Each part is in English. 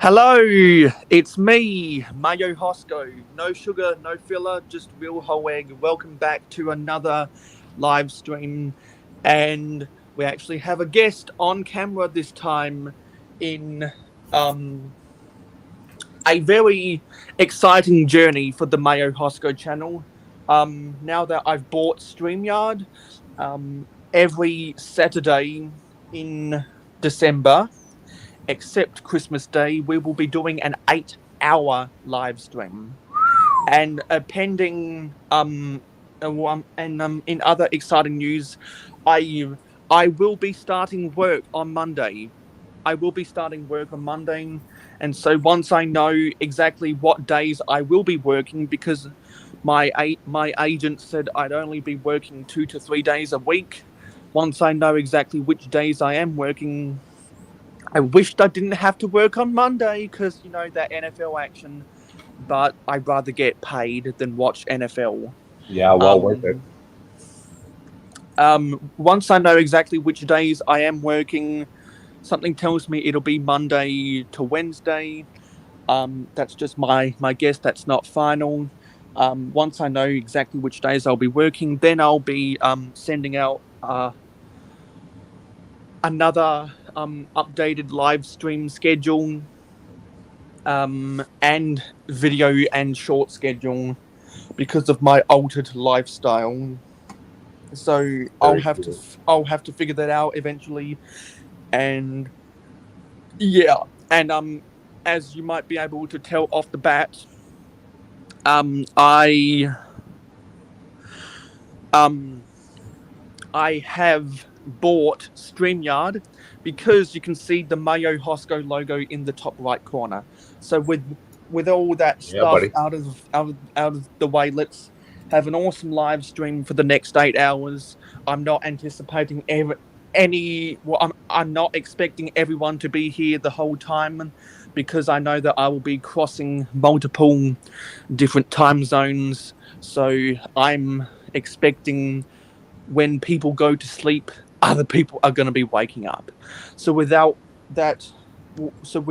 Hello, it's me, Mayo Hosko. No sugar, no filler, just real whole egg. Welcome back to another live stream. And we actually have a guest on camera this time in um, a very exciting journey for the Mayo Hosko channel. Now that I've bought StreamYard, every Saturday in December except Christmas Day, we will be doing an 8-hour live stream. And pending in other exciting news, I I will be starting work on Monday. I will be starting work on Monday, and so once I know exactly what days I will be working, because my agent said I'd only be working 2 to 3 days a week. Once I know exactly which days I am working, I wished I didn't have to work on Monday because, that NFL action, but I'd rather get paid than watch NFL. Yeah, well worth it. Um, Once I know exactly which days I am working, something tells me it'll be Monday to Wednesday. That's just my guess. That's not final. Once I know exactly which days I'll be working, then I'll be sending out another updated live stream schedule and video and short schedule because of my altered lifestyle. So Very cool. I'll have to figure that out eventually. And yeah, and as you might be able to tell off the bat, um I um I have bought StreamYard because you can see the Mayo Hosko logo in the top right corner. So with all that Yeah, stuff buddy. out of the way, let's have an awesome live stream for the next 8 hours. I'm not anticipating I'm not expecting everyone to be here the whole time because I know that I will be crossing multiple different time zones. So I'm expecting when people go to sleep, other people are going to be waking up. So that, so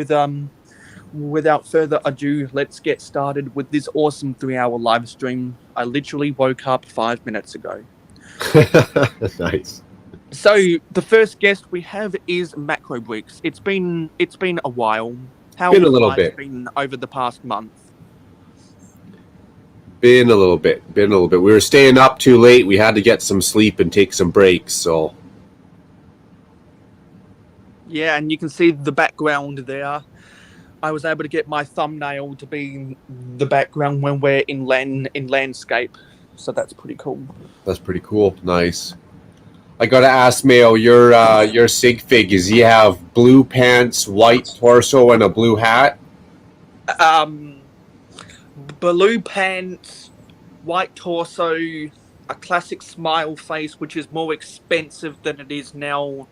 without further ado, let's get started with this awesome 3 hour live stream. I literally woke up 5 minutes ago. Nice. So the first guest we have is Macro Bricks. It's been a while. How Been a have little lives bit. been over the past month? Been a little bit. Been a little bit. We were staying up too late. We had to get some sleep and take some breaks. So Yeah, and you can see the background there. I was able to get my thumbnail to be the background when we're in landscape, so that's pretty cool. that's pretty cool. Nice. I gotta ask Mayo, your sig fig is you have blue pants, white torso, and a blue hat. Um, Blue pants, white torso, a classic smile face, which is more expensive than it is now.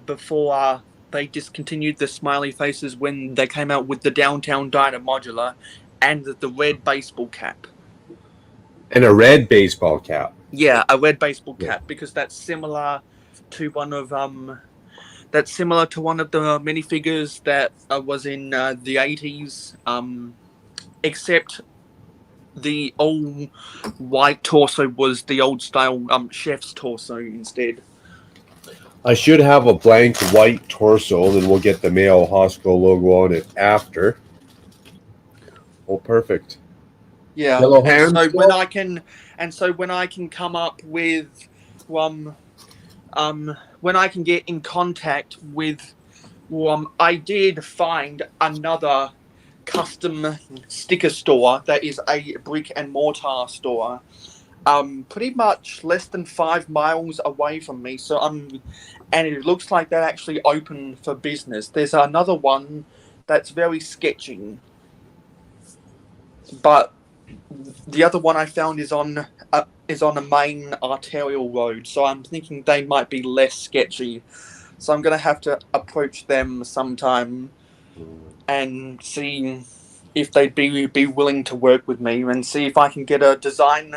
Before they discontinued the smiley faces when they came out with the Downtown Diner modular, and the red baseball cap. And a red baseball cap. Yeah, a red baseball Yeah. cap because to one of that's similar to one of the minifigures that was in the 80s, except the all white torso was the old style chef's torso instead. I should have a blank white torso, and then we'll get the Mayo Hosko logo on it after. Oh, perfect. Yeah, Yellow hands still? and so when I can come up with um when I can get in contact with I did find another custom sticker store that is a brick and mortar store, pretty much less than 5 miles away from me. So and it looks like they're actually open for business. There's another one that's very sketchy, but the other one I found is on a main arterial road. So I'm thinking they might be less sketchy. So I'm gonna have to approach them sometime and see if they'd be willing to work with me and see if I can get a design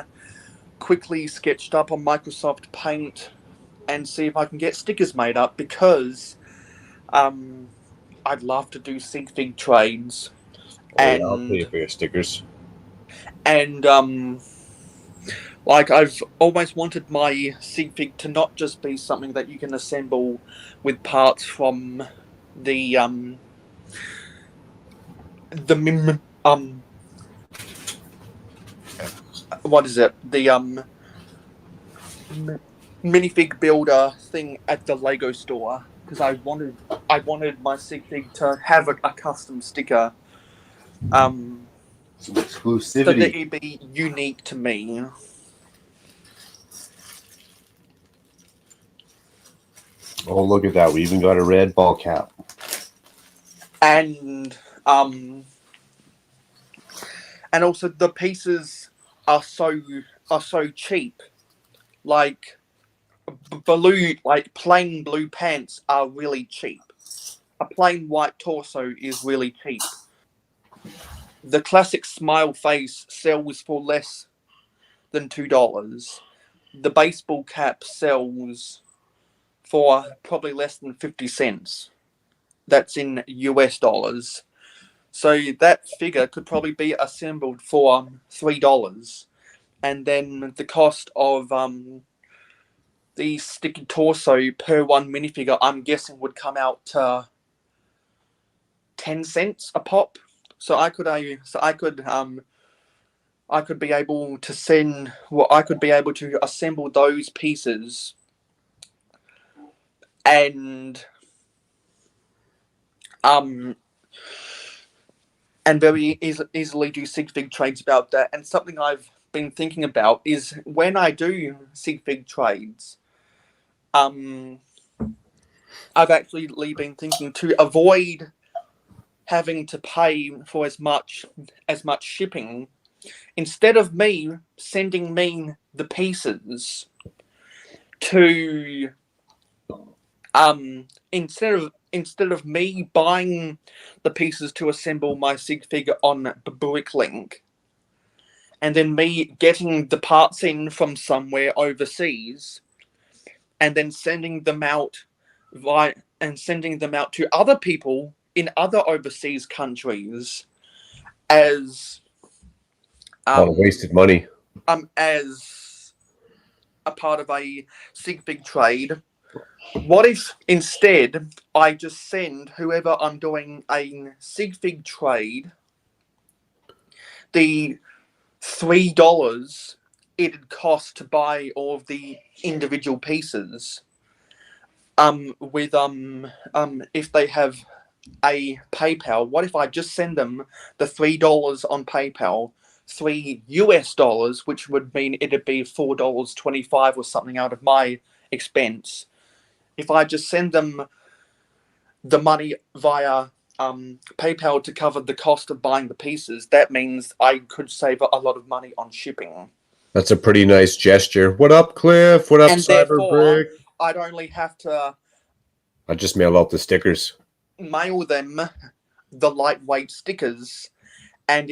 quickly sketched up on Microsoft Paint and see if I can get stickers made up because um I'd love to do sig fig trades, Oh yeah, I'll pay you and for your stickers. and like I've always wanted my sig fig to not just be something that you can assemble with parts from the the what is it, the minifig builder thing at the Lego store, because I wanted my sig fig to have a custom sticker, Some so that exclusivity. it'd be unique to me. Oh, look at that. We even got a red ball cap. And and also the pieces are so cheap. Like blue, like plain blue pants are really cheap. A plain white torso is really cheap. The classic smile face sells for less than $2. The baseball cap sells for probably less than 50 cents. That's in US dollars. So that figure could probably be assembled for $3. And then the cost of the sticky torso per one minifigure, I'm guessing, would come out to 10 cents a pop. So I could be able to I could be able to assemble those pieces and um and very easily do sig fig trades about that. And something I've been thinking about is when I do sig fig trades, um I've actually been thinking to avoid having to pay for as much shipping. Instead of me sending me the pieces to instead of me buying the pieces to assemble my sig figure on Bricklink, and then me getting the parts in from somewhere overseas, and then sending them out to other people in other overseas countries as A lot of um wasted money. as a part of a sig fig trade. What if instead I just send whoever I'm doing a sig fig trade the $3 it'd cost to buy all of the individual pieces? With if they have a PayPal, what if I just send them the $3 on PayPal, $3, which would mean it'd be $4.25 or something out of my expense. If I just send them the money via PayPal to cover the cost of buying the pieces, that means I could save a lot of money on shipping. That's a pretty nice gesture. What up, Cliff? What up, And therefore, Cyberbrick? I'd only have to I just mailed out the stickers. mail them the lightweight stickers, and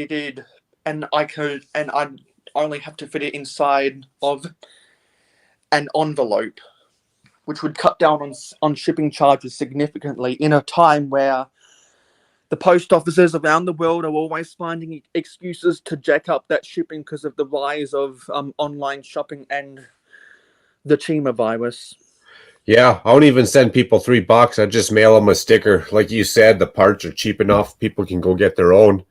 I'd only have to fit it inside of an envelope, which would cut down on shipping charges significantly in a time where the post offices around the world are always finding excuses to jack up that shipping because of the rise of online shopping and the Chima virus. Yeah, I don't even send people $3. I just mail them a sticker. Like you said, the parts are cheap enough. People can go get their own.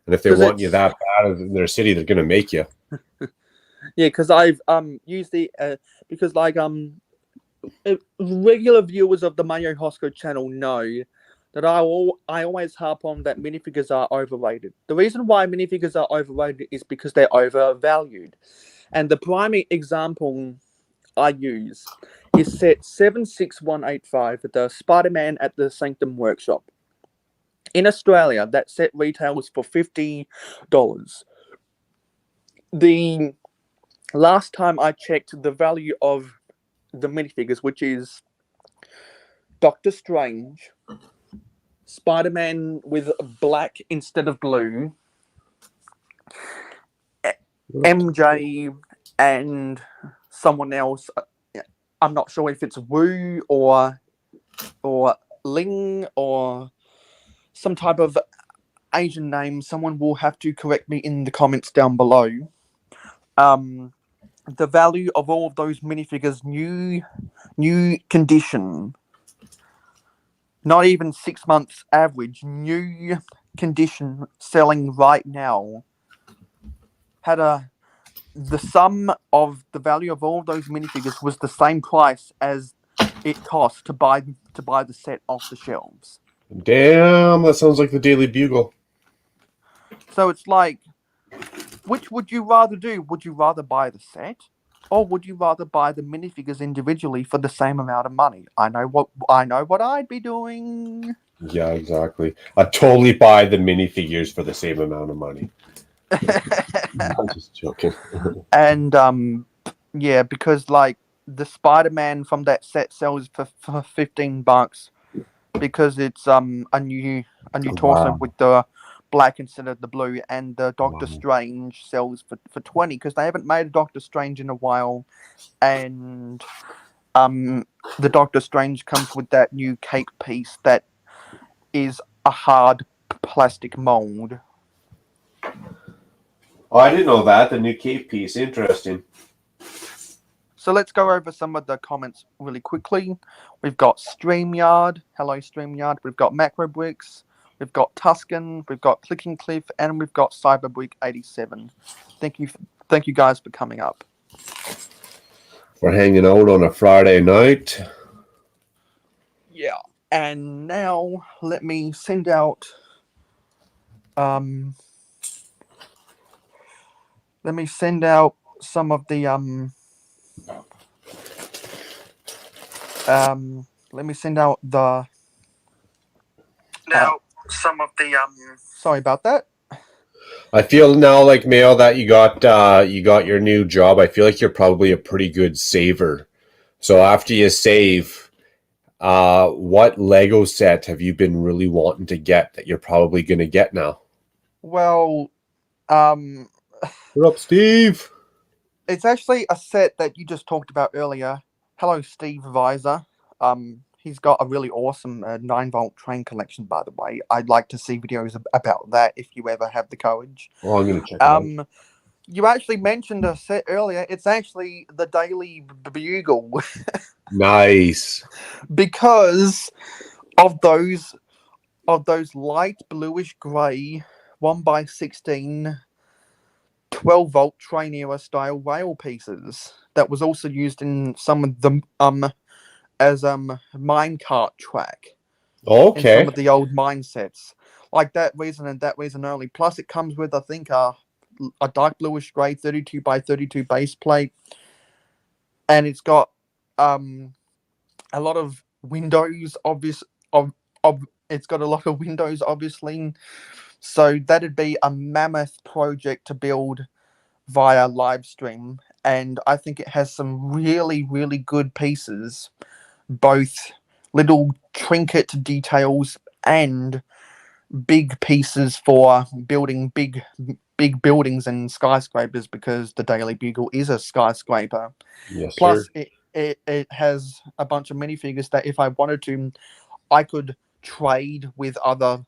And if they Because want you it's that bad in their city, they're gonna make you. yeah, because I've used the because like regular viewers of the Mayo Hosko channel know that I always harp on that minifigures are overrated. The reason why minifigures are overrated is because they're overvalued. And the prime example I use is set 76185 at the Spider-Man at the Sanctum Workshop. In Australia, that set retails for $50. The last time I checked the value of the minifigures, which is Doctor Strange, Spider-Man with black instead of blue, MJ, and someone else. I'm not sure if it's Wu or Ling or some type of Asian name. Someone will have to correct me in the comments down below. The value of all of those minifigures, new condition, not even 6 months average, new condition selling right now, had the sum of the value of all of those minifigures was the same price as it cost to buy the set off the shelves. Damn, that sounds like the Daily Bugle. So it's like, which would you rather do? Would you rather buy the set, or would you rather buy the minifigures individually for the same amount of money? I know what I'd be doing. Yeah, exactly. I'd totally buy the minifigures for the same amount of money. I'm just joking. And yeah, because like the Spider-Man from that set sells for $15 because it's a new torso Wow. with the black instead of the blue, and the Doctor Wow. Strange sells for 20 because they haven't made a Doctor Strange in a while, and the Doctor Strange comes with that new cake piece that is a hard plastic mold. Oh, I didn't know that. The new cape piece. Interesting. So let's go over some of the comments really quickly. We've got StreamYard. Hello, StreamYard. We've got MacroBricks. We've got Tuscan. We've got Clicking Cliff, and we've got Cyberbrick87. Thank you guys for coming up. We're hanging out on a Friday night. Yeah. And now let me send out some of the let me send out the some of the sorry about that. I feel now, like Mayo, that you got your new job. I feel like you're probably a pretty good saver. So after you save, what Lego set have you been really wanting to get that you're probably going to get now? Well, What up, Steve? it's actually a set that you just talked about earlier. Hello, Steve Visor. He's got a really awesome 9-volt train collection, by the way. I'd like to see videos about that if you ever have the courage. Oh, I'm going to check it out. You actually mentioned a set earlier. It's actually the Daily Bugle. Nice. Because of those light bluish grey 1x16 12-volt train era style rail pieces that was also used in some of the as minecart track in some Okay. of the old mine sets. Like that reason and that reason only. Plus it comes with, I think, a dark bluish grey 32x32 base plate, and it's got a lot of windows. It's got a lot of windows, obviously. So that'd be a mammoth project to build via live stream, and I think it has some really, really good pieces, both little trinket details and big pieces for building big buildings and skyscrapers, because the Daily Bugle is a skyscraper. Yes, Plus, sir. it has a bunch of minifigures that if I wanted to, I could trade with other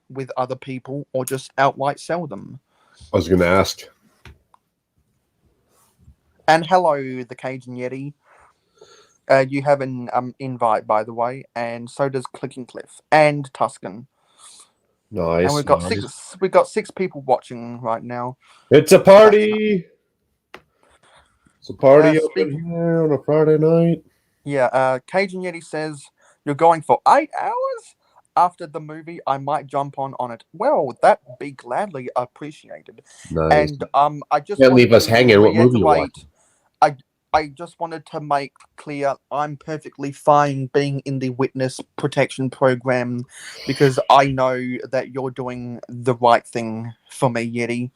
people or just outright sell them. I was going to ask. And hello, the Cajun Yeti. You have an invite, by the way, and so does Clicking Cliff and Tuscan. Nice. And we've got nice. we've got 6 people watching right now. It's a party. It's a party up Speak, in here on a Friday night. yeah, Cajun Yeti says you're going for 8 hours. After the movie, I might jump on it. Well, that'd be gladly appreciated. Nice. And I just Can't leave wanted us to hanging. What movie you watching? reiterate, I just wanted to make clear I'm perfectly fine being in the witness protection program, because I know that you're doing the right thing for me, Yeti.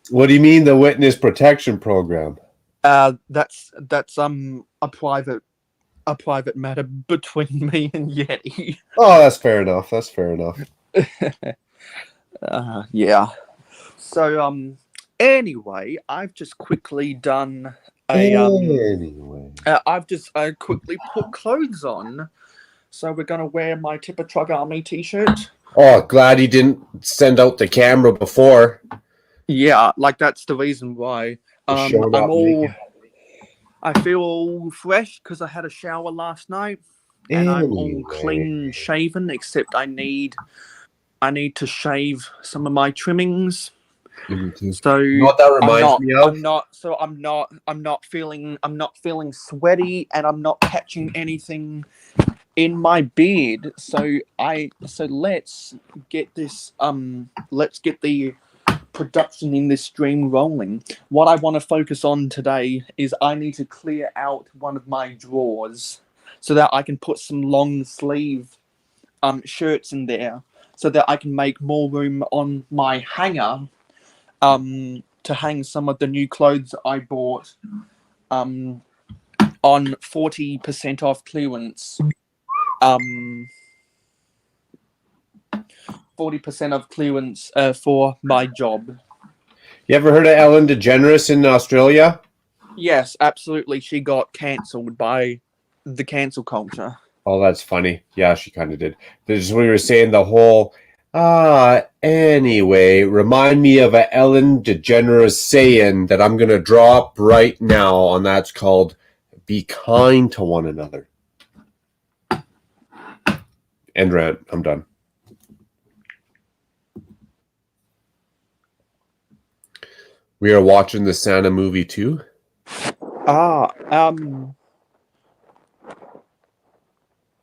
What do you mean, the witness protection program? That's a private matter between me and Yeti. Oh, that's fair enough. That's fair enough. Yeah. So anyway, I've just quickly done a Anyway. I've just quickly put clothes on So we're gonna wear my Tipper Truck Army t-shirt. Oh, glad you didn't send out the camera before. Yeah, like that's the reason why. You showed I'm up all. naked. I feel all fresh because I had a shower last night, and I'm all Anyway. clean shaven. Except I need to shave some of my trimmings. You need to. You So know what that reminds me of? I'm not feeling sweaty, and I'm not catching anything in my beard. So let's get the production in this stream rolling. What I want to focus on today is I need to clear out one of my drawers so that I can put some long sleeve shirts in there so that I can make more room on my hanger to hang some of the new clothes I bought on 40% off clearance. 40% of clearance for my job. You ever heard of Ellen DeGeneres in Australia? Yes, absolutely. She got cancelled by the cancel culture. Oh, that's funny. Yeah, she kind of did. Just we were saying the whole anyway, remind me of a Ellen DeGeneres saying that I'm gonna drop right now, and that's called "Be kind to one another." End rant. I'm done. We are watching the Santa movie too. Ah,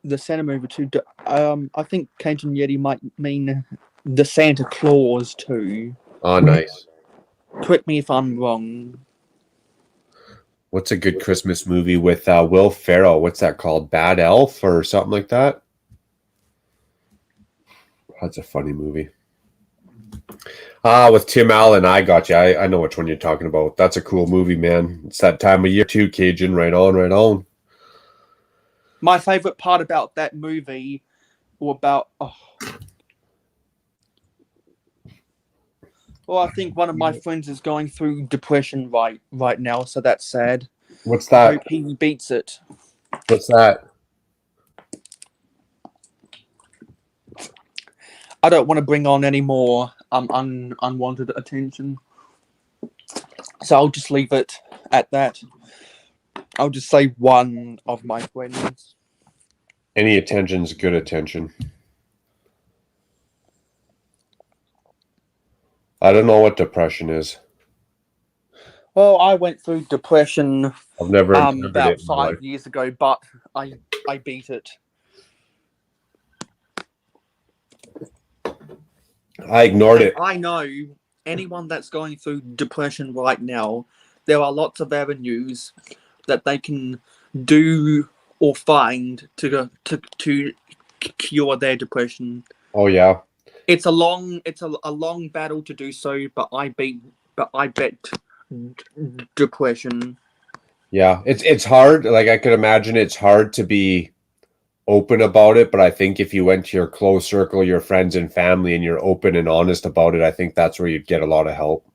the Santa movie too. I think Cajun Yeti might mean the Santa Claus too. Oh, nice. Correct me if I'm wrong. What's a good Christmas movie with Will Ferrell? What's that called? Bad Elf or something like that? That's a funny movie. With Tim Allen, I got you. I know which one you're talking about. That's a cool movie, man. It's that time of year too, Cajun. Right on, right on. My favorite part about that movie, or about well, I think one of my friends is going through depression right now, so that's sad. What's I that? hope he beats it. What's that? I don't want to bring on any more unwanted attention, so I'll just leave it at that. I'll just say one of my friends. Any attention's good attention. I don't know what depression is. Well, I went through depression I've never about it in my life. 5 years ago, but I beat it. I ignored it. I know anyone that's going through depression right now, there are lots of avenues that they can do or find to cure their depression. Oh yeah. It's a long battle to do so, but I bet depression. Yeah. It's hard. Like I could imagine it's hard to be open about it, but I think if you went to your close circle, your friends and family, and you're open and honest about it, I think that's where you'd get a lot of help.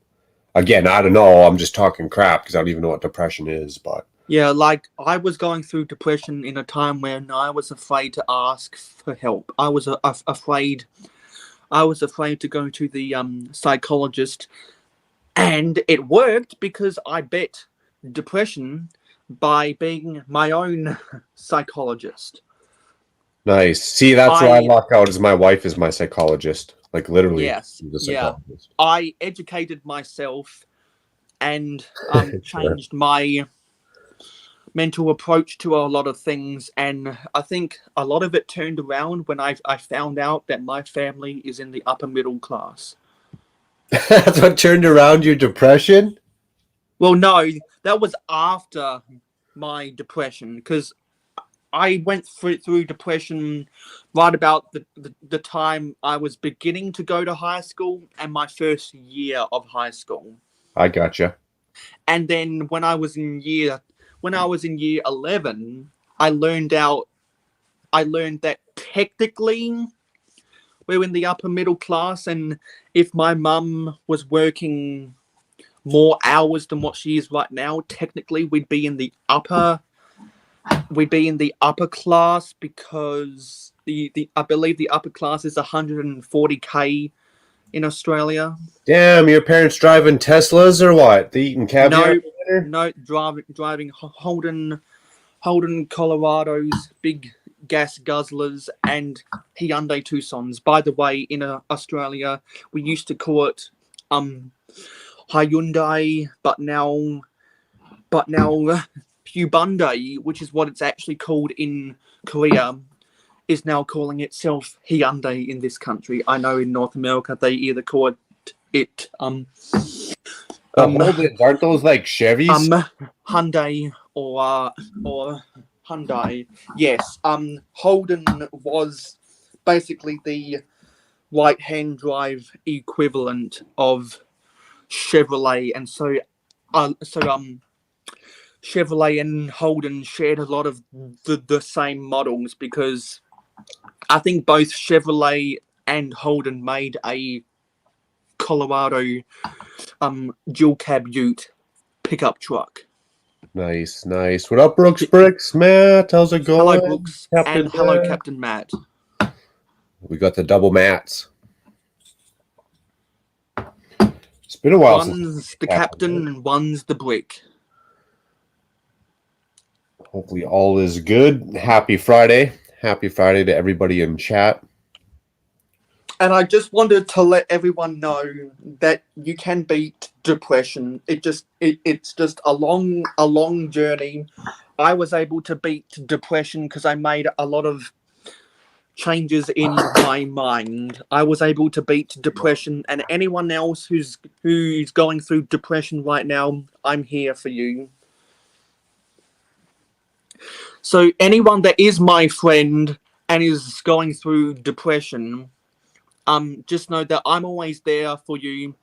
Again, I don't know. I'm just talking crap because I don't even know what depression is, but Yeah, like I was going through depression in a time when I was afraid to ask for help. I was afraid. I was afraid to go to the psychologist, and it worked because I bet depression by being my own psychologist. nice. See, that's where I luck out. Is my wife is my psychologist. Like literally, Yes, the psychologist. I educated myself and changed my mental approach to a lot of things, and I think a lot of it turned around when I found out that my family is in the upper middle class. That's what turned around your depression? Well, no, that was after my depression, because I went through depression right about the time I was beginning to go to high school and my first year of high school. I gotcha. And then when I was in year 11, I learned that technically we're in the upper middle class, and if my mum was working more hours than what she is right now, technically we'd be in the upper we'd be in the upper class because the I believe the upper class is 140K in Australia. Damn, your parents driving Teslas or what? They eating caviar No, for dinner? no, driving Holden Colorado's big gas guzzlers and Hyundai Tucsons. By the way, in Australia, we used to call it Hyundai, but now Hyundai, which is what it's actually called in Korea, is now calling itself Hyundai in this country. I know in North America they either call it Holdens, aren't those like Chevys? Hyundai or Hyundai. Yes. Holden was basically the right-hand drive equivalent of Chevrolet, and so Chevrolet and Holden shared a lot of the same models because I think both Chevrolet and Holden made a Colorado dual cab ute pickup truck. Nice, nice. What up, Brooks? Matt, how's it going? Hello, Brooks, Captain and hello, Matt. Captain Matt. We got the double mats. It's been a while since One's the captain and one's the brick. hopefully all is good. Happy Friday. Happy Friday to everybody in chat. And I just wanted to let everyone know that you can beat depression. It's just a long journey. I was able to beat depression because I made a lot of changes in my mind. I was able to beat depression, and anyone else who's going through depression right now, I'm here for you. So anyone that is my friend and is going through depression, just know that I'm always there for you.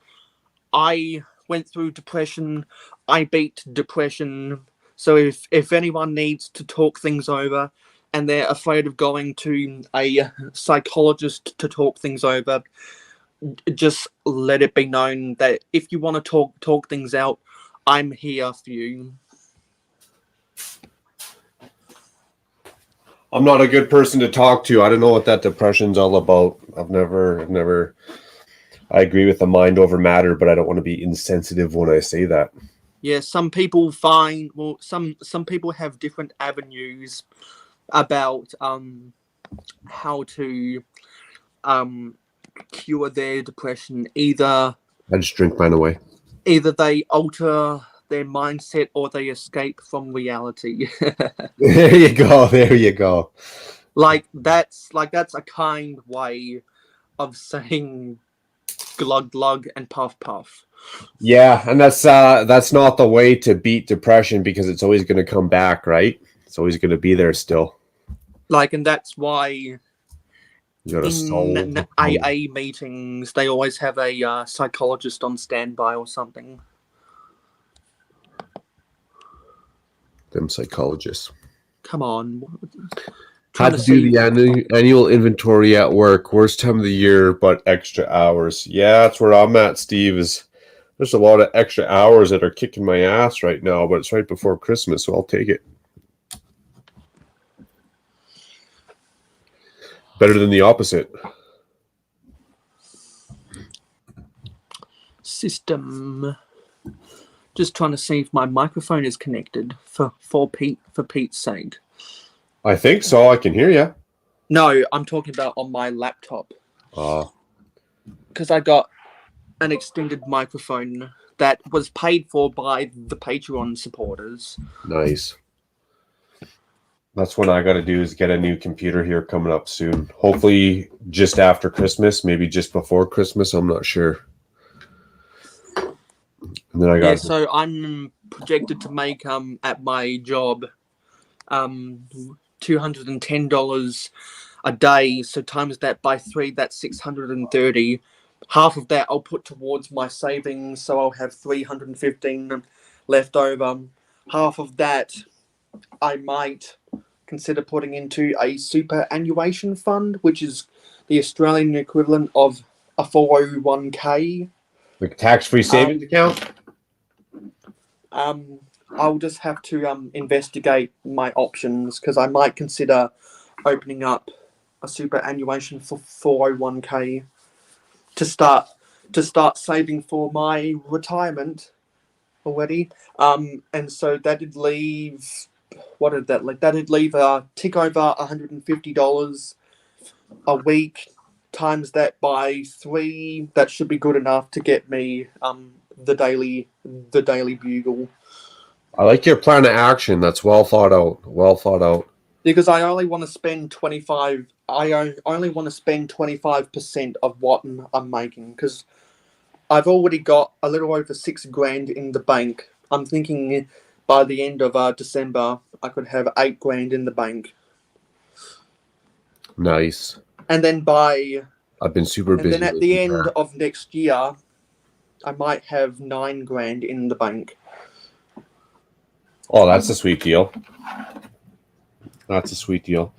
I went through depression. I beat depression. So if anyone needs to talk things over and they're afraid of going to a psychologist to talk things over, just let it be known that if you want to talk things out, I'm here for you. I'm not a good person to talk to. I don't know what that depression's all about. I've never. I agree with the mind over matter, but I don't want to be insensitive when I say that. Yeah, some people find some people have different avenues about how to cure their depression. Either I just drink mine away. Either they alter their mindset or they escape from reality. There you go. There you go. Like that's a kind way of saying glug glug and puff puff. Yeah, and that's not the way to beat depression because it's always going to come back, right? It's always going to be there still. Like, and that's why You gotta in solve AA meetings they always have a psychologist on standby or something. them psychologists. Come on. Had to do the annual inventory at work. Worst time of the year, but extra hours. Yeah, that's where I'm at, Steve. There's a lot of extra hours that are kicking my ass right now, but it's right before Christmas, so I'll take it. Better than the opposite. System. Just trying to see if my microphone is connected for Pete's sake. I think so. I can hear you. No, I'm talking about on my laptop. Because I got an extended microphone that was paid for by the Patreon supporters. Nice. That's what I got to do is get a new computer here coming up soon. Hopefully just after Christmas, maybe just before Christmas. I'm not sure. And then I got so I'm projected to make at my job $210 a day. So times that by 3, that's $630. Half of that I'll put towards my savings, so I'll have $315 left over. Half of that I might consider putting into a superannuation fund, which is the Australian equivalent of a 401k. like a tax-free savings account. I'll just have to investigate my options because I might consider opening up a superannuation for 401k to start saving for my retirement already. And so that'd leave what did that leave? That'd leave a tick over $150 a week. Times that by 3, that should be good enough to get me the daily bugle. I like your plan of action. That's well thought out. Well thought out. Because I only want to spend 25. I only want to spend 25% of what I'm making because I've already got a little over $6,000 in the bank. I'm thinking by the end of December I could have $8,000 in the bank. Nice. And then I've been super busy. And then at the end of next year, I might have $9,000 in the bank. Oh, that's a sweet deal. That's a sweet deal.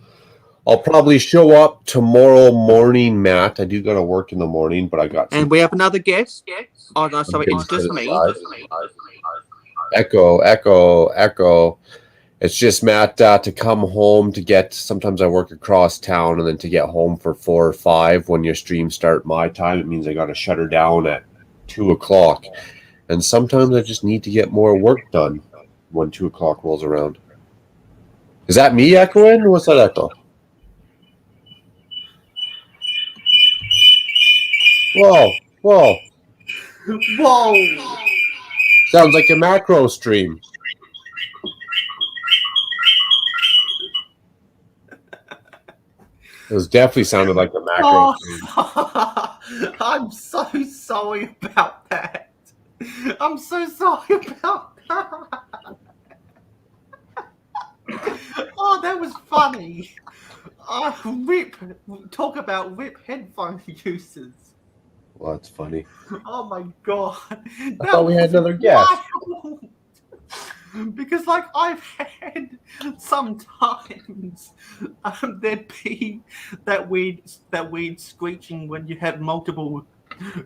I'll probably show up tomorrow morning, Matt. I do go to work in the morning, but I got. And we have another guest. Oh no, sorry, it's just me. Echo. It's just Matt to come home to get. Sometimes I work across town, and then to get home for 4 or 5 when your streams start my time. It means I got to shut her down at 2:00, and sometimes I just need to get more work done when 2:00 rolls around. Is that me echoing? Or what's that echo? Whoa! Sounds like a macro stream. It was definitely sounded like a macro stream. I'm so sorry about that. I'm so sorry about that. Oh, that was funny. Talk about RIP headphone users. Well, that's funny. Oh my god. I thought we had another guest. Wild. Because like I've had sometimes there'd be that weird screeching when you have multiple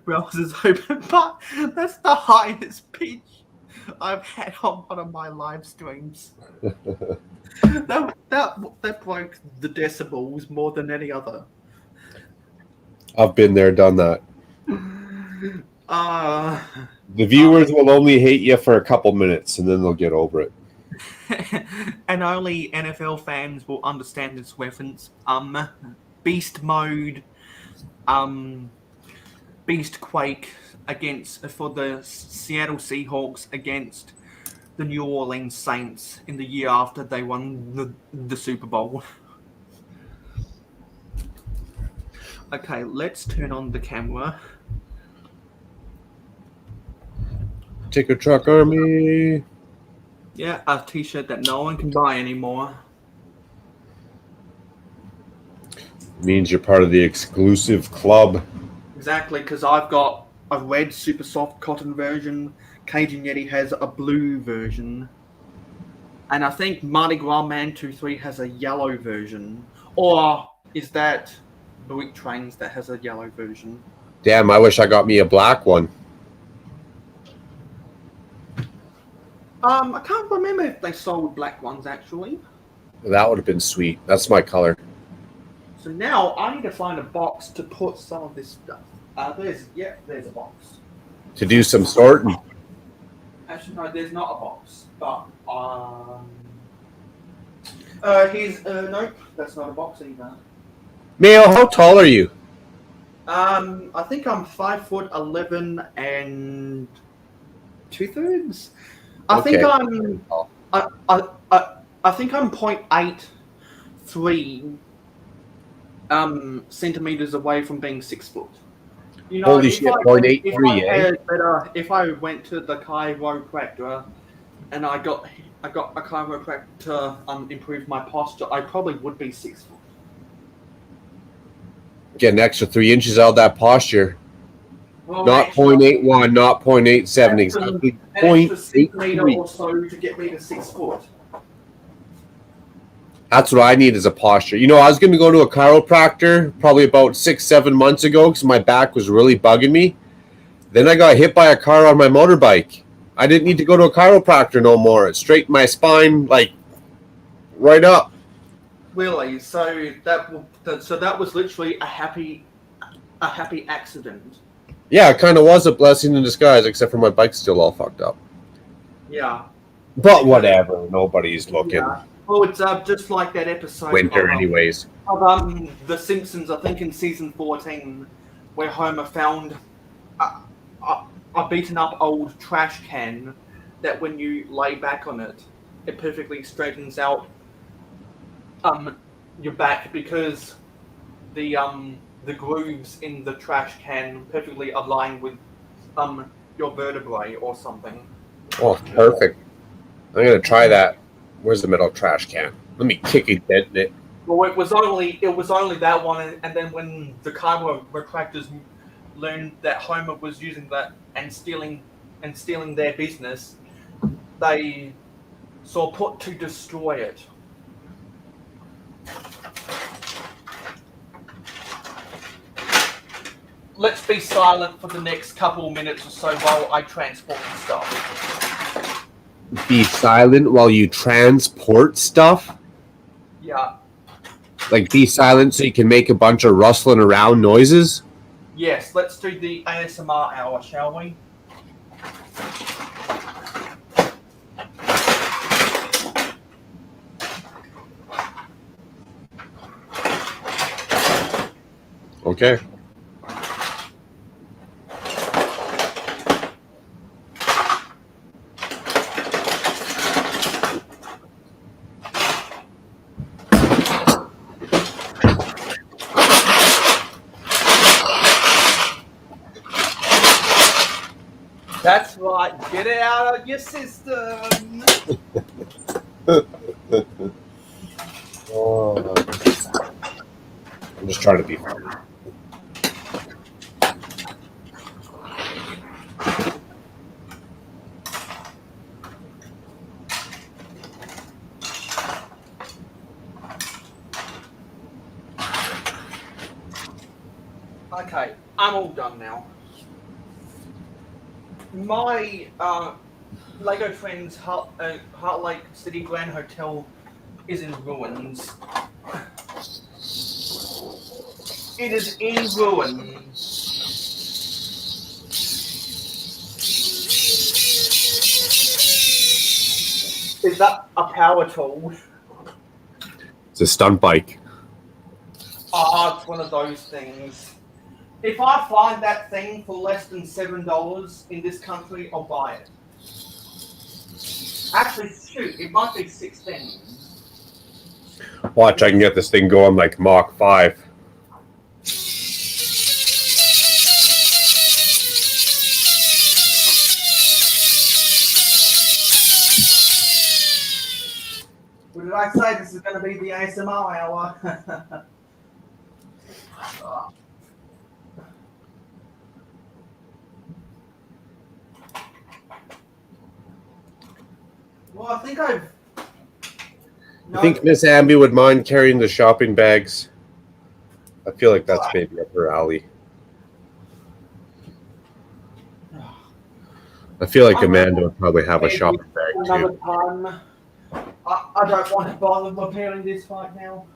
browsers open, but that's the highest pitch I've had on one of my live streams. that broke the decibels more than any other. I've been there, done that. The viewers will only hate you for a couple minutes, and then they'll get over it. And only NFL fans will understand this reference. Beast mode, Beast Quake for the Seattle Seahawks against the New Orleans Saints in the year after they won the Super Bowl. Okay, let's turn on the camera. Ticker Truck Army. Yeah, a t-shirt that no one can buy anymore. Means you're part of the exclusive club. Exactly, because I've got a red super soft cotton version. Cajun Yeti has a blue version. And I think Mardi Gras Man 23 has a yellow version. Or is that Buick Trains that has a yellow version? Damn, I wish I got me a black one. I can't remember if they sold black ones, actually. That would have been sweet. That's my color. So now I need to find a box to put some of this stuff. There's a box. To do some sorting. Actually, no, there's not a box. But, nope, that's not a box either. Mayo, how tall are you? I think I'm 5'11" and 2/3. I think I'm. I think I'm 0.83 centimeters away from being 6 foot. You know, holy shit, 0.83, eh? If I went to the chiropractor and I got a chiropractor to improve my posture, I probably would be 6 foot. Get an extra 3 inches out of that posture. Well, not 0.81, not 0.87, exactly an extra centimeter 0.83. or so to get me to 6 foot. That's what I need as a posture. You know, I was going to go to a chiropractor probably about 6-7 months ago because my back was really bugging me. Then I got hit by a car on my motorbike. I didn't need to go to a chiropractor no more. It straightened my spine like right up. Really? So that was literally a happy accident. Yeah, it kind of was a blessing in disguise, except for my bike's still all fucked up. Yeah. But whatever, nobody's looking. Yeah. Well, it's just like that episode Winter, of, anyways. The Simpsons, I think in season 14, where Homer found a beaten up old trash can that when you lay back on it, it perfectly straightens out your back because the grooves in the trash can perfectly align with your vertebrae or something. Oh, perfect. I'm gonna try that. Where's the metal trash can? Let me kick it, dent it. Well, it was only that one, and then when the chiropractors learned that Homer was using that and stealing their business, they saw put to destroy it. Let's be silent for the next couple of minutes or so while I transport the stuff. Be silent while you transport stuff? Yeah. Like, be silent so you can make a bunch of rustling around noises? Yes, let's do the ASMR hour, shall we? Okay. That's right, get it out of your system. Oh. I'm just trying to be funny. Okay, I'm all done now. My Lego Friends Heart Lake City Grand Hotel is in ruins. It is in ruins. Is that a power tool? It's a stunt bike. It's one of those things. If I find that thing for less than $7 in this country, I'll buy it. Actually, shoot, it might be 16. Watch, I can get this thing going like Mach 5. What did I say? This is going to be the ASMR hour. Well, I think I've... You think Miss Amby would mind carrying the shopping bags? I feel like that's maybe up her alley. I feel like Amanda would probably have a shopping bag Another too. time. I don't want to bother repairing this right now.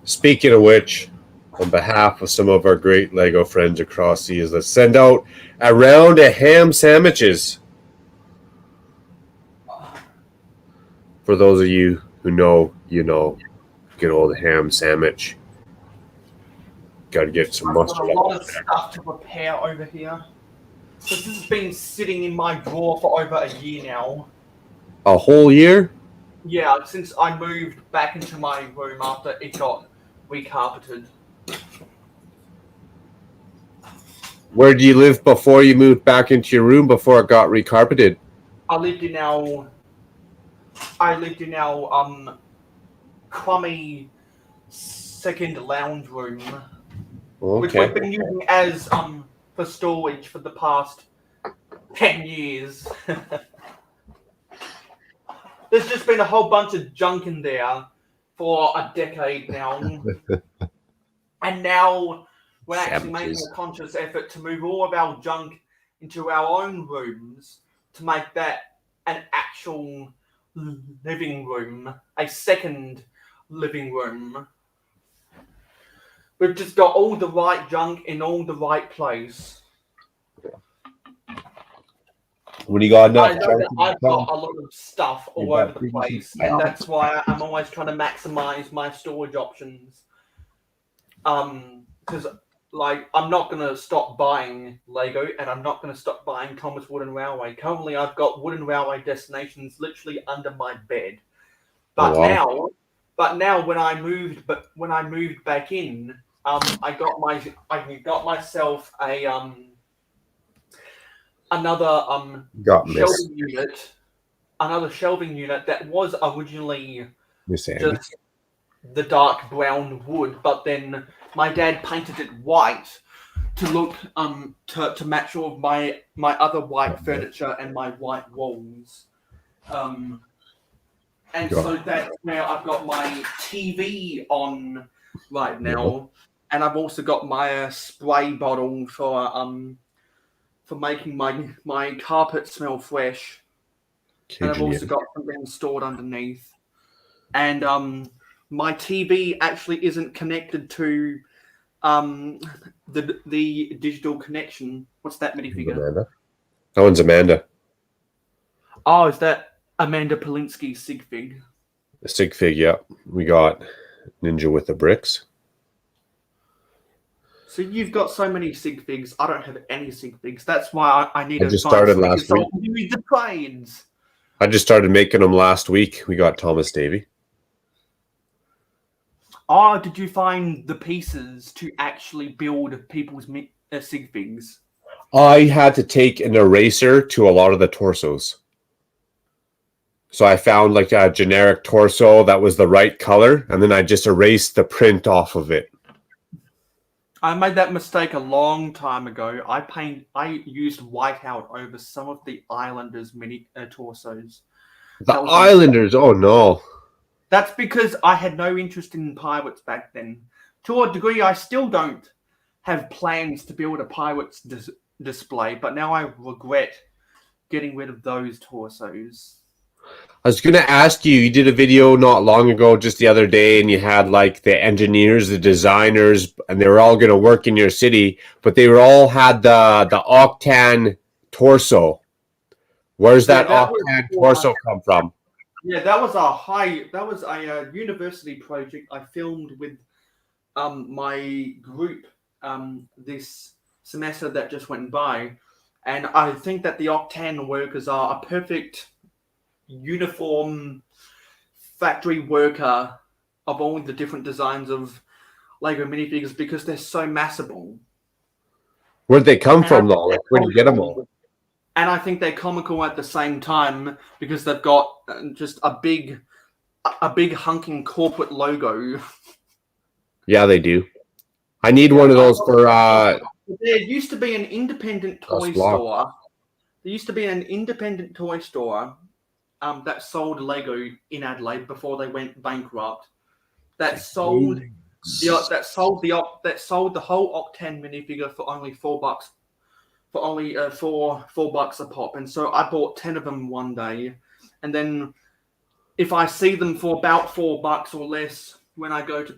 Speaking of which, on behalf of some of our great Lego friends across seas, let's send out a round of ham sandwiches. For those of you who know, you know, good old ham sandwich. Got to get some I've got mustard. a lot of stuff to repair over here. This has been sitting in my drawer for over a year now. A whole year? Yeah, since I moved back into my room after it got recarpeted. Where did you live before you moved back into your room before it got recarpeted? I lived in our crummy second lounge room, which Okay. we've been using as for storage for the past 10 years. There's just been a whole bunch of junk in there for a decade now. And now we're actually making a conscious effort to move all of our junk into our own rooms to make that an actual living room, a second living room. We've just got all the right junk in all the right place. When you got enough I know junk that in I've your got car, a lot of stuff all you got over the pretty good place, and stuff. that's why I'm always trying to maximize my storage options. Because like I'm not gonna stop buying Lego, and I'm not gonna stop buying Thomas Wooden Railway. Currently, I've got Wooden Railway Destinations literally under my bed. Oh, But wow. now, when I moved back in, I got myself a another Got shelving unit, another shelving unit that was originally Miss Andy. just the dark brown wood, but then my dad painted it white to look to match all of my other white furniture and my white walls. And Got so that's where I've got my TV on right now, and I've also got my spray bottle for making my carpet smell fresh, and I've also got something stored underneath. And my TV actually isn't connected to the digital connection. What's that minifigure? Amanda. That one's Amanda. Oh, is that Amanda Polinsky's sig fig? The sig fig, yeah. We got Ninja with the bricks. So you've got so many sig figs. I don't have any sig figs. That's why I need I just started last week. Use the planes. I just started making them last week. We got Thomas Davy. Oh, did you find the pieces to actually build people's sig figs? I had to take an eraser to a lot of the torsos. So I found like a generic torso that was the right color, and then I just erased the print off of it. I made that mistake a long time ago. I used whiteout over some of the Islanders mini torsos. The Islanders, oh no. That's because I had no interest in pirates back then. To a degree, I still don't have plans to build a pirates display, but now I regret getting rid of those torsos. I was going to ask you, you did a video not long ago, just the other day, and you had like the engineers, the designers, and they were all going to work in your city, but they were all had the Octan torso. Where's that Octan torso come from? Yeah, that was a university project I filmed with my group this semester that just went by, and I think that the Octan workers are a perfect uniform factory worker of all the different designs of Lego minifigures because they're so massable. Where'd they come from though? Like, where'd you get them all? And I think they're comical at the same time because they've got just a big hunking corporate logo. Yeah, they do. I need one of those for There used to be an independent toy store. There used to be an independent toy store that sold Lego in Adelaide before they went bankrupt. That sold the whole Octan minifigure for only $4, for only $4 a pop. And so I bought 10 of them one day, and then if I see them for about $4 or less when I go to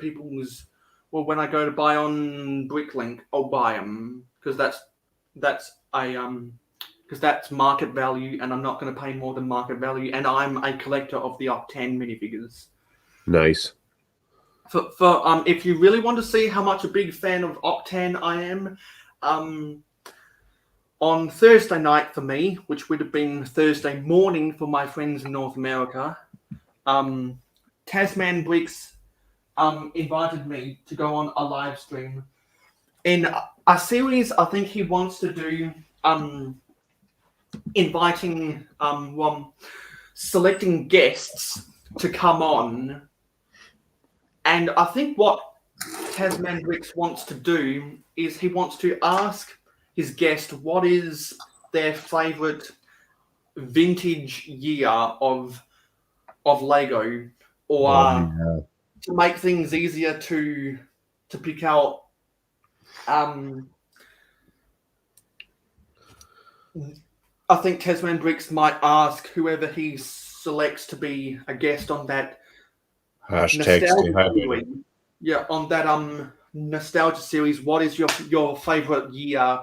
when I go to buy on Bricklink, I'll buy them because that's market value, and I'm not going to pay more than market value. And I'm a collector of the Octan minifigures. Nice. For if you really want to see how much a big fan of Octan I am, on Thursday night for me, which would have been Thursday morning for my friends in North America, Tasman Bricks invited me to go on a live stream in a series. I think he wants to do inviting selecting guests to come on, and I think what Tasman Bricks wants to do is he wants to ask his guest what is their favorite vintage year of Lego, or to make things easier to pick out I think Tasman Bricks might ask whoever he selects to be a guest on that Hashtag stay nostalgia hydrated. series. Yeah, on that nostalgia series, what is your favorite year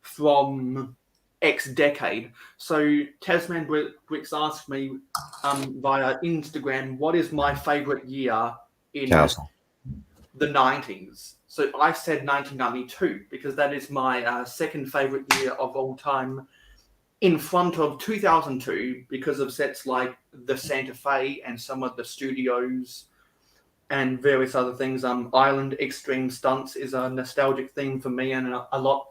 from X decade? So Tasman Bricks asked me via Instagram, what is my favorite year in Castle. the 90s? So I said 1992 because that is my second favorite year of all time, in front of 2002 because of sets like the Santa Fe and some of the studios and various other things. Island Extreme Stunts is a nostalgic theme for me and a lot,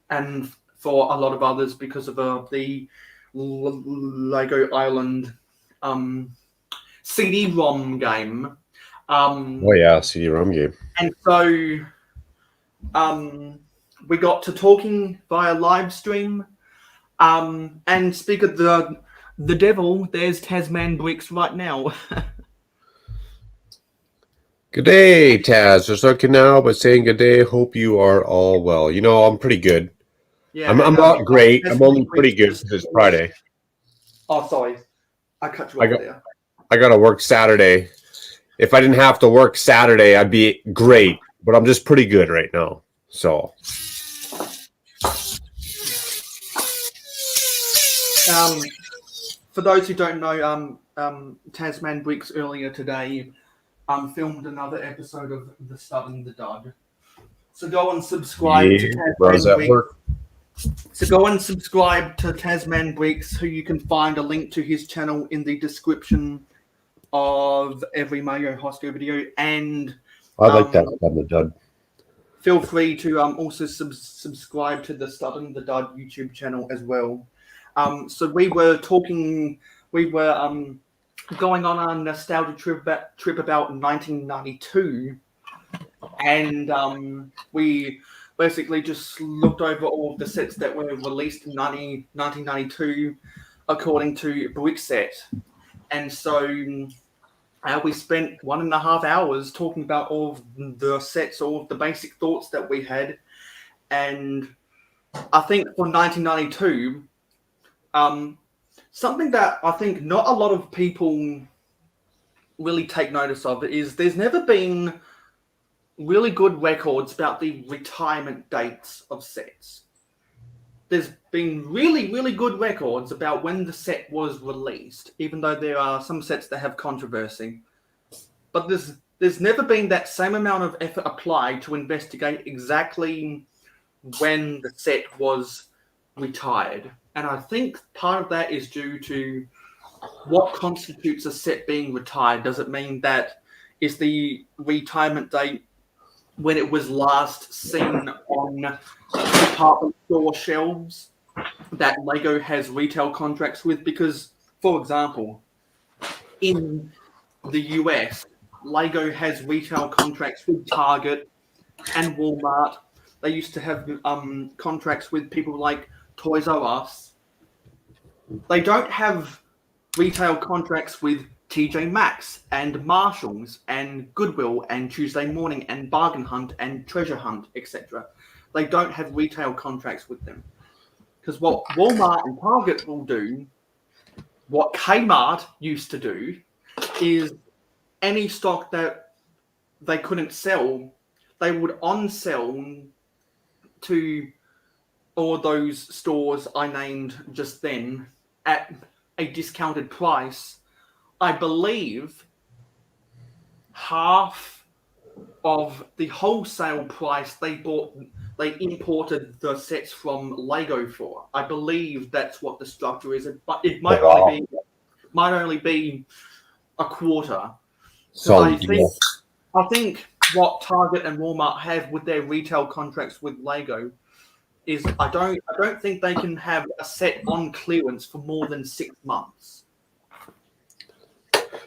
and for a lot of others because of the Lego Island CD-ROM game. Oh yeah, CD-ROM game. And so we got to talking via live stream. And speak of the devil, there's Tasman Bricks right now. Good day, Taz. Just looking now, but saying good day. Hope you are all well. You know, I'm pretty good. Yeah, I'm not great. I'm only pretty good because it's Friday. Oh, sorry. I cut you off there. I got to work Saturday. If I didn't have to work Saturday, I'd be great. But I'm just pretty good right now. So. For those who don't know, Tasman Bricks earlier today filmed another episode of The Stud and the Dud. So go and subscribe to Tasman Bricks. So go and subscribe to Tasman Bricks, who you can find a link to his channel in the description of every Mayo Hosko video. And I like that Stud and the Dud. Feel free to also subscribe to the Stud and the Dud YouTube channel as well. So we were going on a nostalgia trip about 1992, and we basically just looked over all of the sets that were released in 1992 according to Brickset. And so we spent 1.5 hours talking about all of the sets, all of the basic thoughts that we had. And I think for 1992, something that I think not a lot of people really take notice of is there's never been really good records about the retirement dates of sets. There's been really, really good records about when the set was released, even though there are some sets that have controversy. But there's never been that same amount of effort applied to investigate exactly when the set was retired. And I think part of that is due to what constitutes a set being retired. Does it mean that is the retirement date when it was last seen on department store shelves that Lego has retail contracts with? Because, for example, in the US, Lego has retail contracts with Target and Walmart. They used to have contracts with people like Toys R Us. They don't have retail contracts with TJ Maxx and Marshalls and Goodwill and Tuesday Morning and Bargain Hunt and Treasure Hunt, etc. They don't have retail contracts with them. Because what Walmart and Target will do, what Kmart used to do, is any stock that they couldn't sell, they would on-sell to all those stores I named just then at a discounted price. I believe half of the wholesale price they imported the sets from Lego for. I believe that's what the structure is, but it might only be a quarter. So I think what Target and Walmart have with their retail contracts with Lego is I don't think they can have a set on clearance for more than 6 months.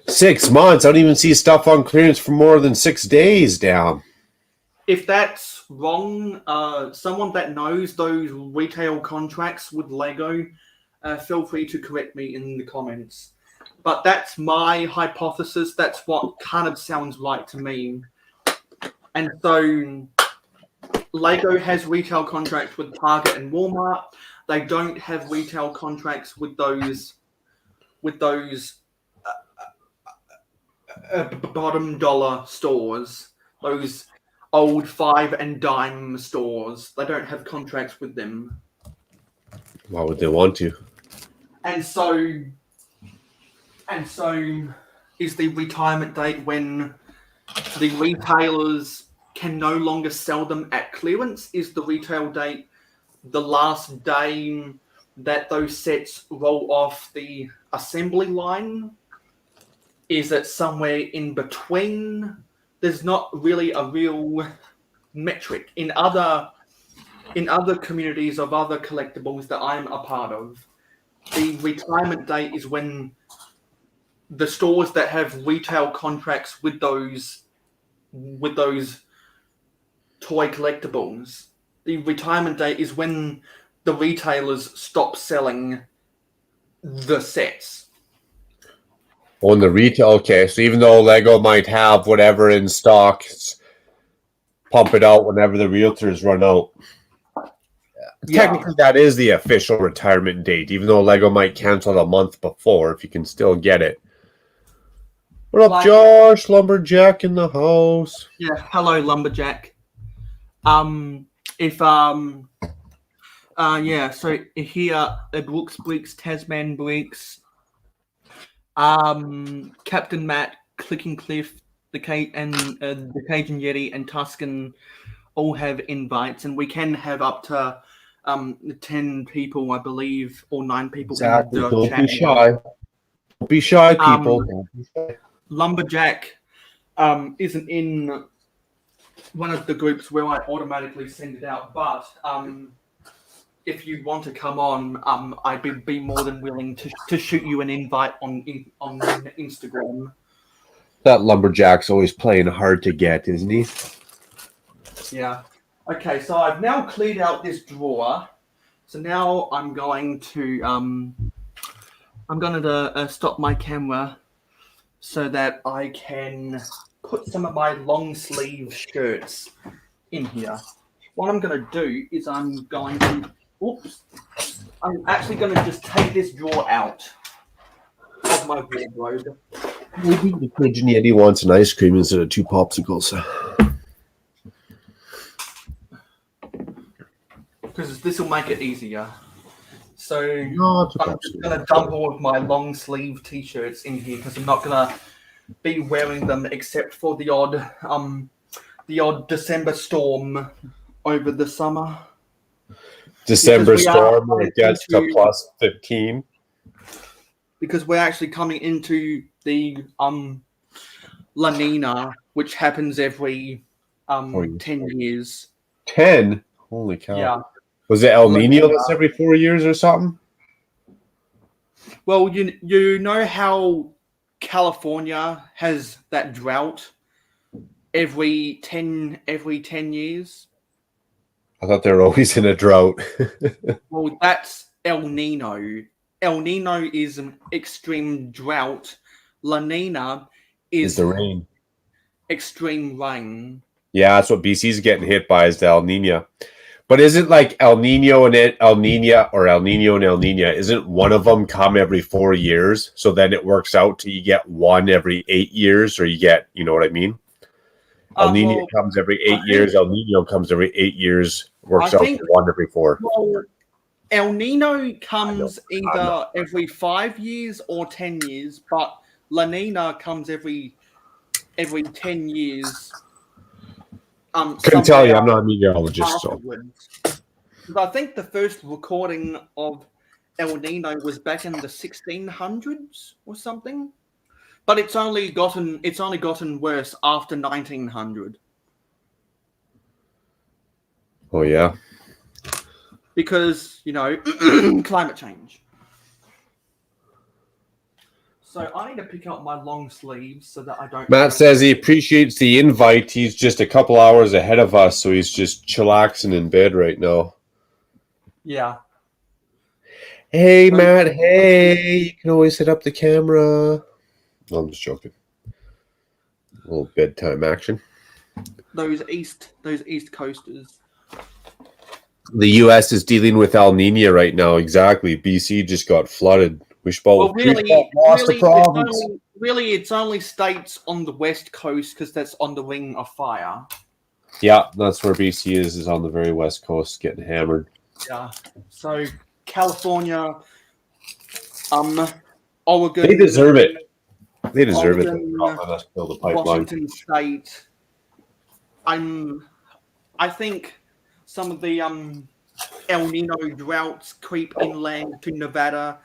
6 months? I don't even see stuff on clearance for more than 6 days down. If that's wrong, someone that knows those retail contracts with Lego, feel free to correct me in the comments. But that's my hypothesis. That's what kind of sounds right to me. And so Lego has retail contracts with Target and Walmart. they don't have retail contracts with those bottom dollar stores, those old 5 and dime stores. They don't have contracts with them, Why would they want to? and so is the retirement date when the retailers can no longer sell them at clearance. Is the retail date the last day that those sets roll off the assembly line? Is it somewhere in between? There's not really a real metric in other communities of other collectibles that I'm a part of. The retirement date is when the stores that have retail contracts with those toy collectibles, the retirement date is when the retailers stop selling the sets. On the retail, okay. So even though Lego might have whatever in stock, pump it out whenever the realtors run out. Yeah. Technically, that is the official retirement date, even though Lego might cancel it a month before. If you can still get it. What up, Like- Josh? Lumberjack in the house. Yeah, hello, Lumberjack. So here, Brooks Bricks, Tasman Bricks, Captain Matt, Clicking Cliff, the Cajun Yeti, and Tuscan all have invites, and we can have up to 10 people, I believe, or 9 people Exactly. in the Don't chat. be shy. Don't be shy, people. Don't be shy. Lumberjack isn't in one of the groups where I automatically send it out, but if you want to come on, I'd be more than willing to shoot you an invite on Instagram. That Lumberjack's always playing hard to get, isn't he? Yeah. Okay, so I've now cleared out this drawer. So now I'm going to stop my camera so that I can put some of my long sleeve shirts in here. What I'm going to do is I'm actually going to just take this drawer out of my wardrobe. Maybe the Cajun Yeti wants an ice cream instead of 2 popsicles. Because this will make it easier. So No, it's I'm just going to dump all of my long sleeve t-shirts in here because I'm not going to be wearing them except for the odd December storm over the summer. December storm when it gets to plus 15. Because we're actually coming into the La Nina, which happens every 10 years. 10? Holy cow. Yeah. Was it El La Nino Nina. that's every 4 years or something? Well, you know how California has that drought every 10 years? I thought they were always in a drought. Well, that's El Nino. El Nino is an extreme drought. La Nina Is is the rain. extreme rain. Yeah, that's what BC's getting hit by is the El Nino. But isn't like El Nino and El Nino or El Nino and El Nina, isn't one of them come every 4 years? So then it works out to you get one every 8 years, or you get, you know what I mean? El Nino comes every 8 years. El Nino comes every 8 years. Works out to one every 4. Well, El Nino comes either every 5 years or 10 years, but La Nina comes every 10 years. Couldn't tell you. I'm not a meteorologist. So. I think the first recording of El Nino was back in the 1600s or something, but it's only gotten worse after 1900. Oh yeah. Because, climate change. So I need to pick up my long sleeves so that I don't... Matt says he appreciates the invite. He's just a couple hours ahead of us, so he's just chillaxing in bed right now. Yeah. Hey, Matt. Hey, you can always hit up the camera. No, I'm just joking. A little bedtime action. Those East Coasters. The U.S. is dealing with El Nino right now. Exactly. BC just got flooded. We should Well, lost the province. it's only states on the west coast because that's on the ring of fire. Yeah, that's where BC is on the very west coast, getting hammered. Yeah. So California, Oregon. They deserve it. They deserve it. Oregon, Let us build a pipeline. Washington State. I think some of the El Nino droughts creep inland to Nevada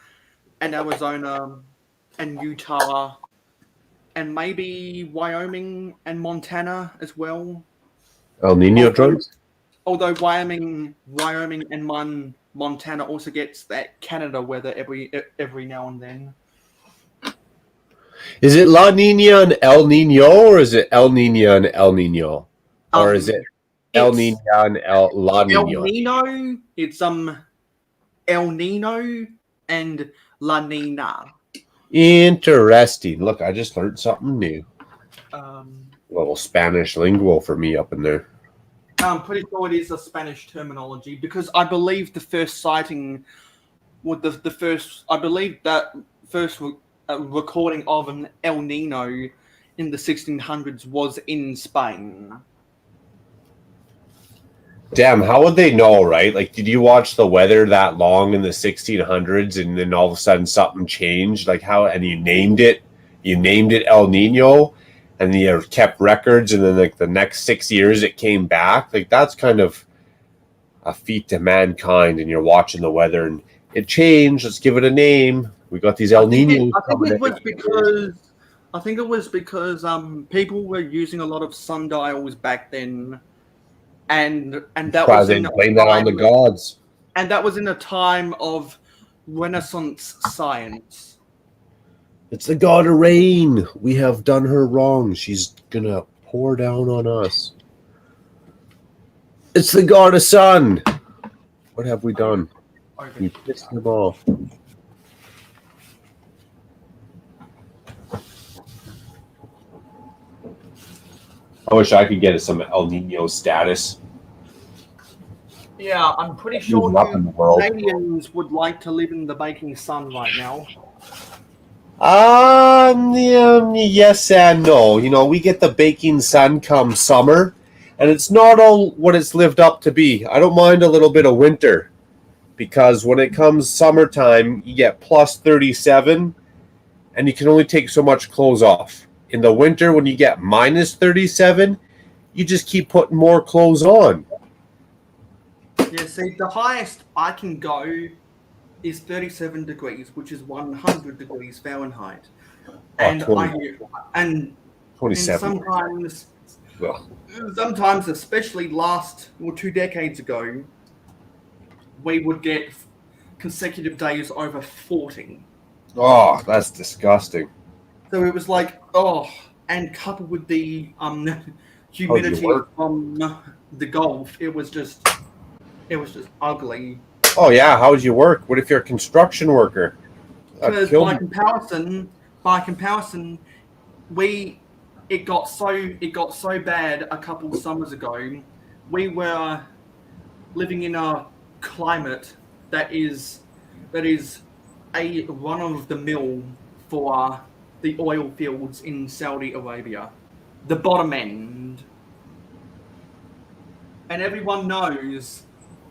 and Arizona and Utah and maybe Wyoming and Montana as well. El Nino drugs? Although Wyoming and Montana also gets that Canada weather every now and then. Is it La Nina and El Nino, or is it El Nino and El Nino? Or is it El Nino and La Nino? El Nino, it's El Nino and La Nina. Interesting. Look, I just learned something new. A little Spanish lingual for me up in there. I'm pretty sure it is a Spanish terminology because I believe the first sighting, recording of an El Nino in the 1600s was in Spain. Damn, how would they know, right? Like, did you watch the weather that long in the 1600s and then all of a sudden something changed? Like how, and you named it El Nino and you kept records and then like the next 6 years it came back. Like that's kind of a feat to mankind, and you're watching the weather and it changed. Let's give it a name. We got these El Ninos. I think it was because people were using a lot of sundials back then. And that was blame that on the gods. And that was in a time of Renaissance science. It's the god of rain. We have done her wrong. She's gonna pour down on us. It's the god of sun. What have we done? We pissed them off. I wish I could get some El Nino status. Yeah, I'm pretty sure Canadians would like to live in the baking sun right now. Yes and no. You know, we get the baking sun come summer, and it's not all what it's lived up to be. I don't mind a little bit of winter, because when it comes summertime, you get plus 37, and you can only take so much clothes off. In the winter, when you get minus 37, you just keep putting more clothes on. Yeah, see, the highest I can go is 37 degrees, which is 100 degrees Fahrenheit. And 27. And sometimes, especially 2 decades ago, we would get consecutive days over 40. Oh, that's disgusting. So it was like, and coupled with the humidity from the Gulf, it was just ugly. Oh yeah, how would you work? What if you're a construction worker? Because by comparison, it got so bad a couple of summers ago. We were living in a climate that is a run of the mill for the oil fields in Saudi Arabia, the bottom end. And everyone knows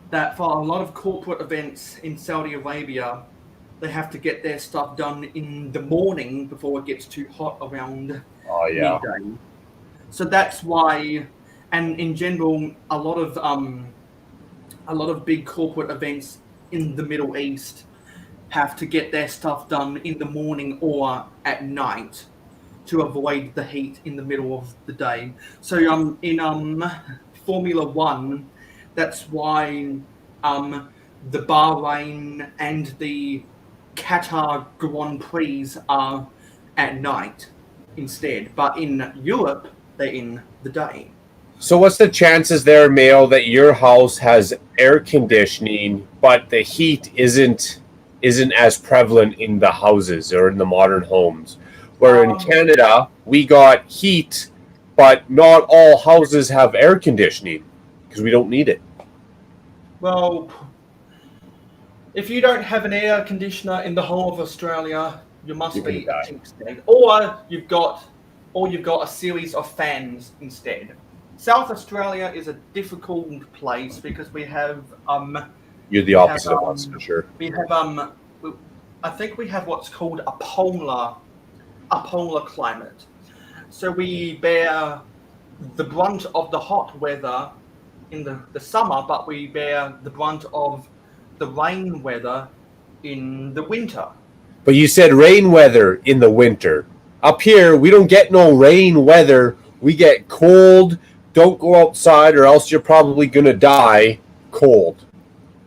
that for a lot of corporate events in Saudi Arabia, they have to get their stuff done in the morning before it gets too hot around midday. So that's why, and in general, a lot of big corporate events in the Middle East have to get their stuff done in the morning or at night to avoid the heat in the middle of the day. So in Formula One, that's why the Bahrain and the Qatar Grand Prix are at night instead. But in Europe, they're in the day. So what's the chances there, Mayo, that your house has air conditioning, but the heat isn't as prevalent in the houses or in the modern homes? Where in Canada, we got heat, but not all houses have air conditioning because we don't need it. Well, if you don't have an air conditioner in the whole of Australia, you must You're gonna be a die. jinxed. Or you've got a series of fans instead. South Australia is a difficult place because You're the we have opposite of us for sure. we have we, I think we have what's called a polar climate. So we bear the brunt of the hot weather in the summer, but we bear the brunt of the rain weather in the winter. But you said rain weather in the winter. Up here, we don't get no rain weather. We get cold. Don't go outside, or else you're probably gonna die. Cold.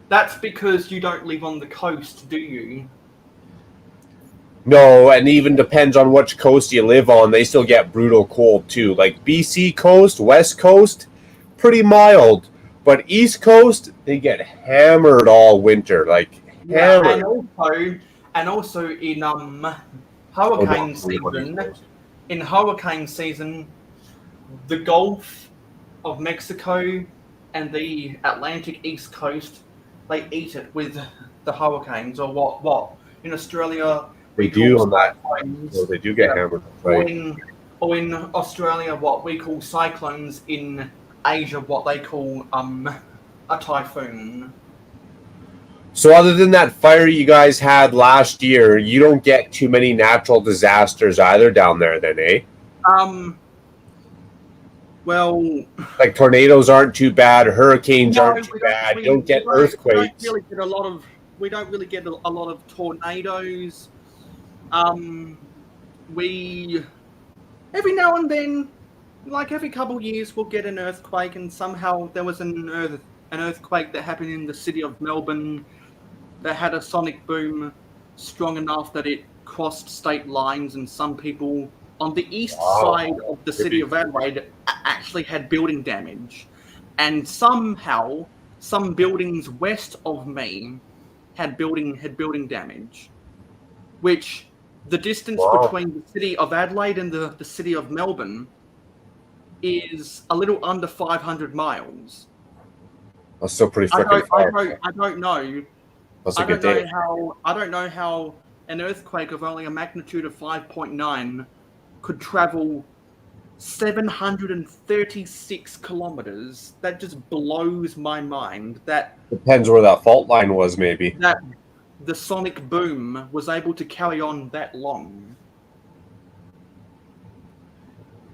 That's because you don't live on the coast, do you? No, and even depends on which coast you live on. They still get brutal cold too. Like BC coast, West Coast, pretty mild. But East Coast, they get hammered all winter. Like Yeah, hammered. and also in Oh, hurricane no, on East season, Coast. in hurricane season, the Gulf of Mexico and the Atlantic East Coast, they eat it with the hurricanes, or what in Australia They we do call on that. cyclones. No, they do get Yeah. hammered. Or Right. in Australia, what we call cyclones. In Asia, what they call a typhoon. So other than that fire you guys had last year, you don't get too many natural disasters either down there then, eh? Well, Like tornadoes aren't too bad, hurricanes no, aren't too bad. You don't get earthquakes. we don't really get a lot of tornadoes. Um, we every now and then, like every couple of years, we'll get an earthquake, and somehow there was an earthquake that happened in the city of Melbourne that had a sonic boom strong enough that it crossed state lines, and some people on the east side of the city of Adelaide actually had building damage, and somehow some buildings west of me had building damage, which the distance between the city of Adelaide and the city of Melbourne is a little under 500 miles. That's still pretty I freaking don't, I far. don't, I don't know. That's I like a don't know day. how an earthquake of only a magnitude of 5.9 could travel 736 kilometers. That just blows my mind. Depends where that fault line was, maybe. That the sonic boom was able to carry on that long.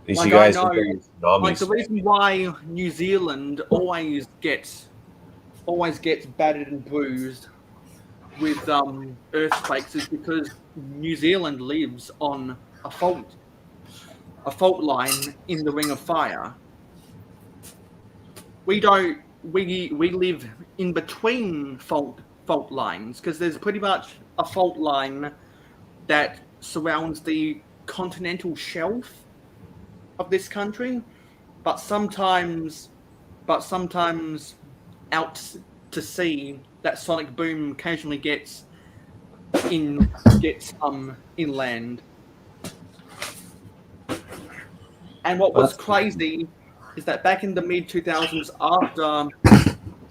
At least Like, you guys I know, are tsunamis. Like the reason why New Zealand always gets battered and bruised with earthquakes is because New Zealand lives on a fault line in the Ring of Fire. We don't. We live in between fault lines because there's pretty much a fault line that surrounds the continental shelf of this country, but sometimes out to sea, that sonic boom occasionally gets inland. And what was crazy is that back in the mid 2000s, after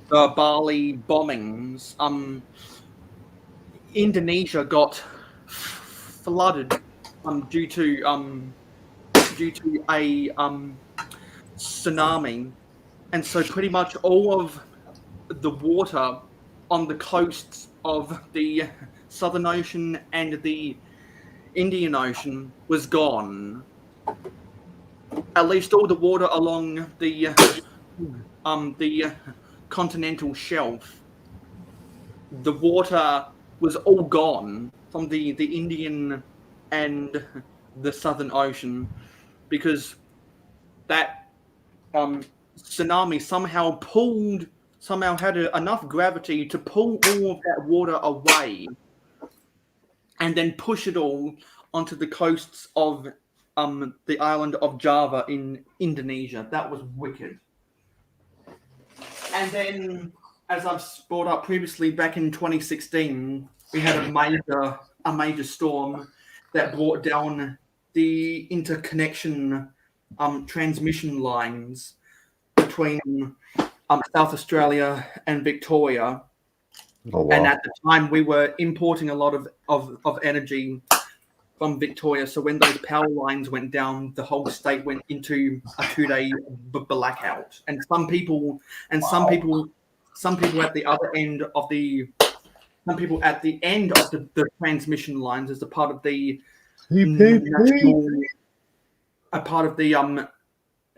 the Bali bombings, Indonesia got flooded due to a tsunami, and so pretty much all of the water on the coasts of the Southern Ocean and the Indian Ocean was gone. At least all the water along the continental shelf, the water was all gone from the Indian and the Southern Ocean because that tsunami somehow had enough gravity to pull all of that water away and then push it all onto the coasts of the island of Java in Indonesia. That was wicked. And then, as I've brought up previously, back in 2016, we had a major storm that brought down the interconnection transmission lines between South Australia and Victoria. Oh And wow. at the time, we were importing a lot of energy from Victoria. So when those power lines went down, the whole state went into a 2-day blackout. And some people at the other end of the the transmission lines as a part of the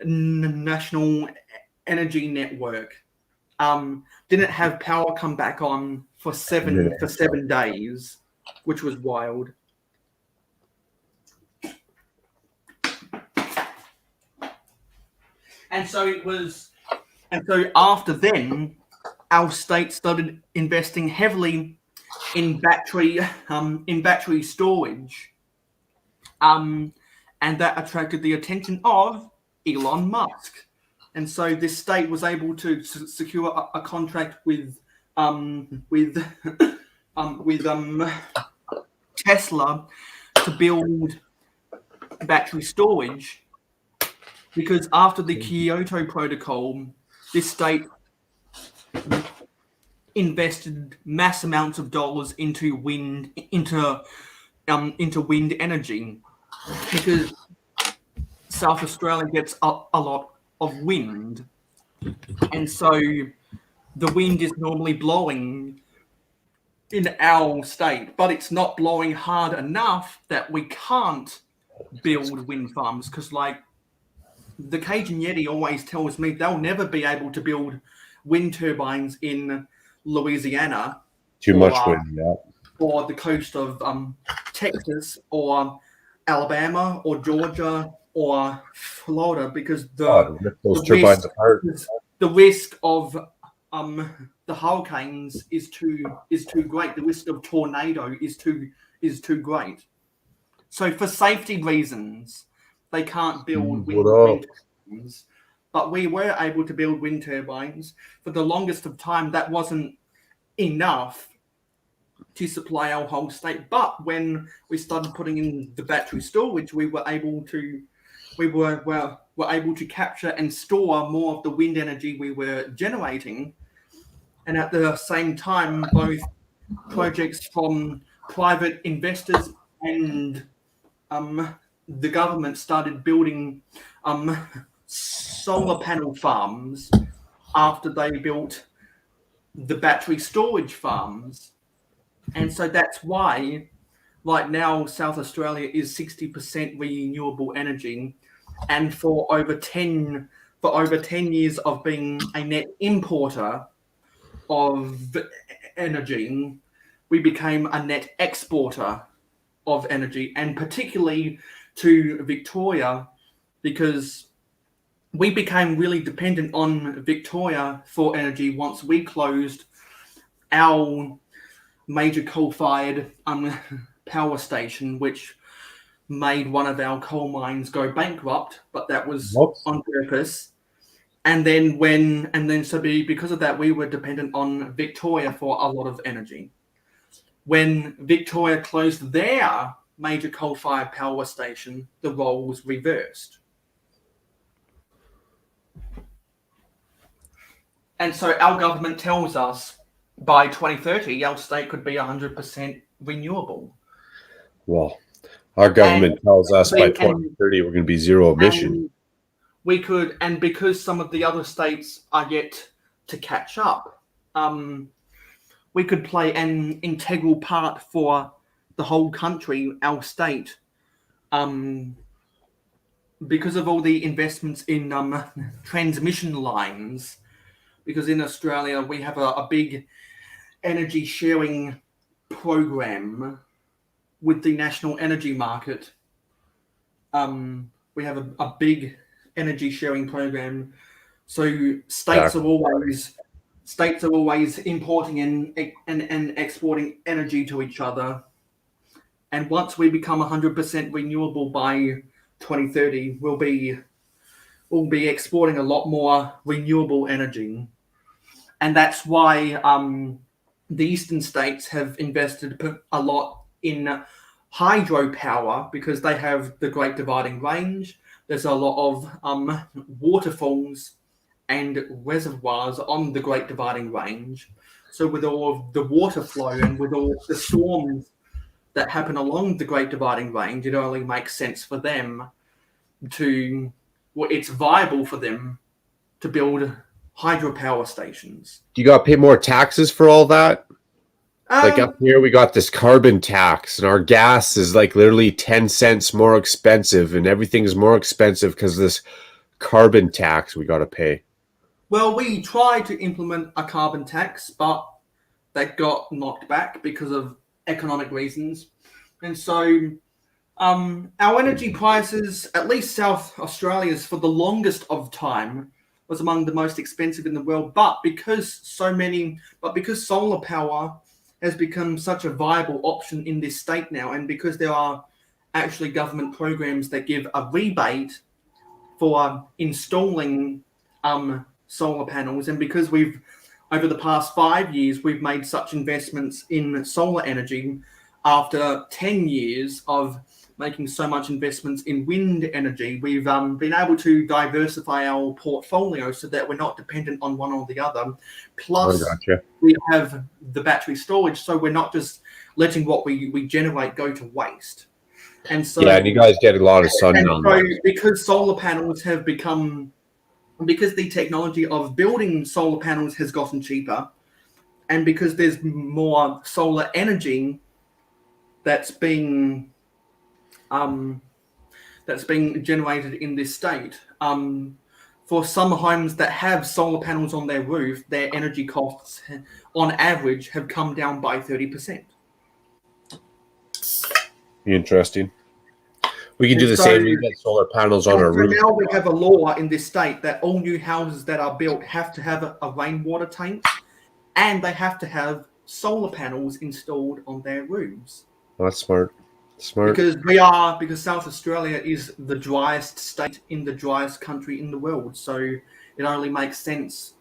national national energy network didn't have power come back on for seven days, which was wild. And so after then, our state started investing heavily in battery storage, and that attracted the attention of Elon Musk. And so this state was able to secure a contract with Tesla to build battery storage, because after the Kyoto Protocol, this state invested mass amounts of dollars into wind energy, because South Australia gets a lot of wind, and so the wind is normally blowing in our state, but it's not blowing hard enough that we can't build wind farms. Because like the Cajun Yeti always tells me, they'll never be able to build wind turbines in Louisiana Too much wind, yeah. or the coast of Texas or Alabama or Georgia or Florida, because those turbines apart. the risk of the hurricanes is too great. The risk of tornado is too great. So for safety reasons, they can't build wind turbines. But we were able to build wind turbines. For the longest of time, that wasn't enough to supply our whole state. But when we started putting in the battery storage, we were able to capture and store more of the wind energy we were generating. And at the same time, both projects from private investors and the government started building solar panel farms after they built the battery storage farms. And so that's why right now South Australia is 60% renewable energy, and for over 10 years of being a net importer of energy, we became a net exporter of energy, and particularly to Victoria, because we became really dependent on Victoria for energy once we closed our major coal-fired power station, which made one of our coal mines go bankrupt, but that was on purpose. And then because of that, we were dependent on Victoria for a lot of energy. When Victoria closed their major coal-fired power station, the role was reversed. And so our government tells us by 2030, our state could be 100% renewable. Well, our government tells us by 2030 we're going to be zero emission. We could, and because some of the other states are yet to catch up, we could play an integral part for the whole country, our state, because of all the investments in transmission lines. Because in Australia, we have a big energy sharing program with the national energy market. We have a big energy sharing program. So states are always importing and exporting energy to each other. And once we become 100% renewable by 2030, we'll be exporting a lot more renewable energy. And that's why the eastern states have invested a lot in hydropower, because they have the Great Dividing Range. There's a lot of waterfalls and reservoirs on the Great Dividing Range. So with all of the water flow and with all the storms that happen along the Great Dividing Range, it only makes sense for them to, well, it's viable for them to build hydropower stations. Do you got to pay more taxes for all that? Like up here, we got this carbon tax, and our gas is like literally 10 cents more expensive, and everything's more expensive because of this carbon tax we got to pay. Well, we tried to implement a carbon tax, but that got knocked back because of economic reasons. And so our energy prices, at least South Australia's, for the longest of time, was among the most expensive in the world. But because solar power has become such a viable option in this state now, and because there are actually government programs that give a rebate for installing solar panels, and because we've, over the past 5 years, we've made such investments in solar energy after 10 years of making so much investments in wind energy, we've been able to diversify our portfolio so that we're not dependent on one or the other. Plus, we have the battery storage, so we're not just letting what we generate go to waste. And so, yeah, and you guys get a lot of sun on that. Because solar panels have become, because the technology of building solar panels has gotten cheaper, and because there's more solar energy that's being generated in this state. For some homes that have solar panels on their roof, their energy costs, on average, have come down by 30%. Interesting. We can do the same. We get solar panels on our roof. Now we have a law in this state that all new houses that are built have to have a rainwater tank, and they have to have solar panels installed on their roofs. That's smart. Smart. Because South Australia is the driest state in the driest country in the world, so it only makes sense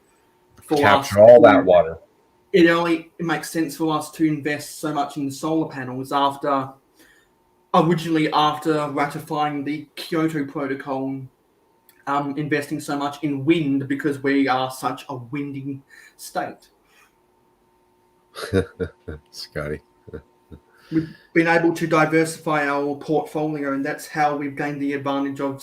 for capture all that water. It makes sense for us to invest so much in solar panels originally after ratifying the Kyoto Protocol, investing so much in wind because we are such a windy state. Scotty. We've been able to diversify our portfolio, and that's how we've gained the advantage of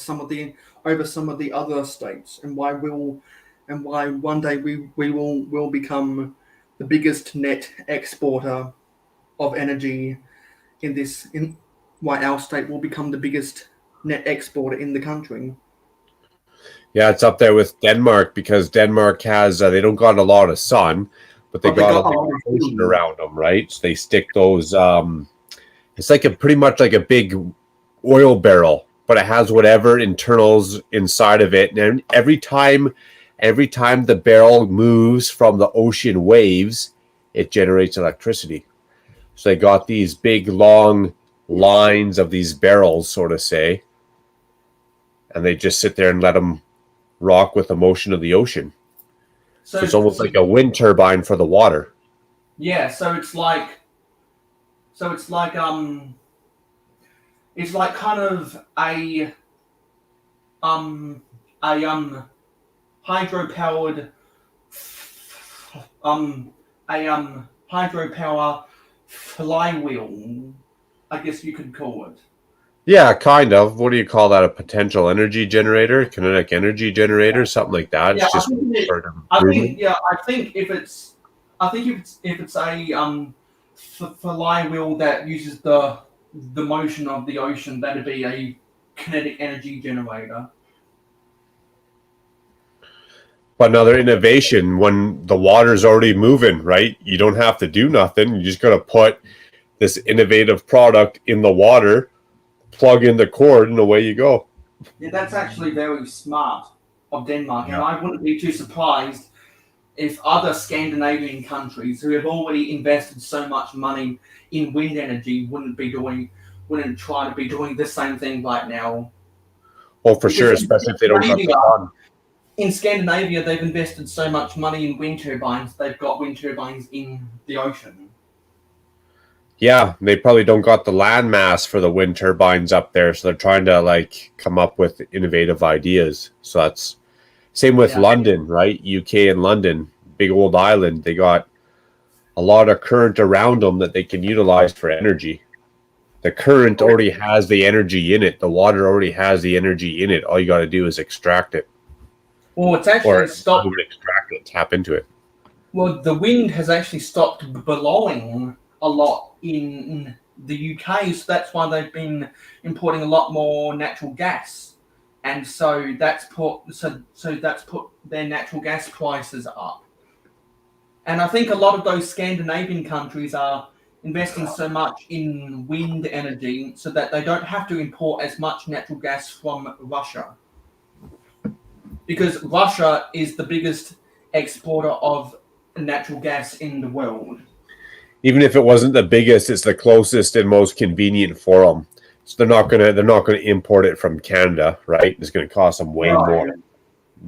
over some of the other states, and why one day we will become the biggest net exporter of energy why our state will become the biggest net exporter in the country. Yeah, it's up there with Denmark, because Denmark has they don't got a lot of sun, but they got a lot of ocean around them, right? So they stick those. It's like pretty much like a big oil barrel, but it has whatever internals inside of it, and every time the barrel moves from the ocean waves, it generates electricity. So they got these big long lines of these barrels, sort of say, and they just sit there and let them rock with the motion of the ocein. So it's almost like a wind turbine for the water. Yeah, so it's like kind of a hydropowered hydropower flywheel, I guess you could call it. Yeah, kind of. What do you call that? A potential energy generator, kinetic energy generator, something like that. Yeah, it's just I think if it's a flywheel that uses the motion of the ocean, that'd be a kinetic energy generator. But another innovation, when the water's already moving, right? You don't have to do nothing. You just got to put this innovative product in the water, plug in the cord, and away you go. Yeah, that's actually very smart of Denmark, and I wouldn't be too surprised if other Scandinavian countries who have already invested so much money in wind energy wouldn't try to be doing the same thing right now. Oh, for sure, especially if they don't have the sun. In Scandinavia, they've invested so much money in wind turbines, they've got wind turbines in the ocean. Yeah, they probably don't got the land mass for the wind turbines up there, so they're trying to come up with innovative ideas. So Same with Yeah. London, right? UK and London, big old island. They got a lot of current around them that they can utilize for energy. The current already has the energy in it. The water already has the energy in it. All you got to do is extract it. Well, it's actually Or stopped. extract it, tap into it. Well, the wind has actually stopped blowing a lot in the UK, so that's why they've been importing a lot more natural gas, and so that's put their natural gas prices up. And I think a lot of those Scandinavian countries are investing so much in wind energy so that they don't have to import as much natural gas from Russia. Because Russia is the biggest exporter of natural gas in the world. Even if it wasn't the biggest, it's the closest and most convenient for them. So they're not gonna import it from Canada, right? It's gonna cost them way more.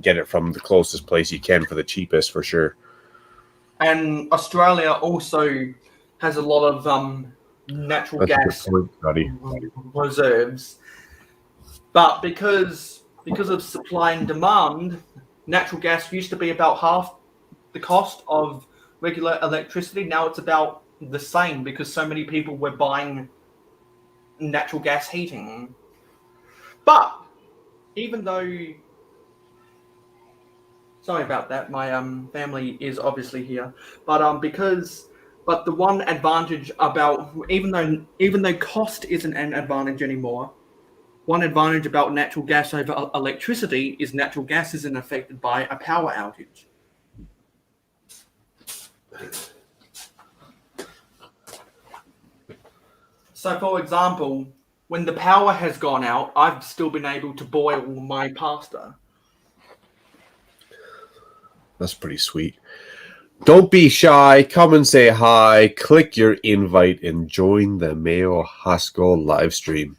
Get it from the closest place you can for the cheapest, for sure. And Australia also has a lot of natural gas reserves, but because of supply and demand, natural gas used to be about half the cost of regular electricity. Now it's about the same because so many people were buying natural gas heating. But even though, sorry about that, my family is obviously here, but the one advantage about, even though cost isn't an advantage anymore, one advantage about natural gas over electricity is natural gas isn't affected by a power outage. So, for example, when the power has gone out, I've still been able to boil my pasta. That's pretty sweet. Don't be shy. Come and say hi. Click your invite and join the Mayo Hosko live stream.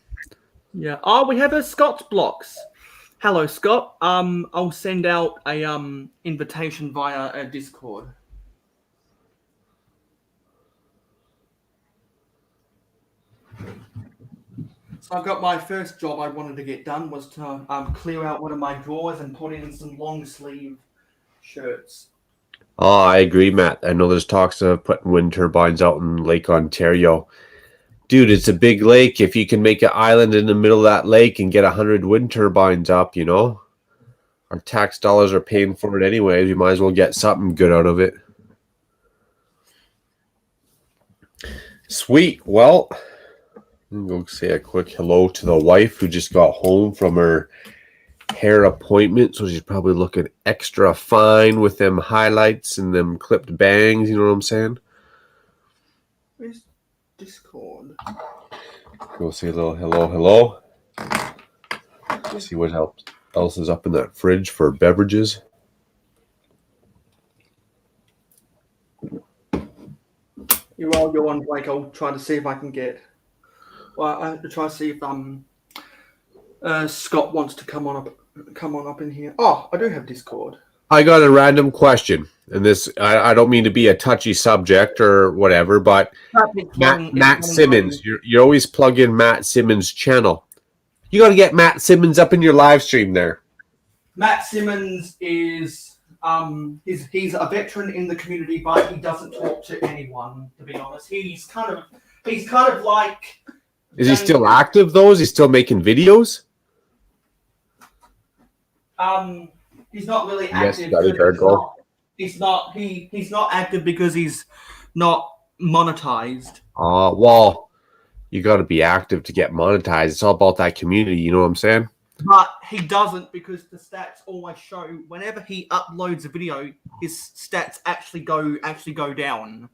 Yeah. Oh, we have a Scott's blocks. Hello, Scott. I'll send out a invitation via a Discord. So I've got my first job I wanted to get done was to clear out one of my drawers and put in some long sleeve shirts. Oh, I agree, Matt. I know there's talks of putting wind turbines out in Lake Ontario. Dude, it's a big lake. If you can make an island in the middle of that lake and get 100 wind turbines up, you know, our tax dollars are paying for it anyways. We might as well get something good out of it. Sweet. Well, I'm going to say a quick hello to the wife who just got home from her hair appointment, so she's probably looking extra fine with them highlights and them clipped bangs, you know what I'm saying? Where's Discord? Go say a little hello. See what else is up in that fridge for beverages. You all go on break. I'll try to see if I can get. Well, I have to try to see if Scott wants to come on up in here. Oh, I do have Discord. I got a random question, and this I don't mean to be a touchy subject or whatever, but Matt Simmons, you always plug in Matt Simmons' channel. You got to get Matt Simmons up in your live stream there. Matt Simmons is he's a veteran in the community, but he doesn't talk to anyone. To be honest, he's kind of like. Is he still active though? Is he still making videos? He's not really Yes, active. He's not active because he's not monetized. Well, you got to be active to get monetized. It's all about that community. You know what I'm saying? But he doesn't, because the stats always show whenever he uploads a video, his stats actually go down.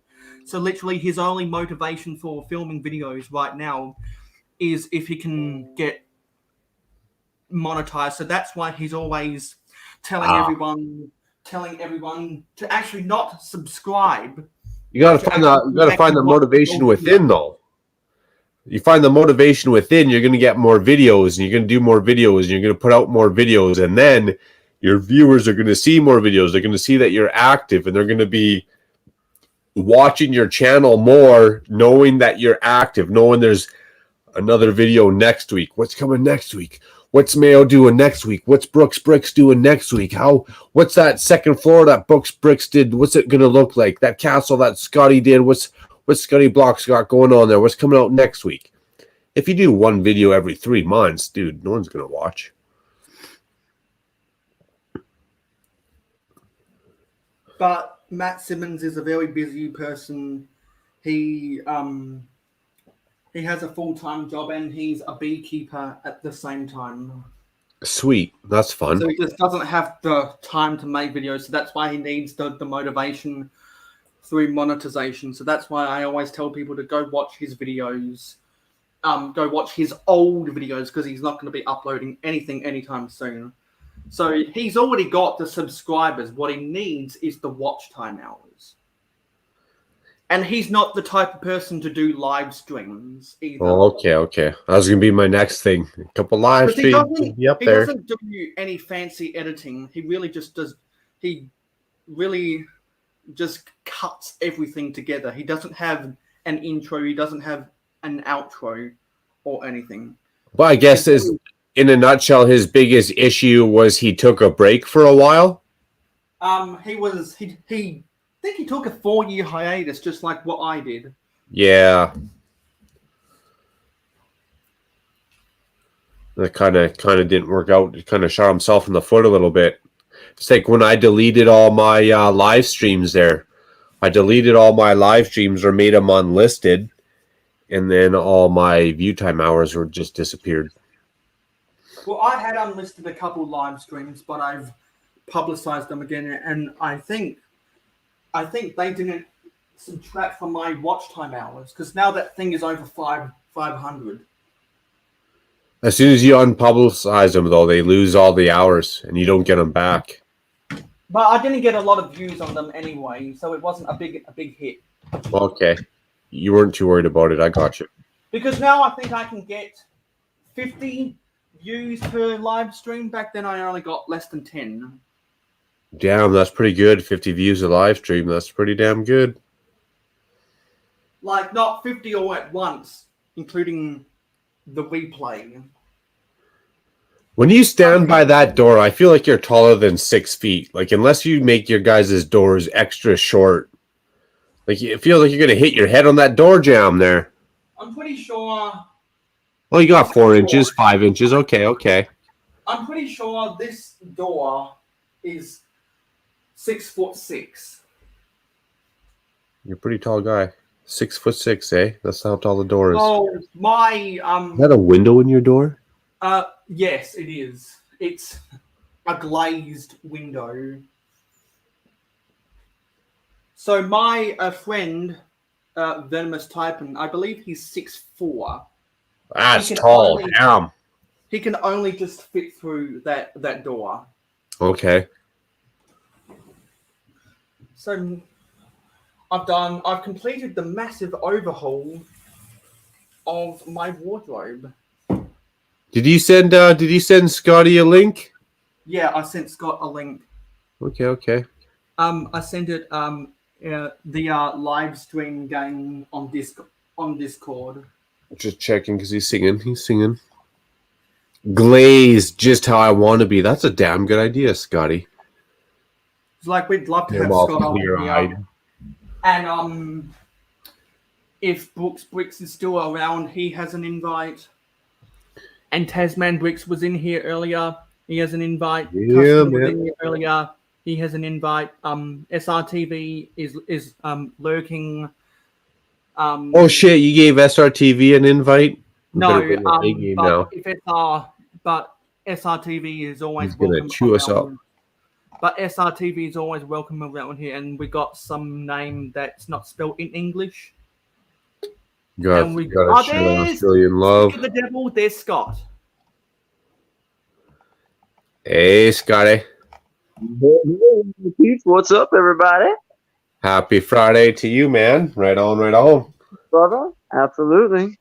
So literally, his only motivation for filming videos right now is if he can get monetized. So that's why he's always telling everyone to actually not subscribe. You got to find the motivation within, though. You find the motivation within, you're going to get more videos, and you're going to do more videos, and you're going to put out more videos, and then your viewers are going to see more videos. They're going to see that you're active, and they're going to be watching your channel more, knowing that you're active, knowing there's another video next week. What's coming next week? What's Mayo doing next week? What's Brooks Bricks doing next week? What's that second floor that Brooks Bricks did? What's it gonna look like? That castle that Scotty did, what's Scotty Block's got going on there? What's coming out next week? If you do one video every 3 months, dude, no one's gonna watch. But Matt Simmons is a very busy person. He has a full-time job and he's a beekeeper at the same time. Sweet, that's fun. So he just doesn't have the time to make videos. So that's why he needs the motivation through monetization. So that's why I always tell people to go watch his videos. Go watch his old videos because he's not going to be uploading anything anytime soon. So he's already got the subscribers. What he needs is the watch time hours. And he's not the type of person to do live streams either. Oh, okay. That was gonna be my next thing. A couple live streams. He doesn't do any fancy editing. He really just does. He really just cuts everything together. He doesn't have an intro. He doesn't have an outro or anything. Well, I guess in a nutshell, his biggest issue was he took a break for a while. I think he took a 4-year hiatus, just like what I did. Yeah. That kind of didn't work out. He kind of shot himself in the foot a little bit. It's like when I deleted all my live streams there. I deleted all my live streams or made them unlisted, and then all my view time hours were just disappeared. Well, I had unlisted a couple live streams, but I've publicized them again, and I think they didn't subtract from my watch time hours because now that thing is over 500. As soon as you unpublicize them, though, they lose all the hours and you don't get them back. But I didn't get a lot of views on them anyway, so it wasn't a big hit. Okay. You weren't too worried about it. I got you. Because now I think I can get 50 views per live stream. Back then I only got less than 10. Damn, that's pretty good. 50 views a live stream. That's pretty damn good. Like, not 50 all at once, including the replay. When you stand by that door, I feel like you're taller than 6 feet. Like, unless you make your guys' doors extra short. Like, it feels like you're going to hit your head on that door jamb there. I'm pretty sure... Well, you got 4 inches, 5 inches. Okay. I'm pretty sure this door is 6'6". You're a pretty tall guy. 6'6", eh? That's how tall the door is. Oh, my Is that a window in your door? Yes, it is. It's a glazed window. So my friend, Venomous Typin, I believe he's 6'4". That's tall. Damn. He can only just fit through that door. Okay. So I've completed the massive overhaul of my wardrobe. Did you send Scotty a link? Yeah, I sent Scott a link. Okay. I sent it the live stream game on Discord. Just checking because he's singing. Glazed, just how I want to be. That's a damn good idea, Scotty. It's like we'd love to have Scott on here. And if Brooks Bricks is still around, he has an invite. And Tasman Bricks was in here earlier. He has an invite. Yeah, man. Was in here earlier. He has an invite. SRTV is lurking. Oh shit! You gave SRTV an invite? No, but SRTV is always gonna chew us up. But SRTV is always welcome around here, and we got some name that's not spelled in English. Got to show Australian love. The devil, there's Scott. Hey, Scotty. What's up, everybody? Happy Friday to you, man. Right on. Brother, absolutely.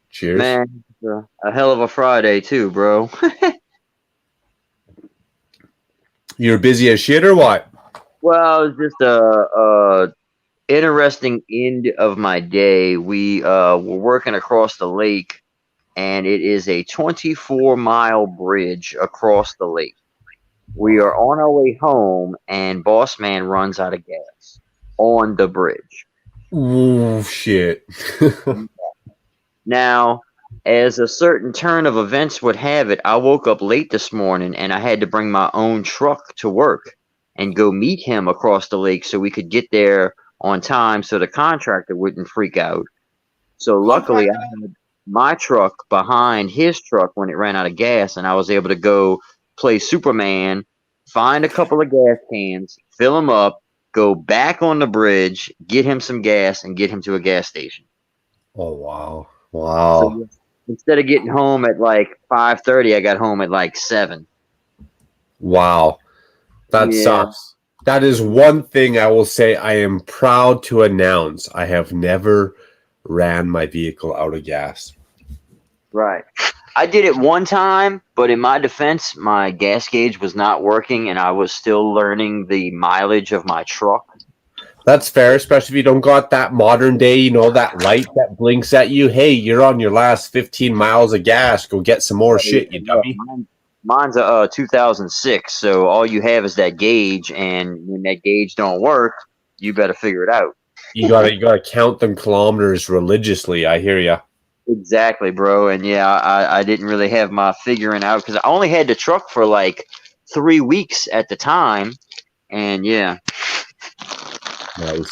Cheers. Man, a hell of a Friday, too, bro. You're busy as shit or what? Well, it's just a interesting end of my day. We were working across the lake and it is a 24-mile bridge across the lake. We are on our way home, and Boss Man runs out of gas on the bridge. Ooh, shit. Now, as a certain turn of events would have it, I woke up late this morning and I had to bring my own truck to work and go meet him across the lake so we could get there on time so the contractor wouldn't freak out. So luckily, I had my truck behind his truck when it ran out of gas, and I was able to go play Superman, find a couple of gas cans, fill them up, go back on the bridge, get him some gas, and get him to a gas station. Oh, wow. Wow. So instead of getting home at like 5:30, I got home at like 7. Wow. That sucks. That is one thing I will say I am proud to announce. I have never ran my vehicle out of gas. Right. I did it one time, but in my defense, my gas gauge was not working and I was still learning the mileage of my truck. That's fair, especially if you don't got that modern day, that light that blinks at you. Hey, you're on your last 15 miles of gas. Go get some more shit, you dummy. Mine's a 2006, so all you have is that gauge, and when that gauge don't work, you better figure it out. You gotta count them kilometers religiously. I hear ya. Exactly, bro. And yeah, I didn't really have my figuring out because I only had the truck for like 3 weeks at the time, and yeah. Nice.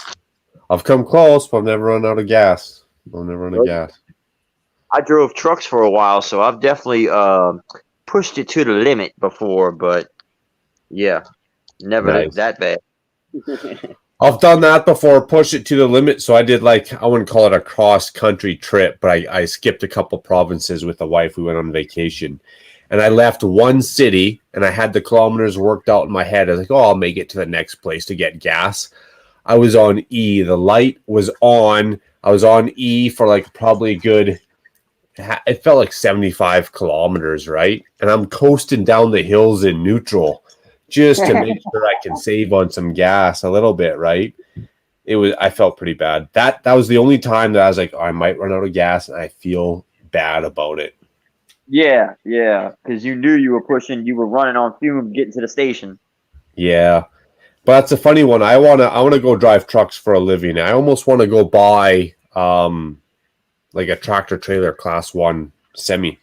I've come close, but I've never run out of gas. I'll never run out of gas. I drove trucks for a while, so I've definitely pushed it to the limit before, but yeah, never that bad. I've done that before, pushed it to the limit. So I did I wouldn't call it a cross-country trip, but I skipped a couple provinces with the wife. We went on vacation. And I left one city, and I had the kilometers worked out in my head. I was like, oh, I'll make it to the next place to get gas. I was on E. The light was on. I was on E for probably a good, it felt like 75 kilometers, right? And I'm coasting down the hills in neutral just to make sure I can save on some gas a little bit, right? I felt pretty bad. That was the only time that I was like, oh, I might run out of gas, and I feel bad about it. Yeah, because you knew you were running on fumes getting to the station. Yeah. But that's a funny one. I wanna go drive trucks for a living. I almost want to go buy a tractor trailer class 1 semi.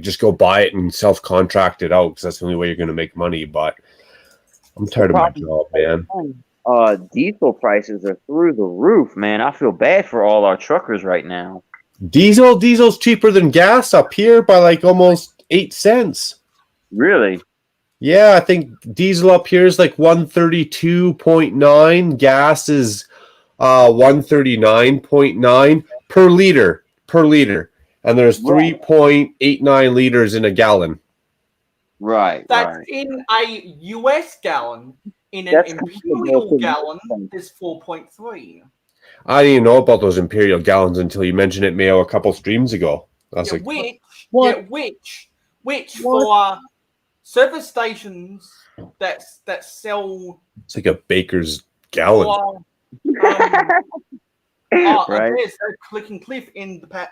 Just go buy it and self-contract it out because that's the only way you're gonna make money. But I'm tired of my job, man. Diesel prices are through the roof, man. I feel bad for all our truckers right now. Diesel's cheaper than gas up here by almost 8 cents. Really? Yeah, I think diesel up here is 132.9. Gas is 139.9 per liter. And there's 3.89 liters in a gallon. Right. That's in a US gallon. In an imperial gallon, is 4.3. I didn't even know about those imperial gallons until you mentioned it, Mayo, a couple streams ago. I was which for service stations that sell. It's like a baker's gallon. Right. There's a clicking cliff in the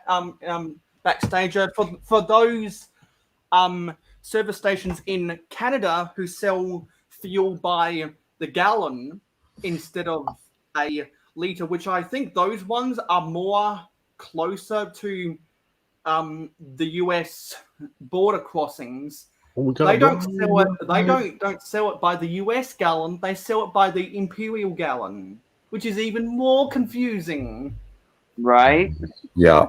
backstage for those service stations in Canada who sell fuel by the gallon instead of a liter, which I think those ones are more closer to the US border crossings. They don't sell it. They don't sell it by the US gallon. They sell it by the imperial gallon, which is even more confusing. Right? Yeah.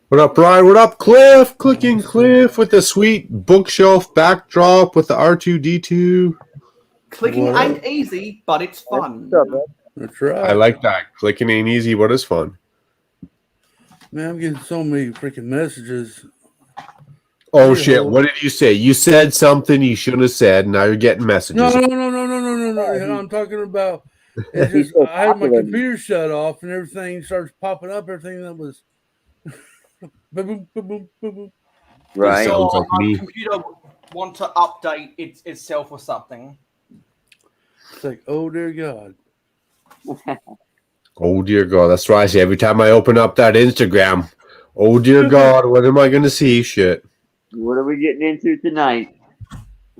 What up, Brian? What up, Cliff? Clicking Cliff with the sweet bookshelf backdrop with the R2D2. Clicking ain't easy, but it's fun. That's right. I like that. Clicking ain't easy, but it's fun. Man, I'm getting so many freaking messages. Oh, shit. What did you say? You said something you shouldn't have said. Now you're getting messages. No. I'm talking about, it's just, I had my computer shut off and everything starts popping up. Everything that was boom, boom, boom, boom, boom. Right. So my computer want to update itself or something. It's like, oh, dear God. Oh, dear God. That's right. I say every time I open up that Instagram, Oh dear God, what am I gonna see? Shit. What are we getting into tonight?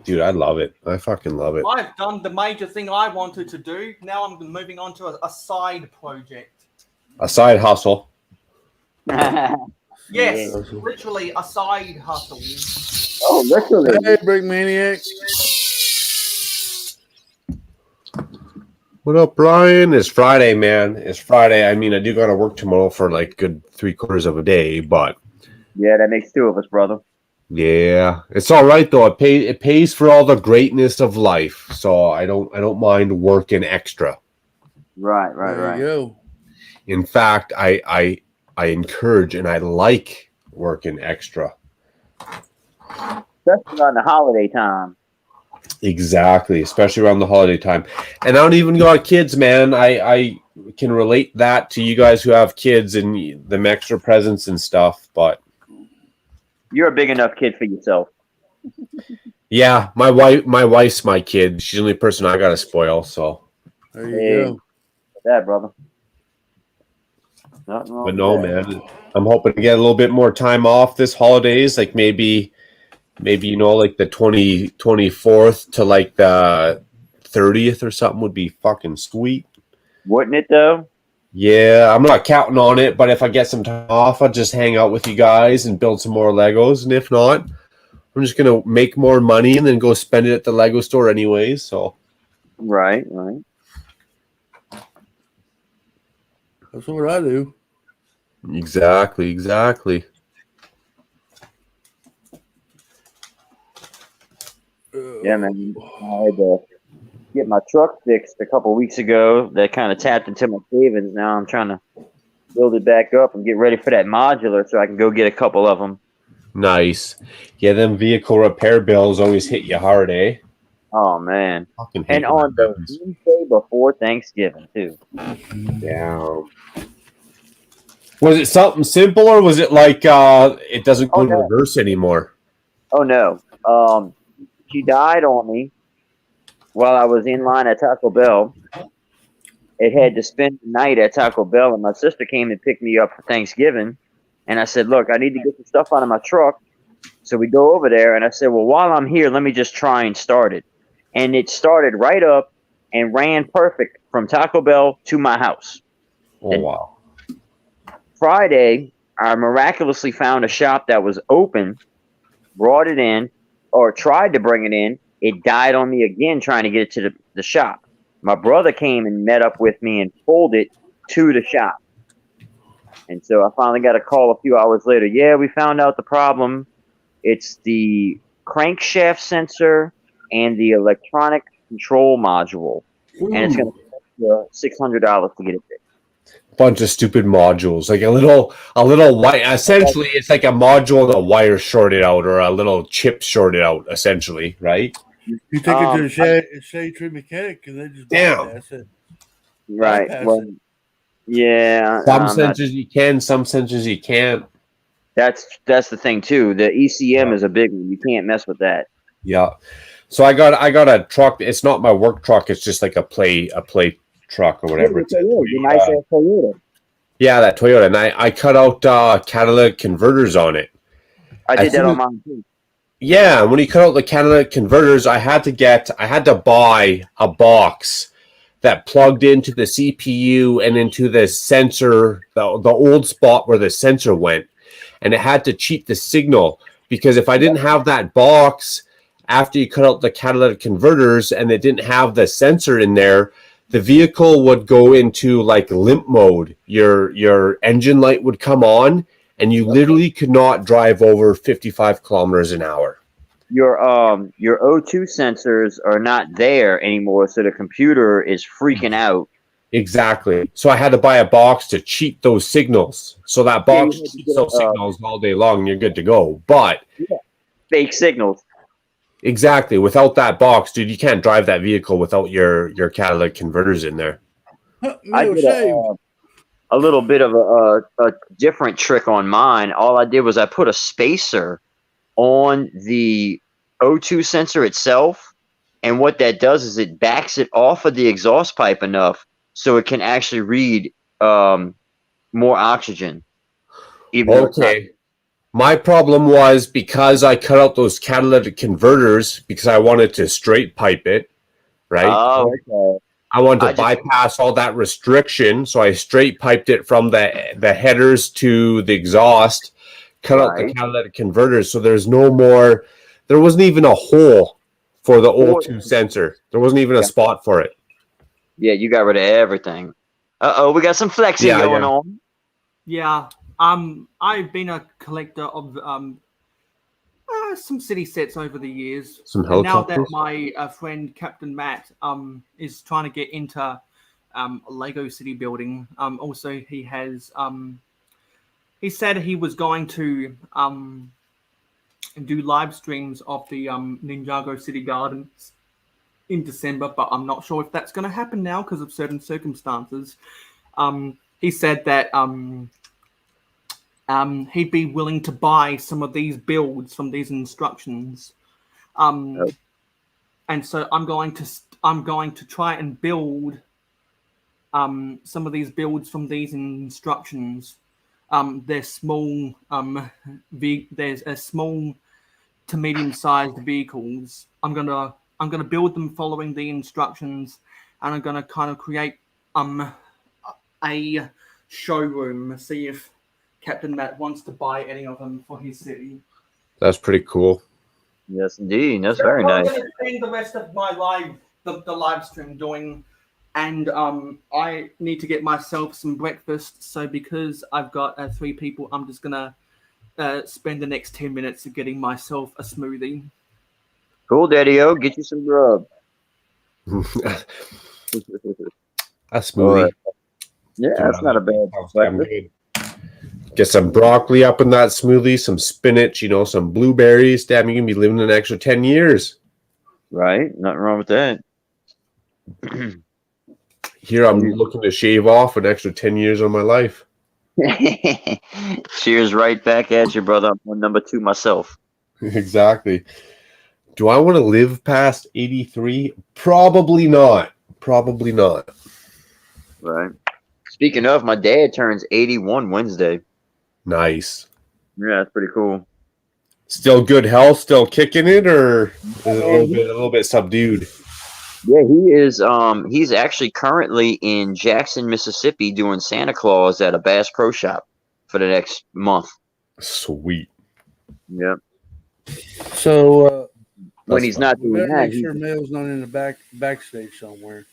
Dude, I love it. I fucking love it. I've done the major thing I wanted to do. Now I'm moving on to a side project. A side hustle. Yes, Yeah. literally a side hustle. Oh, literally. Hey, Brick Maniac. What up, Brian? It's Friday, man. It's Friday. I mean, I do gotta work tomorrow for like good 3/4 of a day, but Yeah, that makes two of us, brother. yeah, it's all right though. It pays for all the greatness of life, so I don't mind working extra. Right. There you go. In fact, I encourage and I like working extra. Especially on the holiday time. Exactly, especially around the holiday time. And I don't even got kids, man. I can relate that to you guys who have kids and them extra presents and stuff, but You're a big enough kid for yourself. yeah, my wife's my kid. She's the only person I gotta spoil, so There you Hey. go. That, brother. Nothing wrong but with no, that. man. I'm hoping to get a little bit more time off this holidays, like maybe like the 24th to like the 30th or something would be fucking sweet. Wouldn't it, though? Yeah, I'm not counting on it, but if I get some time off, I'll just hang out with you guys and build some more Legos. And if not, I'm just gonna make more money and then go spend it at the Lego store anyways. So Right. That's what I do. exactly. Yeah, man. I had to get my truck fixed a couple weeks ago. That kind of tapped into my savings. Now I'm trying to build it back up and get ready for that modular so I can go get a couple of them. Nice. Yeah, them vehicle repair bills always hit you hard, eh? Oh, man. Fucking hate And when on that the happens. Wednesday before Thanksgiving, too. Damn. Was it something simple or was it like it doesn't go Oh, in no. reverse anymore? Oh, no. She died on me while I was in line at Taco Bell. It had to spend the night at Taco Bell, and my sister came and picked me up for Thanksgiving. And I said, look, I need to get some stuff out of my truck. So we go over there, and I said, well, while I'm here, let me just try and start it. And it started right up and ran perfect from Taco Bell to my house. Oh, wow. Friday, I miraculously found a shop that was open, brought it in, or tried to bring it in. It died on me again trying to get it to the shop. My brother came and met up with me and pulled it to the shop. And so I finally got a call a few hours later. Yeah, we found out the problem. It's the crankshaft sensor and the electronic control module. And it's going to cost you $600 to get it fixed. Bunch of stupid modules, like a little wire. Essentially, it's like a module and a wire shorted out, or a little chip shorted out. Essentially, right? You take it to the shade tree mechanic and they just bypass it. Right. Bypass Well, it. yeah. Some sensors you can, some sensors you can't. That's the thing too. The ECM is a big one. You can't mess with that. Yeah. So I got a truck. It's not my work truck. It's just like a play truck or whatever. It's a nice ass Toyota. Yeah, that Toyota. And I cut out catalytic converters on it. I did that on mine too. Yeah, when you cut out the catalytic converters, I had to buy a box that plugged into the CPU and into the sensor, the old spot where the sensor went. And it had to cheat the signal, because if I didn't have that box after you cut out the catalytic converters and it didn't have the sensor in there, the vehicle would go into like limp mode. Your engine light would come on and you literally could not drive over 55 kilometers an hour. Your O2 sensors are not there anymore, so the computer is freaking out. Exactly. So I had to buy a box to cheat those signals. So that box cheats those signals all day long and you're good to go. But fake signals. Exactly. Without that box, dude, you can't drive that vehicle without your catalytic converters in there. I did a little bit of a different trick on mine. All I did was I put a spacer on the O2 sensor itself, and what that does is it backs it off of the exhaust pipe enough so it can actually read more oxygen. Even though it's not. Okay. My problem was because I cut out those catalytic converters because I wanted to straight pipe it, right? Oh, okay. I wanted to I just- bypass all that restriction, so I straight piped it from the headers to the exhaust, cut out the Right. catalytic converters, so there's no more. There wasn't even a hole for the O2 sensor. There wasn't even a spot for it. Yeah, you got rid of everything. We got some flexing going on. Yeah. I've been a collector of some city sets over the years. Some And now helicopters. that my friend Captain Matt is trying to get into Lego city building, also he has he said he was going to do live streams of the Ninjago City Gardens in December, but I'm not sure if that's going to happen now because of certain circumstances. He said that he'd be willing to buy some of these builds from these instructions, and so I'm going to try and build some of these builds from these instructions. They're small. There's a small to medium-sized vehicles. I'm gonna build them following the instructions, and I'm gonna kind of create a showroom. See if Captain Matt wants to buy any of them for his city. That's pretty cool. Yes, indeed. That's very nice. I'm going to spend the rest of my the live stream doing, and I need to get myself some breakfast. So because I've got 3 people, I'm just gonna spend the next 10 minutes getting myself a smoothie. Cool, Daddy-O. Get you some grub. A smoothie. Yeah, that's not a bad breakfast. Get some broccoli up in that smoothie, some spinach, some blueberries. Damn, you can be living an extra 10 years. Right? Nothing wrong with that. Here I'm looking to shave off an extra 10 years of my life. Cheers right back at you, brother. I'm on number 2 myself. Exactly. Do I want to live past 83? Probably not. Probably not. Right. Speaking of, my dad turns 81 Wednesday. Nice. Yeah, that's pretty cool. Still good health, still kicking it, or is it a little bit subdued? Yeah, he is. He's actually currently in Jackson, Mississippi, doing Santa Claus at a Bass Pro Shop for the next month. Sweet. Yep. So When he's not we doing better that, make sure Mail's not in the backstage somewhere.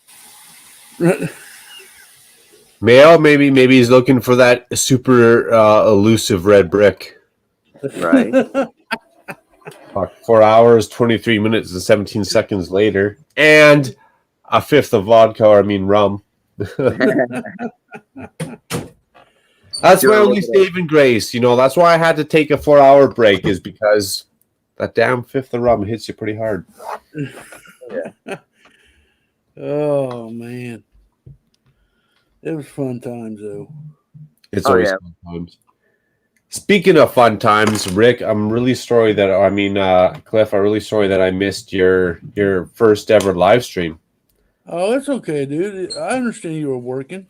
Mayo, maybe he's looking for that super elusive red brick. right? 4 hours, 23 minutes, and 17 seconds later, and a fifth of vodka, rum. That's my only saving grace. That's why I had to take a 4-hour break, is because that damn fifth of rum hits you pretty hard. Yeah. Oh, man. It was fun times, though. It's always fun times. Speaking of fun times, Rick, I'm really sorry that Cliff, I'm really sorry that I missed your first ever live stream. Oh, it's okay, dude. I understand you were working.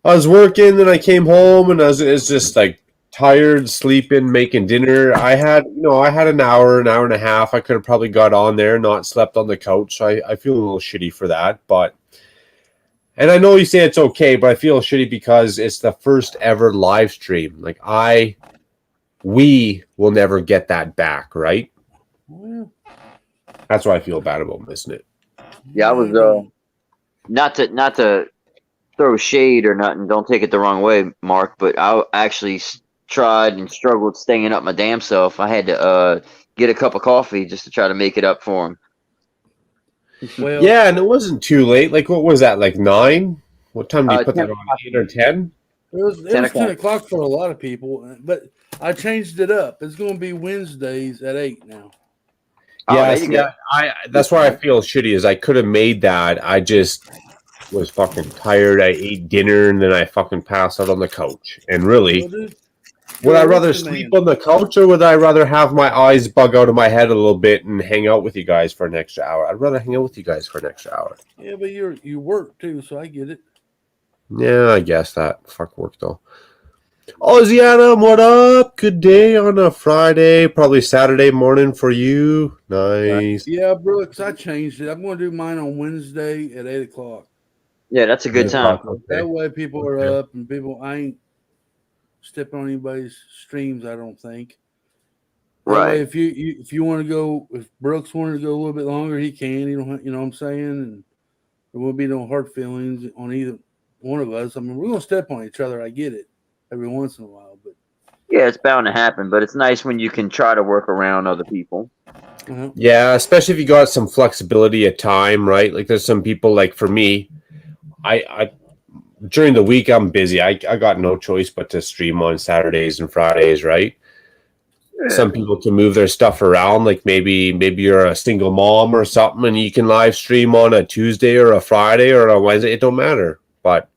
I was working, and I came home, and I was just like tired, sleeping, making dinner. I had an hour and a half. I could have probably got on there, not slept on the couch. So I feel a little shitty for that, and I know you say it's okay, but I feel shitty because it's the first ever live stream. Like we will never get that back, right? Well, that's why I feel bad about missing it. Yeah, I was not to throw shade or nothing. Don't take it the wrong way, Mark. But I actually tried and struggled staying up my damn self. I had to get a cup of coffee just to try to make it up for him. Well, yeah, and it wasn't too late. Like, what was that? Like 9? What time did you put that on? 8 or 10? It was 10 o'clock for a lot of people, but I changed it up. It's going to be Wednesdays at 8 now. Yeah, that's why I feel shitty. Is I could have made that. I just was fucking tired. I ate dinner and then I fucking passed out on the couch. And really, would I rather sleep on the couch, or would I rather have my eyes bug out of my head a little bit and hang out with you guys for an extra hour? I'd rather hang out with you guys for an extra hour. Yeah, but you work too, so I get it. Yeah, I guess that. Fuck work though. Aussie Adam, what up? Good day on a Friday, probably Saturday morning for you. Nice. Yeah, Brooks, I changed it. I'm going to do mine on Wednesday at 8:00. Yeah, that's a good time. That way, people are up and I ain't stepping on anybody's streams. I don't think. That way, Right. if you want to go, if Brooks wanted to go a little bit longer, he can. You know what I'm saying, and there won't be no hard feelings on either one of us. I mean, we're gonna step on each other. I get it every once in a while, but Yeah, it's bound to happen, but it's nice when you can try to work around other people. Yeah, especially if you got some flexibility at time, right? Like there's some people like for me, I during the week I'm busy. I got no choice but to stream on Saturdays and Fridays, right? Some people can move their stuff around, like maybe you're a single mom or something and you can live stream on a Tuesday or a Friday or a Wednesday. It don't matter. But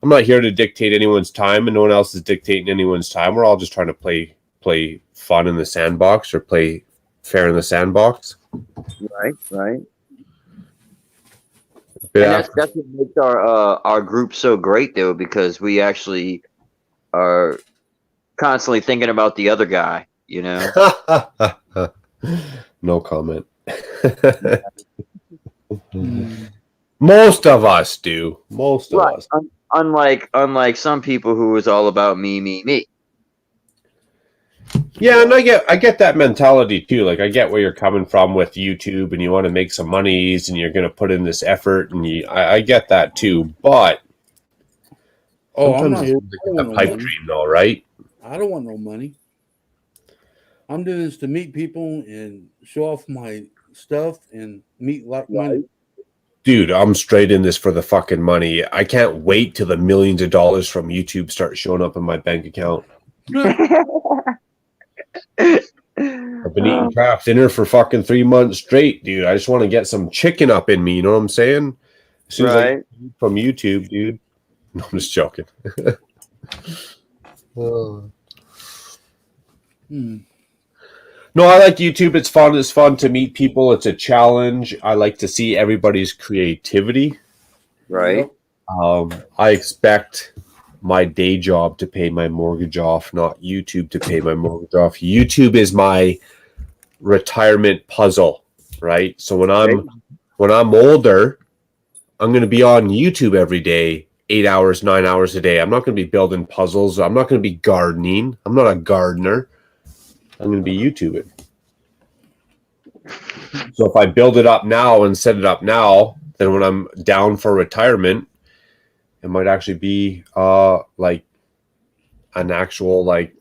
I'm not here to dictate anyone's time, and no one else is dictating anyone's time. We're all just trying to play fun in the sandbox or play fair in the sandbox. Right. And that's what makes our group so great, though, because we actually are constantly thinking about the other guy. You know. No comment. Most of us do. Most of us. Unlike some people who is all about me. Yeah, and I get that mentality too. Like I get where you're coming from with YouTube, and you want to make some monies, and you're going to put in this effort, and I get that too. But I'm not it's like a pipe dream, though, right? I don't want no money. I'm doing this to meet people and show off my stuff and meet like-minded. Dude, I'm straight in this for the fucking money. I can't wait till the millions of dollars from YouTube start showing up in my bank account. I've been eating craft dinner for fucking 3 months straight, dude. I just want to get some chicken up in me, you know what I'm saying? As soon as I get from YouTube, dude. No, I'm just joking. No, I like YouTube. It's fun. It's fun to meet people. It's a challenge. I like to see everybody's creativity. Right. I expect my day job to pay my mortgage off, not YouTube to pay my mortgage off. YouTube is my retirement puzzle, right? So when I'm older, I'm going to be on YouTube every day, 8 hours, 9 hours a day. I'm not going to be building puzzles. I'm not going to be gardening. I'm not a gardener. I'm going to be YouTubing. So if I build it up now and set it up now, then when I'm down for retirement, it might actually be like an actual like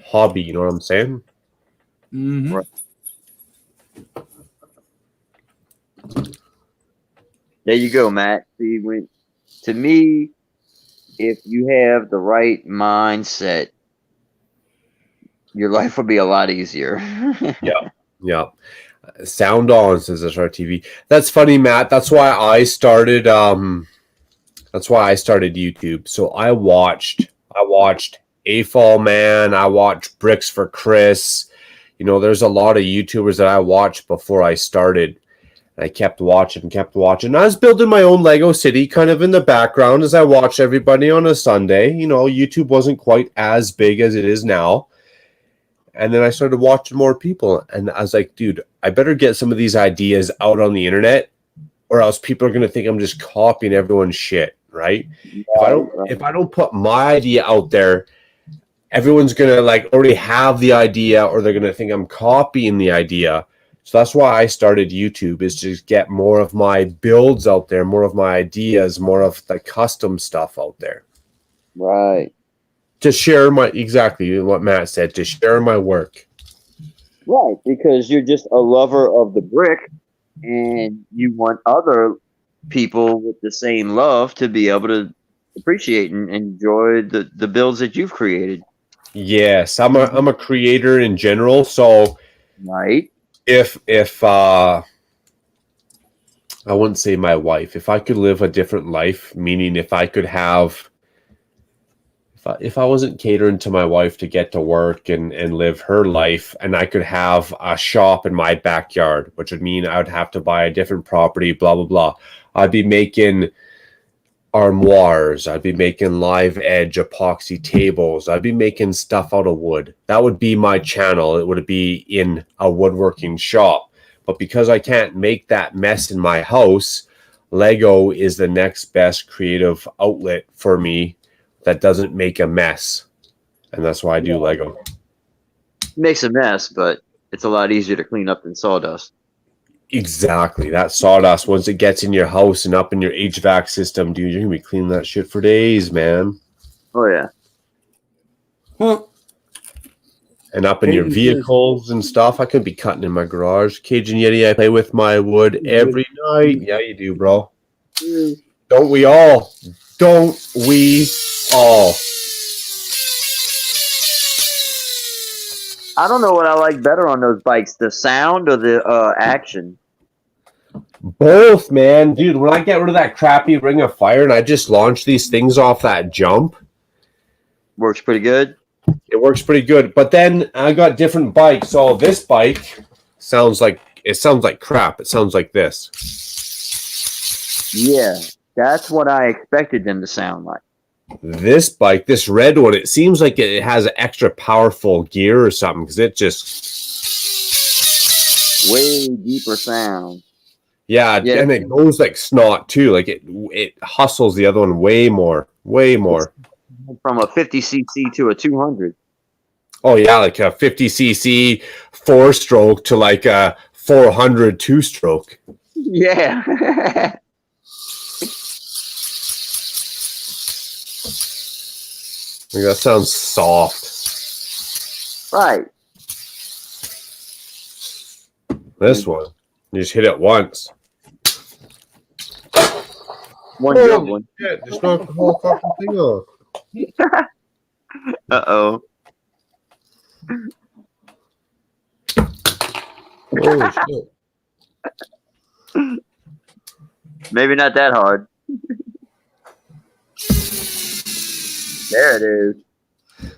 hobby. You know what I'm saying? Mm-hmm. Right. There you go, Matt. See, to me, if you have the right mindset, your life would be a lot easier. Yeah. Sound on, says SRTV. That's funny, Matt. That's why I started YouTube. So I watched AFall Man, I watched Bricks for Chris. You know, there's a lot of YouTubers that I watched before I started. And I kept watching. I was building my own Lego city kind of in the background as I watched everybody on a Sunday. You know, YouTube wasn't quite as big as it is now. And then I started watching more people. And I was like, dude, I better get some of these ideas out on the internet or else people are going to think I'm just copying everyone's shit, right? If I don't put my idea out there, everyone's going to like already have the idea or they're going to think I'm copying the idea. So that's why I started YouTube, is to get more of my builds out there, more of my ideas, more of the custom stuff out there. Right. To share exactly what Matt said, to share my work. Right, because you're just a lover of the brick and you want other people with the same love to be able to appreciate and enjoy the builds that you've created. Yes, I'm a creator in general, so right. If I wouldn't say my wife, if I could live a different life, meaning if I could have, if I wasn't catering to my wife to get to work and live her life, and I could have a shop in my backyard, which would mean I would have to buy a different property, blah, blah, blah. I'd be making armoires. I'd be making live edge epoxy tables. I'd be making stuff out of wood. That would be my channel. It would be in a woodworking shop. But because I can't make that mess in my house, Lego is the next best creative outlet for me that doesn't make a mess. And that's why I do Lego. Makes a mess, but it's a lot easier to clean up than sawdust. Exactly. That sawdust, once it gets in your house and up in your HVAC system, dude, you're going to be cleaning that shit for days, man. Oh, yeah. Huh. And up in your vehicles and stuff. I could be cutting in my garage. Cajun Yeti, I play with my wood every night. Yeah, you do, bro. Don't we all? Don't we all? I don't know what I like better on those bikes, the sound or the action. Both, man. Dude, when I get rid of that crappy Ring of Fire and I just launch these things off that jump, Works pretty good. it works pretty good. But then I got different bikes. So this bike sounds like crap. It sounds like this. Yeah, that's what I expected them to sound like. This bike, this red one, it seems like it has an extra powerful gear or something because it just Way deeper sound. yeah, and it goes like snot too. Like it hustles the other one way more. From a 50cc to a 200. Oh yeah, like a 50cc 4-stroke to like a 400 2-stroke. Yeah. Like, that sounds soft. Right. This one, you just hit it once. One good one. Shit, just knock the whole fucking thing off. Uh-oh. Holy shit. Maybe not that hard. There it is.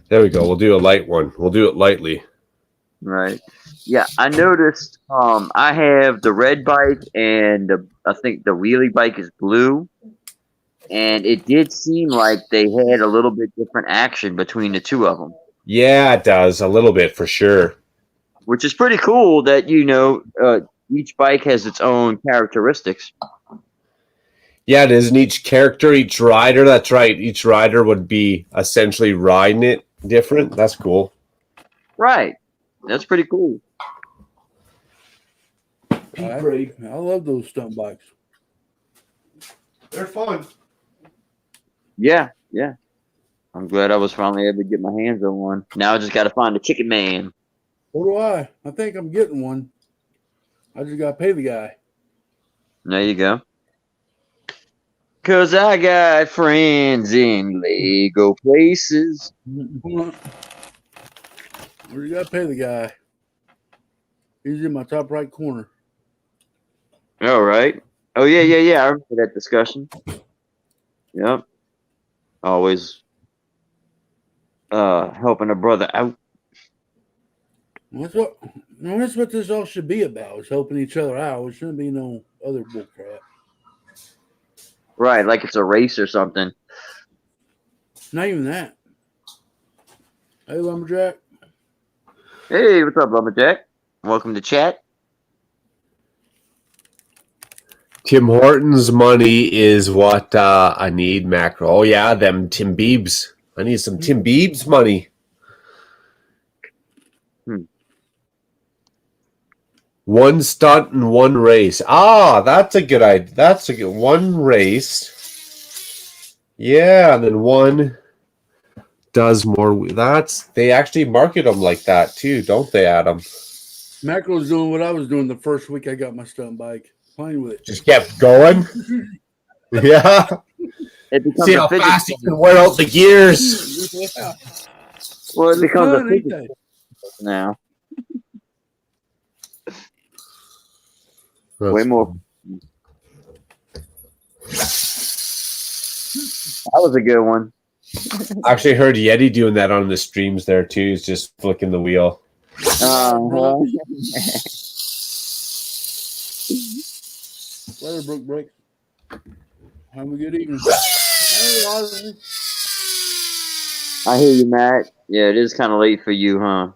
There we go. We'll do a light one. We'll do it lightly. Right. Yeah, I noticed I have the red bike and I think the wheelie bike is blue. And it did seem like they had a little bit different action between the two of them. Yeah, it does. A little bit for sure. Which is pretty cool that, each bike has its own characteristics. Yeah, it is. And each character, each rider, that's right. Each rider would be essentially riding it different. That's cool. Right. That's pretty cool. I love those stunt bikes. They're fun. Yeah. I'm glad I was finally able to get my hands on one. Now I just got to find a chicken man. So do I. I think I'm getting one. I just got to pay the guy. There you go. Cause I got friends in Lego places. Well, you got to pay the guy. He's in my top right corner. All right. Oh yeah. I remember that discussion. Yep. Always helping a brother out. That's what this all should be about. Is helping each other out. It shouldn't be no other bull crap. Right, like it's a race or something. Not even that. Hey, Lumberjack. Hey, what's up, Lumberjack? Welcome to chat. Tim Hortons money is what I need, Macro. Oh, yeah, them Tim Biebs. I need some Tim Biebs money. One stunt and one race. Ah, that's a good idea. That's a good one race. Yeah, and then one does more. They actually market them like that too, don't they, Adam? Macro's doing what I was doing the first week I got my stunt bike. Playing with it. Just kept going. Yeah. See how fidget fast you can wear out the gears. Yeah. Well, it becomes fun, a fidget now. Way more. That was a good one. I actually heard Yeti doing that on the streams there too. He's just flicking the wheel. Weatherbrook break. Have a good evening. I hear you, Matt. Yeah, it is kind of late for you, huh?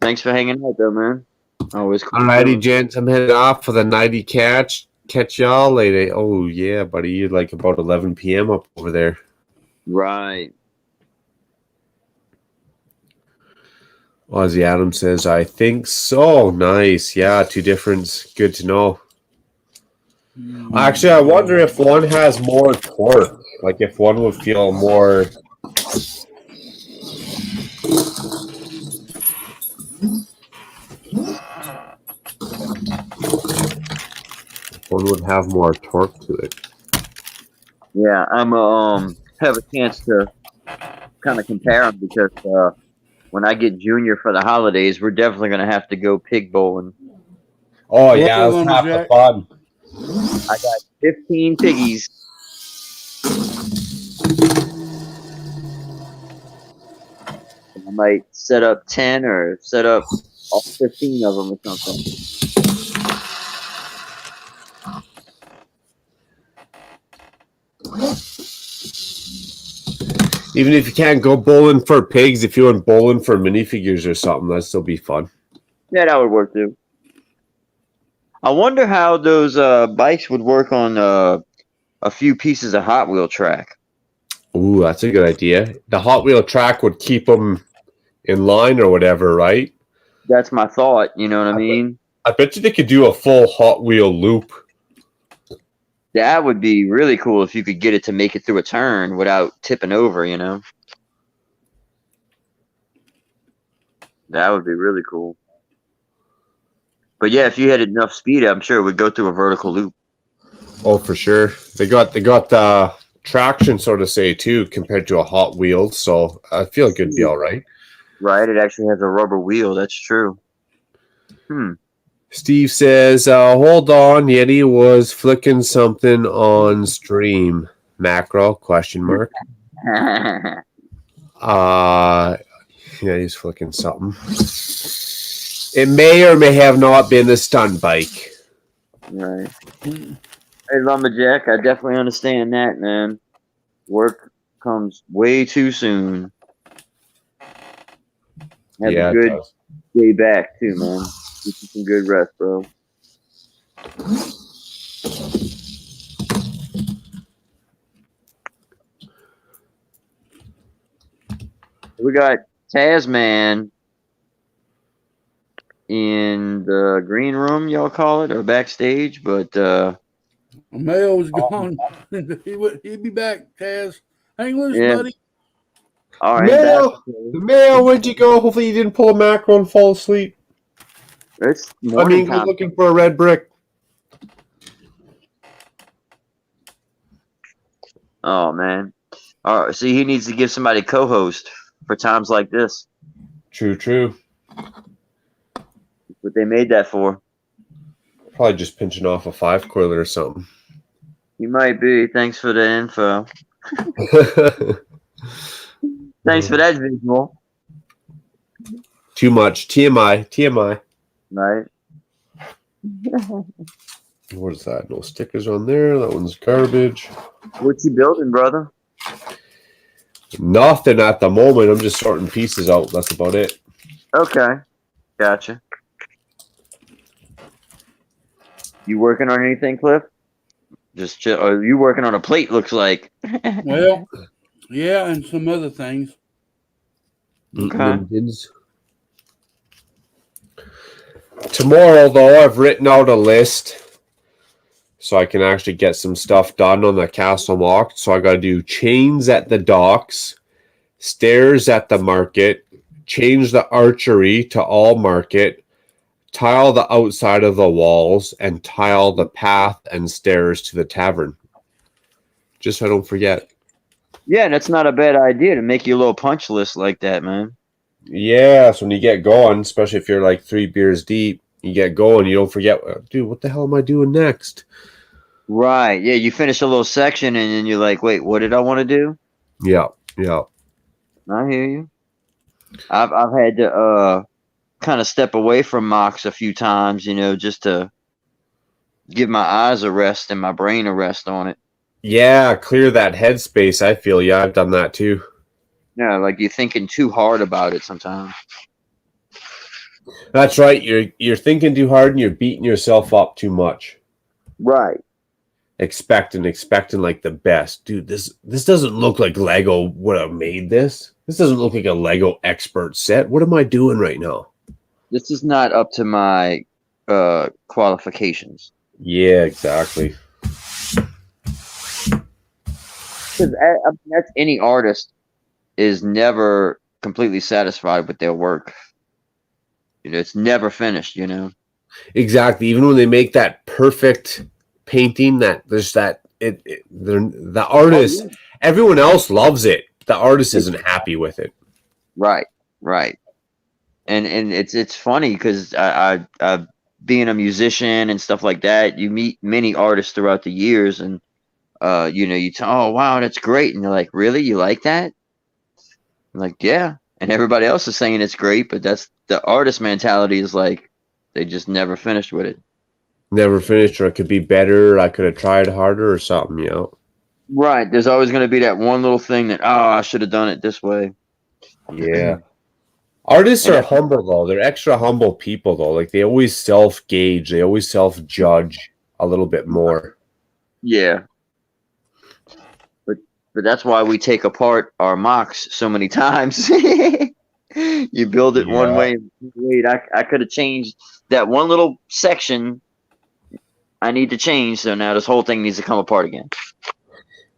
Thanks for hanging out, though, man. Always cool. Alrighty, gents. I'm headed off for the nighty catch. Catch y'all later. Oh, yeah, buddy. You're like about 11 p.m. up over there. Right. Ozzy Adams says, I think so. Nice. Yeah, two different. Good to know. Actually, I wonder if one has more torque. Like if one would feel more. One would have more torque to it. Yeah, I'm have a chance to kind of compare them because when I get junior for the holidays, we're definitely gonna have to go pig bowling. Oh yeah, that's half the fun. I got 15 piggies. I might set up 10 or set up all 15 of them or something. Even if you can't go bowling for pigs, if you went bowling for minifigures or something, that'd still be fun. Yeah, that would work too. I wonder how those bikes would work on a few pieces of Hot Wheel track. Ooh, that's a good idea. The Hot Wheel track would keep them in line or whatever, right? That's my thought. You know what I mean? I bet you they could do a full Hot Wheel loop. That would be really cool if you could get it to make it through a turn without tipping over, you know? That would be really cool. But yeah, if you had enough speed, I'm sure it would go through a vertical loop. Oh, for sure. They got the traction, so to say, too, compared to a Hot Wheel. So I feel it could be all right. Right, it actually has a rubber wheel. That's true. Steve says, hold on, Yeti was flicking something on stream. Macro, question mark. Yeah, he's flicking something. It may or may have not been the stunt bike. Right. Hey, Lumberjack, I definitely understand that, man. Work comes way too soon. Have a good day back, too, man. Get you some good rest, bro. We got Tasman in the green room, y'all call it, or backstage, but Mayo was gone. He'd be back, Taz. Hang loose, buddy. All right, Mayo, where'd you go? Hopefully you didn't pull a macro and fall asleep. It's morning time. We're looking for a red brick. Oh, man. All right, see, he needs to give somebody co-host for times like this. True. What they made that for. Probably just pinching off a 5-coiler or something. You might be. Thanks for the info. Thanks for that visual. Too much. TMI. Right. What is that? No stickers on there. That one's garbage. What you building, brother? Nothing at the moment. I'm just sorting pieces out. That's about it. Okay. Gotcha. You working on anything, Cliff? Just chill. Are you working on a plate, looks like? Well, yeah, and some other things. Okay. Tomorrow, though, I've written out a list so I can actually get some stuff done on the Castle Mock. So I got to do chains at the docks, stairs at the market, change the archery to all market, tile the outside of the walls, and tile the path and stairs to the tavern. Just so I don't forget. Yeah, that's not a bad idea to make you a little punch list like that, man. Yeah, so when you get going, especially if you're like 3 beers deep, you get going, you don't forget, dude, what the hell am I doing next? Right. Yeah, you finish a little section and then you're like, wait, what did I want to do? Yeah. I hear you. I've had to kind of step away from mocks a few times, you know, just to give my eyes a rest and my brain a rest on it. Yeah, clear that headspace. I feel. Yeah, I've done that too. Yeah, like you're thinking too hard about it sometimes. That's right. You're thinking too hard and you're beating yourself up too much. Right. Expecting like the best. Dude, this doesn't look like Lego would have made this. This doesn't look like a Lego expert set. What am I doing right now? This is not up to my qualifications. Yeah, exactly. Because that's any artist is never completely satisfied with their work. You know, it's never finished. You know. Exactly. Even when they make that perfect painting, that there's that the artist, everyone else loves it. The artist isn't happy with it. Right. Right. And it's funny because I being a musician and stuff like that, you meet many artists throughout the years, and you know, oh wow, that's great, and you're like, really, you like that? I'm like, yeah, and everybody else is saying it's great, but that's the artist mentality is like they just never finished with it. Never finished, or it could be better. I could have tried harder, or something. You know. Right. There's always going to be that one little thing that I should have done it this way. Yeah. Artists And are humble though. They're extra humble people though. Like they always self-gauge. They always self-judge a little bit more. Yeah. But that's why we take apart our mocks so many times. You build it one way. Wait, I could have changed that one little section. I need to change, so now this whole thing needs to come apart again.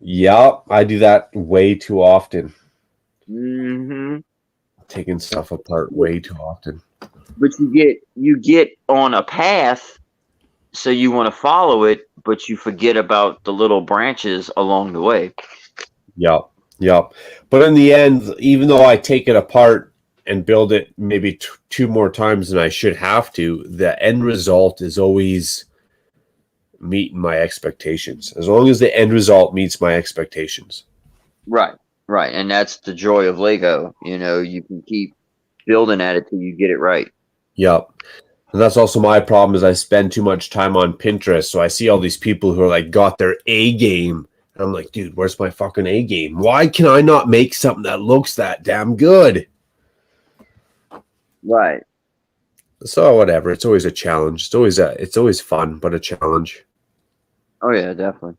Yep, I do that way too often. Mm-hmm. Taking stuff apart way too often. But you get on a path, so you want to follow it, but you forget about the little branches along the way. Yep. But in the end, even though I take it apart and build it maybe two more times than I should have to, the end result is always meeting my expectations. As long as the end result meets my expectations. Right. And that's the joy of Lego. You know, you can keep building at it till you get it right. Yep. And that's also my problem is I spend too much time on Pinterest. So I see all these people who are like got their A game. And I'm like, dude, where's my fucking A game? Why can I not make something that looks that damn good? Right. So whatever. It's always a challenge. It's always fun, but a challenge. Oh yeah, definitely.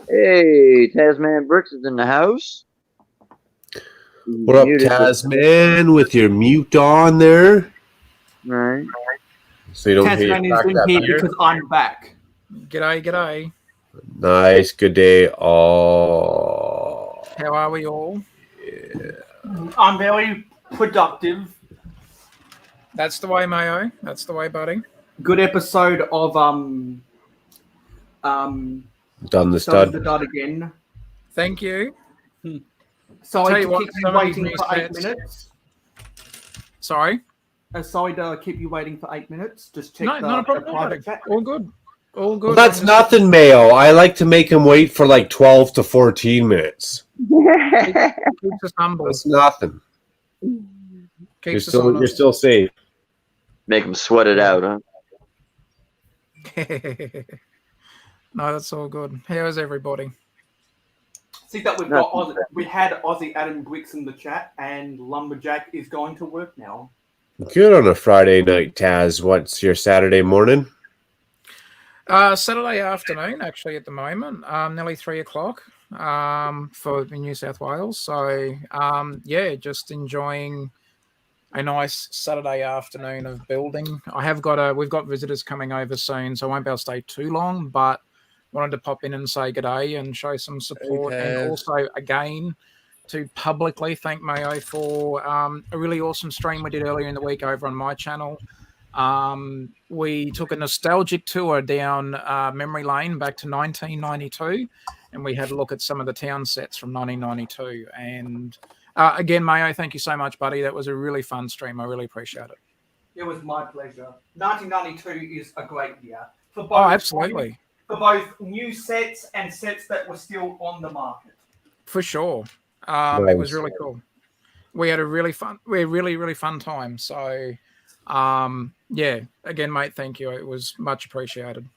Hey, Tasman Bricks is in the house. What up, Tasman, with your mute on there? Right. So you don't Tasman is in here because I'm back. G'day. Nice, good day. Oh, How are we all? Yeah. I'm very productive. That's the way, Mayo. That's the way, buddy. Good episode of Done the stud. the dud again. Thank you. Sorry Tell you to what, keep you some of waiting these for 8 sets- minutes. Sorry. Sorry to keep you waiting for 8 minutes. Just check No, not a problem. private chat. All good. All good. Well, that's nothing, Mayo. I like to make him wait for like 12 to 14 minutes. Keeps us humble. That's nothing. Keeps You're still safe. Make them sweat it out, huh? No, that's all good. How is everybody? See that we had Aussie Adam Bricks in the chat, and Lumberjack is going to work now. Good on a Friday night, Taz. What's your Saturday morning? Saturday afternoon, actually, at the moment, nearly 3:00 for New South Wales. So, yeah, just enjoying a nice Saturday afternoon of building. We've got visitors coming over soon, so I won't be able to stay too long, but wanted to pop in and say good day and show some support. Hey, and Taz. also, again, to publicly thank Mayo for a really awesome stream we did earlier in the week over on my channel. We took a nostalgic tour down memory lane back to 1992, and we had a look at some of the town sets from 1992. And again, Mayo, thank you so much, buddy. That was a really fun stream. I really appreciate it. It was my pleasure. 1992 is a great year for both. Oh, absolutely. For both new sets and sets that were still on the market. For sure. It was really cool. We had a really fun time. So, yeah, again, mate, thank you. It was much appreciated.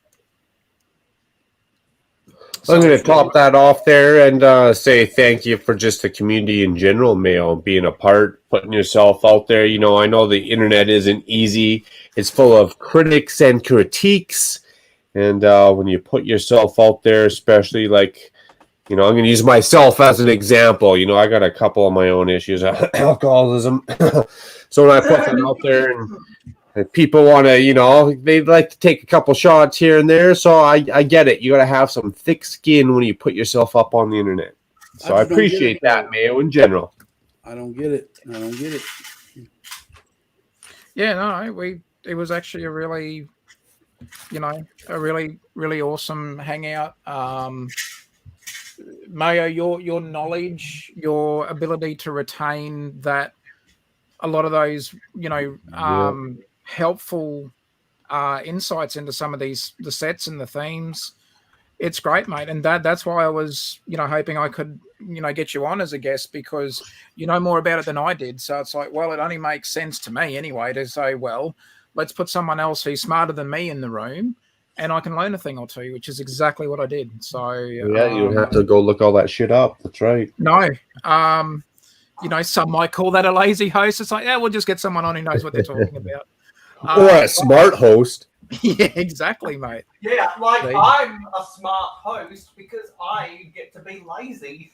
I'm going to top that off there and say thank you for just the community in general, Mayo, being a part, putting yourself out there. You know, I know the internet isn't easy. It's full of critics and critiques. And when you put yourself out there, especially like, you know, I'm going to use myself as an example. You know, I got a couple of my own issues, alcoholism. So when I put that out there and people want to, you know, they like to take a couple shots here and there. So I get it. You got to have some thick skin when you put yourself up on the internet. So I appreciate that, Mayo, in general. I don't get it. Yeah, no, it was actually a really, you know, a really, really awesome hangout. Mayo, your knowledge, your ability to retain that, a lot of those, you know, helpful insights into some of the sets and the themes. It's great, mate, and that's why I was, you know, hoping I could, you know, get you on as a guest, because you know more about it than I did. So it's like, well, it only makes sense to me anyway to say, well, let's put someone else who's smarter than me in the room, and I can learn a thing or two, which is exactly what I did. So yeah, you don't have to go look all that shit up. That's right. No, you know, some might call that a lazy host. It's like, yeah, we'll just get someone on who knows what they're talking about. Or a smart host. Yeah, exactly, mate. Yeah, like See? I'm a smart host because I get to be lazy.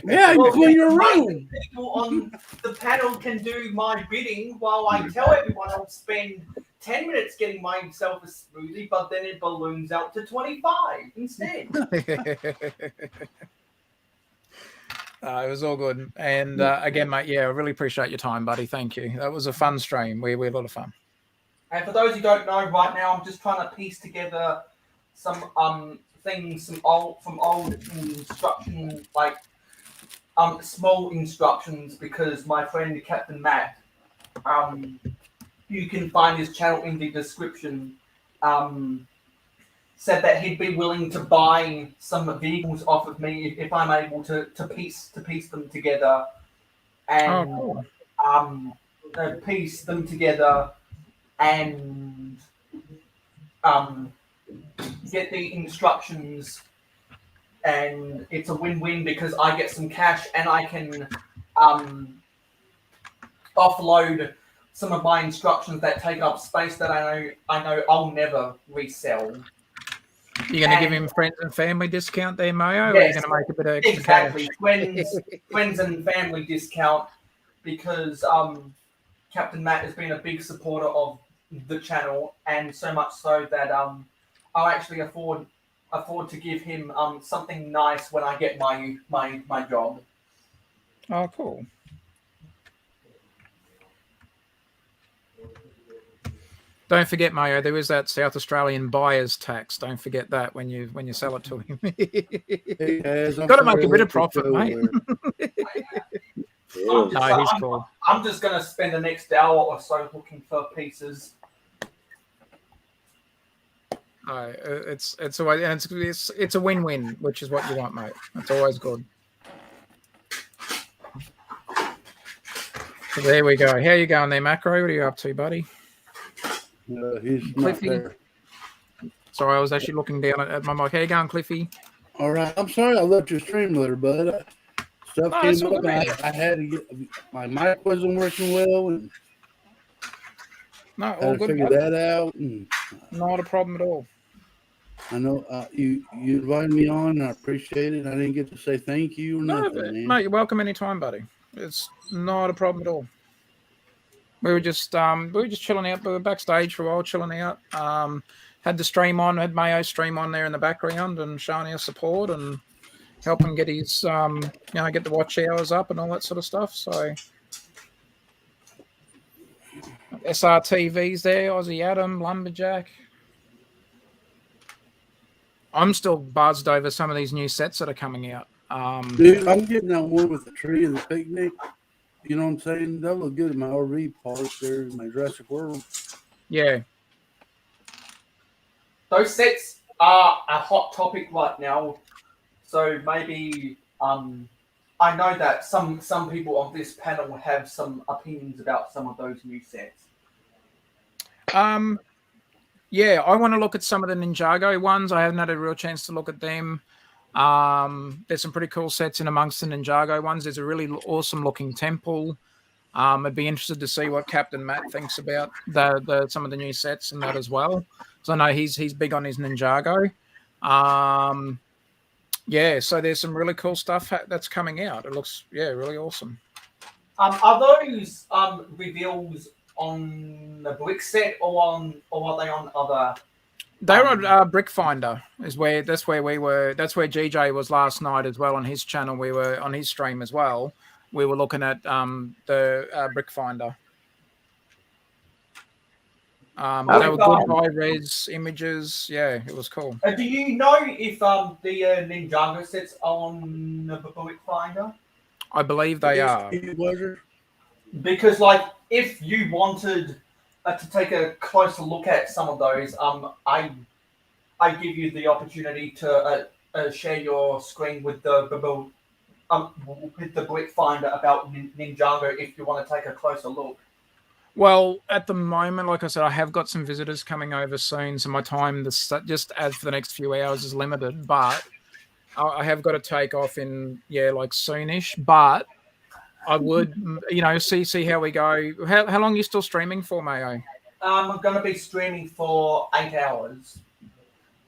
Yeah, you clean your room. People on the panel can do my bidding while I tell everyone I'll spend 10 minutes getting myself a smoothie, but then it balloons out to 25 instead. It was all good. And again, mate, yeah, I really appreciate your time, buddy. Thank you. That was a fun stream. We had a lot of fun. And for those who don't know, right now I'm just trying to piece together some things, from old instruction, like small instructions, because my friend Captain Matt, you can find his channel in the description, said that he'd be willing to buy some vehicles off of me if I'm able to piece them together and piece them together and get the instructions, and it's a win-win because I get some cash and I can offload some of my instructions that take up space that I know I'll never resell. You're going to give him friends and family discount there, Mayo? Yes, or are you going to make a bit of extra exactly. cash? Friends and family discount, because Captain Matt has been a big supporter of the channel, and so much so that I'll actually afford to give him something nice when I get my job. Oh, cool. Don't forget, Mayo, there is that South Australian buyer's tax. Don't forget that when you sell it to him. Got to make a bit of profit, mate. He's cool. I'm just going to spend the next hour or so looking for pieces. It's a win-win, which is what you want, mate. It's always good. So there we go. How you going there, Macro? What are you up to, buddy? He's Cliffy. not there. Sorry, I was actually looking down at my mic. How you going, Cliffy? All right. I'm sorry I left your stream later, bud. Stuff came up. I had to get my mic wasn't working well, and all had to good. figure that out. And not a problem at all. I know you invited me on, and I appreciate it. I didn't get to say thank you or nothing, man. No, you're welcome anytime, buddy. It's not a problem at all. We were just chilling out. We were backstage for a while, chilling out. Had the stream on, had Mayo stream on there in the background, and showing our support and helping get his get the watch hours up and all that sort of stuff. So SRTV's there, Aussie Adam, Lumberjack. I'm still buzzed over some of these new sets that are coming out. Dude, I'm getting that one with the tree and the picnic. You know what I'm saying? That look good in my RV park there in my Jurassic World. Yeah. Those sets are a hot topic right now. So maybe I know that some people on this panel have some opinions about some of those new sets. yeah, I want to look at some of the Ninjago ones. I haven't had a real chance to look at them. There's some pretty cool sets in amongst the Ninjago ones. There's a really awesome looking temple. I'd be interested to see what Captain Matt thinks about the some of the new sets and that as well. So I know he's big on his Ninjago. Yeah, so there's some really cool stuff that's coming out. It looks really awesome. Are those reveals on the brick set or are they on other? They're on Brick Finder. That's where we were. That's where GJ was last night as well on his channel. We were on his stream as well. We were looking at the Brick Finder. They were good high res images. Yeah, it was cool. Do you know if the Ninjago sets are on the Brick Finder? I believe they are. Because, like, if you wanted to take a closer look at some of those, I give you the opportunity to share your screen with the Brick Finder about Ninjago if you want to take a closer look. Well, at the moment, like I said, I have got some visitors coming over soon, so my time just as for the next few hours is limited. But I have got to take off in like soonish. But I would, see how we go. How long are you still streaming for, Mayo? I'm going to be streaming for 8 hours.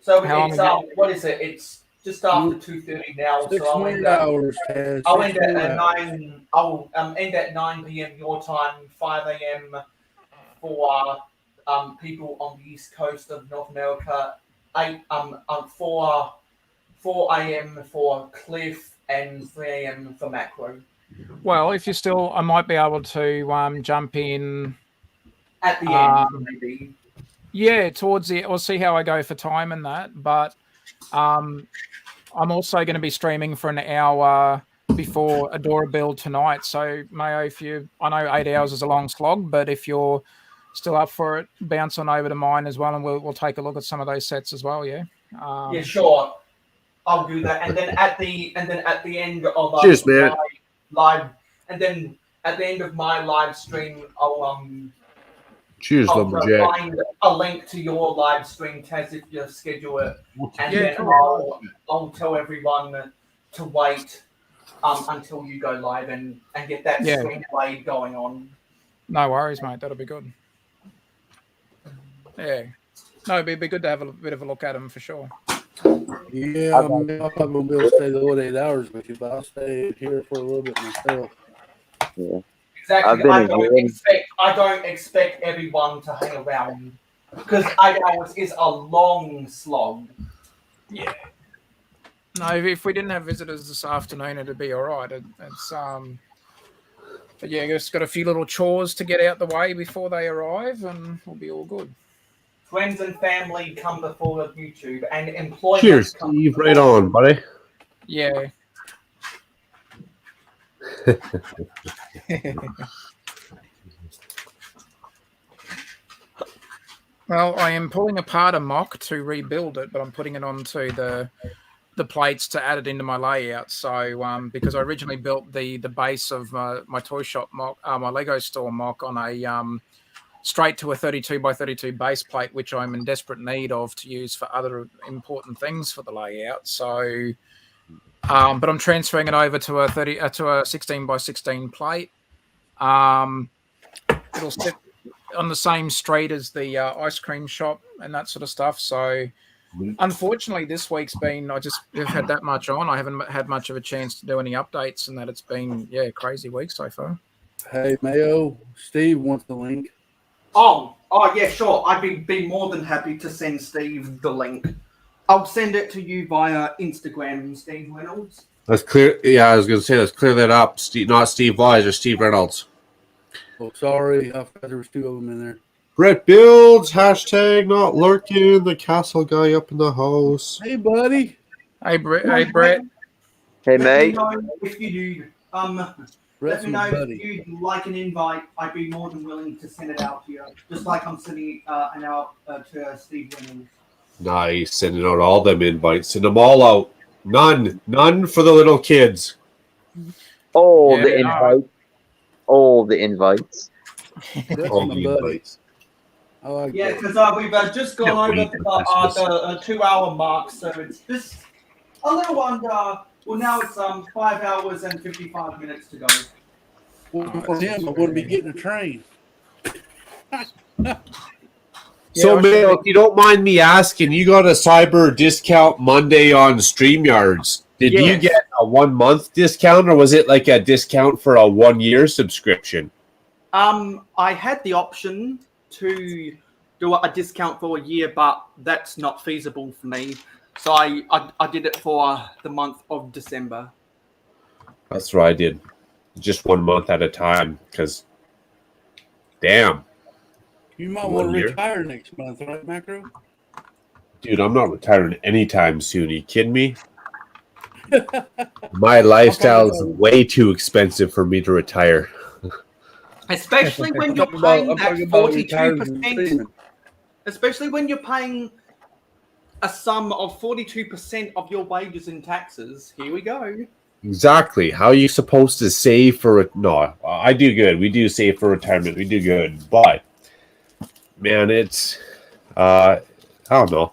So it's what is it? It's just after 2:30 now. 6 so more hours. I'll end at 9. I'll end at 9 p.m. your time, 5 a.m. for people on the east coast of North America. 4 a.m. for Cliff and 3 a.m. for Macro. Well, if you're still, I might be able to jump in at the end, maybe. Yeah, towards the. We'll see how I go for time and that, but I'm also going to be streaming for an hour before Adora build tonight. So, Mayo, I know 8 hours is a long slog, but if you're still up for it, bounce on over to mine as well, and we'll take a look at some of those sets as well. Yeah. Yeah, sure. I'll do that, and then at the end of cheers, man. Live, and then at the end of my live stream, I'll cheers, lumberjack. Find a link to your live stream, Taz, if you schedule it, and then I'll tell everyone to wait until you go live and get that screenplay going on. No worries, mate. That'll be good. Yeah. No, it'd be good to have a bit of a look at them for sure. Yeah, I'm not going to be able to stay the whole 8 hours with you, but I'll stay here for a little bit myself. Yeah. Exactly. I don't expect everyone to hang around because 8 hours is a long slog. Yeah. No, if we didn't have visitors this afternoon, it'd be all right. It's but yeah, just got a few little chores to get out the way before they arrive, and we'll be all good. Friends and family come before YouTube, and employment. Cheers, Steve. Right on, buddy. Yeah. Well, I am pulling apart a mock to rebuild it, but I'm putting it onto the plates to add it into my layout. So, because I originally built the base of my toy shop mock, my Lego store mock on a straight to a 32 by 32 base plate, which I'm in desperate need of to use for other important things for the layout. So, but I'm transferring it over to a 16 by 16 plate. It'll sit on the same street as the ice cream shop and that sort of stuff. So, unfortunately, this week's been I've had that much on. I haven't had much of a chance to do any updates, and that it's been crazy week so far. Hey Mayo, Steve wants the link. Oh yeah, sure. I'd be more than happy to send Steve the link. I'll send it to you via Instagram, Steve Reynolds. That's clear. Yeah, I was going to say, let's clear that up. Not Steve Wise or Steve Reynolds. Oh, sorry. I forgot there was 2 of them in there. Brett Builds, hashtag not lurking, the castle guy up in the house. Hey, buddy. Hey, Brett. Hey, Brett. Hey, mate. If you do, let me know if you'd like an invite. I'd be more than willing to send it out to you, just like I'm sending an out to Steve Reynolds. Nice, sending out all them invites. Send them all out. None for the little kids. All the invites. All the invites. All the invites. I like Yeah, that. because we've just gone Can't over wait for Christmas. the 2 hour mark, so it's just a little under. Well, now it's 5 hours and 55 minutes to go. Well, for him, I wouldn't be getting a train. So, I should Mayo, be- if you don't mind me asking, you got a cyber discount Monday on StreamYards. Did you Yes. get a 1 month discount, or was it like a discount for a 1 year subscription? I had the option to do a discount for a year, but that's not feasible for me. So I did it for the month of December. That's what I did. Just 1 month at a time, because damn. You might 1 want to year? retire next month, right, Macro? Dude, I'm not retiring anytime soon. Are you kidding me? My lifestyle is way too expensive for me to retire. Especially when I'm you're talking about, paying I'm that talking about retiring from 42%. streaming. Especially when you're paying a sum of 42% of your wages in taxes. Here we go. Exactly. How are you supposed to save for it? No, I do good. We do save for retirement. We do good. But, man, it's, I don't know.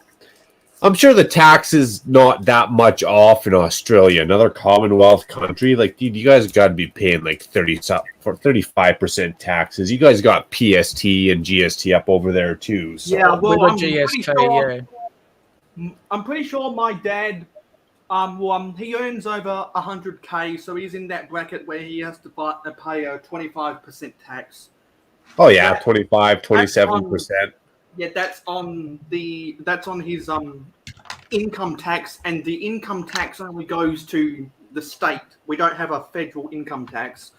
I'm sure the tax is not that much off in Australia, another Commonwealth country. Like, dude, you guys got to be paying like 35% taxes. You guys got PST and GST up over there too. So. Yeah, well, with I'm the GST, pretty sure, yeah. I'm pretty sure my dad, he earns over 100K, so he's in that bracket where he has to pay a 25% tax. Oh yeah, 25, 27%. Yeah, that's on his income tax, and the income tax only goes to the state. We don't have a federal income tax,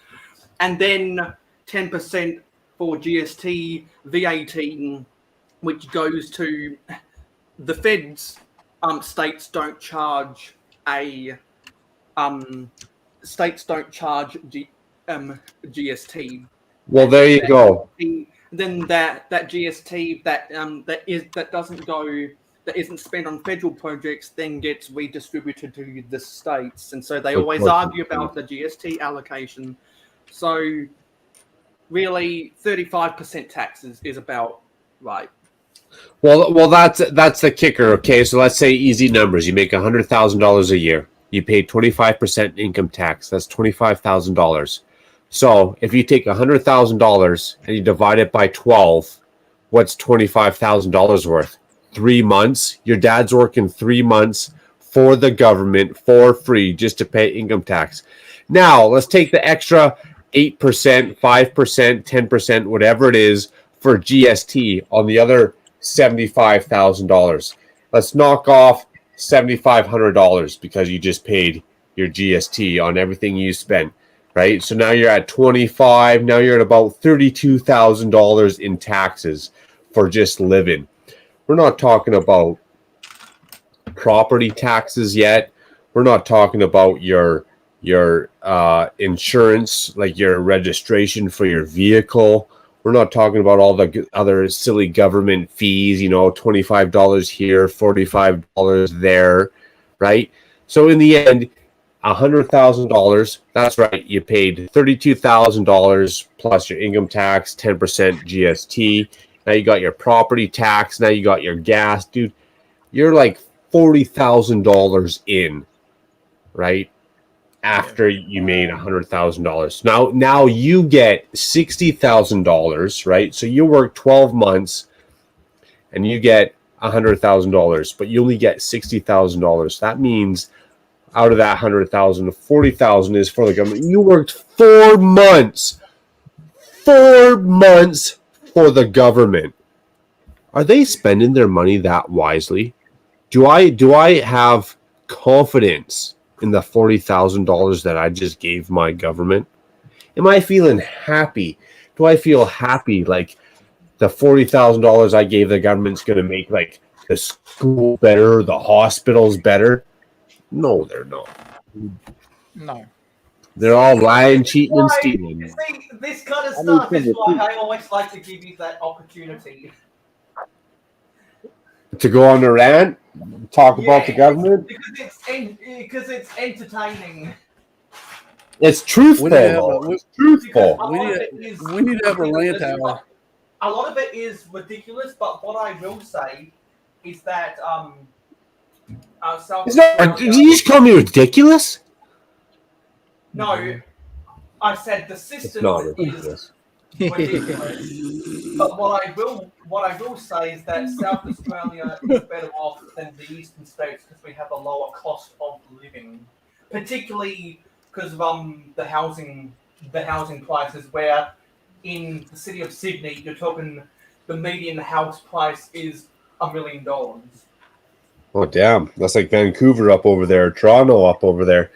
and then 10% for GST, VAT, which goes to the feds. States don't charge GST. Well, there you go. Then that GST that isn't spent on federal projects then gets redistributed to the states, and so they always argue about the GST allocation. So really, 35% taxes is about right. Well, that's the kicker. Okay, so let's say easy numbers. You make $100,000 a year. You pay 25% income tax. That's $25,000. So if you take $100,000 and you divide it by 12, what's $25,000 worth? 3 months. Your dad's working 3 months for the government for free just to pay income tax. Now let's take the extra 8%, 5%, 10%, whatever it is for GST on the other $75,000. Let's knock off $7,500 because you just paid your GST on everything you spent, right? So now you're at 25. Now you're at about $32,000 in taxes for just living. We're not talking about property taxes yet. We're not talking about your insurance, like your registration for your vehicle. We're not talking about all the other silly government fees, $25 here, $45 there, right? So in the end, $100,000, that's right, you paid $32,000 plus your income tax, 10% GST. Now you got your property tax, now you got your gas, dude. You're like $40,000 in, right? After you made $100,000. Now you get $60,000, right? So you work 12 months and you get $100,000, but you only get $60,000. That means out of that 100,000, 40,000 is for the government. You worked 4 months. 4 months for the government. Are they spending their money that wisely? Do I have confidence in the $40,000 that I just gave my government? Am I feeling happy? Do I feel happy like the $40,000 I gave the government's going to make like the school better, the hospitals better? No, they're not. No. They're all lying, cheating, and stealing. See, this kind of stuff is why I always like to give you that opportunity. To go on a rant, talk about the government? Because it's entertaining. It's truthful, though. It's truthful. We need to have a rant hour. a lot of it is ridiculous, but what I will say is that South Did you just call me ridiculous? No, I said the It's system not is ridiculous. ridiculous. But what I will say is that South Australia is better off than the eastern states because we have a lower cost of living, particularly because of the housing prices. Where in the city of Sydney, you're talking the median house price is $1 million. Oh, damn. That's like Vancouver up over there, Toronto up over there.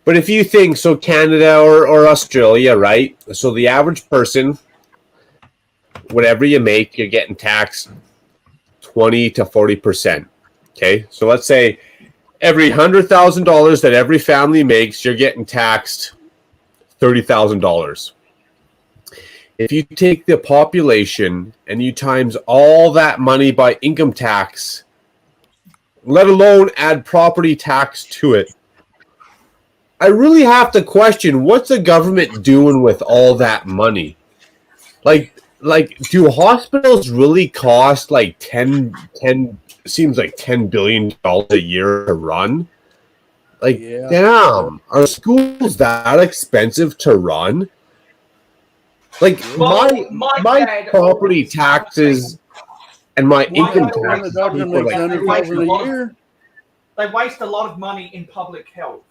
But if you think, so Canada or Australia, right? So the average person, whatever you make, you're getting taxed 20 to 40%. Okay? So let's say every $100,000 that every family makes, you're getting taxed $30,000. If you take the population and you times all that money by income tax, let alone add property tax to it, I really have to question what's the government doing with all that money. Like do hospitals really cost like 10 seems like $10 billion a year to run? Like, Yeah. damn, are schools that expensive to run? Like Well, my dad property always taxes and my My income dad always taxes Doctor told me equal makes that like they waste a $100,000 lot a of- year. They waste a lot of money in public health.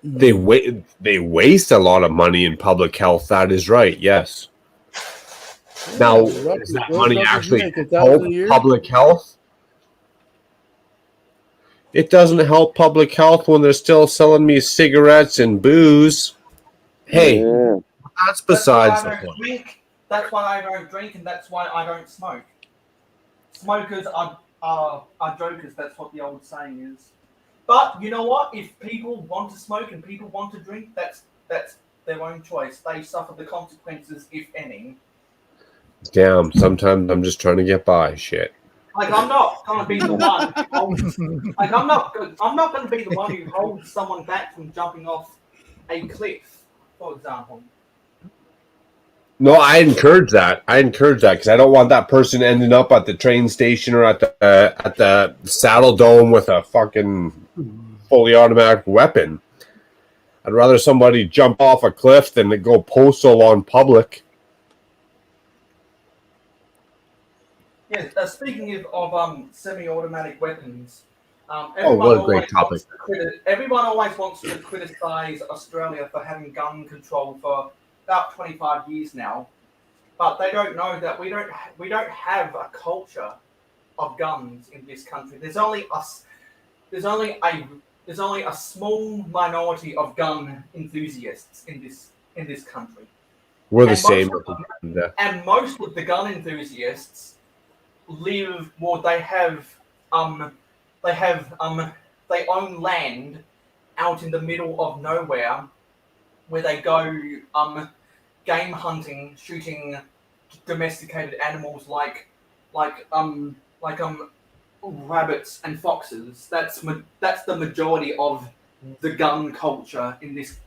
they waste a lot of money in public health. That is right. Yes. Now, does that money actually make help $1,000 a year? public health? It doesn't help public health when they're still selling me cigarettes and booze. Hey, Yeah. that's besides the That's why I don't point. drink. That's why I don't drink, and that's why I don't smoke. Smokers are jokers. That's what the old saying is. But you know what? If people want to smoke and people want to drink, that's their own choice. They suffer the consequences, if any. Damn, sometimes I'm just trying to get by. Shit. Like I'm not gonna be the one. Who holds, like I'm not gonna be the one who holds someone back from jumping off a cliff, for example. No, I encourage that. Because I don't want that person ending up at the train station or at the Saddle Dome with a fucking fully automatic weapon. I'd rather somebody jump off a cliff than to go postal on public. Yes. Speaking of semi-automatic weapons, what a great topic. Everyone always wants to criticize Australia for having gun control for about 25 years now, but they don't know that we don't have a culture of guns in this country. There's only a small minority of gun enthusiasts in this country. We're the And same. And most of the gun enthusiasts live, well, they own land out in the middle of nowhere where they go game hunting, shooting domesticated animals like rabbits and foxes. That's the majority of the gun culture in this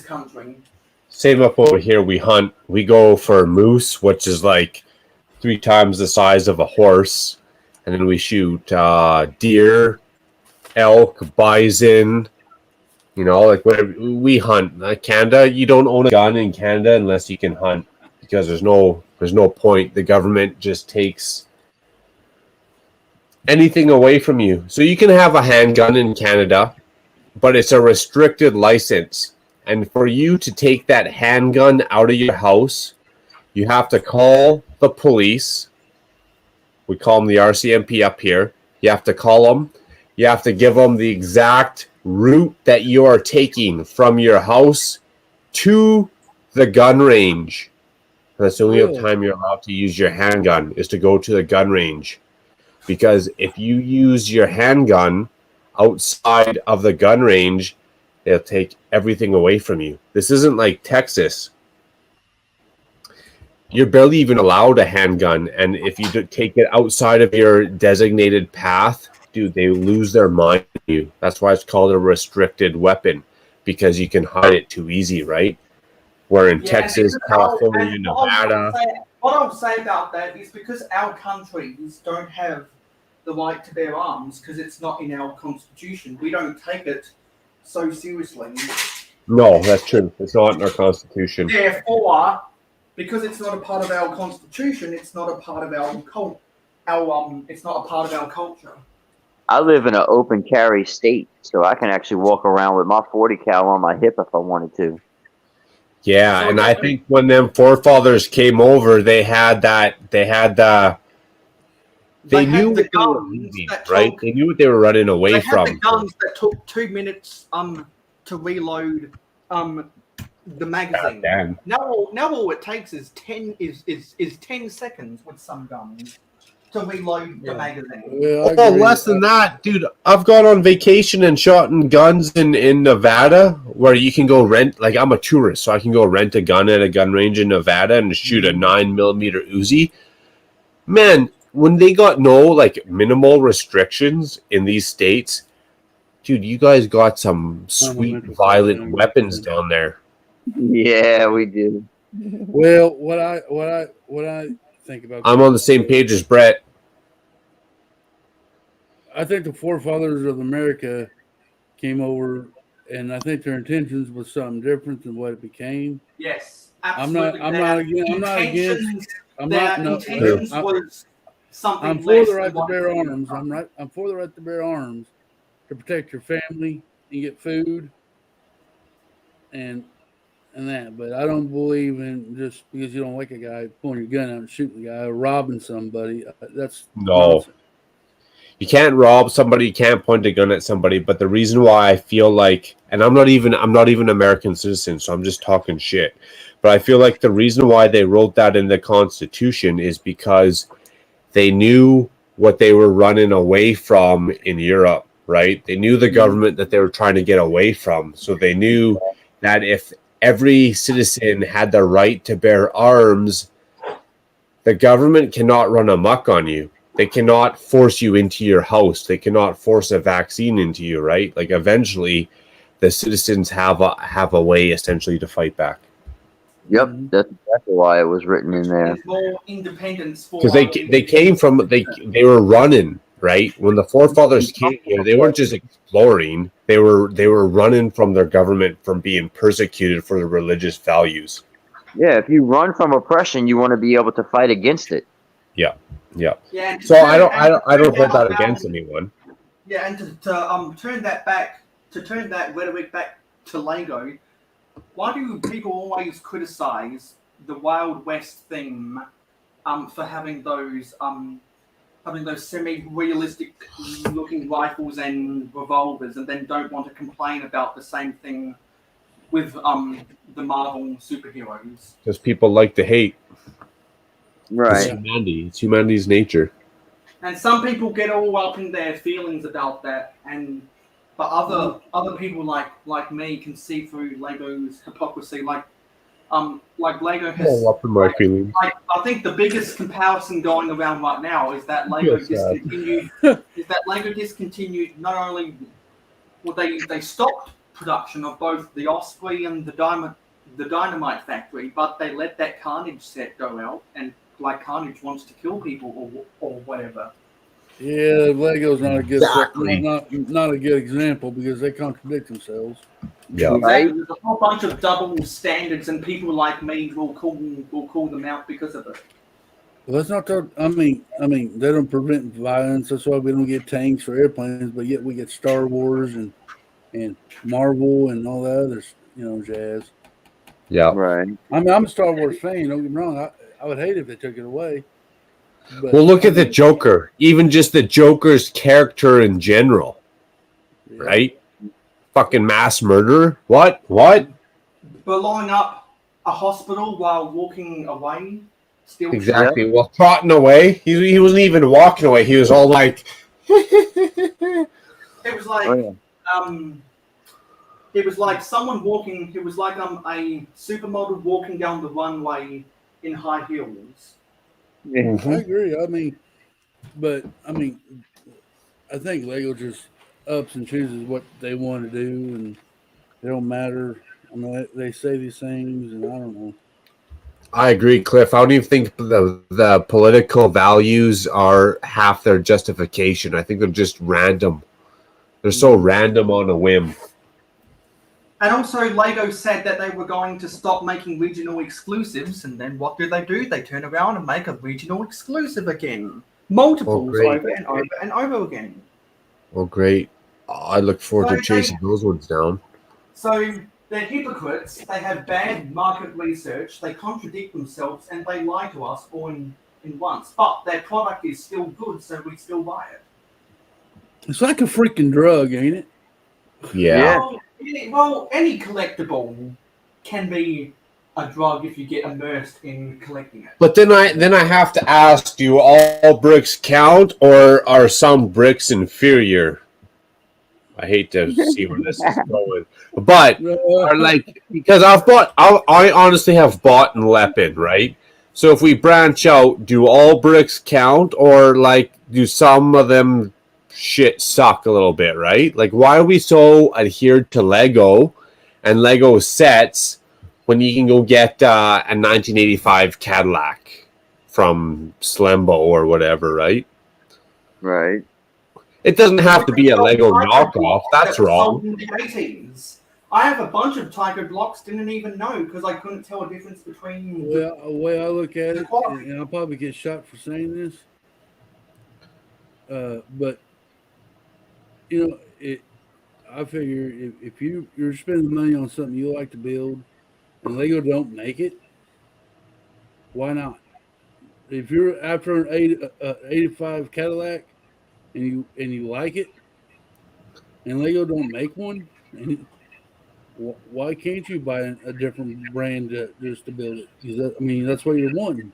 country. Same up over here. We hunt. We go for moose, which is like 3 times the size of a horse, and then we shoot deer, elk, bison. You know, like whatever we hunt. Canada, you don't own a gun in Canada unless you can hunt, because there's no point. The government just takes anything away from you. So you can have a handgun in Canada, but it's a restricted license. And for you to take that handgun out of your house, you have to call the police. We call them the RCMP up here. You have to call them. You have to give them the exact route that you are taking from your house to the gun range. That's the only time you're allowed to use your handgun, is to go to the gun range. Because if you use your handgun outside of the gun range, they'll take everything away from you. This isn't like Texas. You're barely even allowed a handgun, and if you take it outside of your designated path, dude, they lose their mind on you. That's why it's called a restricted weapon, because you can hide it too easy, right? Where in Yeah, Texas, because California, and Nevada. what I would say about that is because our countries don't have the right to bear arms because it's not in our constitution. We don't take it so seriously. No, that's true. It's not in our constitution. Therefore, because it's not a part of our constitution, it's not a part of our cult. It's not a part of our culture. I live in an open carry state, so I can actually walk around with my 40 cal on my hip if I wanted to. Yeah, So and I think when them forefathers came over, they knew had what the they were guns leaving, that right? took. They knew what they were running away They had the from. guns that took 2 minutes to reload the magazine. Damn. Now all it takes is 10 seconds with some guns to reload the magazine. Well, I Oh, agree. less than that, dude. I've gone on vacation and shot in guns in Nevada where you can go rent. Like, I'm a tourist, so I can go rent a gun at a gun range in Nevada and shoot a 9mm Uzi. Man, when they got minimal restrictions in these states, dude, you guys got some sweet violent weapons down there. Yeah, we do. Well, what I think about. I'm on the same page as Brett. I think the forefathers of America came over, and I think their intentions was something different than what it became. Yes, I'm not against. I'm their not. intentions was something I'm for less the right than to what bear it arms. I'm for the right to bear arms to protect your family and get food and that. But I don't believe in just because you don't like a guy pulling your gun out and shooting the guy or robbing somebody. That's No. nonsense. You can't rob somebody, you can't point a gun at somebody, but the reason why I feel like, and I'm not even an American citizen, so I'm just talking shit. But I feel like the reason why they wrote that in the Constitution is because they knew what they were running away from in Europe, right? They knew the government that they were trying to get away from. So they knew that if every citizen had the right to bear arms, the government cannot run amok on you. They cannot force you into your house. They cannot force a vaccine into you, right? Like eventually the citizens have a way essentially to fight back. Yep, that's exactly why it was written in there. There's more independence for Because they came from they were running, right? When the forefathers came here, they weren't just exploring. They were running from their government from being persecuted for their religious values. Yeah, if you run from oppression, you want to be able to fight against it. Yeah. Yeah. So I don't hold that against anyone. Yeah, and to turn that rhetoric back to Lego, why do people always criticize the Wild West theme for having those semi-realistic looking rifles and revolvers, and then don't want to complain about the same thing with the Marvel superheroes? Because people like to hate. Right. It's humanity. It's humanity's nature. And some people get all up in their feelings about that, but other people like me can see through Lego's hypocrisy. Like Lego has. All up in my feelings. Like I think the biggest comparison going around right now is that Lego discontinued. Not only they stopped production of both the Osprey and the Dynamite Factory, but they let that Carnage set go out, and like Carnage wants to kill people or whatever. Yeah, Lego's not a good Exactly. not a good example because they contradict themselves. Yeah. Exactly. There's a whole bunch of double standards, and people like me will call them out because of it. Well, that's not their. I mean, they don't prevent violence. That's why we don't get tanks or airplanes, but yet we get Star Wars and Marvel and all that other jazz. Yeah. Right. I mean, I'm a Star Wars fan. Don't get me wrong. I would hate if they took it away. But, Well, look at the Joker. Even just the Joker's character in general, right? Fucking mass murderer. What? Blowing up a hospital while walking away. Still Exactly. Yeah. Well, trotting away. He wasn't even walking away. He was all like. It was like. Oh, yeah. It was like someone walking. It was like a supermodel walking down the runway in high heels. Yeah. I agree. I think Lego just ups and chooses what they want to do, and it don't matter I mean, they say these things, and I don't know. I agree, Cliff. I don't even think the political values are half their justification. I think they're just random. They're so random on a whim. And also, Lego said that they were going to stop making regional exclusives, and then what do? They turn around and make a regional exclusive again. Multiples over and over and over again. Well, great. I look forward to chasing those ones down. So they're hypocrites. They have bad market research. They contradict themselves, and they lie to us all in once. But their product is still good, so we still buy it. It's like a freaking drug, ain't it? Yeah. Well, any collectible can be a drug if you get immersed in collecting it. But then I have to ask, do all bricks count, or are some bricks inferior? I hate to see where this is going, but are like, because I honestly have bought and Lepin, right? So if we branch out, do all bricks count, or like do some of them shit suck a little bit, right? Like, why are we so adhered to Lego and Lego sets when you can go get a 1985 Cadillac from Slembo or whatever, right? Right. It doesn't have to be a Lego knockoff. That's wrong. In the 80s. I have a bunch of Tiger blocks, didn't even know because I couldn't tell a difference between. Well, the way I look at it, and I'll probably get shot for saying this, but you know, I figure if you're spending money on something you like to build, and Lego don't make it, why not? If you're after an 85 Cadillac and you like it, and Lego don't make one, and why can't you buy a different brand just to build it? That's what you're wanting.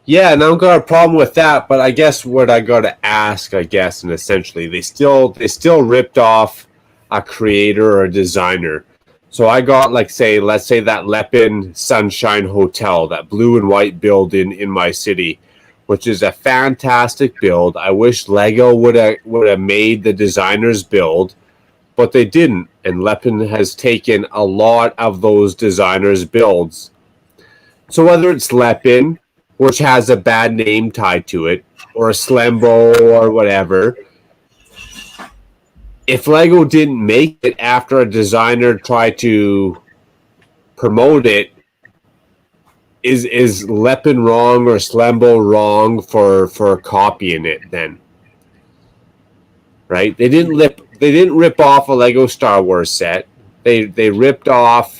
Yeah, and I've got a problem with that, but I guess what I got to ask, and essentially, they still ripped off a creator or a designer. So I got, let's say that Lepin Sunshine Hotel, that blue and white build in my city, which is a fantastic build. I wish Lego would have made the designer's build, but they didn't. And Lepin has taken a lot of those designers' builds. So whether it's Lepin, which has a bad name tied to it, or a Slembo or whatever, if Lego didn't make it after a designer tried to promote it, is Lepin wrong or Slembo wrong for copying it then? Right? They didn't rip off a Lego Star Wars set. They ripped off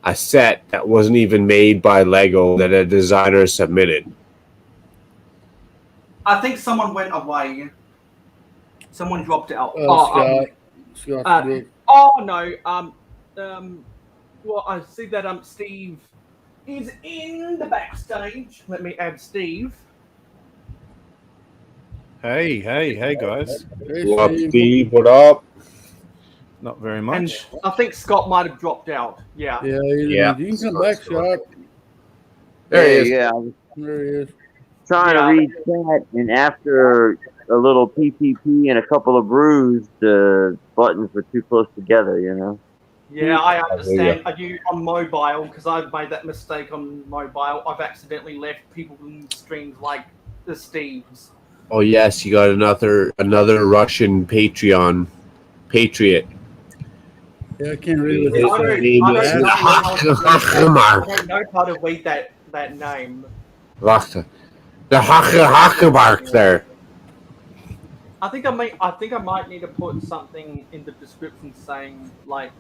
a set that wasn't even made by Lego that a designer submitted. I think someone went away. Someone dropped out. Scott. No. Well, I see that Steve is in the backstage. Let me add Steve. Hey, guys. What up, Steve? What up? Not very much. And I think Scott might have dropped out. Yeah. Yeah. You can come back, Scott. There he is. Yeah. There he is. Trying to read chat, and after a little PPP and a couple of brews, the buttons were too close together, you know? Yeah, I understand. Are you on mobile? Because I've made that mistake on mobile. I've accidentally left people in streams like the Steves. Oh yes, you got another Russian patriot. Yeah, I can't read it. I don't know how to read that name. The Haka there. I think I might need to put something in the description saying like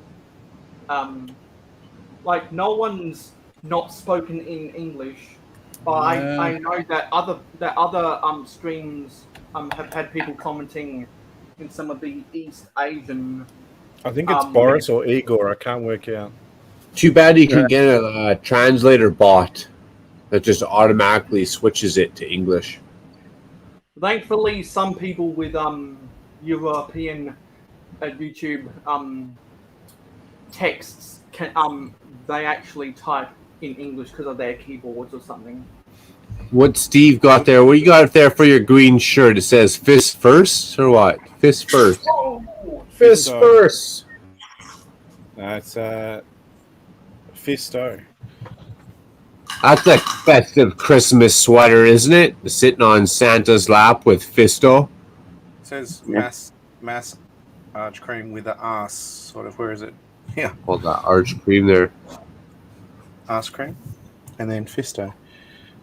no one's not spoken in English, but I know that other streams have had people commenting in some of the East Asian. I think it's Boris or Igor. I can't work it out. Too bad you can get a translator bot that just automatically switches it to English. Thankfully, some people with European YouTube texts can they actually type in English because of their keyboards or something. What Steve got there? What you got there for your green shirt? It says "Fist first" or what? Fist first. Oh, Fist first. That's Fisto. That's a festive Christmas sweater, isn't it? Sitting on Santa's lap with Fisto. It says Yeah. mass arch cream with the arse. Sort of. Where is it? Yeah, Hold that arch cream there. arse cream, and then Fisto.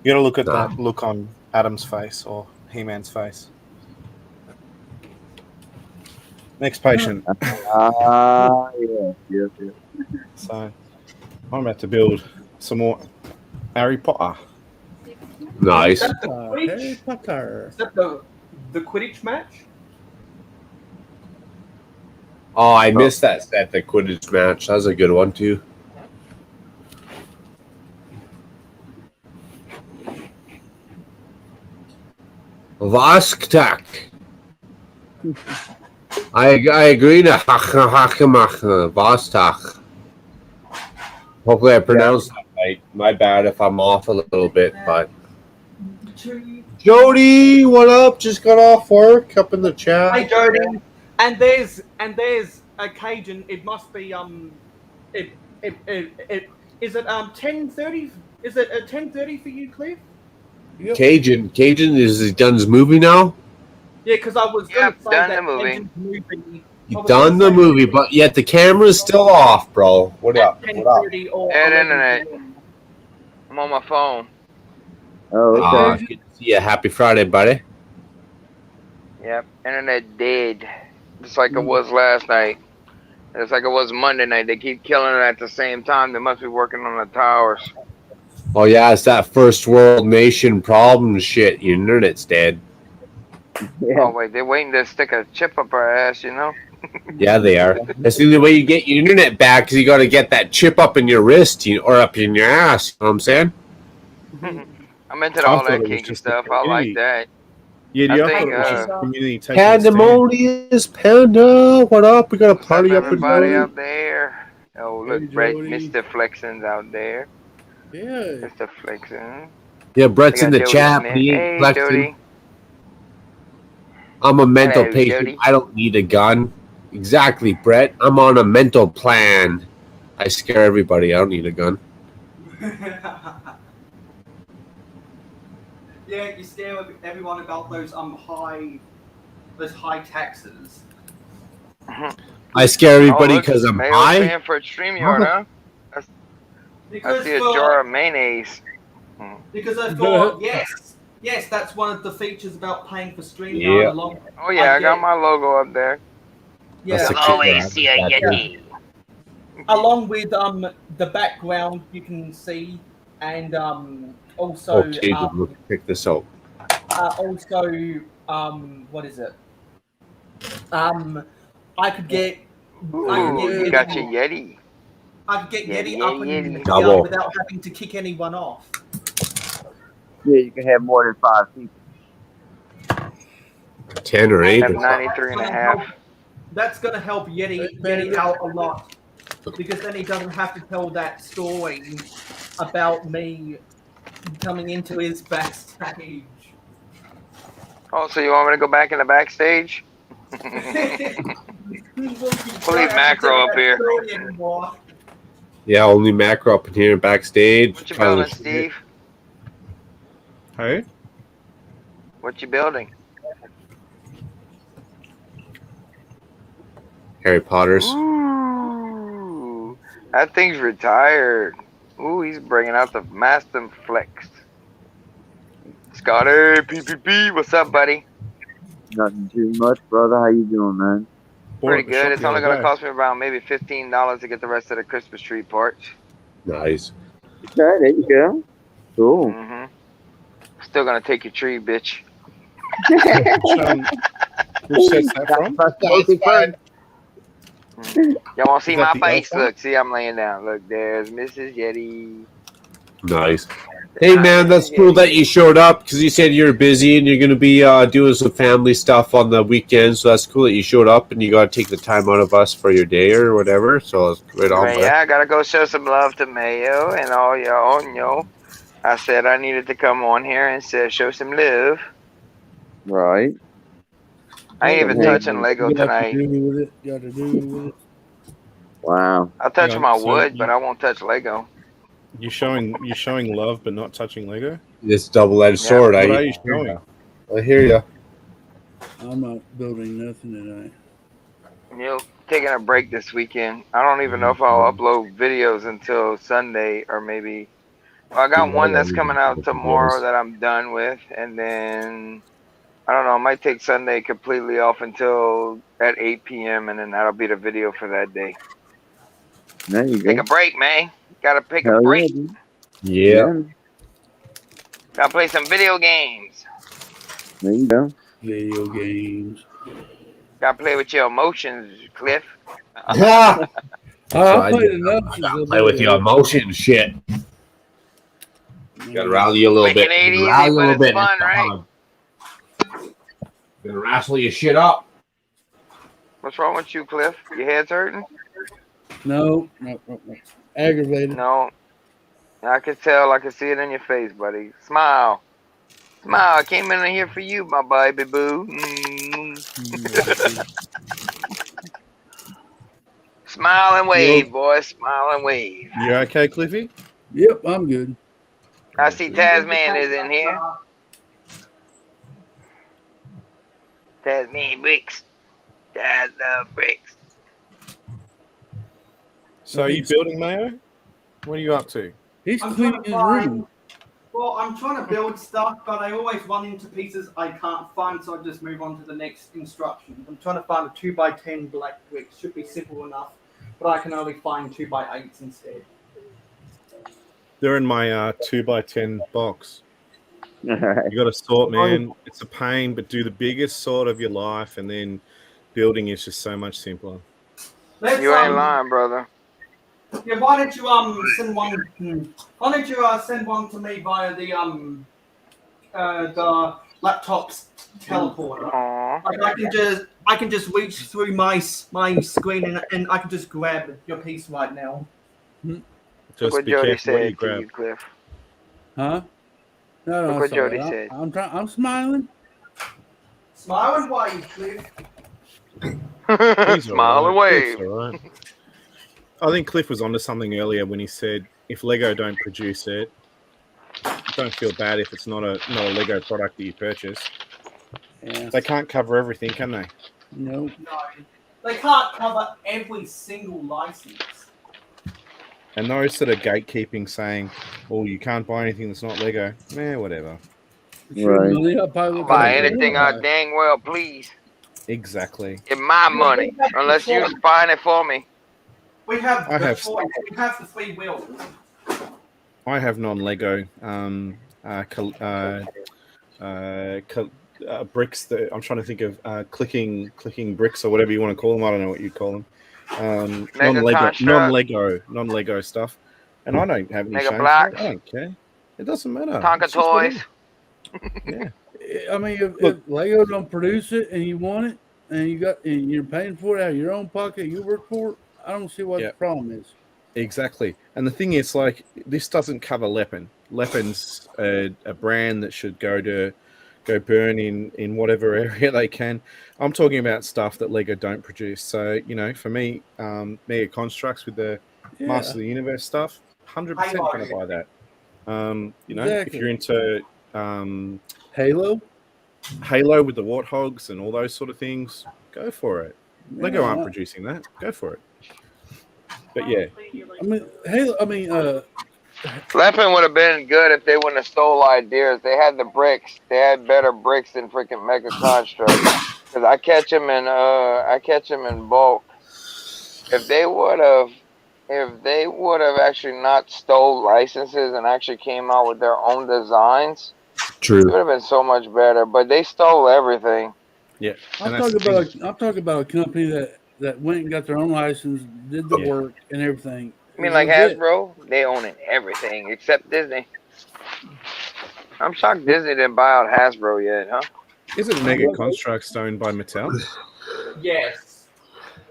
You got to look at Nah. that look on Adam's face or He-Man's face. Next patient. Yes. So I'm about to build some more Harry Potter. Nice. Is that the Quidditch? Harry Potter. Is that the Quidditch match? Oh, I missed that set, the Quidditch match. That was a good one, too. Vosktak. I agree to Vostok. Hopefully I pronounced that right. My bad if I'm off a little bit, but Jody, what up? Just got off work up in the chat. Hey Jody, and there's a Cajun. It must be is it 10:30? Is it 10:30 for you, Cliff? Yep. Cajun is he done his movie now? Yeah, because I was going Yep, to say done that the movie. Cajun's movie. He done the movie, but yet the camera's still off, bro. What up? What up? 10:30 or Bad 11 internet. p.m. I'm on my phone. Oh, okay. Good to see you. Happy Friday, buddy. Yep, internet dead. Just like it was last night. Just like it was Monday night. They keep killing it at the same time. They must be working on the towers. Oh yeah, it's that first world nation problem shit. Your internet's dead. Oh wait, they're waiting to stick a chip up our ass, you know? Yeah, they are. That's the only way you get your internet back, because you got to get that chip up in your wrist or up in your ass. You know what I'm saying? I'm into I all thought that it was kinky just stuff. the I like community. that. Yeah, I I think, thought it was just the community taking a stand. Pandemonious Panda, what up? We got a What's up, party up in everybody Jody. out there? Oh, look, Hey, Brett, Jody. Mr. Flexen's out there. Yeah. Mr. Flexen. Yeah, Brett's We in got the Jody chat, Smith. but he ain't Hey, flexing. Jody. I'm a mental Hello, patient. Jody. I don't need a gun. Exactly, Brett. I'm on a mental plan. I scare everybody. I don't need a gun. Yeah, you scare everyone about those high taxes. I scare everybody Oh, look, because I'm Mayo's high. paying for StreamYard, huh? I Because see a jar of mayonnaise. Because I thought yes, that's one of the features about paying for StreamYard Yeah. along. Oh yeah, I got my logo up there. Yeah, That's Always see a Yeti. along with the background you can see, and also Okay, look, pick this out. also what is it? I could get Ooh, you got your Yeti. Yeti. I could get Yeti, Yeti up Yeti, and Yeti. Double. without having to kick anyone off. Yeah, you can have more than 5 people. 10 or 8. I have 93 and a half. That's going to help Yeti out a lot, because then he doesn't have to tell that story about me coming into his backstage. Oh, so you want me to go back in the backstage? We'll leave Macro up here. Yeah, only macro up in here backstage. What you building, Steve? Hey? What you building? Harry Potter's. Ooh, that thing's retired. Ooh, he's bringing out the Master Flex. Scotty, PPP, what's up, buddy? Nothing too much, brother. How you doing, man? Pretty good. It's only going to cost me around maybe $15 to get the rest of the Christmas tree parts. Nice. Okay, there you go. Cool. Still going to take your tree, bitch. Which set's that from? Y'all want to see Is that my the face? Elf one? Look, see, I'm laying down. Look, there's Mrs. Yeti. Nice. Hey, man, that's cool that you showed up, because you said you're busy and you're going to be doing some family stuff on the weekend. So that's cool that you showed up and you got to take the time out of us for your day or whatever. So it's right on. But yeah, I got to go show some love to Mayo and all y'all. You know, I said I needed to come on here and show some love. Right. I ain't even touching Lego You got to tonight. do with it. You got to do with it. Wow. I'll touch Yeah, my so wood, you- but I won't touch Lego. You showing love but not touching Lego. This double-edged Yeah. sword. What are you showing? I hear you. I'm not building nothing tonight. Taking a break this weekend. I don't even know if I'll upload videos until Sunday or maybe. Well, I got one that's coming out tomorrow that I'm done with, and then I don't know. I might take Sunday completely off until at 8 p.m. and then that'll be the video for that day. There you Take go. a break, man. Gotta take a Hell break. yeah, dude. Yeah. Gotta play some video games. There you go. Video games. Gotta play with your emotions, Cliff. I I played enough since play with your emotions, shit. Gotta rally you a little Making bit. it easy, Rally you a but little it's bit. fun, right? Gonna wrestle your shit up. What's wrong with you, Cliff? Your head's hurting? No. Aggravated. No. I can tell. I can see it in your face, buddy. Smile. Smile. I came in here for you, my baby boo. Smile and wave, boy. Smile and wave. You okay, Cliffy? Yep, I'm good. I see Tasman is in here. Tasman bricks. Taz bricks. So are you building, Mayo? What are you up to? He's I'm cleaning his room. Well, I'm trying to build stuff, but I always run into pieces I can't find, so I just move on to the next instruction. I'm trying to find a 2x10 black brick. Should be simple enough, but I can only find 2x8s instead. They're in my 2x10 box. All right. You got to sort, man. It's a pain, but do the biggest sort of your life, and then building is just so much simpler. You ain't lying, brother. Yeah, why don't you send one? Why don't you send one to me via the laptop's teleporter? Aww. Like I can just reach through my screen and I can just grab your piece right now. Just what be Jody careful what you said to grab. you, Cliff. Huh? No, Look what sorry. Jody said. I'm smiling. Smile and wave, Cliff. He's Smile and all right. wave. Cliff's all right. I think Cliff was onto something earlier when he said if Lego don't produce it, don't feel bad if it's not a Lego product that you purchase. Yeah. They can't cover everything, can they? No. No, they can't cover every single license. And those that are gatekeeping saying, "Oh, you can't buy anything that's not Lego," whatever. Sure, Right. Millie, I'll probably look Buy at it. anything I dang well please. Exactly. It's my money, unless you buying it for me. We have I the have- choice. We have the free will. I have non-Lego bricks that I'm trying to think of clicking bricks or whatever you want to call them. I don't know what you call them. Non-Lego stuff, and I don't have any Mega shame. blocks. I don't care. It doesn't matter. Tonka It's just whatever. toys. Yeah. I mean, if Lego don't produce it and you want it and you're paying for it out of your own pocket, you work for it, I don't see what the problem is. Exactly. And the thing is, like, this doesn't cover Leppin. Leppin's a brand that should go burn in whatever area they can. I'm talking about stuff that Lego don't produce. So, for me, Mega Constructs with the Master of the Universe stuff, 100% going to buy that. If you're into Halo with the Warthogs and all those sort of things, go for it. Lego aren't producing that. Go for it. But yeah, Leppin would have been good if they wouldn't have stole ideas. They had the bricks. They had better bricks than freaking Mega Construct. Because I catch them in bulk. If they would have actually not stole licenses and actually came out with their own designs, True. it would have been so much better. But they stole everything. Yeah, I'm talking about a company that went and got their own license, did the work and everything. I mean, like Hasbro, they own everything except Disney. I'm shocked Disney didn't buy out Hasbro yet, huh? Isn't Mega Constructs owned by Mattel? Yes.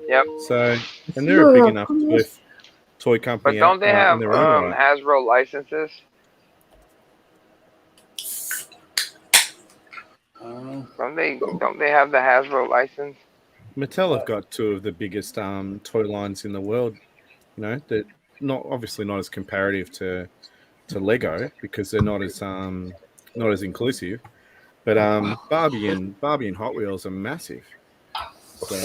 Yep. So, and they're a big enough toy company. But don't they have in their own right. Hasbro licenses? Don't they have the Hasbro license? Mattel have got two of the biggest toy lines in the world. That not obviously not as comparative to Lego because they're not as inclusive. But Barbie and Hot Wheels are massive. So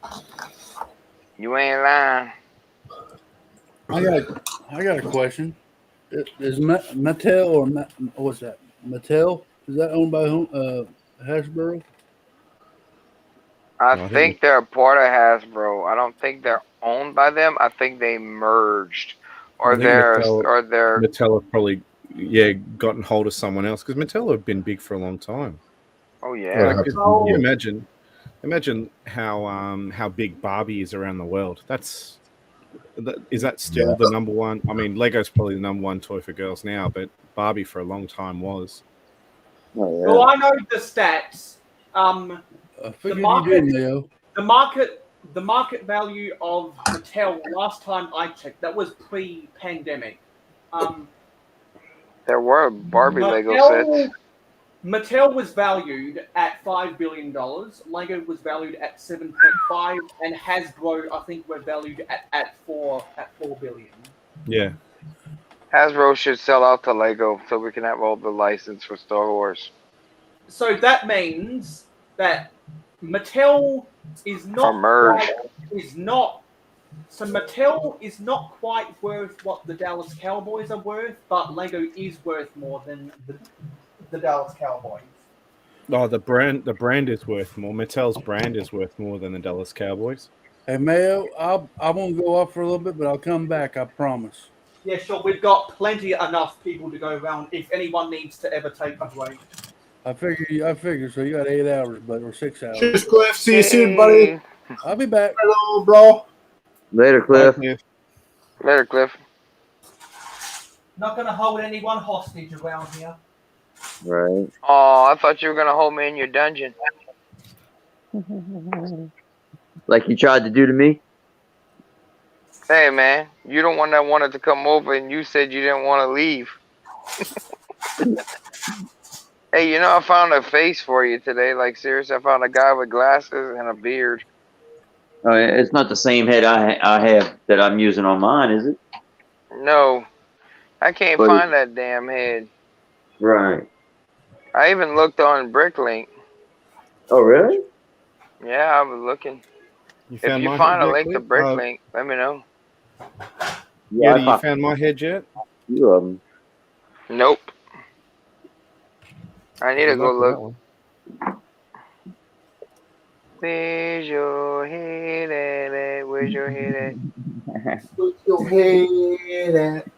Oh, You ain't lying. I got a question. Is Mattel or what's that? Mattel, is that owned by Hasbro? I No, I think think they're a part of Hasbro. I don't think they're owned by them. I think they merged, or Mattel have probably gotten hold of someone else because Mattel have been big for a long time. Oh I'd yeah. have to Oh. You Google. imagine how big Barbie is around the world. Is that still the number one? I mean, Lego's probably the number one toy for girls now, but Barbie for a long time was. oh, yeah. Well, I know the stats. I figured market- you did, Leo. The market value of Mattel last time I checked, that was pre-pandemic. There were Barbie Lego sets. Mattel was valued at $5 billion. Lego was valued at 7.5, and Hasbro, I think, were valued at 4 billion. Yeah. Hasbro should sell out to Lego so we can have all the license for Star Wars. So that means that Mattel is Or merge. So Mattel is not quite worth what the Dallas Cowboys are worth, but Lego is worth more than the Dallas Cowboys. Oh, the brand is worth more. Mattel's brand is worth more than the Dallas Cowboys. Hey Mayo, I'm gonna go off for a little bit, but I'll come back. I promise. Yeah, sure. We've got plenty enough people to go around if anyone needs to ever take a break. I figure. So you got 8 hours, but or 6 hours. Cheers, Cliff. See you soon, buddy. I'll be back. Hello, bro. Later, Cliff. Later, Cliff. Not gonna hold anyone hostage around here. Right. Oh, I thought you were gonna hold me in your dungeon. Like you tried to do to me? Hey man, you're the one that wanted to come over and you said you didn't want to leave. Hey, you know I found a face for you today. Like seriously, I found a guy with glasses and a beard. Oh, yeah, it's not the same head I have that I'm using on mine, is it? No, I can't But find that damn head. Right. I even looked on Bricklink. Oh, really? Yeah, I was looking. If you find a link to Bricklink, let me know. Yeah, you found my head yet? Few of them. Nope. I need to go look. Where's your head at? Where's your head at? Put your head at.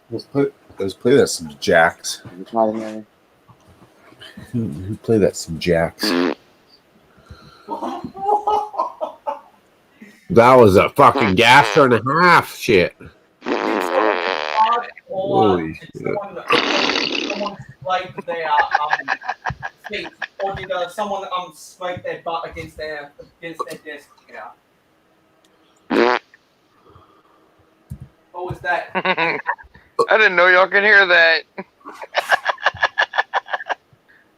Let's play that some jacks. Who play that some jacks? That was a fucking gasser and a half. Shit. Holy shit. Someone scraped their feet, or did someone scrape their butt against their desk? Yeah. What was that? I didn't know y'all could hear that.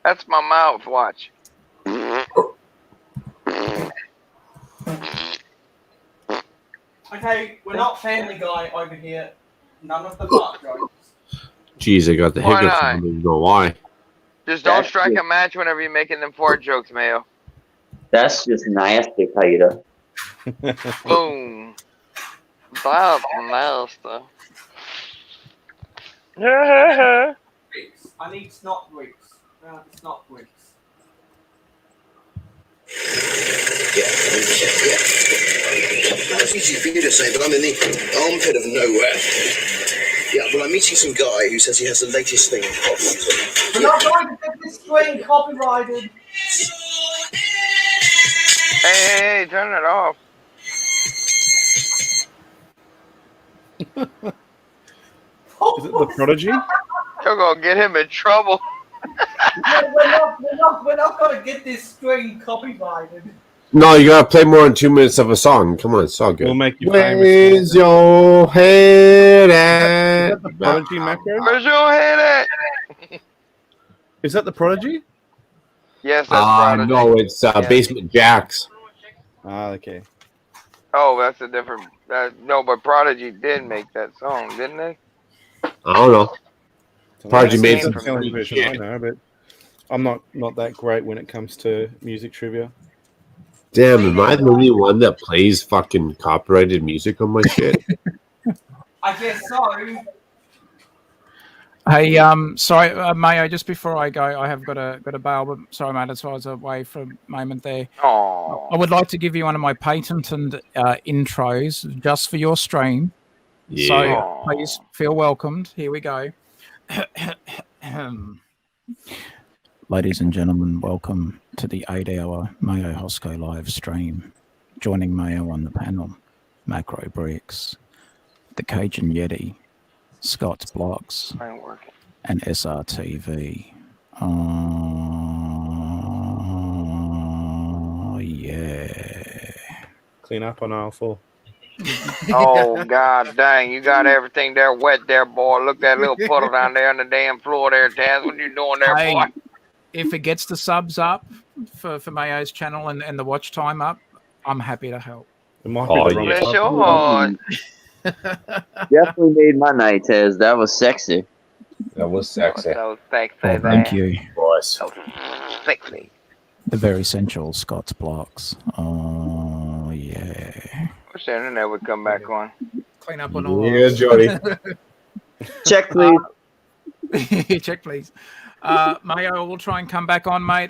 That's my mouth. Watch. Okay, we're not Family Guy over here. None of the butt jokes. Jeez, I got the Why hiccups. not? I don't even know why. Just don't That's strike it. a match whenever you're making them fart jokes, Mayo. That's just nasty, Peter. Boom. That's nasty. Bricks. I need snot bricks. Snot bricks. Well, it's easy for you to say, but I'm in the armpit of nowhere. Yeah, well, I'm meeting some guy who says he has the latest thing in pop music. We're not going to get this string copyrighted. Hey, turn it off. Is it the Prodigy? You're gonna get him in trouble. We're not going to get this string copyrighted. No, you gotta play more than 2 minutes of a song. Come on, it's all good. We'll make you Where's famous. your head Is at? that the Prodigy, Macro? Where's your head at? Is that the Prodigy? Yes, that's Prodigy. No, it's Yeah. Basement Jacks. Ah, okay. Oh, that's a different. No, but Prodigy did make that song, didn't they? I don't know. Prodigy That made came some from the only sweet version I shit. know, but I'm not that great when it comes to music trivia. Damn, am I the only one that plays fucking copyrighted music on my shit? I guess so. Hey, sorry, Mayo. Just before I go, I have got a bail. But sorry, mate. That's why I was away for a moment there. Oh, I would like to give you one of my patented intros just for your stream. Yeah. So please feel welcomed. Here we go. Ladies and gentlemen, welcome to the 8-hour Mayo Hosko live stream. Joining Mayo on the panel, Macro Bricks, the Cajun Yeti, Scott's Blocks, ain't working. and SRTV. Oh, yeah. Clean up on aisle 4. Oh God dang! You got everything there wet, there, boy. Look that little puddle down there on the damn floor, there, Taz. What you doing there, Hey, boy? if it gets the subs up for Mayo's channel and the watch time up, I'm happy to help. It might Oh, be the wrong Bless type your of heart. Definitely made my night, Tez. That was sexy. That was Oh, sexy. so sexy, Well, man. thank you. Boys. So sexy. The very sensual Scott's Blocks. Oh, yeah. Wish the internet would come back on. Clean up on all Yeah, Jody. Check, please. Check, please. Mayo, we'll try and come back on, mate.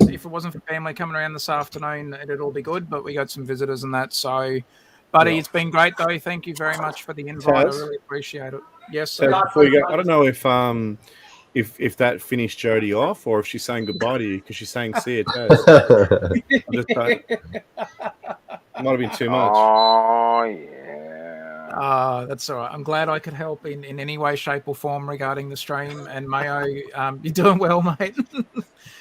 If it wasn't for family coming around this afternoon, it'd all be good, but we got some visitors and that. So, buddy, it's been great, though. Thank you very much for the invite. Taz? I really appreciate it. Yes, So sir. before you go, I don't know if that finished Jody off or if she's saying goodbye to you because she's saying see you, Taz. Might have been too much. Oh yeah. That's all right. I'm glad I could help in any way, shape, or form regarding the stream. And Mayo, you're doing well, mate.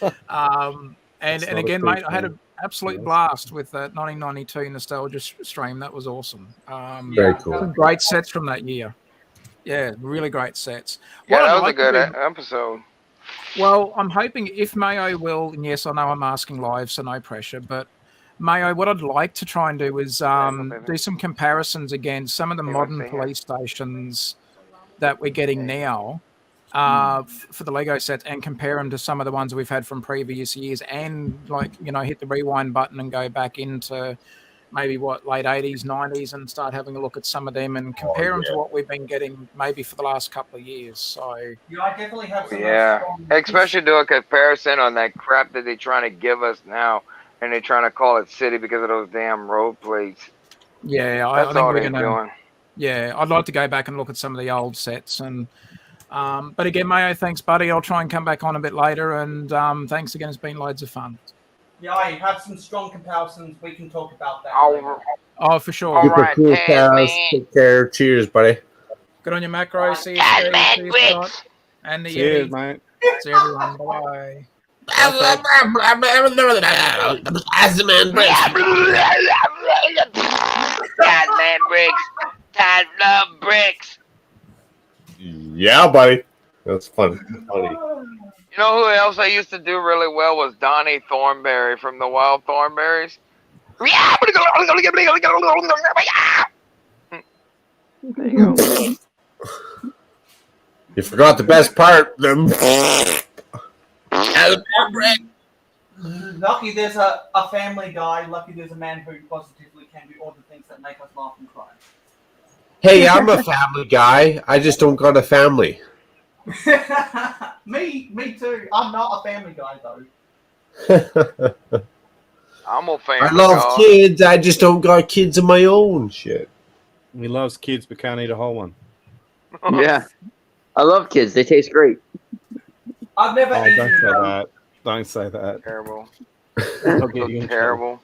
And not again, a mate, big I had thing. an absolute blast with that 1992 nostalgia stream. That was awesome. Very cool. Some great sets from that year. Yeah, really great sets. Yeah, What that I'd was a like to good do- episode. Well, I'm hoping if Mayo will, and yes, I know I'm asking live, so no pressure, but Mayo, what I'd like to try and do is do some comparisons against some of the Hey, modern let's see here. police stations that we're getting now for the Lego sets and compare them to some of the ones we've had from previous years and, like, you know, hit the rewind button and go back into maybe late 80s, 90s and start having a look at some of them and compare them to what we've been getting maybe for the last couple of years. So, Yeah, I definitely have some. Yeah, especially do a comparison on that crap that they're trying to give us now, and they're trying to call it city because of those damn road plates. yeah, I That's think all we're they're going to. doing. Yeah, I'd like to go back and look at some of the old sets. And but again, Mayo, thanks, buddy. I'll try and come back on a bit later. And thanks again. It's been loads of fun. Yeah, I have some strong comparisons. We can talk about that. Oh, for sure. All Super right, cool, Taz, Taz. man. Take care. Cheers, buddy. Good on your macro. See you, Taz, Steve. man, See you, Wicks. Scott. And the Cheers, Yeti. mate. See everyone. Bye. Taz, man, bricks. Taz, love bricks. Yeah, buddy. That's funny. You know who else I used to do really well was Donnie Thornberry from the Wild Thornberries. There you go. You forgot the best part. Lucky there's a family guy. Lucky there's a man who positively can do all the things that make us laugh and cry. Hey, I'm a family guy. I just don't got a family. me too. I'm not a family guy though. I'm a family I love guy. kids. I just don't got kids of my own. Shit. He loves kids but can't eat a whole one. Yeah. I love kids. They taste great. I've never Oh, eaten don't say them. that. Don't say that. Terrible. I'll get you in trouble.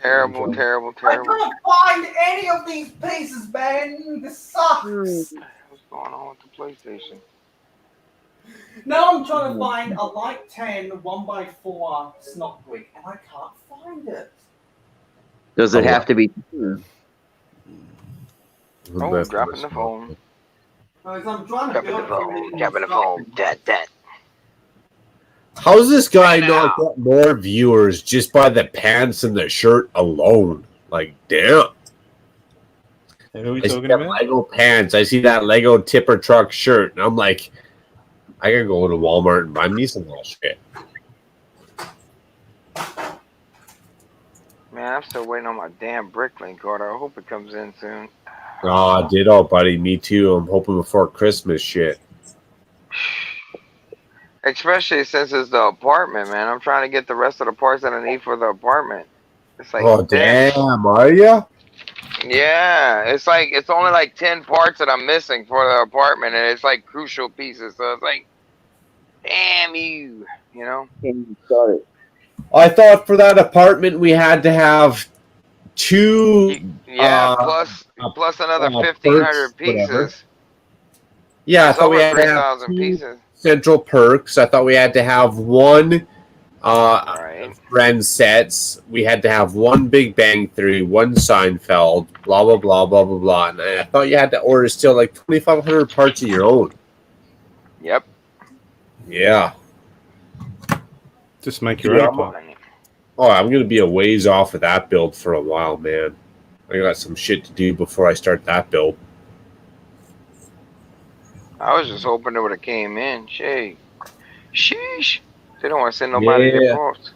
Terrible. Terrible. I Terrible. can't find any of these pieces, man. This sucks. What's going on with the PlayStation? Now I'm trying to find a Light 10 1x4 snot brick, and I can't find it. Does it have to be? Oh, dropping the phone. Because I'm trying to Dropping build the it phone. from Dropping the phone. That. How's this guy not get more viewers just by the pants and the shirt alone? Like, damn. And who are we I see talking that about? Lego pants. I see that Lego tipper truck shirt, and I'm like, I gotta go to Walmart and buy me some of that shit. Man, I'm still waiting on my damn Bricklink order. I hope it comes in soon. Oh, ditto, buddy. Me too. I'm hoping before Christmas shit. Especially since it's the apartment, man. I'm trying to get the rest of the parts that I need for the apartment. It's like, Oh, damn. Are ya? yeah, it's like it's only like 10 parts that I'm missing for the apartment, and it's like crucial pieces. So it's like, damn you, you know. I thought for that apartment we had to have two Yeah, plus another 1,500 perks, whatever. pieces. Yeah, I It's thought we over had to have 3,000 two pieces. central perks. I thought we had to have one Right. friend sets. We had to have one Big Bang Theory, one Seinfeld, blah blah blah blah blah blah. And I thought you had to order still like 2,500 parts of your own. Yep. Yeah. Just make your own part. Oh, I'm gonna be a ways off of that build for a while, man. I got some shit to do before I start that build. I was just hoping it would have came in. Sheesh. They don't want to send nobody their parts.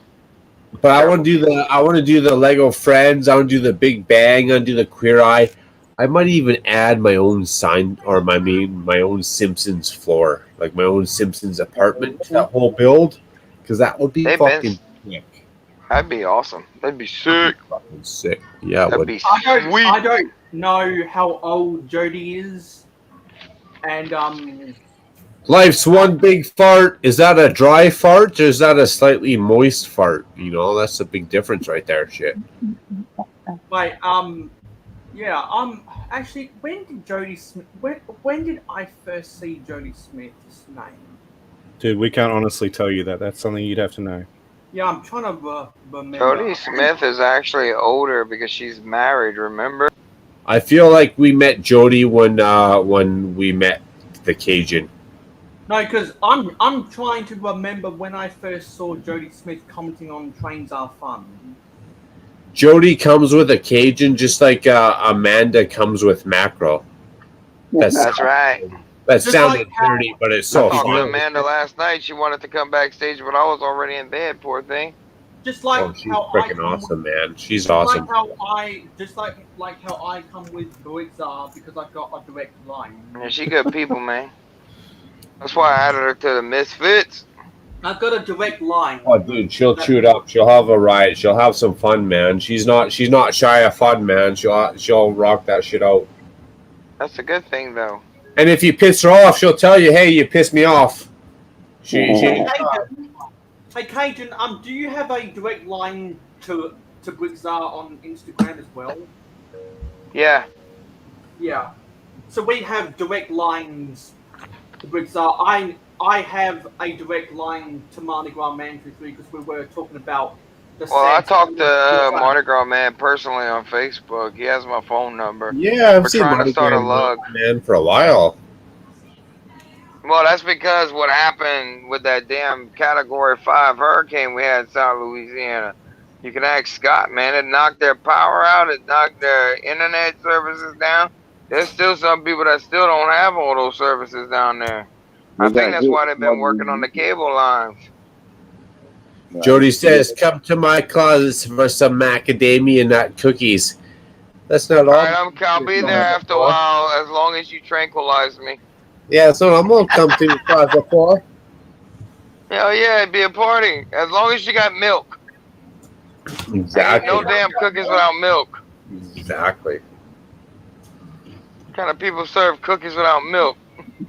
But I want to do the Lego Friends. I want to do the Big Bang. I want to do the Queer Eye. I might even add my own my own Simpsons floor, like my own Simpsons apartment to that whole build, because that would be fucking sick. That'd be awesome. That'd be sick. Fucking sick. Yeah, that'd be sweet. I don't know how old Jody is, and Life's one big fart. Is that a dry fart or is that a slightly moist fart? You know, that's a big difference right there. Shit. Wait, yeah, actually, when did Jody Smith? When did I first see Jody Smith's name? Dude, we can't honestly tell you that. That's something you'd have to know. Yeah, I'm trying to remember. Jody Smith is actually older because she's married. Remember? I feel like we met Jody when we met the Cajun. No, because I'm trying to remember when I first saw Jody Smith commenting on Trains Are Fun. Jody comes with a Cajun just like Amanda comes with mackerel. That's right. That sounded dirty, but it's so I talked fun. to Amanda last night. She wanted to come backstage, but I was already in bed. Poor thing. Just like she's how freaking awesome, man. She's awesome. Like how I come with Blitzar because I got a direct line. Yeah, she good people, man. That's why I added her to the Misfits. I've got a direct line. Oh, dude, she'll chew it up. She'll have a riot. She'll have some fun, man. She's not shy of fun, man. She'll rock that shit out. That's a good thing, though. And if you piss her off, she'll tell you, "Hey, you pissed me off." Hey, Cajun, do you have a direct line to Blitzar on Instagram as well? Yeah. Yeah. So we have direct lines to Blitzar. I have a direct line to Mardi Gras Man 23 because we were talking about the. Well, I talked to Mardi Gras Man personally on Facebook. He has my phone number. Yeah, I've We're seen trying Mardi to start a Gras lug. Man for a while. Well, that's because what happened with that damn Category 5 hurricane we had in South Louisiana. You can ask Scott, man. It knocked their power out. It knocked their internet services down. There's still some people that still don't have all those services down there. I think that's why they've been working on the cable lines. Jody says, "Come to my closet for some macadamia nut cookies." That's not all. All right, I'll be there after a while as long as you tranquilize me. Yeah, so I'm gonna come to your closet for. Hell yeah, it'd be a party. As long as you got milk. Exactly. Ain't no damn cookies without milk. Exactly. What kind of people serve cookies without milk?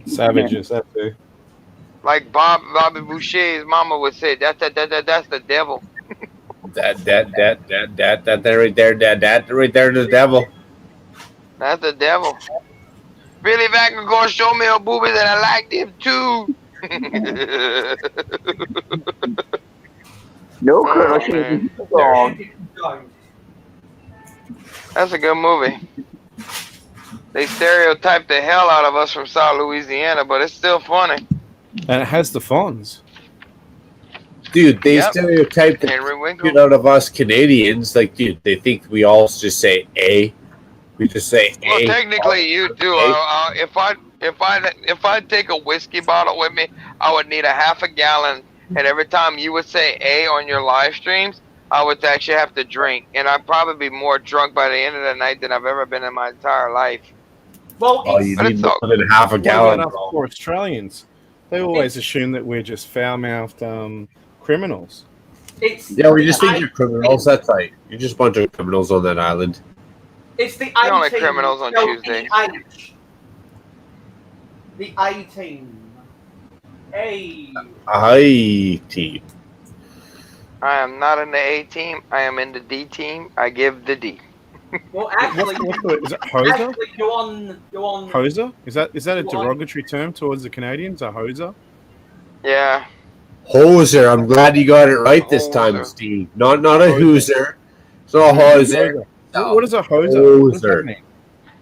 Savages, that too. Like Bobby Boucher's mama would say, that's the devil. That right there, that right there, the devil. That's the devil. Billy Vacker gonna show me a booby that I like them too. No, Colonel. That's a good movie. They stereotype the hell out of us from South Louisiana, but it's still funny. And it has the Fonz. Dude, they Yep. stereotype the Henry shit Winkle. out of us Canadians. Like, dude, they think we all just say A. We just say Well, A. technically, you do. A. If I take a whiskey bottle with me, I would need a half a gallon, and every time you would say A on your live streams, I would actually have to drink, and I'd probably be more drunk by the end of the night than I've ever been in my entire life. Well, Oh, it's, you But need it's more all than half a What gallon, about us bro. poor Australians? They always assume that we're just foul-mouthed criminals. it's Yeah, we just the think you're criminals. That's right. You're just a bunch of criminals on that island. It's the You're only 18 criminals on spelled Tuesdays. E-H. The 18. A. Aye, team. I am not in the A team. I am in the D team. I give the D. Well, actually, Is it hoser? actually, you're on. Hoser? Is that a You're on- derogatory term towards the Canadians? A hoser? Yeah. Hoser. I'm glad you got it right this time, Hoser. Steve. Not a Hoser. hooser. It's not a hoser. What is a hoser? What does that Hoser. mean?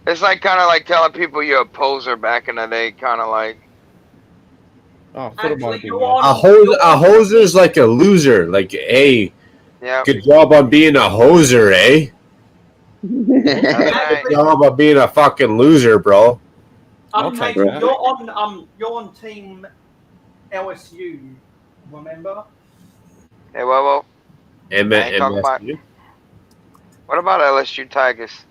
It's like kind of like telling people you're a poser back in the day. Kind of like. Oh, I thought it might Actually, be. you're worse. on. A hoser is like a loser. Like, hey, Yeah. good job on being a hoser, eh? Right. Good job on being a fucking loser, bro. I'll Mate, take that. you're on team LSU. Remember? Hey, well, M- I ain't talking about- MSU. what about LSU Tigers?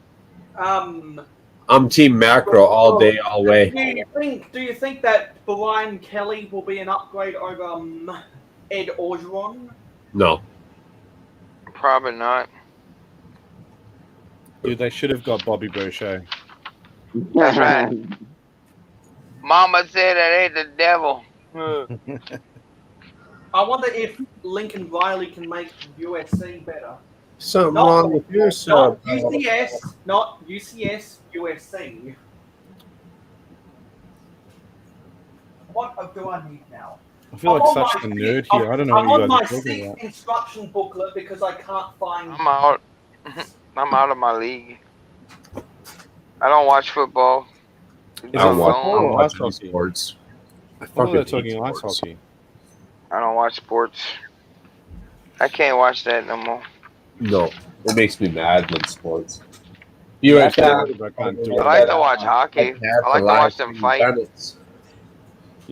I'm team macro all day, all way. Do you think that Brian Kelly will be an upgrade over Ed Orgeron? No. Probably not. Dude, they should have got Bobby Boucher. That's right. Mama said that ain't the devil. I wonder if Lincoln Riley can make USC better. Something Not- wrong with your Not sub. UCS, not UCS, USC. What do I need now? I feel like I'm on such a my- nerd here. I don't know I'm what on you my guys are talking sixth about. instruction booklet because I can't find. I'm out. I'm out of my league. I don't watch football. Is I don't it watch, football I don't or watch ice any hockey? sports. I I thought they were fucking talking hate ice sports. hockey. I don't watch sports. I can't watch that no more. No, it makes me mad when sports. You Yeah, right there. I can't do I it. like to watch hockey. I like to watch them fight.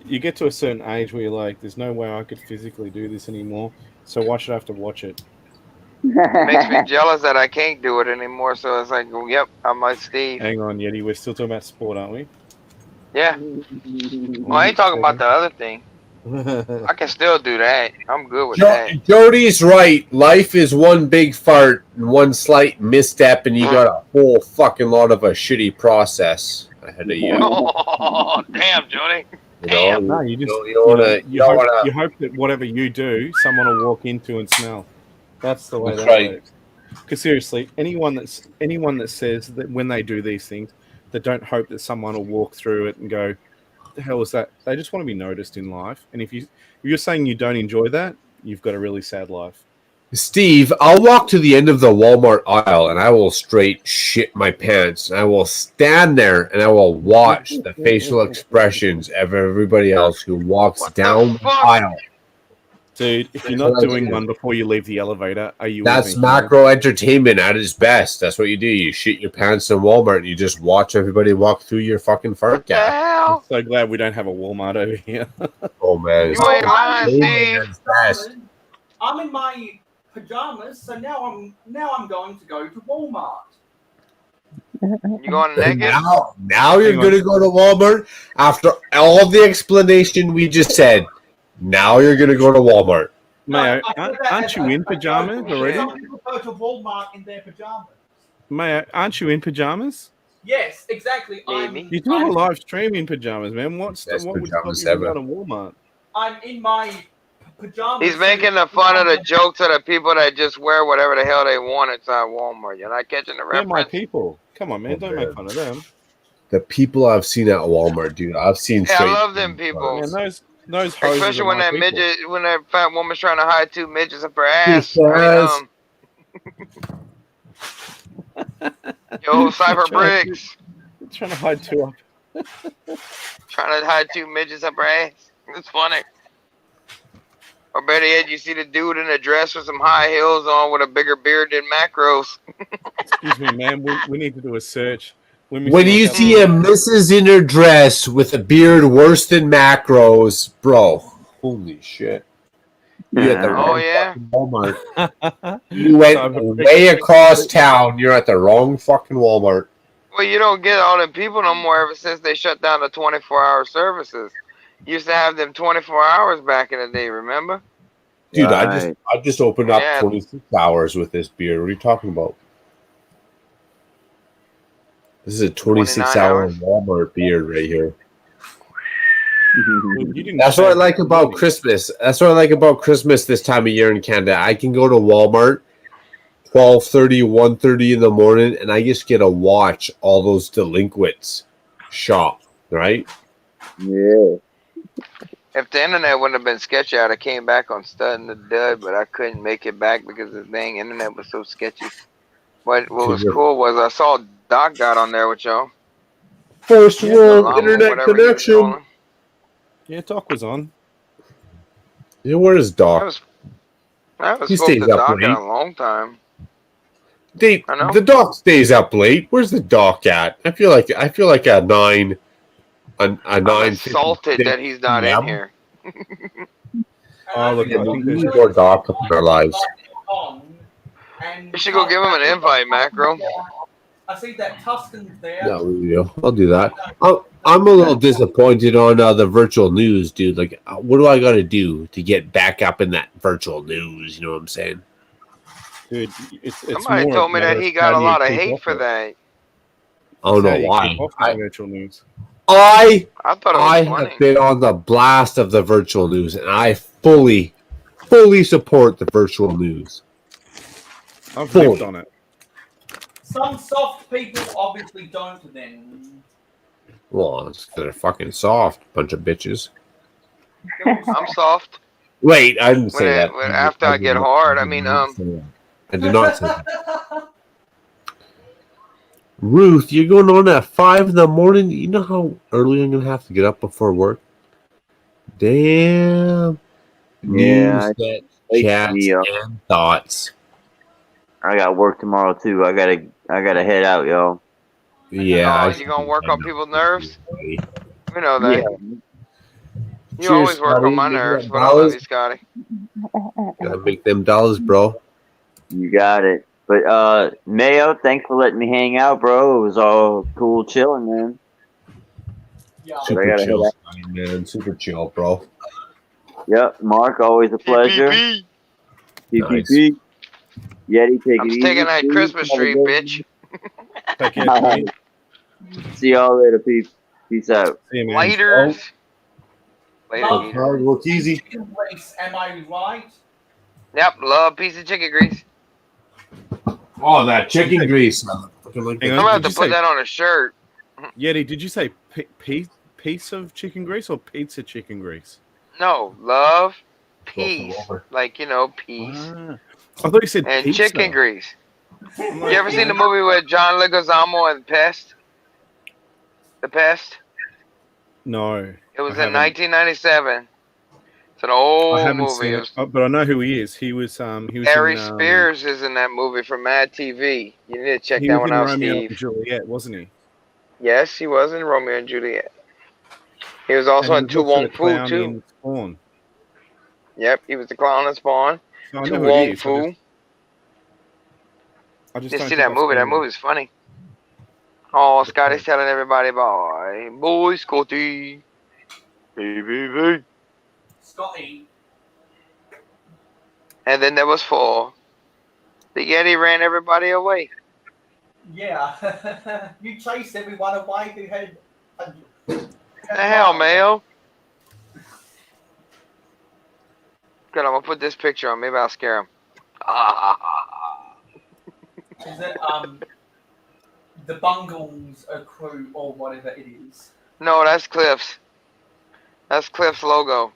You get to a certain age where you're like, there's no way I could physically do this anymore, so why should I have to watch it? It makes me jealous that I can't do it anymore. So it's like, well, yep, I'm like Steve. Hang on, Yeti, we're still talking about sport, aren't we? Yeah. Well, I ain't talking about the other thing. I can still do that. I'm good with that. Jody's right. Life is one big fart and one slight misstep, and you got a whole fucking lot of a shitty process ahead of you. Oh, damn, Jody. You know, No, you just you don't wanna. you hope that whatever you do, someone will walk into and smell. That's the way That's that right. works. Because seriously, anyone that says that when they do these things, they don't hope that someone will walk through it and go, "What the hell is that?" They just want to be noticed in life. And if you're saying you don't enjoy that, you've got a really sad life. Steve, I'll walk to the end of the Walmart aisle and I will straight shit my pants. And I will stand there and I will watch the facial expressions of everybody else who walks What the down the fuck? aisle. Dude, if you're not doing one before you leave the elevator, are you? That's even macro entertainment at its best. That's what you do. You shit your pants in Walmart and you just watch everybody walk through your fucking fart The gap. hell? I'm so glad we don't have a Walmart over here. Oh man, You ain't lying, Steve. That's best. I'm in my pajamas, so now I'm going to go to Walmart. You going naked? Now you're Hang on. gonna go to Walmart after all the explanation we just said. Now you're gonna go to Walmart. Mayo, I said that aren't as you a- in a pajamas joke. already? Some people go to Walmart in their pajamas. Mayo, aren't you in pajamas? Yes, exactly. Maybe. You do a live stream in pajamas, man. What would Best stop you pajamas from ever. going to Walmart? I'm in my pajamas. He's making the fun of the jokes of the people that just wear whatever the hell they want inside Walmart. You're not catching the They're my reference? people. Come on, man. Don't make fun of them. The people I've seen at Walmart, dude. I've seen. Yeah, I straight love them people. Man, those hoses Especially are when my that people. midget, when that fat woman's trying to hide two midgets up her ass. Yes. Yo, Cyber Bricks. Trying to hide two up. Trying to hide two midgets up her ass. It's funny. Or better yet, you see the dude in a dress with some high heels on with a bigger beard than Macros. Excuse me, man. We need to do a search. We're When missing you a couple. see a Mrs. in her dress with a beard worse than Macros, bro, holy shit. You're at the Yeah. Oh, wrong yeah. fucking Walmart. You went So I've- way across town. You're at the wrong fucking Walmart. Well, you don't get all them people no more ever since they shut down the 24-hour services. You used to have them 24 hours back in the day, remember? Dude, Right. I just opened up Yeah. 26 hours with this beard. What are you talking about? This is a 26-hour hours. Walmart beard right here. Well, you didn't That's what I shave like it, about did you? Christmas. That's what I like about Christmas this time of year in Canada. I can go to Walmart 12:30, 1:30 in the morning, and I just get to watch all those delinquents shop, right? Yeah. If the internet wouldn't have been sketchy, I'd have came back on Stud and the Dud, but I couldn't make it back because the dang internet was so sketchy. But what was cool was I saw Doc got on there with y'all. First Yeah, world Along with internet whatever he was connection. calling. Yeah, Doc was on. Yeah, where is I Doc? haven't He spoke stays to up Doc in late. a long time. I know. The Doc stays up late. Where's the Doc at? I feel like a 9 I'm 9:56 insulted that he's not in PM. here. Oh, look, Yeah, I we think need there's more Doc in our lives. You should go give him an invite, Macro. I see that Tuscan's there. No, I'll do that. I'm a little disappointed on the virtual news, dude. Like, what do I got to do to get back up in that virtual news? You know what I'm saying? dude. It's Somebody more told me that matter he of got how a do you lot of keep hate off for it. that. I don't How know do you why. keep off the virtual news? I I thought it I was funny. have been on the blast of the virtual news, and I fully support the virtual news. I've Fully. lived on it. Some soft people obviously don't then. Well, it's 'cause they're fucking soft, bunch of bitches. I'm soft. Wait, I didn't say When that. after I get hard, I mean, I did not say that. Ruth, you're going on at 5 in the morning. You know how early I'm gonna have to get up before work? Damn. Yeah, News, wake chats, me up. and thoughts. I got work tomorrow too. I gotta head out, y'all. Yeah. Oh, you gonna work on people's nerves? We know Yeah. that. You Cheers, always work Scotty. on my Make nerves, that but I love dollars. you, Scotty. Gotta make them dollars, bro. You got it. But Mayo, thanks for letting me hang out, bro. It was all cool chilling, man. Yeah. Super gotta chill, head Scotty, man. Super chill, bro. Yep, Mark, always a pleasure. PPP. PPP. Yeti, take I'm it easy. taking that please. Christmas Have a tree, good bitch. Take care, one. Tony. See y'all later, peeps. Peace out. See you, man. Laters. Later, Love Peter. Hard work easy. chicken race, am I right? Yep, love piece of chicken grease. Oh, that chicken grease. Hang I'm on. gonna have Did to you put say- that on a shirt. Yeti, did you say piece of chicken grease or pizza chicken grease? No, love, peace, like peace, Ah. I thought you said and pizza. chicken grease. I'm You like, ever seen the movie with John Leguizamo and Pest? The Pest. No. It was I in haven't. 1997. It's an I old haven't movie. seen It it, was but I know who he is. He was Harry in, Spears is in that movie from Mad TV. You need to check he that was one in out, Romeo Steve. and Juliet, wasn't he? Yes, he was in Romeo and Juliet. He was also in And he Tu was also Wong the Fu clown too. in Spawn. Yep, he was the clown in Spawn. So I Tu know who he Wong is. Fu. I just You don't see think that I've movie? seen That it. movie's funny. Oh, Scotty's telling everybody about boy Scotty. Hey. Scotty. And then there was 4. The Yeti ran everybody away. Yeah. You chased everyone away who had. The hell, Mayo? Good, I'm gonna put this picture on. Maybe I'll scare him. Is it the Bungles crew or whatever it is? No, that's Cliff's. That's Cliff's logo.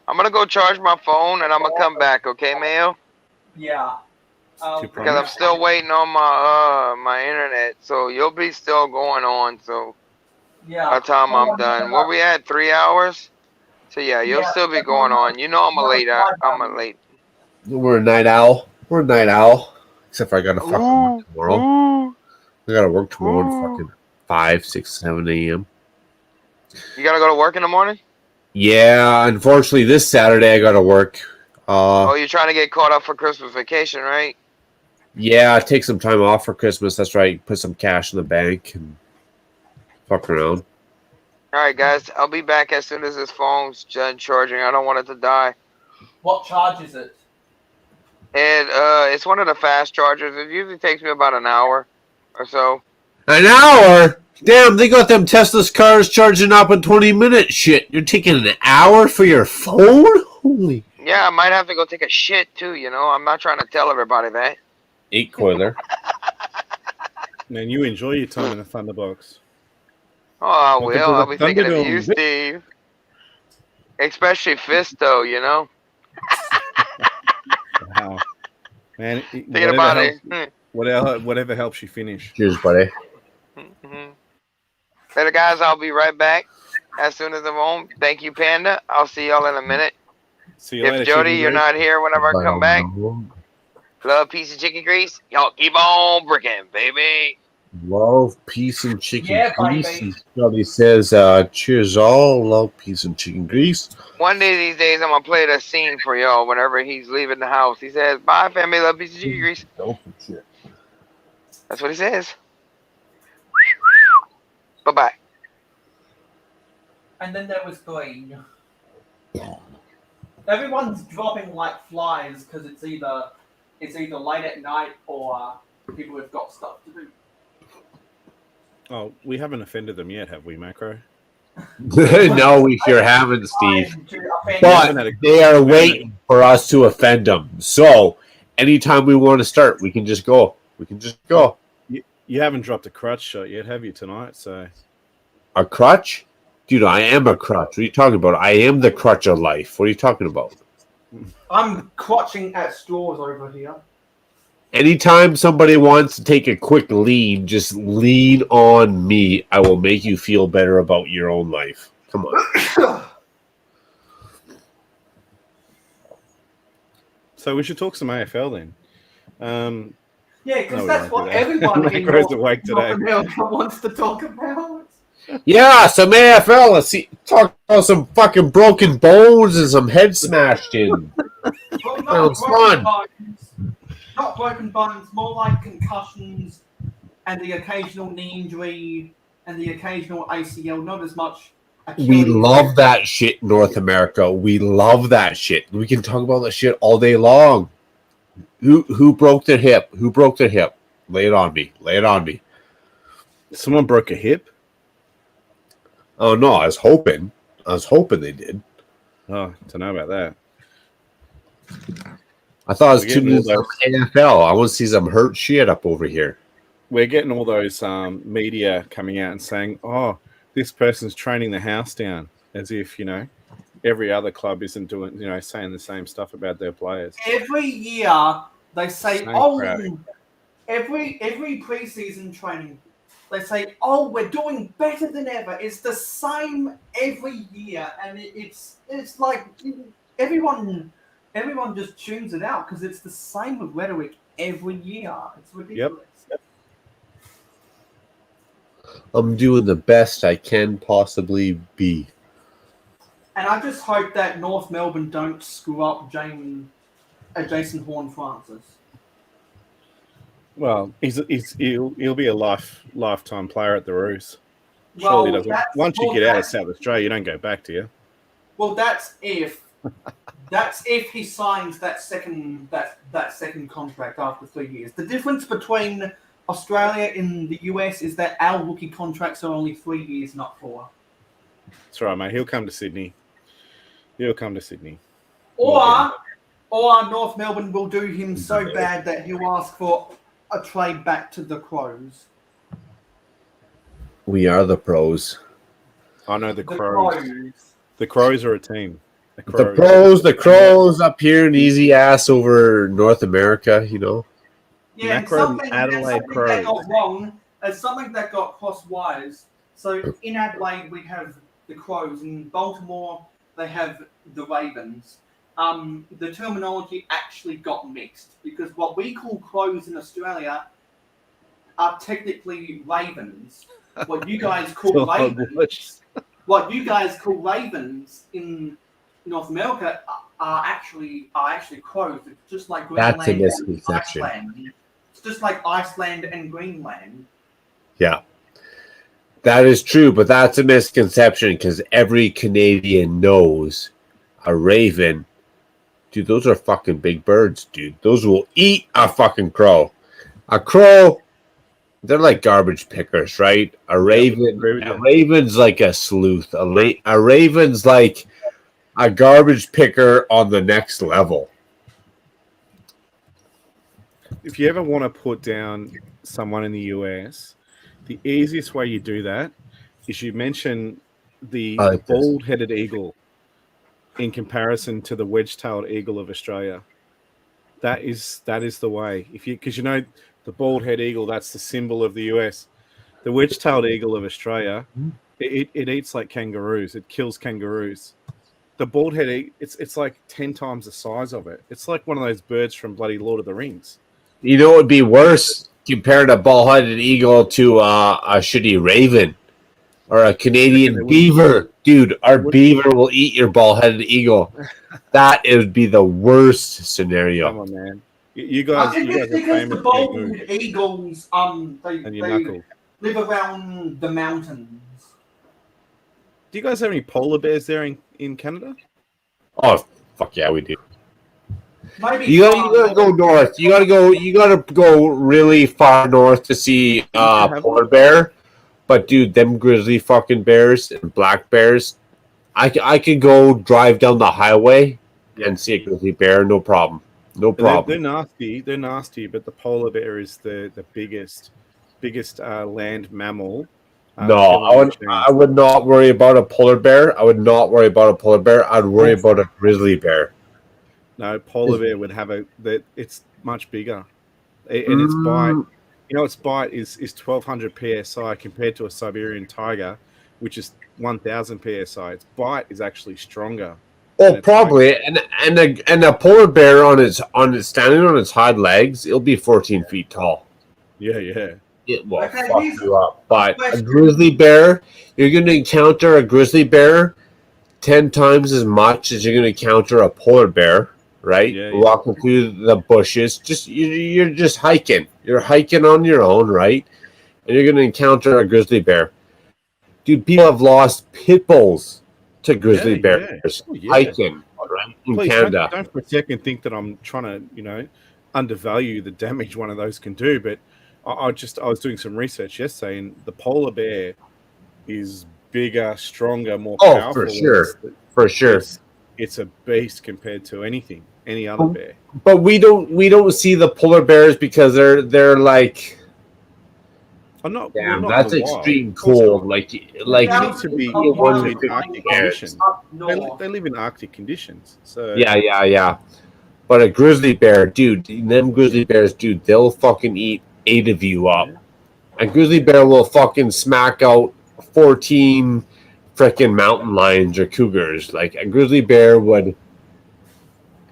I'm gonna go charge my phone and I'm gonna come back, okay, Mayo? Yeah. Because I'm still waiting on my my internet, so you'll be still going on. So Yeah. by the time I'm done, where we at? 3 hours? So yeah, you'll still be going on. You know I'm a late. I'm a late. We're a night owl. We're a night owl. Except for I gotta fucking work tomorrow. Ooh. I gotta work tomorrow at Ooh. fucking 5, 6, 7 a.m. You gotta go to work in the morning. Yeah, unfortunately, this Saturday I gotta work. Oh, you're trying to get caught up for Christmas vacation, right? Yeah, take some time off for Christmas. That's right. Put some cash in the bank and fuck around. All right, guys. I'll be back as soon as this phone's done charging. I don't want it to die. What charge is it? It's one of the fast chargers. It usually takes me about an hour or so. An hour? Damn, they got them Tesla's cars charging up in 20 minutes. Shit, you're taking an hour for your phone? Holy. Yeah, I might have to go take a shit too. You know, I'm not trying to tell everybody that. 8-coiler. Man, you enjoy your time in the Thunderbox. Oh, I Welcome will. to the I'll be thinking of you, Thunderdome. Steve. Especially Fisto, you know. Wow. Man, Thinking about it. whatever helps you finish. Cheers, buddy. Mm-hmm. Later, guys. I'll be right back as soon as I'm home. Thank you, Panda. I'll see y'all in a minute. See you later. If Jody, Chicken you're Grease. not here whenever I come back, love piece of chicken grease. Y'all keep on bricking, baby. Love, peace, and chicken Yeah, grease. baby. Somebody says, cheers all. Love, peace, and chicken grease. One day these days, I'm gonna play the scene for y'all whenever he's leaving the house. He says, "Bye, family, love piece of chicken grease." Shit. That's what he says. Bye bye. And then there was Green. Everyone's dropping like flies because it's either late at night or people have got stuff to do. Oh, we haven't offended them yet, have we, Macro? No, we sure haven't, Steve. But had a- they are waiting for us to offend them. So, anytime we want to start, we can just go. We can just go. You haven't dropped a crutch shot yet, have you, tonight? So A crutch? Dude, I am a crutch. What are you talking about? I am the crutch of life. What are you talking about? I'm clutching at straws over here. Anytime somebody wants to take a quick lean, just lean on me. I will make you feel better about your own life. Come on. So we should talk some AFL then. Yeah, because No, we that's won't what do that. everyone in Macro's North, awake today. North America wants to talk about. Yeah, some AFL. Let's see. Talk about some fucking broken bones and some head smashed in. Well, Sounds fun. Not broken bones, more like concussions and the occasional knee injury and the occasional ACL. Not as much. We Achilles. love that shit, North America. We love that shit. We can talk about that shit all day long. Who broke their hip? Who broke their hip? Lay it on me. Lay it on me. Someone broke a hip. Oh no, I was hoping they did. Oh, don't know about that. I thought it was We're tuning getting all into AFL. I want to see some hurt shit up over here. We're getting all those media coming out and saying, "Oh, this person's training the house down," as if every other club isn't doing, saying the same stuff about their players. Every year they say, Same "Oh, crap. every preseason training." They say, "Oh, we're doing better than ever." It's the same every year, and it's like everyone just tunes it out because it's the same rhetoric every year. It's ridiculous. I'm doing the best I can possibly be. And I just hope that North Melbourne don't screw up Jason Horn-Francis. Well, he'll be a lifetime player at the Roos. Well, Surely doesn't. Once you get out of South Australia, you don't go back, do you? Well, that's if he signs that second contract after 3 years. The difference between Australia and the US is that our rookie contracts are only 3 years, not 4. That's right, mate. He'll come to Sydney. Or North Melbourne will do him so bad that he'll ask for a trade back to the Crows. We are the pros. I know the The Crows. Crows. The Crows are a team. The Crows up here in easy ass over North America, Yeah, and Macro something Adelaide that Crows. got wrong, and something that got cross wires. So in Adelaide we have the Crows, in Baltimore they have the ravens. The terminology actually got mixed because what we call crows in Australia are technically ravens. What you guys call ravens, what you guys call ravens in North America are actually crows. It's just like That's a Greenland and misconception. Iceland. It's just like Iceland and Greenland. Yeah. That is true, but that's a misconception because every Canadian knows a raven. Dude, those are fucking big birds, dude. Those will eat a fucking crow. A crow, they're like garbage pickers, right? A raven's like a sleuth. A raven's like a garbage picker on the next level. If you ever want to put down someone in the US, the easiest way you do that is you mention the bald-headed eagle in comparison to the wedge-tailed eagle of Australia. That is the way. Because you know the bald-headed eagle, that's the symbol of the US. The wedge-tailed eagle of Australia, it eats like kangaroos. It kills kangaroos. The bald-headed, it's like 10 times the size of it. It's like one of those birds from bloody Lord of the Rings. You know, it would be worse compared a ball-headed eagle to a shitty raven or a Canadian beaver. Dude, our beaver will eat your ball-headed eagle. That would be the worst scenario. Come on, man. You guys, I think it's because the bald eagles, they live around the mountains. Do you guys have any polar bears there in Canada? Oh, fuck yeah, we do. Maybe you gotta go north. You gotta go really far north to see polar bear. But dude, them grizzly fucking bears and black bears, I could go drive down the highway and see a grizzly bear, no problem. No problem. They're nasty, but the polar bear is the biggest land mammal. No, I would not worry about a polar bear. I'd worry about a grizzly bear. No, polar bear would have it's much bigger. And its bite, its bite is 1200 psi compared to a Siberian tiger, which is 1000 psi. Its bite is actually stronger. Oh, probably. And a polar bear on its standing on its hind legs, it'll be 14 feet tall. Yeah. It will fuck you up. But a grizzly bear, you're going to encounter a grizzly bear 10 times as much as you're going to encounter a polar bear, right? Yeah. Walking through the bushes. You're just hiking. You're hiking on your own, right? And you're going to encounter a grizzly bear. Dude, people have lost pit bulls to grizzly bears hiking, right? In Canada. Don't for a second think that I'm trying to, undervalue the damage one of those can do, but I was doing some research yesterday, and the polar bear is bigger, stronger, more powerful. For sure. It's a beast compared to any other bear. But we don't see the polar bears because they're like. Damn, that's extreme cold. Like they need to be in Arctic conditions. They live in Arctic conditions. So yeah. But a grizzly bear, dude, them grizzly bears, dude, they'll fucking eat 8 of you up. A grizzly bear will fucking smack out 14 freaking mountain lions or cougars. Like a grizzly bear would.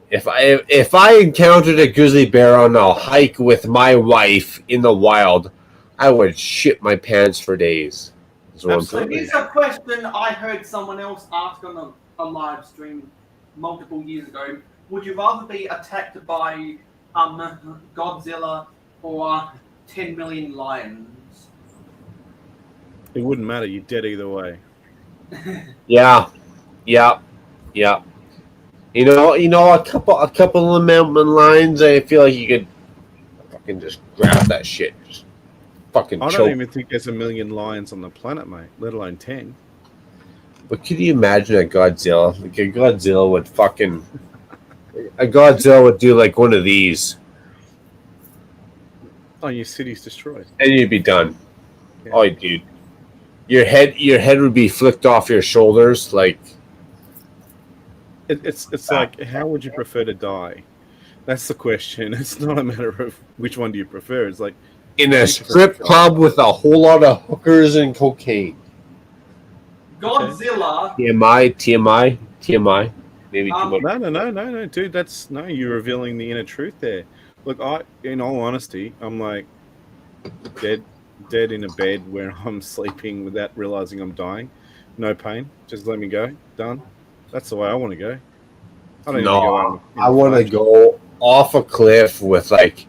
If I encountered a grizzly bear on a hike with my wife in the wild, I would shit my pants for days. So here's a question I heard someone else ask on a live stream multiple years ago. Would you rather be attacked by Godzilla or 10 million lions? It wouldn't matter. You're dead either way. Yeah. A couple of mountain lions. I feel like you could fucking just grab that shit. Just fucking choke. I don't even think there's a million lions on the planet, mate. Let alone 10. But could you imagine a Godzilla? Like a Godzilla would fucking. A Godzilla would do like one of these. Oh, your city's destroyed. And you'd be done. Yeah. Oh, dude. Your head would be flicked off your shoulders, like. It's like, how would you prefer to die? That's the question. It's not a matter of which one do you prefer. It's like in a strip club with a whole lot of hookers and cocaine. Godzilla. TMI. TMI, maybe too much. No, dude. You're revealing the inner truth there. Look, in all honesty, I'm like dead in a bed where I'm sleeping without realizing I'm dying. No pain. Just let me go. Done. That's the way I want to go. I don't even go out No, in I the want to flash. go off a cliff with like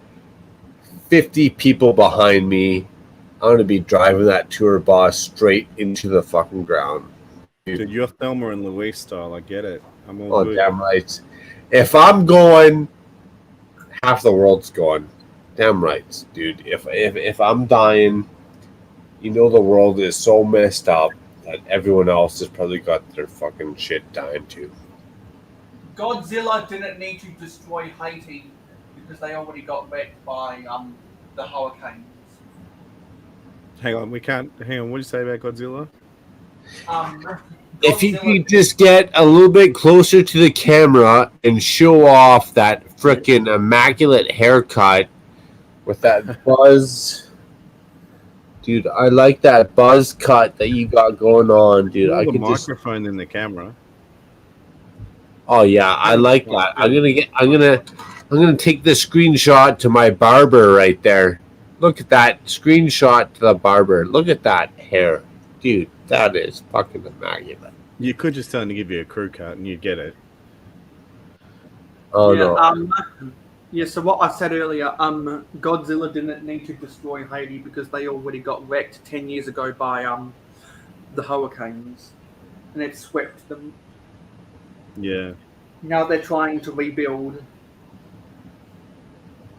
50 people behind me. I want to be driving that tour bus straight into the fucking ground. Dude, you're Thelma and Louise style. I get it. I'm all Oh, good. damn right. If I'm going, half the world's going. Damn right, dude. If I'm dying, you know the world is so messed up that everyone else has probably got their fucking shit dying too. Godzilla didn't need to destroy Haiti because they already got wrecked by the hurricanes. Hang on, we can't. Hang on, what did you say about Godzilla? If you Godzilla- could just get a little bit closer to the camera and show off that frickin' immaculate haircut with that buzz. Dude, I like that buzz cut that you got going on, dude. More I the could just. microphone than the camera. Oh yeah, I like that. I'm gonna take the screenshot to my barber right there. Look at that screenshot to the barber. Look at that hair, dude. That is fucking immaculate. You could just tell him to give you a crew cut and you'd get it. Oh yeah, no. Yeah, so what I said earlier, Godzilla didn't need to destroy Haiti because they already got wrecked 10 years ago by the hurricanes, and it swept them. Yeah. Now they're trying to rebuild.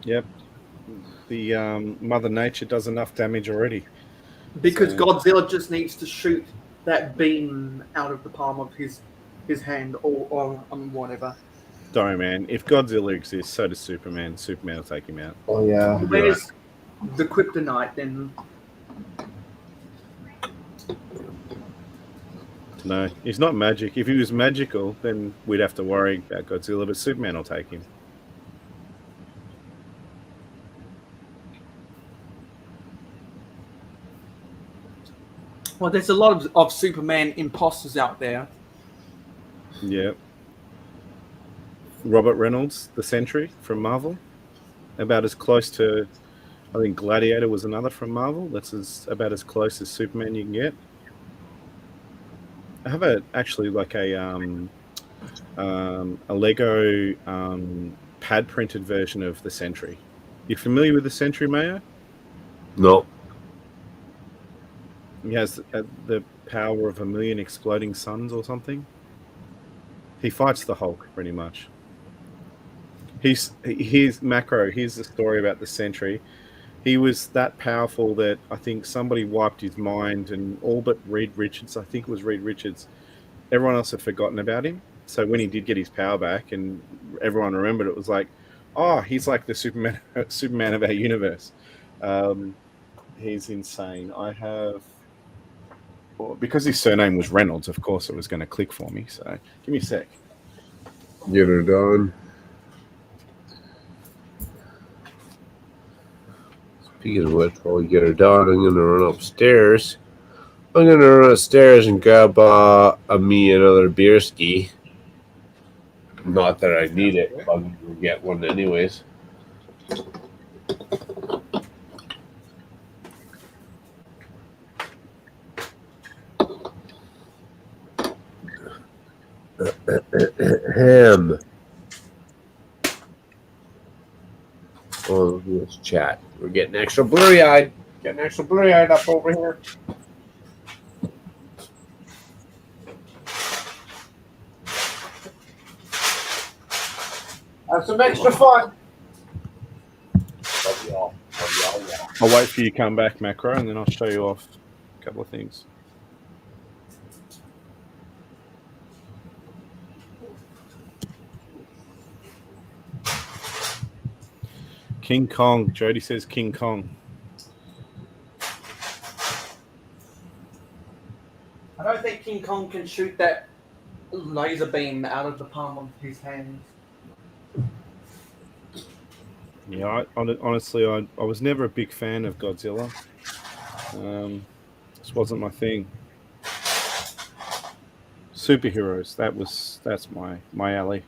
Yep. The Mother Nature does enough damage already. Because So- Godzilla just needs to shoot that beam out of the palm of his hand or whatever. Sorry, man. If Godzilla exists, so does Superman. Superman will take him out. Oh yeah. Where's the kryptonite then? No, he's not magic. If he was magical, then we'd have to worry about Godzilla, but Superman will take him. Well, there's a lot of Superman imposters out there. Yeah. Robert Reynolds, the Sentry from Marvel. About as close to, I think Gladiator was another from Marvel. That's about as close as Superman you can get. I have actually like a Lego pad printed version of the Sentry. You familiar with the Sentry, Mayo? No. He has the power of 1,000,000 exploding suns or something. He fights the Hulk pretty much. Here's macro. Here's the story about the Sentry. He was that powerful that I think somebody wiped his mind, and all but Reed Richards, I think it was Reed Richards, everyone else had forgotten about him. So when he did get his power back and everyone remembered, it was like, oh, he's like the Superman of our universe. He's insane. I have... Well, because his surname was Reynolds, of course it was going to click for me. So give me a sec. Get her done. Speaking of which, while we get her done, I'm gonna run upstairs. I'm gonna run upstairs and grab me another beer ski. Not that I need it, but I'm gonna get one anyways. Him. Oh, let's chat. We're getting extra blurry-eyed. Getting extra blurry-eyed up over here. Have some extra fun. Love y'all. Love y'all. I'll wait for you to come back, Macro, and then I'll show you off a couple of things. King Kong. Jody says King Kong. I don't think King Kong can shoot that laser beam out of the palm of his hand. Yeah, honestly, I was never a big fan of Godzilla. This wasn't my thing. superheroes. That's my alley.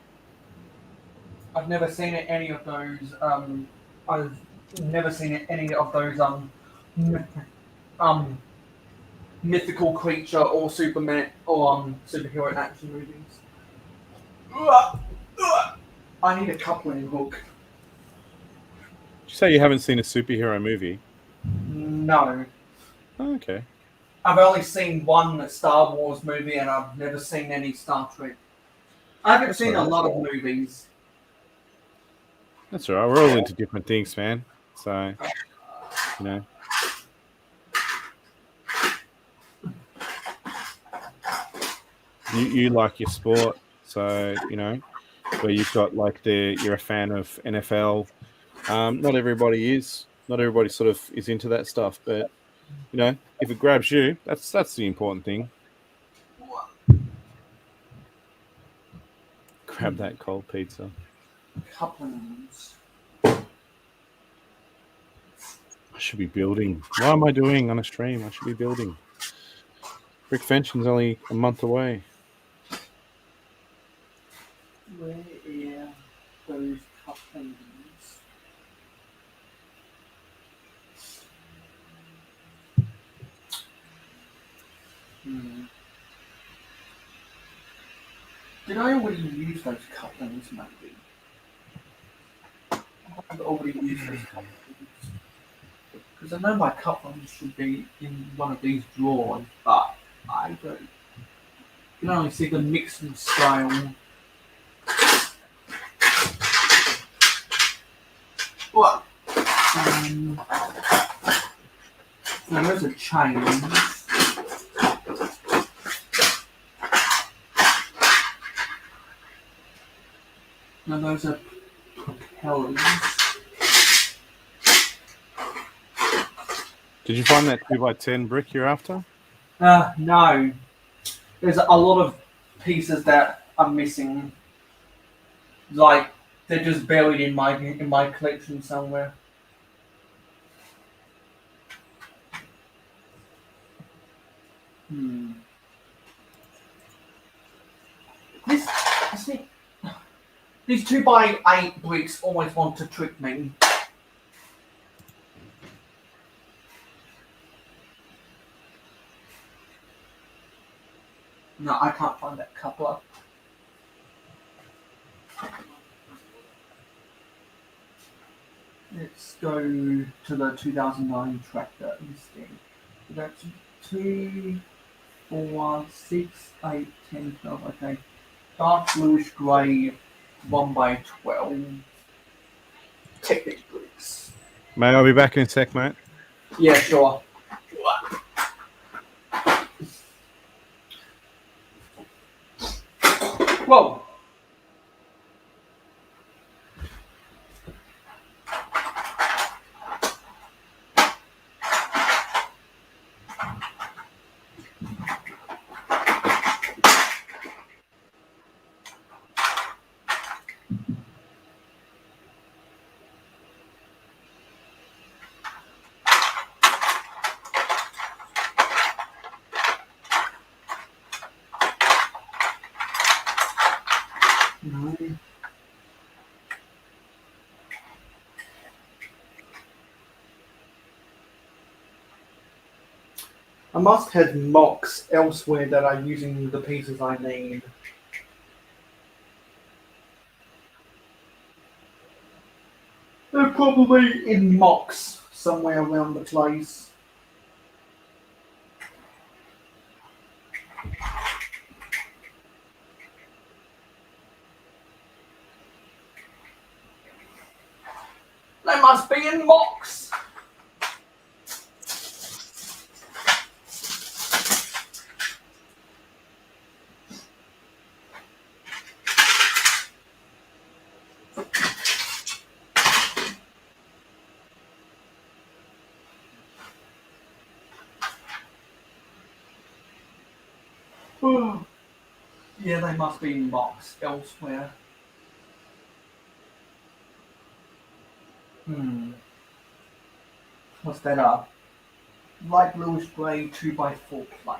I've never seen any of those. I've never seen any of those m- um mythical creature or Superman or superhero action movies. Ugh, ugh. I need a coupling hook. Did you say you haven't seen a superhero movie? No. Oh, okay. I've only seen one Star Wars movie and I've never seen any Star Trek. I haven't That's seen all a right. lot of movies. That's all right. We're all into different things, man. So, you know. You like your sport, so you know where you've got like you're a fan of NFL. Not everybody is. Not everybody sort of is into that stuff, but you know, if it grabs you, that's the important thing. Grab that cold pizza. Couplings. I should be building. What am I doing on a stream? I should be building. Brick fencing's only a month away. Where are those couplings? Hmm. Did I already use those couplings, maybe? I've already used those couplings. Because I know my couplings should be in one of these drawers, but I don't. You can only see the mixing scale. What? Now there's a change. Now those are propellers. Did you find that 2x10 brick you're after? No. There's a lot of pieces that are missing. Like they're just buried in my collection somewhere. Hmm. This, see, these 2x8 bricks always want to trick me. No, I can't find that coupler. Let's go to the 2009 tractor instead. So that's 2, 4, 6, 8, 10, 12. Okay. Dark bluish grey 1x12. Technic bricks. May I be back in a sec, mate? Yeah, sure. Whoa. No. I must have mocks elsewhere that are using the pieces I need. They're probably in mocks somewhere around the place. They must be in mocks. Yeah, they must be in mocks elsewhere. What's that up? Light bluish grey 2x4 plate.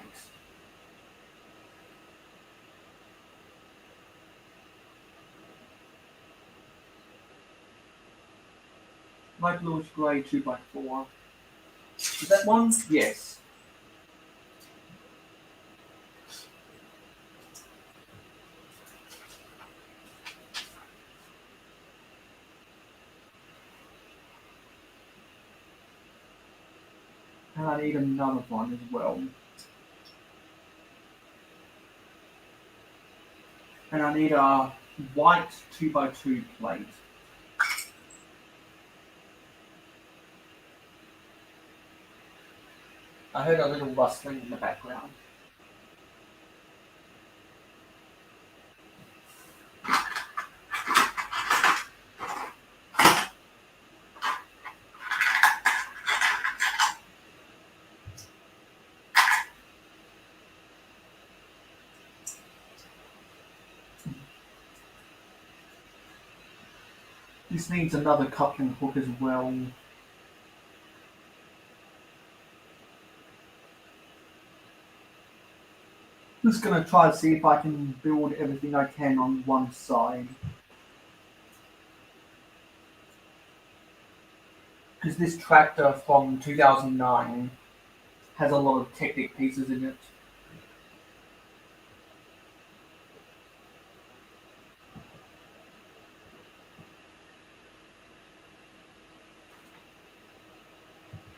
light bluish grey 2x4. Is that one? Yes. And I need another one as well. And I need a white 2x2 plate. I heard a little rustling in the background. This needs another coupling hook as well. Just gonna try to see if I can build everything I can on one side. Because this tractor from 2009 has a lot of Technic pieces in it.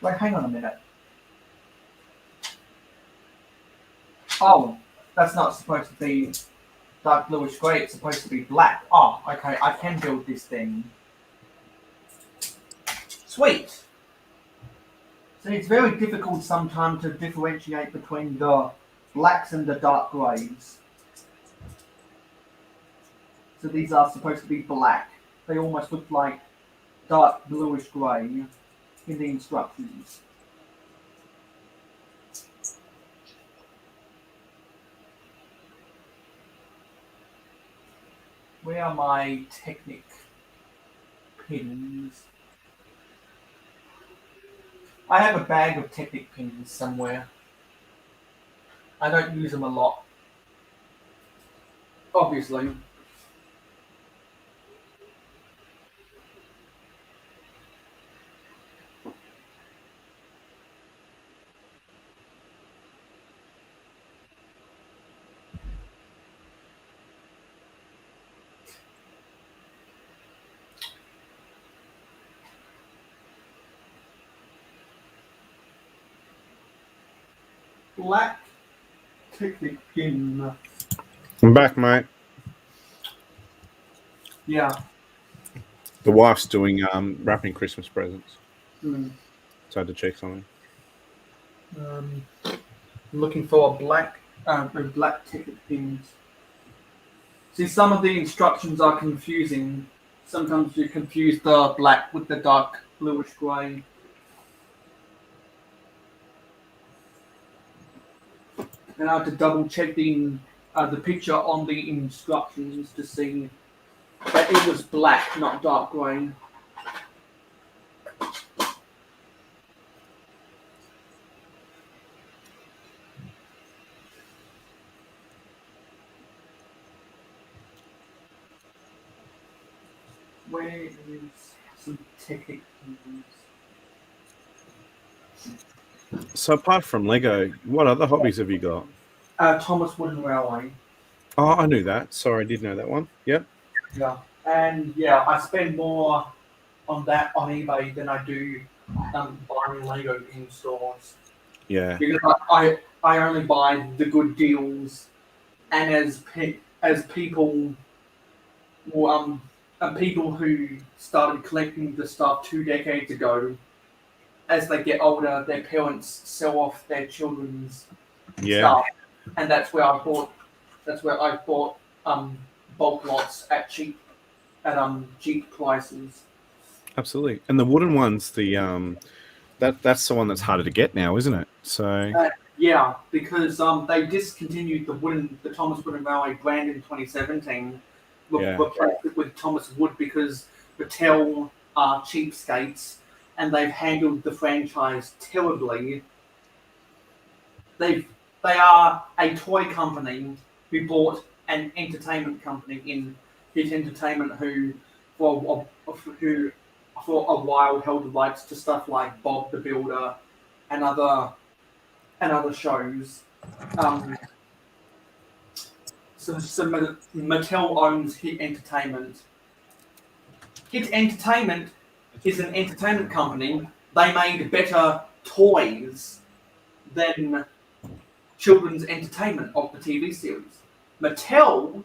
Wait, hang on a minute. Oh, that's not supposed to be dark bluish grey, it's supposed to be black. Oh, okay, I can build this thing. Sweet! So it's very difficult sometimes to differentiate between the blacks and the dark greys. So these are supposed to be black. They almost look like dark bluish grey in the instructions. Where are my Technic pins? I have a bag of Technic pins somewhere. I don't use them a lot. Obviously. Black Technic pin. I'm back, mate. Yeah. The wife's doing wrapping Christmas presents, Mm. so I had to check something. I'm looking for black Technic pins. See, some of the instructions are confusing. Sometimes you confuse the black with the dark bluish grey. And I have to double check the picture on the instructions to see that it was black, not dark grey. Where is some Technic pins? So apart from Lego, what other hobbies have you got? Thomas Wooden Railway. Oh, I knew that. Sorry, I did know that one. Yep. Yeah. And yeah, I spend more on that on eBay than I do buying Lego in stores. Yeah. Because I only buy the good deals, and as people people who started collecting the stuff 2 decades ago, as they get older, their parents sell off their children's Yeah. stuff, and that's where I bought bulk lots at cheap prices. Absolutely. And the wooden ones, that's the one that's harder to get now, isn't it? So Yeah, because they discontinued the Thomas Wooden Railway brand in 2017, Yeah. replaced it with Thomas Wood because Mattel are cheapskates and they've handled the franchise terribly. They are a toy company who bought an entertainment company in Hit Entertainment who for a while held the rights to stuff like Bob the Builder and other shows. So Mattel owns Hit Entertainment. Hit Entertainment is an entertainment company. They made better toys than children's entertainment of the TV series. Mattel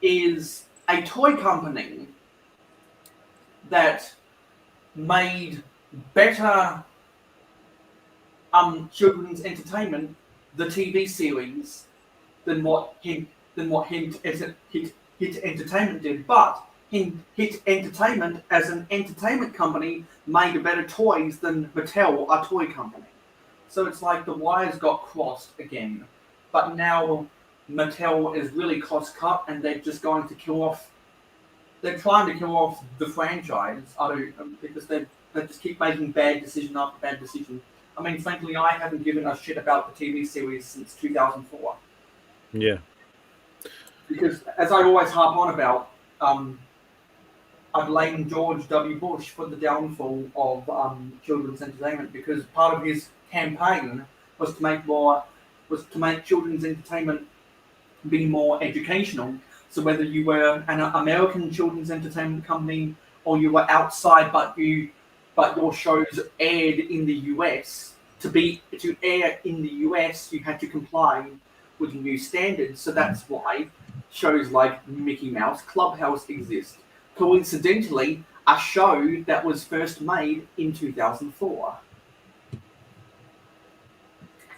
is a toy company that made better children's entertainment, the TV series, than what Hit Entertainment did. But Hit Entertainment, as an entertainment company, made better toys than Mattel, a toy company. So it's like the wires got crossed again. But now Mattel is really cost cut, and they're just going to kill off. They're trying to kill off the franchise. Because they just keep making bad decision after bad decision. I mean, frankly, I haven't given a shit about the TV series since 2004. Yeah. Because, as I always harp on about, I blame George W. Bush for the downfall of children's entertainment, because part of his campaign was to make children's entertainment be more educational. So whether you were an American children's entertainment company or you were outside, but your shows aired in the US, to air in the US, you had to comply with new standards. So that's why shows like Mickey Mouse Clubhouse exist. Coincidentally, a show that was first made in 2004.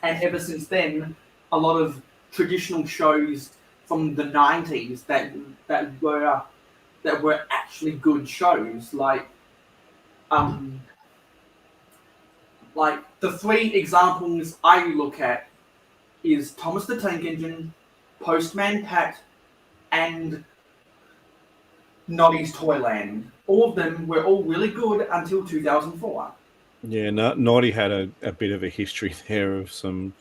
And ever since then, a lot of traditional shows from the 90s that were actually good shows, like the three examples I look at is Thomas the Tank Engine, Postman Pat, and Noddy's Toyland. All of them were all really good until 2004. Yeah, Noddy had a bit of a history there of some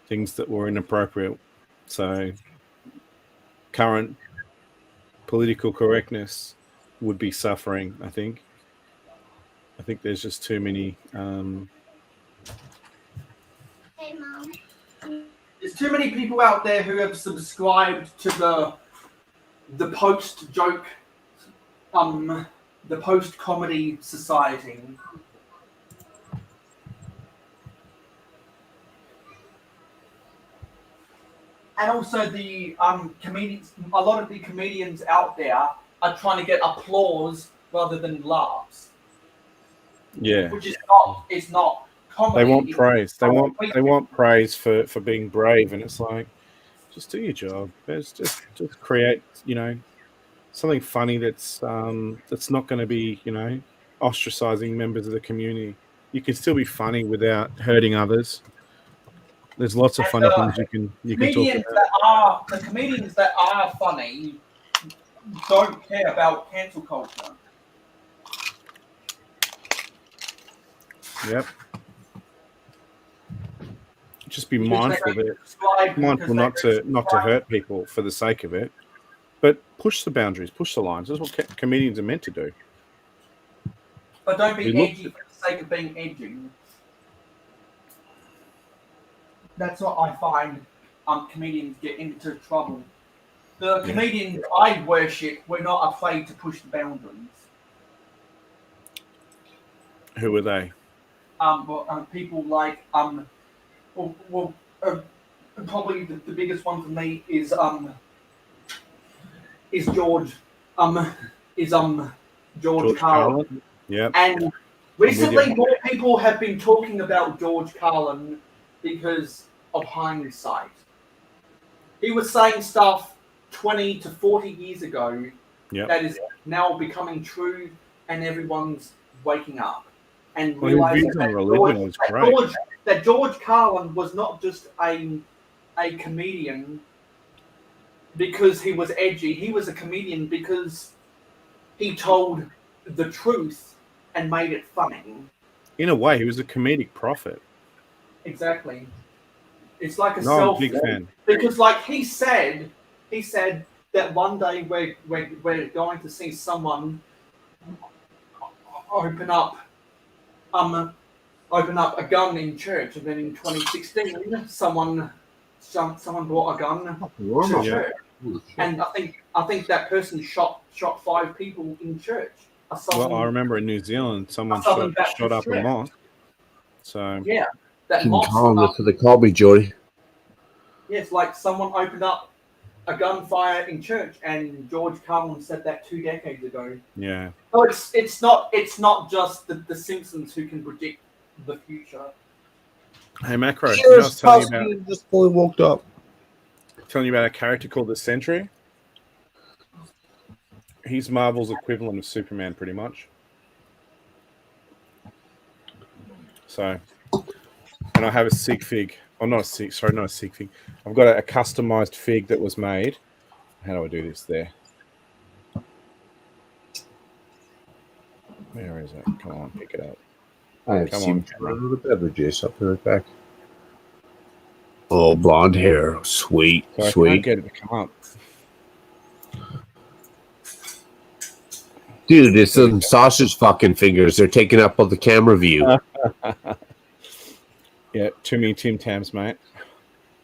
things that were inappropriate. So current political correctness would be suffering, I think. I think there's just too many... Hey, Mom. There's too many people out there who have subscribed to the post-joke, the post-comedy society. And also the comedians, a lot of the comedians out there are trying to get applause rather than laughs. Yeah. Which is not comedy. They want praise. They want praise for being brave, and it's like, just do your job. Just create, something funny that's not going to be, ostracizing members of the community. You can still be funny without hurting others. There's lots of funny things you can talk about. The comedians that are funny don't care about cancel culture. Yep. Just be mindful not to hurt people for the sake of it, but push the boundaries, push the lines. That's what comedians are meant to do. But don't be edgy for the sake of being edgy. That's what I find comedians get into trouble. The comedians I worship were not afraid to push the boundaries. Who are they? People like probably the biggest one for me is George Carlin. Yeah. And recently more people have been talking about George Carlin because of hindsight. He was saying stuff 20 to 40 years ago that is now becoming true, and everyone's waking up and realizing that George Carlin was not just a comedian because he was edgy. He was a comedian because he told the truth and made it funny. In a way, he was a comedic prophet. Exactly. It's like I'm a big fan. Because like he said that one day we're going to see someone open up a gun in church, and then in 2016, someone brought a gun to Yeah. church, and I think that person shot 5 people in church. Well, I remember in New Zealand, someone Southern shot Baptist up a church. mosque. So Yeah, that King mosque. Kong, that's what they call me, Jody. Yes, like someone opened up a gunfire in church, and George Carlin said that 2 decades ago. yeah. So it's not just the Simpsons who can predict the future. Hey, Macro, you know, I was telling you about just fully woke up. a character called the Sentry. He's Marvel's equivalent of Superman, pretty much. So, and I have a sig fig. Oh, not a sig. Sorry, not a sig fig. I've got a customized fig that was made. How do I do this? There. Where is it? Come on, pick it up. I have Come seen on, run out of beverages. I'll be right back. Oh, blonde hair. Sweet, So I can't sweet. get it to come up. Dude, it's some sausage fucking fingers. They're taking up all the camera view. Yeah, too many Tim Tams, mate.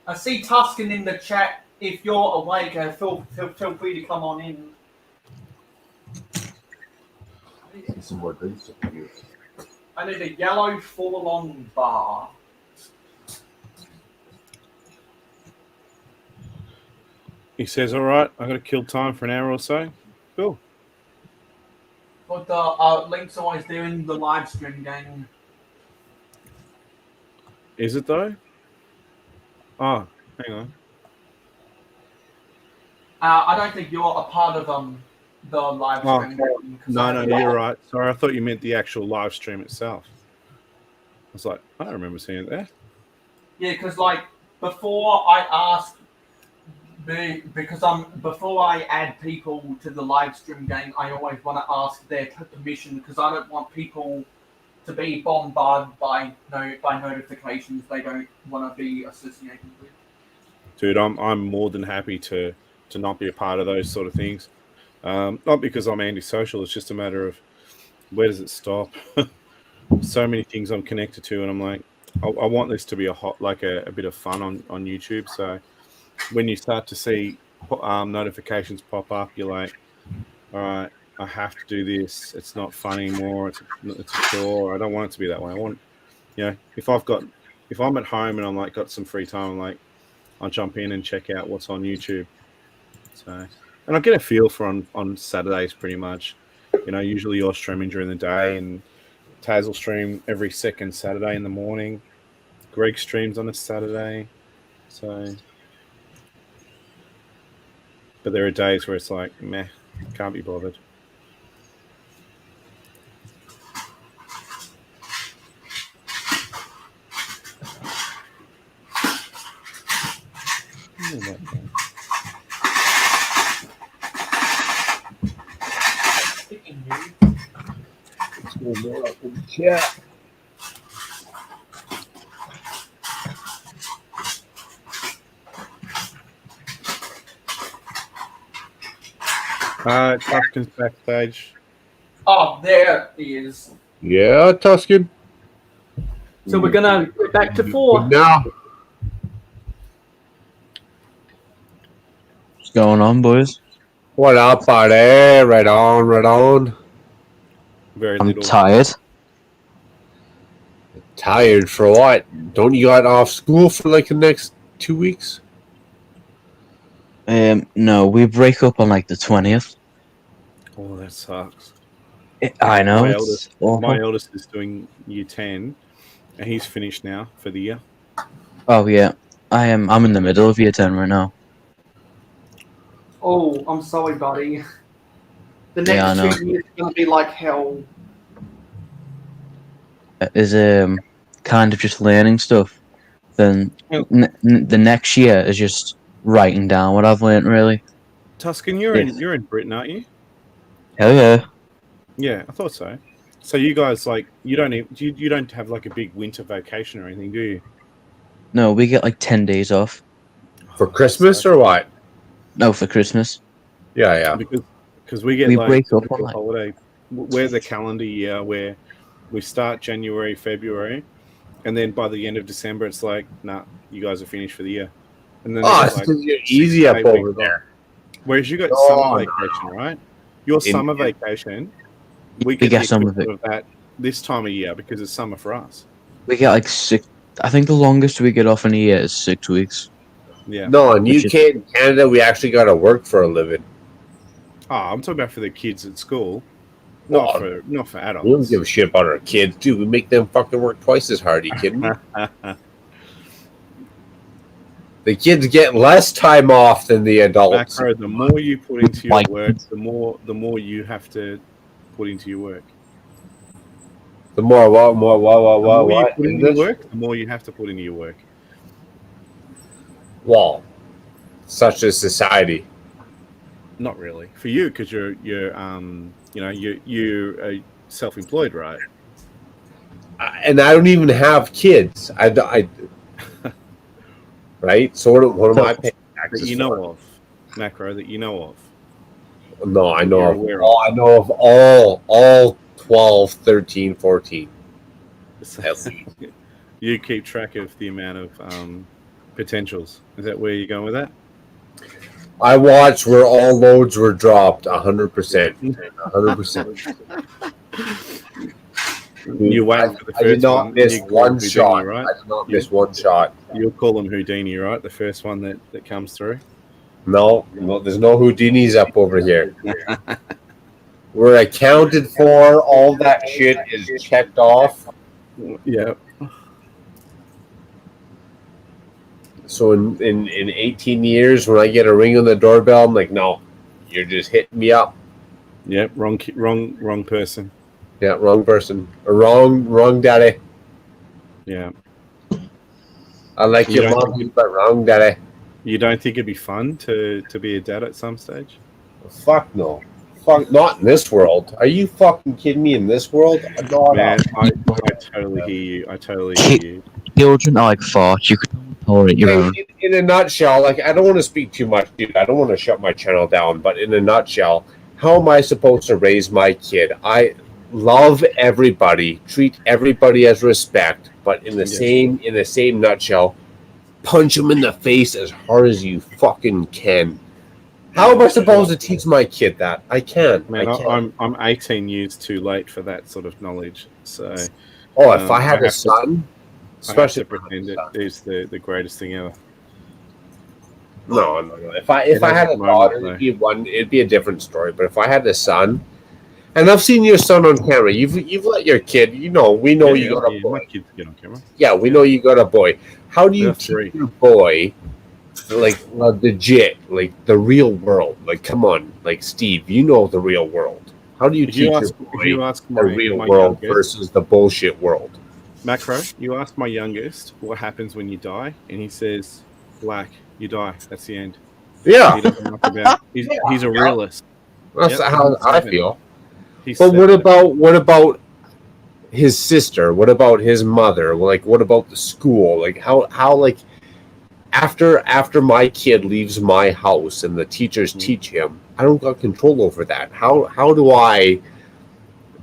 I see Tuscan in the chat. If you're awake, feel free to come on in. Some more drinks. I need a yellow 4-long bar. He says, "All right, I got to kill time for an hour or so." Cool. But the link's always there in the live stream game. Is it though? Oh, hang on. I don't think you're a part of the live Oh, stream game. No, you're right. Sorry, I thought you meant the actual live stream itself. I was like, I don't remember seeing it there. Yeah, because like before I ask, before I add people to the live stream game, I always want to ask their permission because I don't want people to be bombarded by notifications they don't want to be associated with. Dude, I'm more than happy to not be a part of those sort of things. Not because I'm antisocial. It's just a matter of where does it stop? So many things I'm connected to, and I'm like, I want this to be a bit of fun on YouTube. So when you start to see notifications pop up, you're like, all right, I have to do this. It's not fun anymore. It's a chore. I don't want it to be that way. I want, if I'm at home and I'm like got some free time, I'm like, I'll jump in and check out what's on YouTube. So, and I get a feel for on Saturdays pretty much. Usually you're streaming during the day, and Taz will stream every second Saturday in the morning. Greg streams on a Saturday. So, but there are days where it's like, meh, can't be bothered. Yeah. Tuscan's backstage. Oh, there he is. Yeah, Tuscan. So we're gonna go back to 4. Now. What's going on, boys? What up, buddy? Right on, right on. I'm tired. Tired for what? Don't you got off school for like the next 2 weeks? No, we break up on like the 20th. Oh, that sucks. I know. My eldest is doing year 10, and he's finished now for the year. Oh yeah, I'm in the middle of year 10 right now. Oh, I'm sorry, buddy. The next 2 years is gonna be like hell. Is kind of just learning stuff. Then the next year is just writing down what I've learned. Really. Tuscan, you're in Britain, aren't you? Hell yeah. Yeah, I thought so. So you guys you don't have like a big winter vacation or anything, do you? No, we get like 10 days off. For Christmas or what? No, for Christmas. Yeah. Because we get break up on holiday we're the calendar year where we start January, February, and then by the end of December, it's like, nah, you guys are finished for the year. And then they Oh, get it's like 'cause you're 6 easy to up 8 over weeks there. off. Whereas you got No, summer no, vacation, right? Your summer vacation, we We get the get some of equivalent it. of that this time of year because it's summer for us. We get like 6. I think the longest we get off in a year is 6 weeks. Yeah. No, in Which UK and Canada, we actually got to work for a living. Oh, I'm talking about for the kids at school, Well, not for we don't adults. give a shit about our kids, dude. We make them fucking work twice as hard. Are you kidding me? The kids get less time off than the adults. Macro, the more you put into your Like- work, the more you have to put into your work. The more what? The more you What? put into your work, the more you have to put into your work. Well, such as society. Not really for you, because you're self-employed, right? And I don't even have kids. I right? So what am I paying That taxes you know for? of, Macro, that you know of. No, I know You're of aware all. I know of all 12, 13, 14. You keep track of the amount of potentials. Is that where you're going with that? I watched where all loads were dropped 100%. 100%. You wait for the I did first not one. miss You call one Houdini, shot. right? I did not miss one shot. You'll call them Houdini, right? The first one that comes through. No, there's no Houdinis up over here. We're accounted for. All that shit is checked off. Yeah. So in 18 years, when I get a ring on the doorbell, I'm like, no, you're just hitting me up. Yep. Wrong person. Yeah, wrong person. Wrong daddy. Yeah. I like You your don't mom, but wrong daddy. You don't think it'd be fun to be a dad at some stage? Fuck no. Fuck, not in this world. Are you fucking kidding me? In this world? No, Man, no. I totally hear you. I totally hear you. Children are like farts. You could tolerate your own. In a nutshell, like, I don't want to speak too much, dude. I don't want to shut my channel down, but in a nutshell, how am I supposed to raise my kid? I love everybody, treat everybody as respect, but in the same nutshell, punch them in the face as hard as you fucking can. How am I supposed to teach my kid that? I can't. Man, I can't. I'm 18 years too late for that sort of knowledge. So, if I had a son, especially pretend it is the greatest thing ever. No. If I had a daughter, it'd be a different story. But if I had a son, and I've seen your son on camera, you've let your kid. We know you got a boy. My kids get on camera. Yeah, we know you got a boy. How do you teach your boy, like, legit, like the real world? Like, come on, like, Steve, you know the real world. How do you teach your boy the real world versus the bullshit world? Macro, you ask my youngest what happens when you die, and he says, "Black, you die. That's the end." Yeah, he doesn't muck about. He's a realist. That's how I feel. He's but what about his sister? What about his mother? Like, what about the school? Like, how like after my kid leaves my house and the teachers teach him, I don't got control over that. How do I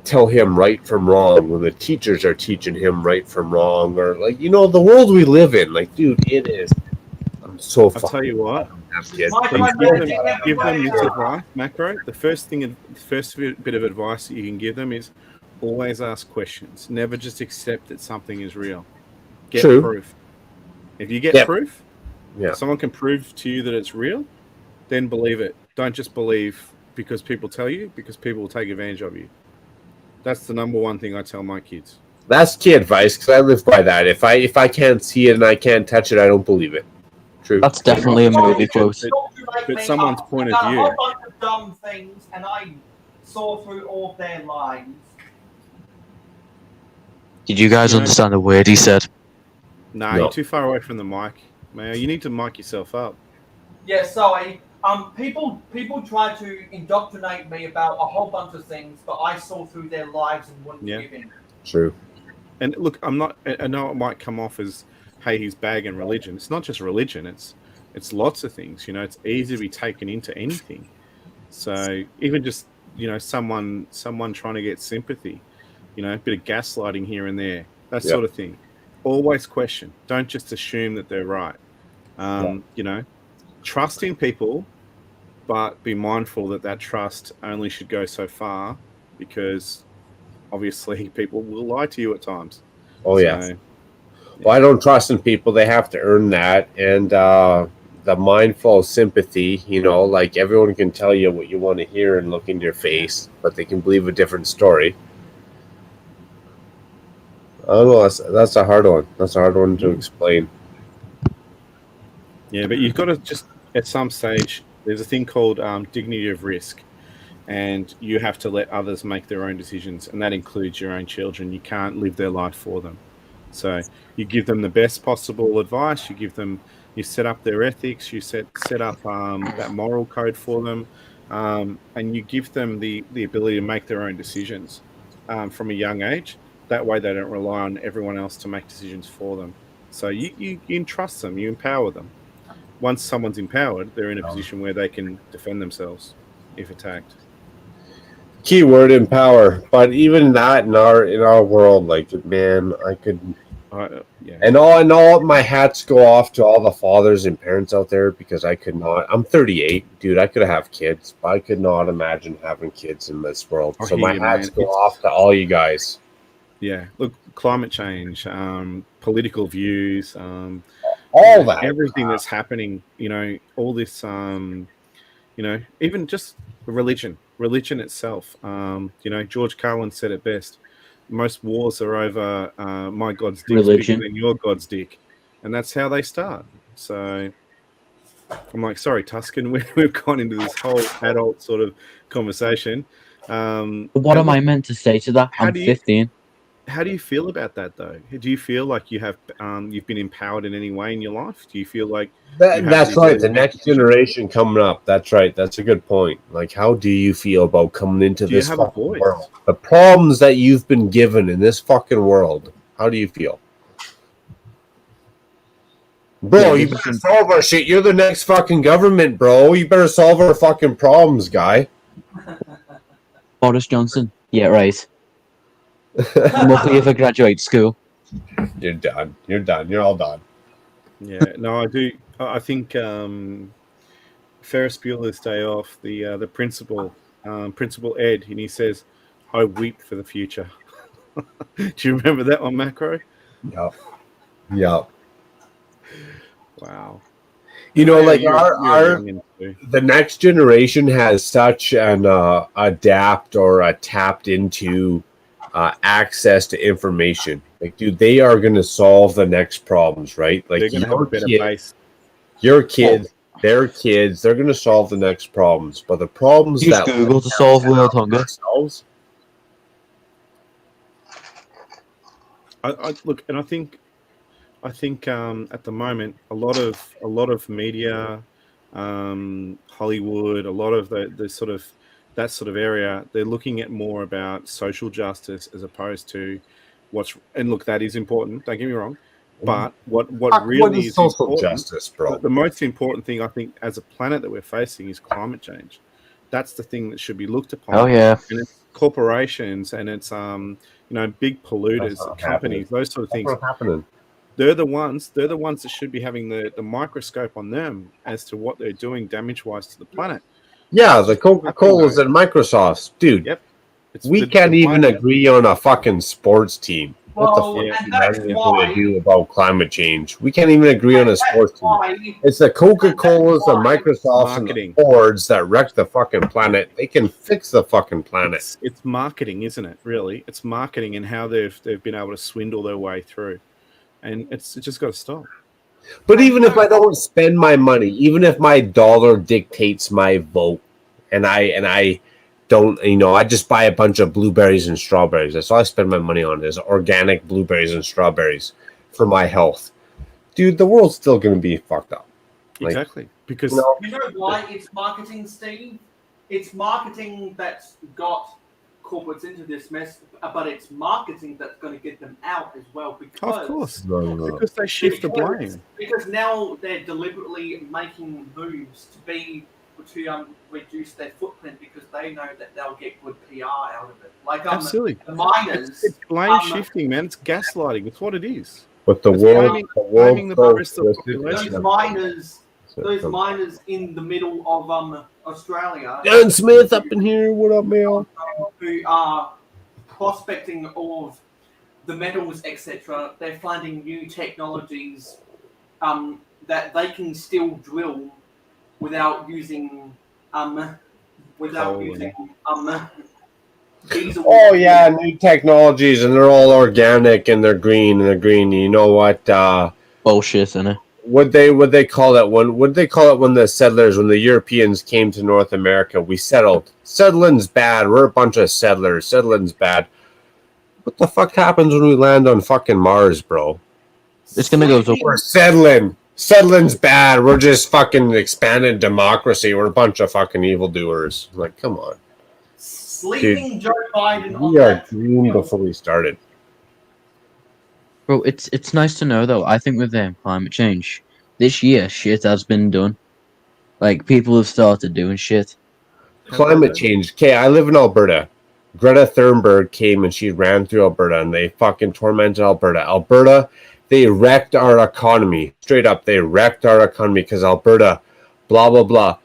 tell him right from wrong when the teachers are teaching him right from wrong? Or, like, the world we live in, like, dude, it is. I'm so I'll tell you what. Give them this advice, Macro. The first bit of advice that you can give them is always ask questions. Never just accept that something is real. Get proof. If you get proof, someone can prove to you that it's real, then believe it. Don't just believe because people tell you, because people will take advantage of you. That's the number one thing I tell my kids. That's key advice, because I live by that. If I can't see it and I can't touch it, I don't believe it. True. That's definitely a movie quote. But someone's point of view. A whole bunch of dumb things, and I saw through all of their lies. Did you guys understand the word he said? No, you're too far away from the mic, Mayo. You need to mic yourself up. Yeah, sorry. People try to indoctrinate me about a whole bunch of things, but I saw through their lives and wouldn't give in. True. And look, I know it might come off as, hey, he's bagging religion. It's not just religion. It's lots of things. It's easy to be taken into anything. So even just someone trying to get sympathy, a bit of gaslighting here and there, that Yep. sort of thing. Always question. Don't just assume that they're right. Trust in people, but be mindful that trust only should go so far, because obviously people will lie to you at times. Oh yeah. Well, I don't trust in people. They have to earn that, and the mindful sympathy. Like everyone can tell you what you want to hear and look into your face, but they can believe a different story. I don't know. That's a hard one. That's a hard one to explain. Yeah, but you've got to just, at some stage, there's a thing called dignity of risk, and you have to let others make their own decisions, and that includes your own children. You can't live their life for them. So you give them the best possible advice. You set up their ethics. You set up that moral code for them, and you give them the ability to make their own decisions from a young age. That way, they don't rely on everyone else to make decisions for them. So you entrust them. You empower them. Once someone's empowered, they're in a position where they can defend themselves if attacked. Keyword empower, but even that in our world, like, man, I could. Yeah. And all my hats go off to all the fathers and parents out there, because I could not. I'm 38, dude. I could have kids, but I could not imagine having kids in this world. So my hats go off to all you guys. Yeah, look, climate change, political views, all that, everything that's happening. All this. Even just religion itself. George Carlin said it best. Most wars are over my God's dick bigger than your God's dick, and that's how they start. So I'm like, sorry, Tuscan, we've gone into this whole adult sort of conversation. What am I meant to say to that? I'm 15. How do you feel about that, though? Do you feel like you've been empowered in any way in your life? Do you feel like that's right? The next generation coming up. That's right. That's a good point. Like, how do you feel about coming into this fucking world? The problems that you've been given in this fucking world. How do you feel, bro? You better solve our shit. You're the next fucking government, bro. You better solve our fucking problems, guy. Boris Johnson. Yeah, right. I'm lucky if I graduate school. You're done. You're done. You're all done. Yeah, no, I do. I think Ferris Bueller's Day Off, the principal Ed, and he says, "I weep for the future." Do you remember that on Macro? Yep. Yep. Wow. The next generation has such an adapt or tapped into access to information. Like, dude, they are going to solve the next problems, right? Like, they're going to have a better base. Your kids, their kids, they're going to solve the next problems. But the problems use Google to solve world hunger. I look, and I think at the moment a lot of media, Hollywood, a lot of the sort of that sort of area, they're looking at more about social justice as opposed to and look, that is important, don't get me wrong, but what really is social justice, bro? The most important thing, I think, as a planet that we're facing is climate change. That's the thing that should be looked upon. Oh yeah. And it's corporations, and it's big polluters, companies, those sort of things. What's happening? They're the ones that should be having the microscope on them as to what they're doing damage-wise to the planet. Yeah, the Coca-Colas and Microsofts, dude. Yep. We can't even agree on a fucking sports team. What the fuck is that going to do about climate change? We can't even agree on a sports team. It's the Coca-Colas, the Microsofts, and the Fords that wreck the fucking planet. They can fix the fucking planet. It's marketing, isn't it? Really, it's marketing and how they've been able to swindle their way through, and it's just got to stop. But even if I don't spend my money, even if my dollar dictates my vote, and I don't, I just buy a bunch of blueberries and strawberries. That's all I spend my money on is organic blueberries and strawberries for my health. Dude, the world's still going to be fucked up. Exactly. Because you know why it's marketing, Steve? It's marketing that's got corporates into this mess, but it's marketing that's going to get them out as well. Because, of course. Because they shift the blame. Because now they're deliberately making moves to be reduce their footprint because they know that they'll get good PR out of it. Like Absolutely. the miners, It's blame shifting, man. It's gaslighting. It's what it is. But the It's world, blaming the so rest of the population. those miners in the middle of Australia, John Smith up in here. What up, Mayo? who are prospecting of the metals, etc. They're finding new technologies that they can still drill without using diesel. Oh yeah, new technologies, and they're all organic and they're green and they're green. You know what? Bullshit, innit? Would they call it when the settlers, when the Europeans came to North America? We settled. Settling's bad. We're a bunch of settlers. Settling's bad. What the fuck happens when we land on fucking Mars, bro? It's gonna go to. We're settling. Settling's bad. We're just fucking expanded democracy. We're a bunch of fucking evildoers. Like, come on. Sleeping Joe Biden. We are green before we started. Bro, it's nice to know though. I think with climate change, this year shit has been done. Like people have started doing shit. Climate change. Okay, I live in Alberta. Greta Thunberg came and she ran through Alberta and they fucking tormented Alberta. Alberta, they wrecked our economy. Straight up, they wrecked our economy because Alberta, blah, blah, blah.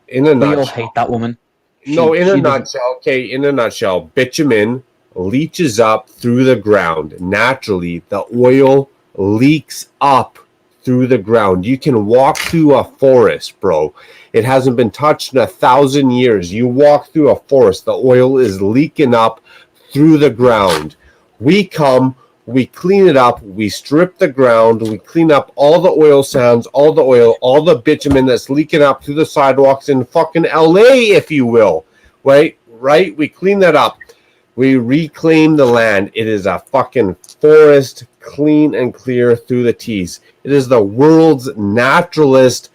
In a We all nutshell. hate that woman. In a nutshell, bitumen leaches up through the ground. Naturally, the oil leaks up through the ground. You can walk through a forest, bro. It hasn't been touched in 1,000 years. You walk through a forest, the oil is leaking up through the ground. We come, we clean it up, we strip the ground, we clean up all the oil sands, all the oil, all the bitumen that's leaking up through the sidewalks in fucking LA, if you will. Right? We clean that up. We reclaim the land. It is a fucking forest, clean and clear through the T's. It is the world's naturalist,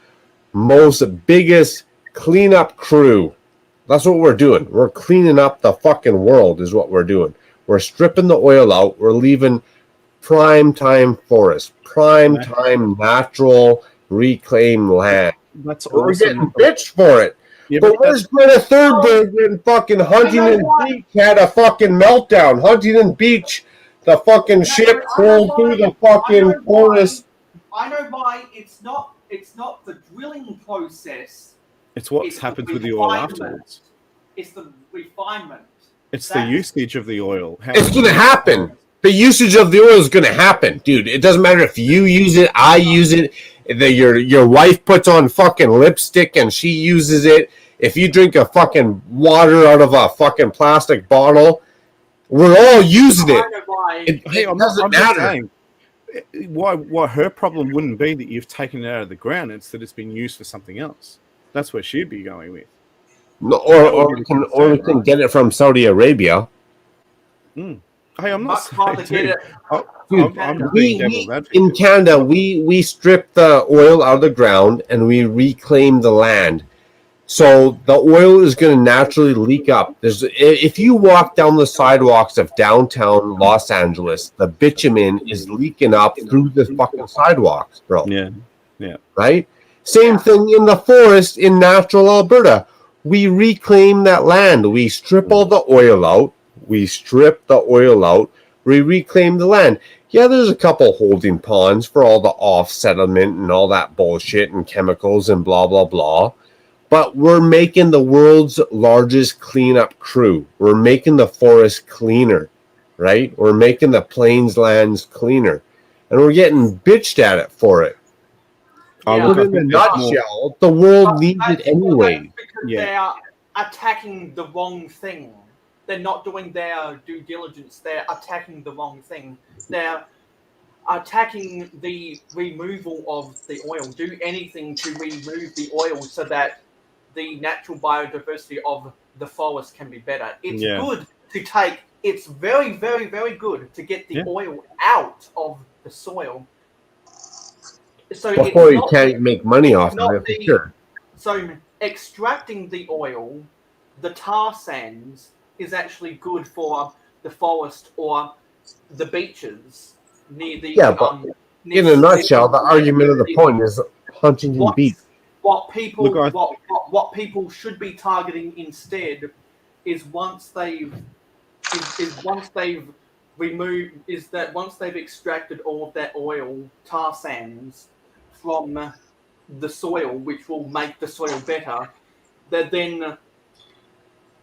most biggest cleanup crew. That's what we're doing. We're cleaning up the fucking world is what we're doing. We're stripping the oil out. We're leaving prime time forest, prime time natural reclaimed land. That's We're awesome. getting bitched for it. Yeah, but where's Greta Thunberg when fucking Huntington Beach had a fucking meltdown? Huntington Beach, the fucking ship rolled through the fucking forest. I know why it's not the drilling process. It's what happens with the oil afterwards. It's the refinement. It's the usage of the oil. It's going to happen. The usage of the oil is going to happen, dude. It doesn't matter if you use it, I use it, your wife puts on fucking lipstick and she uses it. If you drink a fucking water out of a fucking plastic bottle, we're all using it. It doesn't matter. Why her problem wouldn't be that you've taken it out of the ground, it's that it's been used for something else. That's where she'd be going with. No, or we can get it from Saudi Arabia. Hey, I'm not saying, in Canada, we strip the oil out of the ground and we reclaim the land. So the oil is going to naturally leak up. If you walk down the sidewalks of downtown Los Angeles, the bitumen is leaking up through the fucking sidewalks, bro. Yeah. Right? Same thing in the forest in natural Alberta. We reclaim that land. We strip all the oil out. We reclaim the land. Yeah, there's a couple holding ponds for all the off settlement and all that bullshit and chemicals and blah, blah, blah. But we're making the world's largest cleanup crew. We're making the forest cleaner, right? We're making the plains lands cleaner. And we're getting bitched at it for it. But in a nutshell, the world needs it anyway. Because they are attacking the wrong thing. They're not doing their due diligence. They're attacking the wrong thing. They're attacking the removal of the oil. Do anything to remove the oil so that the natural biodiversity of the forest can be better. It's good to take. It's very, very, very good to get the oil out of the soil. So before you can't make money off of it, for sure. So extracting the oil, the tar sands, is actually good for the forest or the beaches near the. Yeah, but in a nutshell, the argument of the point is Huntington Beach. what people Look, what people should be targeting instead is once they've extracted all of that oil, tar sands, from the soil, which will make the soil better, they're then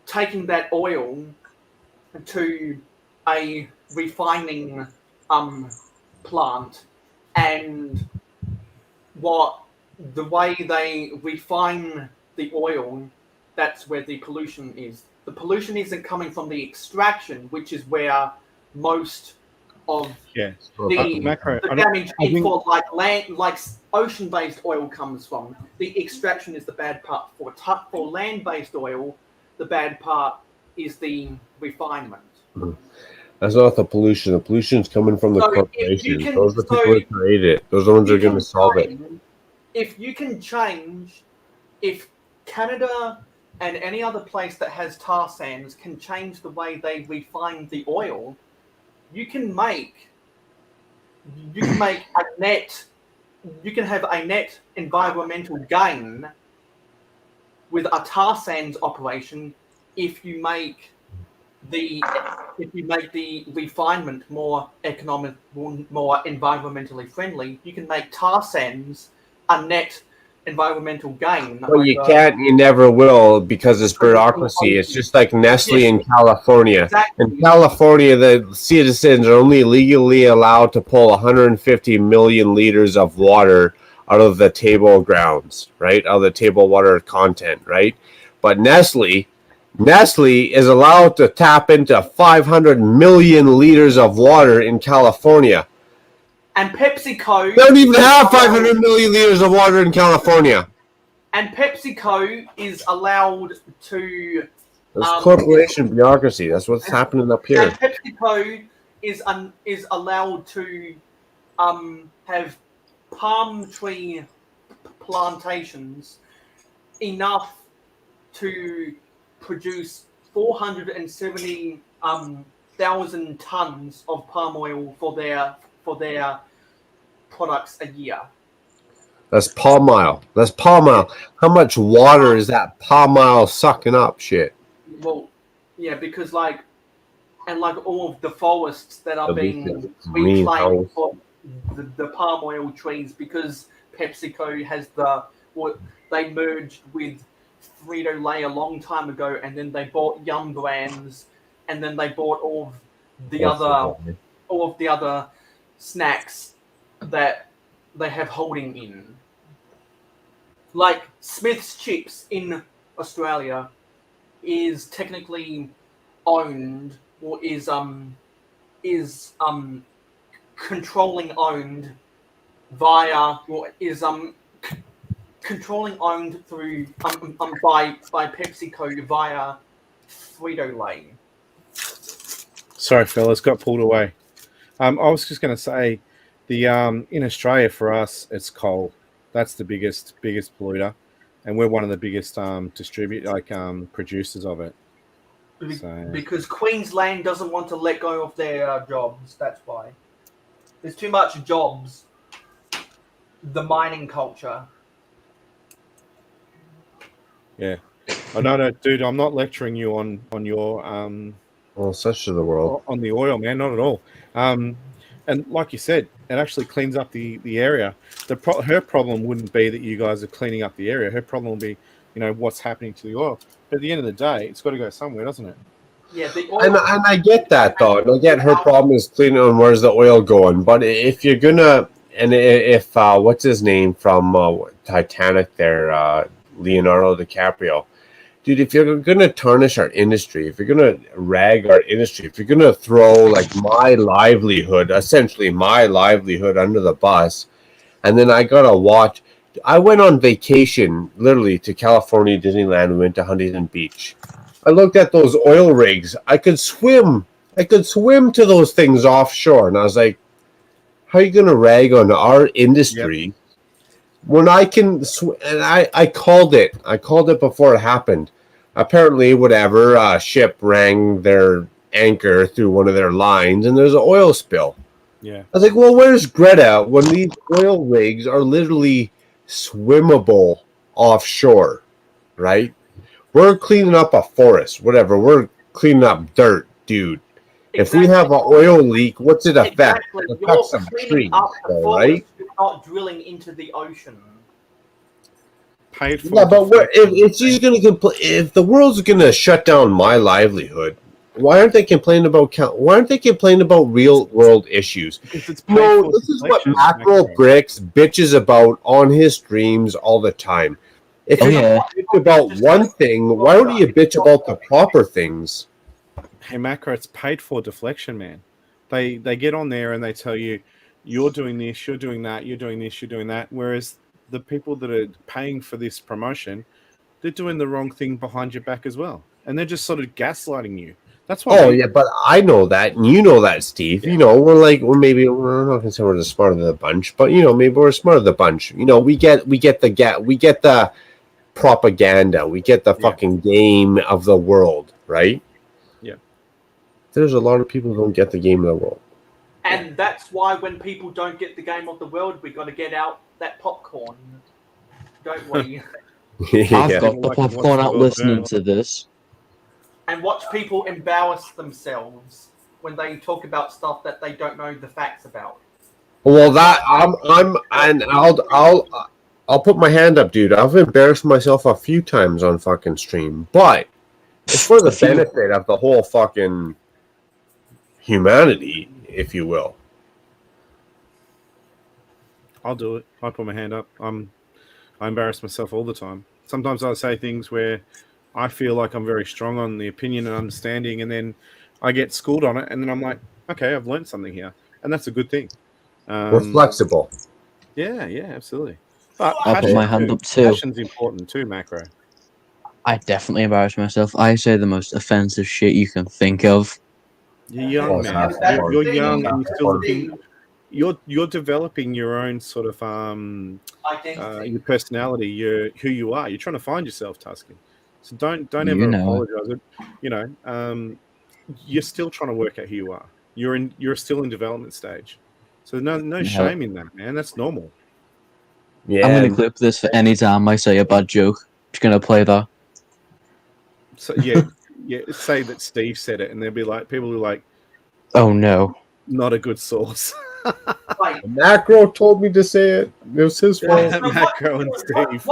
taking that oil to a refining plant, and the way they refine the oil, that's where the pollution is. The pollution isn't coming from the extraction, which is where most of the damage for like ocean-based oil comes from. The extraction is the bad part. For land-based oil, the bad part is the refinement. That's not the pollution. The pollution's coming from the corporations. Those are the people who create it. Those are the ones who are going to solve it. If you can change, if Canada and any other place that has tar sands can change the way they refine the oil, you can have a net environmental gain with a tar sands operation if you make the refinement more economic, more environmentally friendly. You can make tar sands a net environmental gain. Well, you can't, you never will, because it's bureaucracy. It's just like Nestle in California. Exactly. In California, the citizens are only legally allowed to pull 150 million liters of water out of the table grounds, right? Out of the table water content, right? But Nestle is allowed to tap into 500 million liters of water in California. And PepsiCo... They don't even have 500 million liters of water in California. And PepsiCo is allowed to... There's corporation bureaucracy. That's what's happening up here. And PepsiCo is allowed to have palm tree plantations enough to produce 470,000 tons of palm oil for their products a year. That's palm oil. How much water is that palm oil sucking up? Shit. Well, yeah, because all of the forests that are being reclaimed for the palm oil trees, because PepsiCo has they merged with Frito-Lay a long time ago, and then they bought Yum Brands, and then they bought all of the other snacks that they have holding in. Like Smith's Chips in Australia is technically owned, or is controlling owned via, or is controlling owned through by PepsiCo via Frito-Lay. Sorry, fellas, got pulled away. I was just going to say, the in Australia for us, it's coal. That's the biggest polluter, and we're one of the biggest producers of it. Because Queensland doesn't want to let go of their jobs. That's why. There's too much jobs. The mining culture. Yeah. Oh, no, dude, I'm not lecturing you on your well, such to the world on the oil, man, not at all. And like you said, it actually cleans up the area. Her problem wouldn't be that you guys are cleaning up the area. Her problem will be, what's happening to the oil. But at the end of the day, it's got to go somewhere, doesn't it? Yeah, the oil. And I get that, though. And I get her problem is cleaning on where's the oil going. But if you're gonna, and if what's his name from Titanic there, Leonardo DiCaprio, dude, if you're gonna tarnish our industry, if you're gonna rag our industry, if you're gonna throw like my livelihood, essentially my livelihood, under the bus, and then I gotta watch. I went on vacation, literally, to California, Disneyland. We went to Huntington Beach. I looked at those oil rigs. I could swim to those things offshore. And I was like, how are you going to rag on our industry when I can swim? And I called it. I called it before it happened. Apparently, a ship rang their anchor through one of their lines, and there's an oil spill. Yeah. I was like, well, where's Greta when these oil rigs are literally swimmable offshore, right? We're cleaning up a forest, whatever. We're cleaning up dirt, dude. If we have an oil leak, what's it affect? Exactly. It You're affects some cleaning trees, up the though, forest. right? You're not drilling into the ocean. Paid for. Yeah, but if she's gonna if the world's gonna shut down my livelihood, why aren't they complaining about real world issues? Because it's No, this is what Macro Bricks bitches about on his streams all the time. If Oh, you yeah. bitch about one thing, why don't you bitch about the proper things? Hey, Macro, it's paid for deflection, man. They get on there and they tell you, you're doing this, you're doing that, you're doing this, you're doing that. Whereas the people that are paying for this promotion, they're doing the wrong thing behind your back as well. And they're just sort of gaslighting you. That's what Oh yeah, but I know that, and you know that, Steve. Yeah. You know, we're not gonna say we're the smarter of the bunch, but you know, maybe we're smarter of the bunch. You know, we get the propaganda, we get the fucking game of the world, right? Yeah. There's a lot of people who don't get the game of the world. And that's why when people don't get the game of the world, we got to get out that popcorn, don't we? I've got the popcorn out listening to this. And watch people embarrass themselves when they talk about stuff that they don't know the facts about. Well, that I'll put my hand up, dude. I've embarrassed myself a few times on fucking stream, but it's for the benefit of the whole fucking humanity, if you will. I'll do it. I put my hand up. I embarrass myself all the time. Sometimes I say things where I feel like I'm very strong on the opinion and understanding, and then I get schooled on it, and then I'm like, okay, I've learned something here, and that's a good thing. We're flexible. Yeah, absolutely. But I'll put my hand up too. Passion's important too, Macro. I definitely embarrass myself. I say the most offensive shit you can think of. You're young, man. You're young, and you're still looking. You're developing your own sort of your personality, who you are. You're trying to find yourself, Tuscan. So don't ever apologize. You know, you're still trying to work out who you are. You're still in development stage. So no shame in that, man. That's normal. Yeah. I'm gonna clip this for any time I say a bad joke. Just gonna play that. So yeah, say that Steve said it, and there'll be like people who are like, oh no, not a good source. Macro told me to say it. It was his fault. Macro and Steve.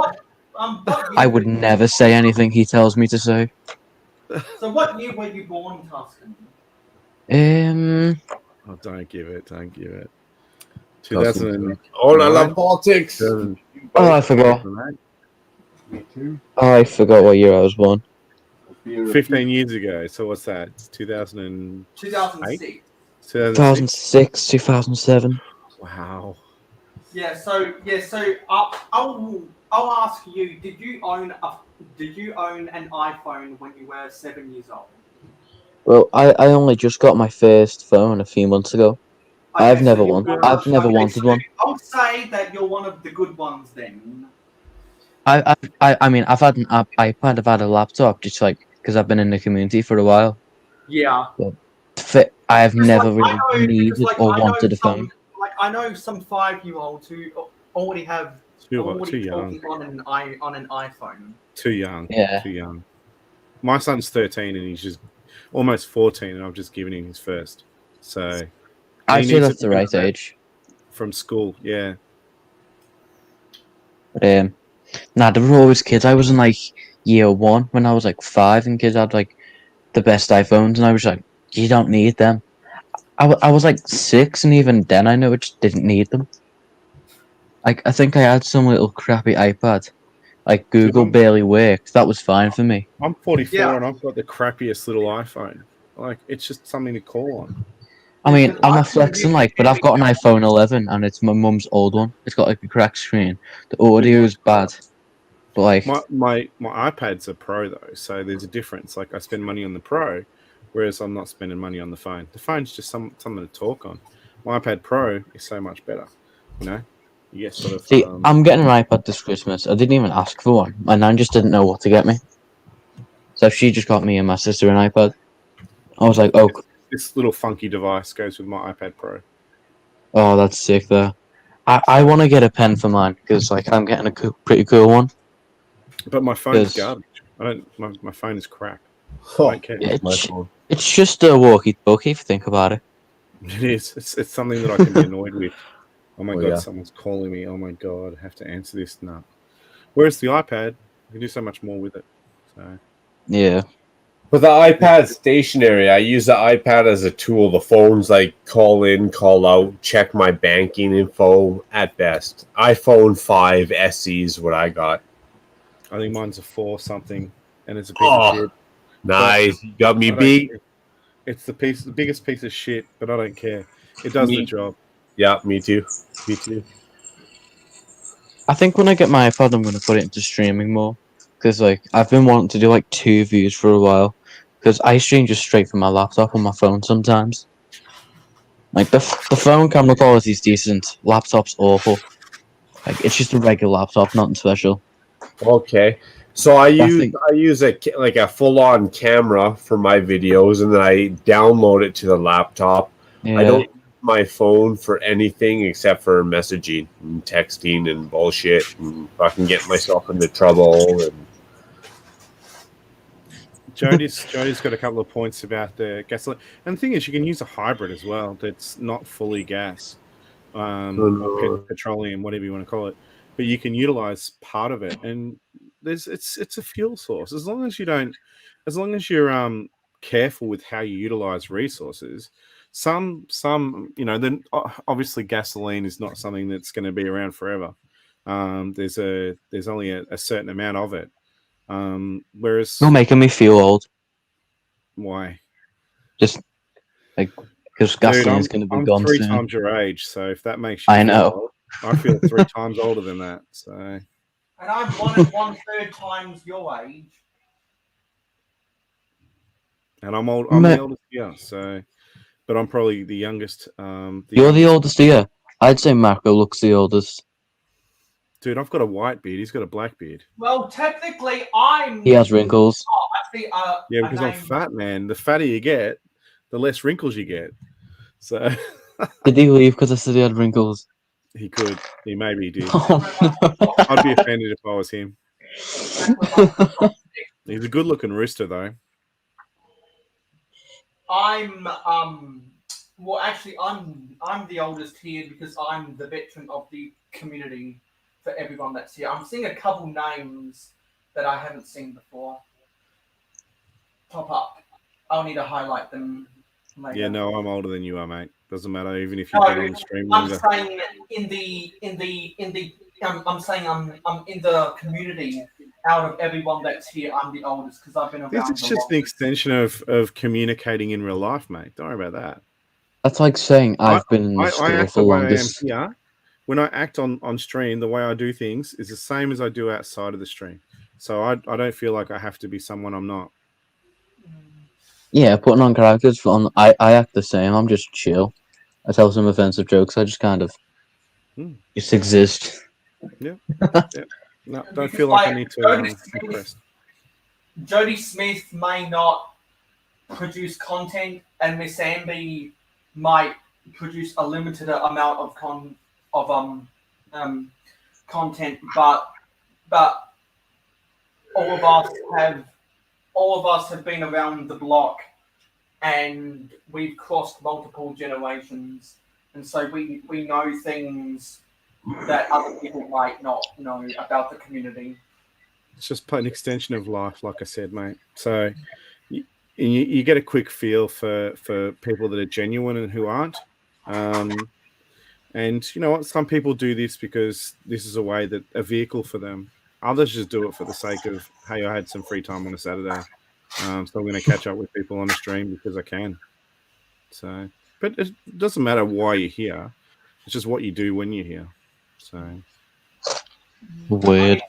I would never say anything he tells me to say. So what year were you born, Tuscan? Oh, don't give it. 2000. Oh, I love politics. Oh, I forgot. Me too. Oh, I forgot what year I was born. 15 years ago. So what's that? It's 2006. 2006, 2007. Wow. Yeah. So I'll ask you. Did you own an iPhone when you were 7 years old? Well, I only just got my first phone a few months ago. I've never wanted one. I'll say that you're one of the good ones then. I mean, I've had an iPad, I've had a laptop, just like because I've been in the community for a while. Yeah. But I have never really needed or wanted a phone. Like I know some 5-year-olds who already have Too talking young. on an iPhone. Too young. Yeah. Too young. My son's 13 and he's just almost 14, and I've just given him his first. So I feel that's the right age. From school, yeah. But nah, there were always kids. I was in like year 1 when I was like 5, and kids had like the best iPhones, and I was like, you don't need them. I was like 6, and even then I know I just didn't need them. Like I think I had some little crappy iPad. Like Google barely worked. That was fine for me. I'm 44 and I've got the crappiest little iPhone. Like it's just something to call on. I mean, I'm not flexing but I've got an iPhone 11 and it's my mum's old one. It's got like a cracked screen. The audio is bad. But like my iPad's a Pro though, so there's a difference. Like I spend money on the Pro, whereas I'm not spending money on the phone. The phone's just something to talk on. My iPad Pro is so much better. You know? You get sort of see, I'm getting an iPad this Christmas. I didn't even ask for one. My nan just didn't know what to get me. So she just got me and my sister an iPad. I was like, oh. This little funky device goes with my iPad Pro. Oh, that's sick, though. I want to get a pen for mine, because like I'm getting a pretty cool one. But my phone's 'Cause- garbage. I don't. My phone is crap. Oh, I can't. Yeah, my phone. it's just a walkie-talkie if you think about it. It is. It's something that I can be annoyed with. Oh my Oh, god, yeah. someone's calling me. Oh my god, I have to answer this now. Whereas the iPad, you can do so much more with it. So Yeah. With the iPad stationary, I use the iPad as a tool. The phone's like call in, call out, check my banking info at best. iPhone 5 SE is what I got. I think mine's a 4 something, and it's a piece of Oh, shit. nice. You got me I don't beat. care. It's the biggest piece of shit, but I don't care. It does the Me. job. Yeah, me too. Me too. I think when I get my iPad, I'm gonna put it into streaming more, because like I've been wanting to do like 2 views for a while, because I stream just straight from my laptop on my phone sometimes. Like the phone camera quality is decent, laptop's awful. Like it's just a regular laptop, nothing special. Okay. So I That's use a full on camera for my videos, and then I download it to the laptop. I Yeah. don't use my phone for anything except for messaging and texting and bullshit, and fucking get myself into trouble. And Jody's got a couple of points about the gasoline, and the thing is, you can use a hybrid as well that's not fully gas, or petroleum, whatever you want to call it, but you can utilize part of it, and it's a fuel source as long as you're careful with how you utilize resources. Some then obviously gasoline is not something that's going to be around forever. There's only a certain amount of it. Whereas You're making me feel old. why? Just like because Dude, gasoline's gonna be I'm gone 3 soon. times your age, so if that makes you I feel know. old, I feel 3 times older than that. So, And I'm 1/3 times your age. and I'm old. I'm Ma- the oldest here, so, but I'm probably the youngest. You're the oldest here. I'd say Marco looks the oldest. Dude, I've got a white beard. He's got a black beard. Well, technically, I'm. He has wrinkles. Oh, I see. Yeah, because I'm fat, man. The fatter you get, the less wrinkles you get. So Did he leave because I said he had wrinkles? he could. He maybe did. Oh, I'd be offended if I was him. no. He's a good-looking rooster, though. I'm well, actually, I'm the oldest here because I'm the veteran of the community for everyone that's here. I'm seeing a couple names that I haven't seen before pop up. I'll need to highlight them later. Yeah, no, I'm older than you are, mate. Doesn't matter, even if you've been on the stream I'm longer. saying I'm saying I'm in the community. Out of everyone that's here, I'm the oldest because I've been around. This is just an extension of communicating in real life, mate. Don't worry about that. That's like saying I've been in the I school act for the way I am longest. here. When I act on stream, the way I do things is the same as I do outside of the stream. So I don't feel like I have to be someone I'm not. Yeah, putting on characters I act the same. I'm just chill. I tell some offensive jokes. I just kind of just exist. Yeah. No, don't feel like I need to impress. Jody Smith may not produce content, and Miss Amby might produce a limited amount of content, but all of us have been around the block, and we've crossed multiple generations, and so we know things that other people might not know about the community. It's just an extension of life, like I said, mate. So you get a quick feel for people that are genuine and who aren't. And you know what? Some people do this because this is a vehicle for them. Others just do it for the sake of, hey, I had some free time on a Saturday, so I'm going to catch up with people on the stream because I can. So, but it doesn't matter why you're here. It's just what you do when you're here. So weird.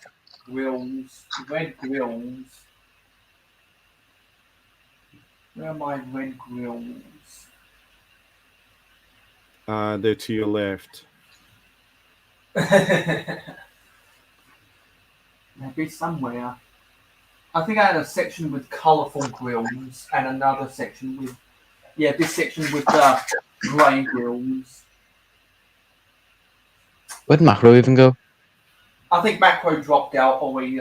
Red grills. Where are my red grills? They're to your left. Maybe somewhere. I think I had a section with colourful grills and another section with this section with grey grills. Where'd Macro even go? I think Macro dropped out, or we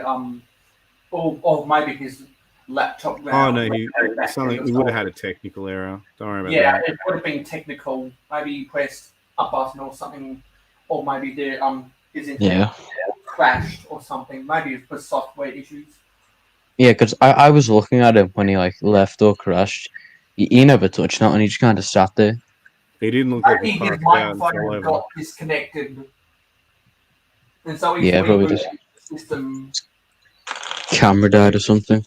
or maybe his laptop. Oh no, he battery something. or He would have something. had a technical error. Don't worry about Yeah, that. it would have been technical. Maybe he pressed a button or something, or maybe the his internet Yeah. crashed or something. Maybe it was software issues. Yeah, because I was looking at him when he like left or crashed. He never touched nothing. He just kind of sat there. He didn't look like he Maybe his passed out and fell microphone over. got disconnected, and so he's Yeah, probably rebooted just the system. camera died or something.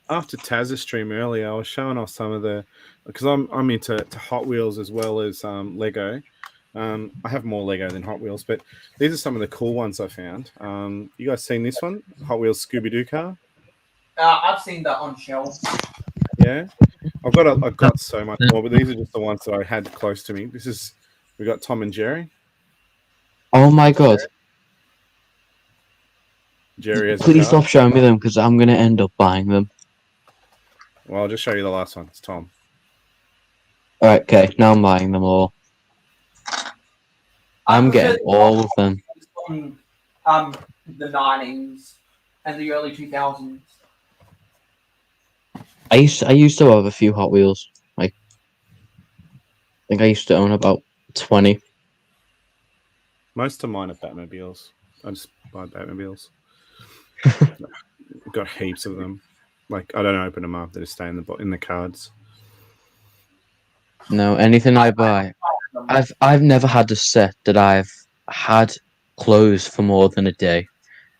After Taz's stream earlier, I was showing off some of the because I'm into Hot Wheels as well as Lego. I have more Lego than Hot Wheels, but these are some of the cool ones I found. You guys seen this one? Hot Wheels Scooby Doo car? I've seen that on shelf. Yeah, I've got so much more, but these are just the ones that I had close to me. We got Tom and Jerry. Oh my god! Jerry has a Please car. stop showing me them because I'm gonna end up buying them. Well, I'll just show you the last one. It's Tom. All right, okay. Now I'm buying them all. I'm getting all of them. From the 90s and the early 2000s. I used to have a few Hot Wheels. Like, I think I used to own about 20. Most of mine are Batmobiles. I just buy Batmobiles. Got heaps of them. Like I don't open them up; they just stay in the cards. No, anything I buy, I've never had a set that I've had closed for more than a day.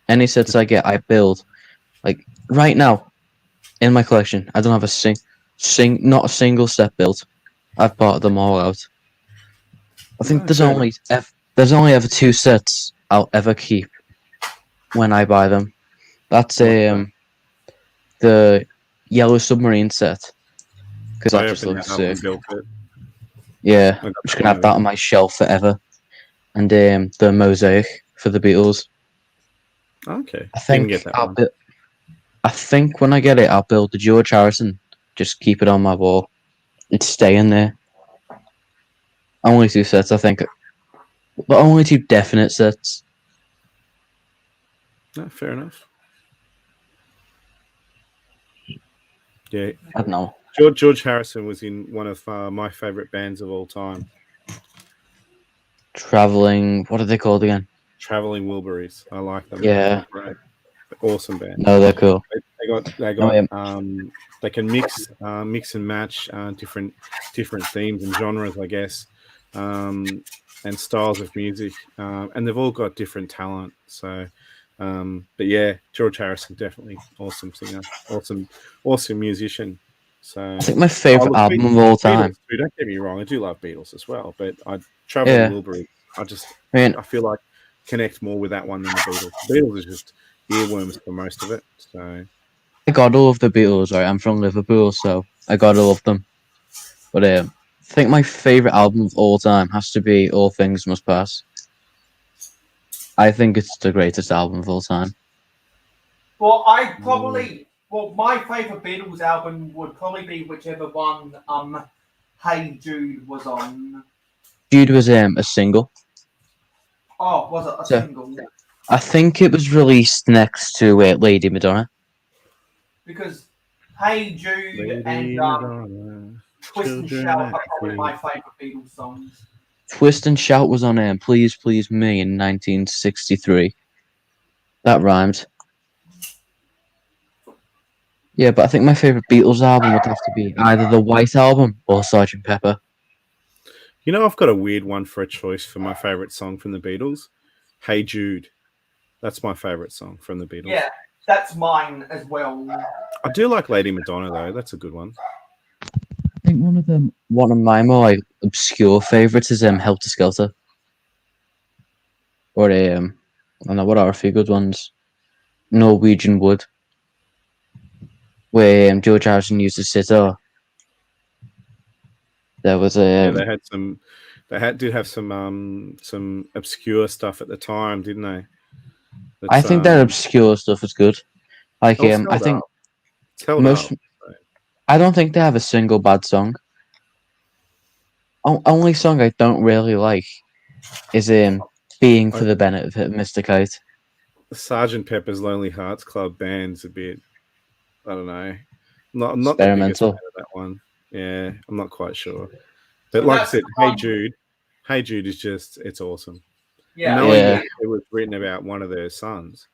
Any sets I get, I build. Like right now, in my collection, I don't have a not a single set built. I've bought them all out. I think there's only ever two sets I'll ever keep when I buy them. That's the Yellow Submarine set because that just looks sick. Yeah, I'm just gonna have that on my shelf forever. And the Mosaic for the Beatles. Okay, I think get that one. I think when I get it, I'll build the George Harrison. Just keep it on my wall. It's staying there. Only two sets, I think. But only two definite sets. No, fair enough. Yeah, I don't know. George Harrison was in one of my favorite bands of all time. Traveling. What are they called again? Traveling Wilburys. I like them. Yeah. Right. Awesome band. No, they're cool. They can mix and match different themes and genres, I guess, and styles of music, and they've all got different talent. So, but yeah, George Harrison definitely awesome singer, awesome musician. So I think my favorite album of all time. Beatles, don't get me wrong, I do love Beatles as well, but Traveling Wilburys, I feel like connect more with that one than the Beatles. The Beatles is just earworms for most of it. So I got all of the Beatles. Right, I'm from Liverpool, so I got all of them. But I think my favorite album of all time has to be All Things Must Pass. I think it's the greatest album of all time. Well, my favourite Beatles album would probably be whichever one Hey Jude was on. Jude was a single. Oh, was it a single? I think it was released next to Lady Madonna. Because Hey Jude and Twist and Shout are probably my favourite Beatles songs. Twist and Shout was on Please Please Me in 1963. That rhymed. Yeah, but I think my favourite Beatles album would have to be either the White Album or Sgt. Pepper. You know, I've got a weird one for a choice for my favourite song from the Beatles. Hey Jude. That's my favourite song from the Beatles. Yeah, that's mine as well. I do like Lady Madonna, though. That's a good one. I think one of my more obscure favourites is Helter Skelter. Or I don't know, what are a few good ones? Norwegian Wood, where George Harrison used a sitar. There was they had some. Did have some obscure stuff at the time, didn't they? I think their obscure stuff is good. Like I think most. I don't think they have a single bad song. Only song I don't really like is Being for the Benefit of Mr. Kite. The Sgt. Pepper's Lonely Hearts Club Band's a bit I don't know. I'm not the biggest fan Experimental. of that one. Yeah, I'm not quite sure. But But like I that's said, the one- Hey Jude is just it's awesome. Yeah, And knowing Yeah. that it was written about one of their sons,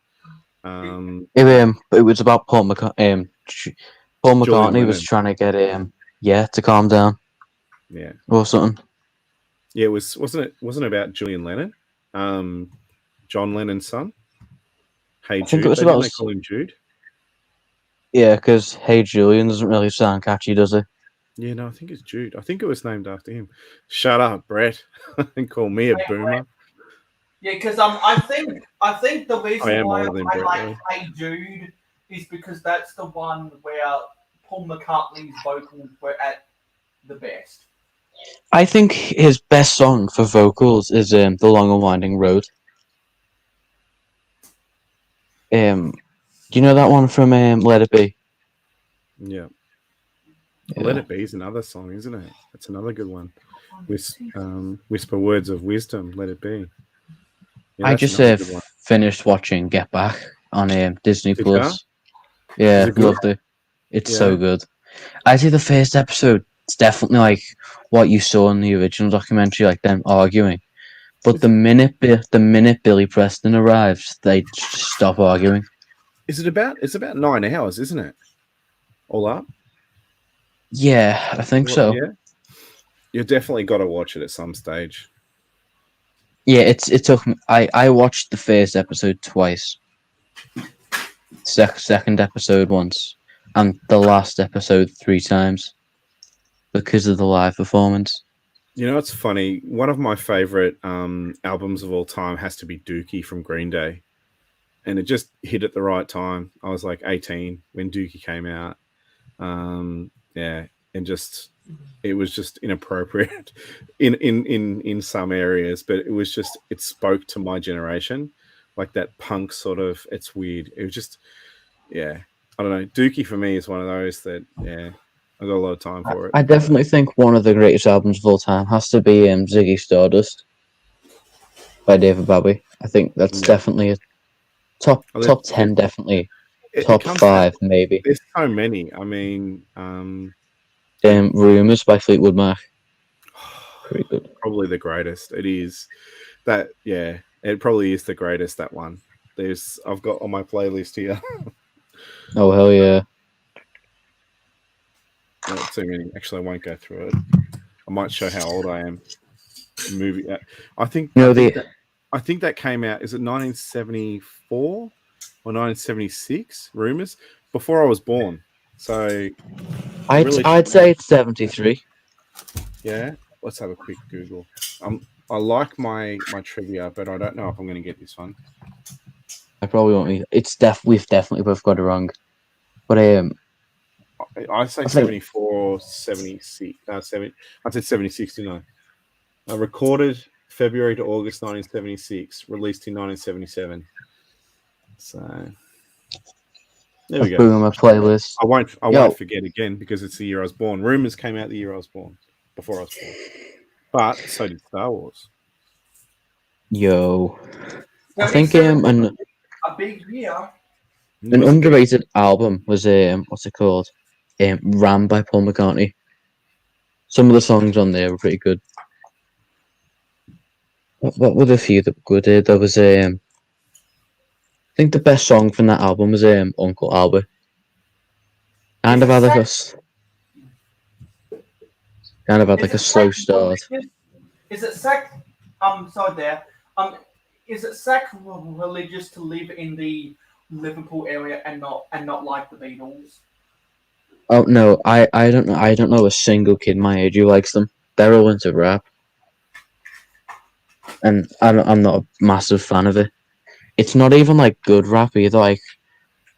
It was about Paul McCartney. Paul Julian McCartney was Lennon. trying to get to calm down Yeah, or something. yeah. It wasn't it about Julian Lennon, John Lennon's son. Hey I think it Jude. was Didn't about they call him Jude? yeah, because Hey Julian doesn't really sound catchy, does it? Yeah, no, I think it's Jude. I think it was named after him. Shut up, Brett, and call me a boomer. Yeah, because I think the I reason am why older than I Brett, like though. Hey Jude is because that's the one where Paul McCartney's vocals were at the best. I think his best song for vocals is The Long and Winding Road. Do you know that one from Let It Be? Yeah. Yeah. Let It Be is another song, isn't it? That's another good one. Whisper words of wisdom. Let it be. Yeah, I that's just another good one. finished watching Get Back on Disney Did ya? Plus. Yeah, Is it good? loved it. It's Yeah. so good. I see the first episode. It's definitely like what you saw in the original documentary, like them arguing. But Is the minute Billy Preston arrives, they just stop arguing. Is it about? It's about 9 hours, isn't it? All up. Yeah, I think so. Yeah. You definitely got to watch it at some stage. Yeah, it took me. I watched the first episode twice. Second episode once, and the last episode 3 times because of the live performance. You know, it's funny. One of my favorite albums of all time has to be Dookie from Green Day, and it just hit at the right time. I was like 18 when Dookie came out. Yeah, and just it was just inappropriate in some areas, but it was just it spoke to my generation, like that punk sort of. It's weird. It was just yeah. I don't know. Dookie for me is one of those that yeah. I got a lot of time for it. I definitely think one of the greatest albums of all time has to be Ziggy Stardust by David Bowie. I think that's definitely a top 10, definitely top 5 maybe. There's so many. I mean, Rumours by Fleetwood Mac. Pretty good. Probably the greatest. It is that. Yeah, it probably is the greatest. That one. I've got on my playlist here. Oh hell yeah! Not too many. Actually, I won't go through it. I might show how old I am. Movie. I think. I think that came out. Is it 1974 or 1976? Rumors before I was born. So I'd say it's 73. Yeah. Let's have a quick Google. I like my trivia, but I don't know if I'm going to get this one. I probably won't. We've definitely both got it wrong. But I say 74, 76. I said 76, didn't I? Recorded February to August 1976, released in 1977. So there we go. Boom, my playlist. I won't forget again because it's the year I was born. Rumors came out the year I was born, before I was born. But so did Star Wars. Yo, Now, I think a big year. An underrated album was what's it called? Ram by Paul McCartney. Some of the songs on there were pretty good. What were the few that were good? There was I think the best song from that album was Uncle Albert. Kind of had like a slow start. Is it is it sacrilegious to live in the Liverpool area and not like the Beatles? Oh no, I don't know. I don't know a single kid my age who likes them. They're all into rap, and I'm not a massive fan of it. It's not even like good rap either. Like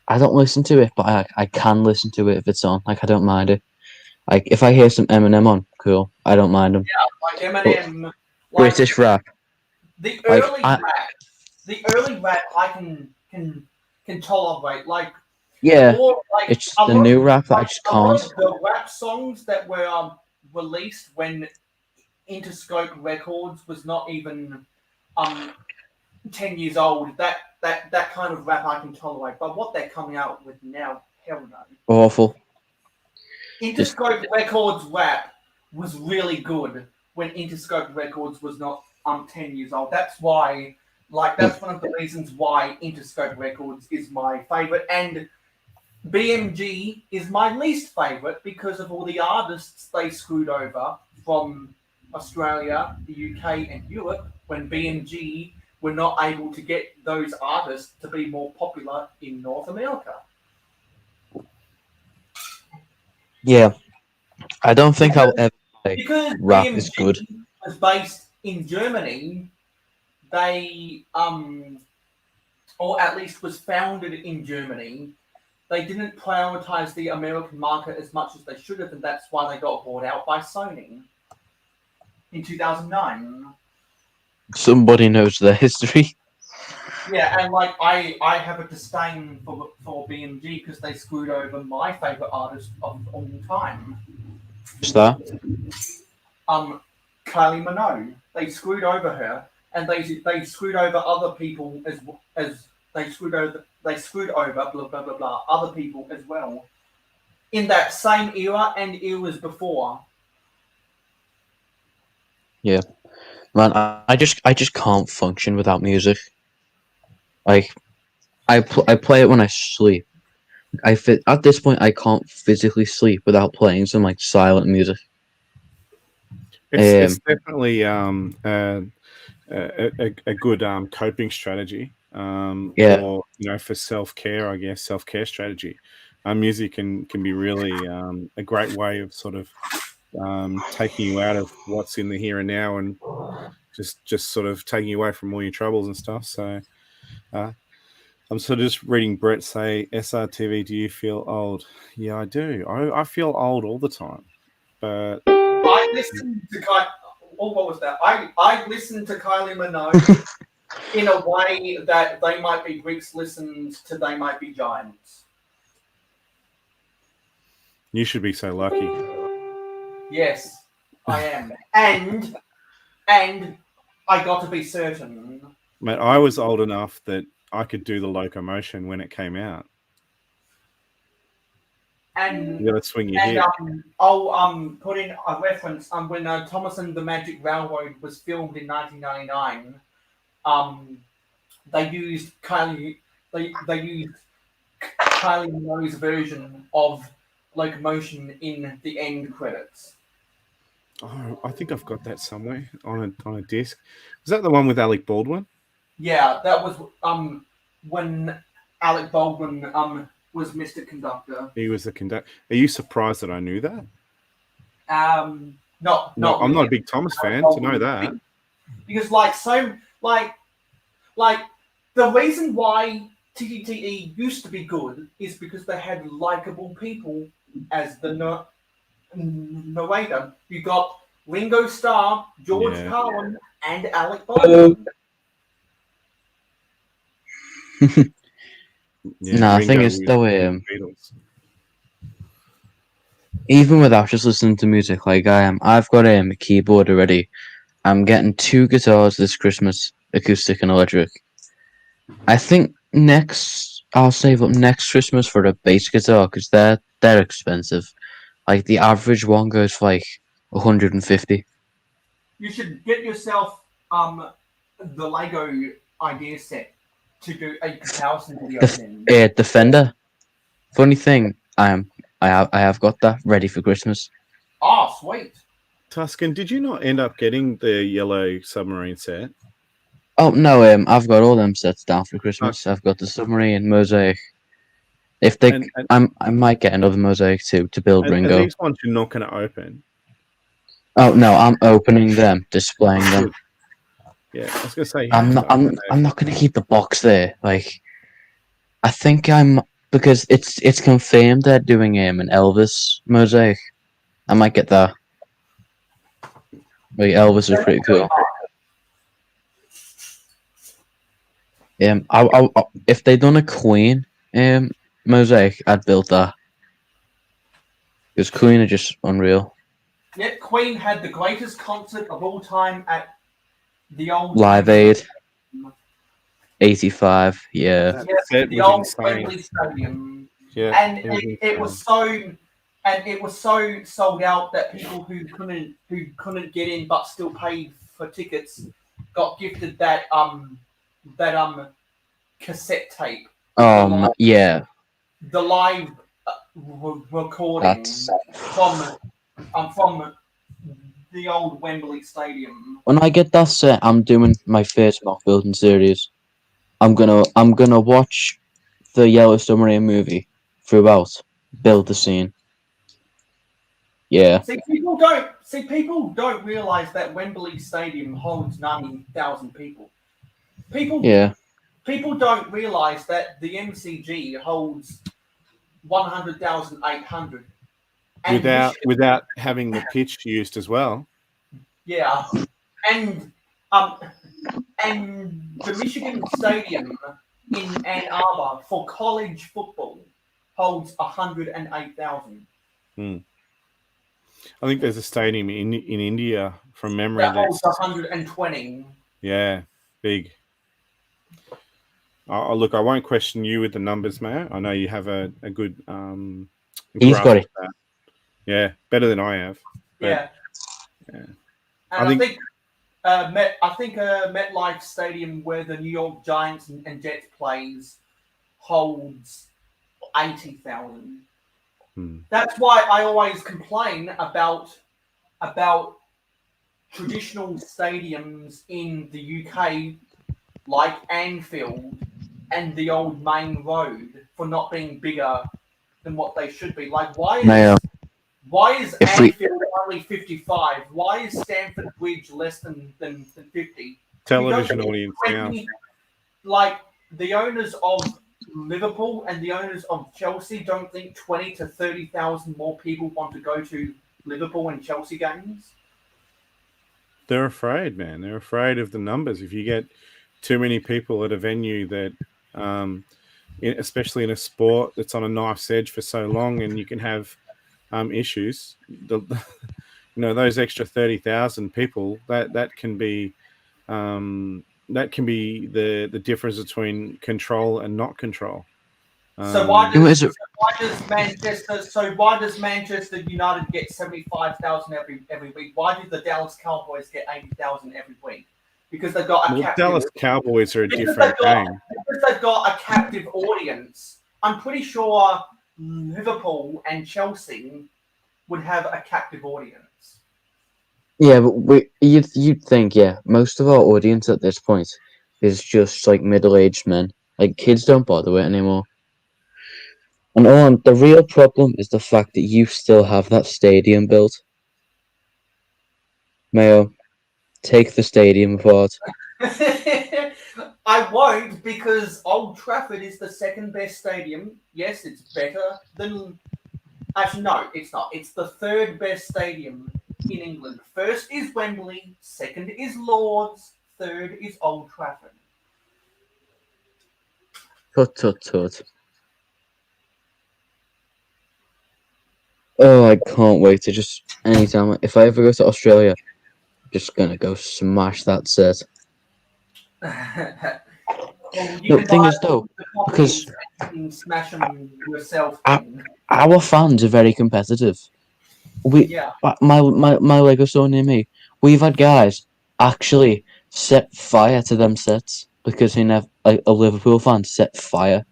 I don't listen to it, but I can listen to it if it's on. Like I don't mind it. Like if I hear some Eminem on, cool. I don't mind them. Yeah, like Eminem. But British rap. The early rap I can tolerate. Like yeah, like it's the new rap that I just can't. The rap songs that were released when Interscope Records was not even 10 years old. That kind of rap I can tolerate. But what they're coming out with now, Hell no. Awful. Interscope Records rap was really good when Interscope Records was not 10 years old. That's why, that's one of the reasons why Interscope Records is my favorite, and BMG is my least favorite because of all the artists they screwed over from Australia, the UK, and Europe when BMG were not able to get those artists to be more popular in North America. Yeah, I don't think I'll ever say Because rap BMG is good. was based in Germany, they or at least was founded in Germany. They didn't prioritize the American market as much as they should have, and that's why they got bought out by Sony in 2009. Somebody knows their history. Yeah, and I have a disdain for BMG because they screwed over my favorite artist of all time. What's that? Kylie Minogue. They screwed over her, and they screwed over other people as they screwed over blah blah blah blah other people as well in that same era and eras before. Yeah, man, I just can't function without music. Like, I play it when I sleep. At this point, I can't physically sleep without playing some like silent music. It's definitely a good coping strategy. Yeah. Or for self-care, I guess self-care strategy. Music can be really a great way of sort of taking you out of what's in the here and now and just sort of taking you away from all your troubles and stuff. So I'm sort of just reading Brett say, SRTV, do you feel old? Yeah, I do. I feel old all the time. But I listened to what was that? I listened to Kylie Minogue in a way that They Might Be Bricks listened to They Might Be Giants. You should be so lucky. Yes, I am. And I got to be certain. Mate, I was old enough that I could do the locomotion when it came out. And you gotta swing your hip. I'll put in a reference. When Thomas and the Magic Railroad was filmed in 1999, they used Kylie Minogue's version of locomotion in the end credits. Oh, I think I've got that somewhere on a disc. Was that the one with Alec Baldwin? Yeah, that was when Alec Baldwin was Mr. Conductor. He was the conductor. Are you surprised that I knew that? No, I'm not a big Thomas fan to know that. Because the reason why TTE used to be good is because they had likable people as the narrator. You got Ringo Starr, George Carlin, and Alec Baldwin. I think it's the way. Even without just listening to music like I am, I've got a keyboard already. I'm getting 2 guitars this Christmas, acoustic and electric. I think I'll save up next Christmas for a bass guitar because they're expensive. Like the average one goes for like 150. You should get yourself the Lego idea set to do a comparison video. Defender. Funny thing, I have got that ready for Christmas. Oh, sweet. Tuscan, did you not end up getting the yellow submarine set? Oh no, I've got all them sets down for Christmas. I've got the submarine, mosaic. If they, I might get another mosaic too to build Ringo. And these ones you're not going to open. Oh no, I'm opening them, displaying them. Yeah, I was going to say. I'm not going to keep the box there. Like, I think because it's confirmed they're doing an Elvis mosaic. I might get that. Like Elvis is pretty cool. If they'd done a Queen mosaic, I'd build that. Because Queen are just unreal. Yeah, Queen had the greatest concert of all time at the old Live Aid. 85, yeah. The old Wembley Stadium. Yeah, and it was it was so sold out that people who couldn't get in but still paid for tickets got gifted that cassette tape with Yeah, the live recording that's from the old Wembley Stadium. when I get that set. I'm doing my first mock building series. I'm gonna watch the Yellow Submarine movie throughout, build the scene. Yeah, People don't realize that Wembley Stadium holds 90,000 people. People yeah. people don't realize that the MCG holds 100,800. And without having the pitch used as well. yeah, and um, and the Michigan Stadium in Ann Arbor for college football holds 108,000. I think there's a stadium in India from memory That holds that's 120. yeah, big. Look, I won't question you with the numbers, Mayo. I know you have a good He's grasp got of it. that. Yeah, better than I have. Yeah. Yeah. And I think MetLife Stadium, where the New York Giants and Jets plays, holds 80,000. That's why I always complain about traditional stadiums in the UK, like Anfield and the old Main Road, for not being bigger than what they should be. Like, Mayo. why is If we- Anfield only 55? Why is Stamford Bridge less than 50? Television We don't audience get now. Like, the owners of Liverpool and the owners of Chelsea don't think 20 to 30,000 more people want to go to Liverpool and Chelsea games. They're afraid, man. They're afraid of the numbers. If you get too many people at a venue that, especially in a sport that's on a knife's edge for so long, and you can have issues, those extra 30,000 people that can be the difference between control and not control. So why does Manchester United get 75,000 every week? Why do the Dallas Cowboys get 80,000 every week? Because they've got a captive. Dallas Cowboys are a different game. Because they've got a captive audience. I'm pretty sure Liverpool and Chelsea would have a captive audience. Yeah, but you'd think, most of our audience at this point is just like middle-aged men. Like, kids don't bother with it anymore. And the real problem is the fact that you still have that stadium built. Mayo, take the stadium apart. I won't, because Old Trafford is the second best stadium. Yes, it's better than... Actually, no, it's not. It's the third best stadium in England. First is Wembley, second is Lord's, third is Old Trafford. Tut. Oh, I can't wait to just anytime. If I ever go to Australia, I'm just gonna go smash that set. The thing is, though, because smash them yourself. Our fans are very competitive. My Lego store near me, we've had guys actually set fire to them sets because a Liverpool fan set fire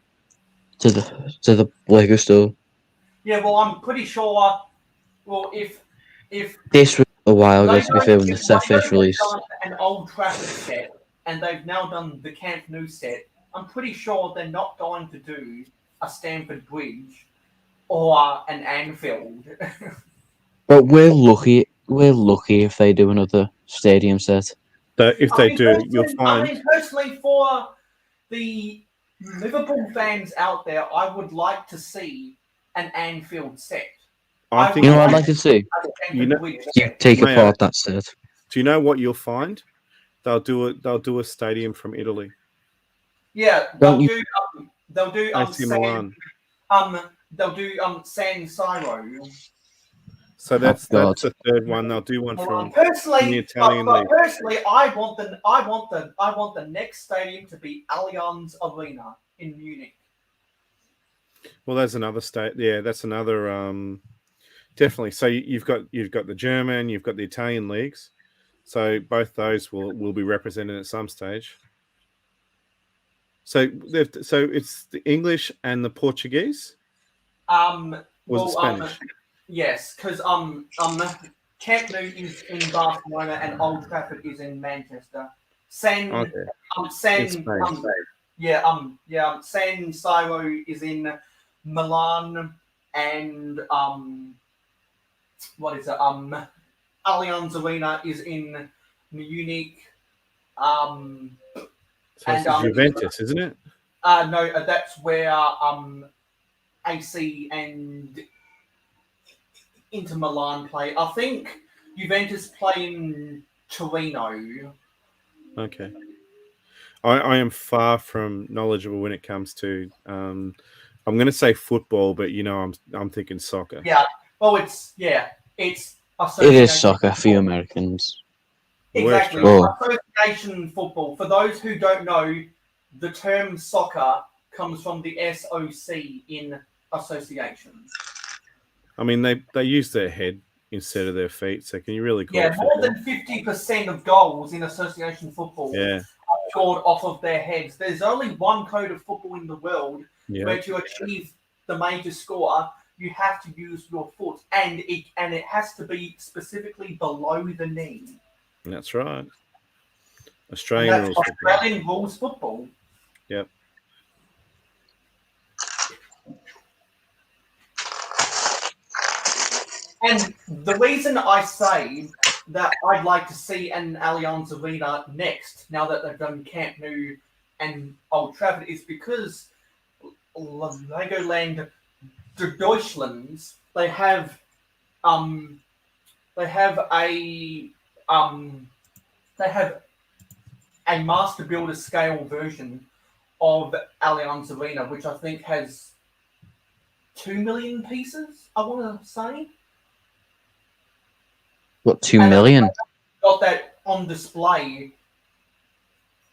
to the Lego store. Yeah, well, I'm pretty sure. Well, if this was a while ago, to be fair, when the set first released. An Old Trafford set, and they've now done the Camp Nou set. I'm pretty sure they're not going to do a Stamford Bridge or an Anfield. But we're lucky if they do another stadium set. If they do, you'll find. I mean, personally, for the Liverpool fans out there, I would like to see an Anfield set. I think you know what I'd like to see. You take apart that set. Do you know what you'll find? They'll do a stadium from Italy. Yeah, they'll do San Siro. So that's the third one. They'll do one from the Italian league. Personally, I want the next stadium to be Allianz Arena in Munich. Well, that's another state. Yeah, that's another. Definitely. So you've got the German, you've got the Italian leagues. So both those will be represented at some stage. So it's the English and the Portuguese. Was it Spanish? Yes, because Camp Nou is in Barcelona and Old Trafford is in Manchester. San In San Spain. San Siro is in Milan and what is it? Allianz Arena is in Munich. So it's Juventus, isn't it? No, that's where AC and Inter Milan play. I think Juventus play in Torino. Okay. I am far from knowledgeable when it comes to. I'm going to say football, but I'm thinking soccer. Yeah. Well, it's It is soccer for you Americans. Exactly. Oh. Association football. For those who don't know, the term soccer comes from the SOC in association. I mean, they use their head instead of their feet, so can you really call it more football? than 50% of goals in association football are scored off of their heads. There's only one code of football in the world where to achieve the major score, you have to use your foot, and it has to be specifically below the knee. That's right. Australian rules football. Yep. And the reason I say that I'd like to see an Allianz Arena next, now that they've done Camp Nou and Old Trafford, is because Legoland Deutschlands, they have a master builder scale version of Allianz Arena, which I think has 2 million pieces, I want to say. What, 2 million? Got that on display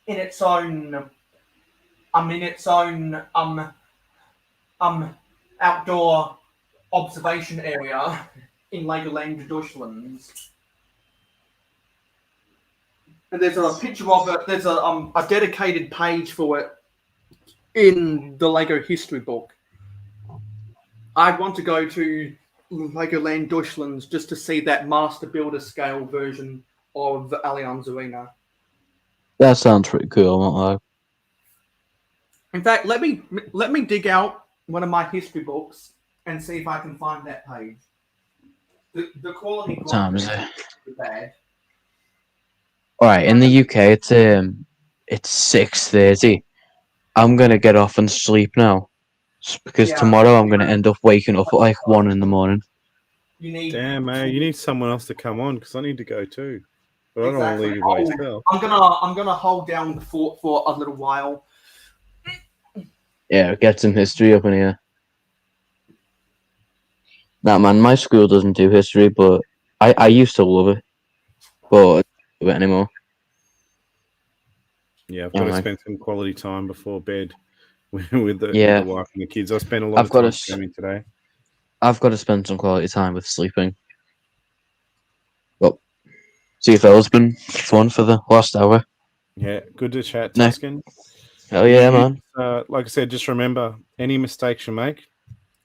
in its own outdoor observation area in Legoland Deutschlands. And there's a picture of it. There's a dedicated page for it in the Lego history book. I'd want to go to Legoland Deutschlands just to see that master builder scale version of Allianz Arena. That sounds pretty cool, won't lie. In fact, let me dig out one of my history books and see if I can find that page. The quality What time is it? is bad. All right, in the UK, it's 6:30. I'm gonna get off and sleep now, because tomorrow I'm gonna end up waking up at like 1 a.m. Damn, man, you need someone else to come on because I need to go too. But I don't want to leave you by yourself. I'm gonna hold down the fort for a little while. Yeah, get some history up in here. Nah, man, my school doesn't do history, but I used to love it, but I don't do it anymore. Yeah, I've got to spend some quality time before bed with the wife and the kids. I spent a lot of time swimming today. I've got to spend some quality time with sleeping. Well, see you fellas, been fun for the last hour. Yeah, good to chat, Tuscan. Hell yeah, man. Like I said, just remember, any mistakes you make,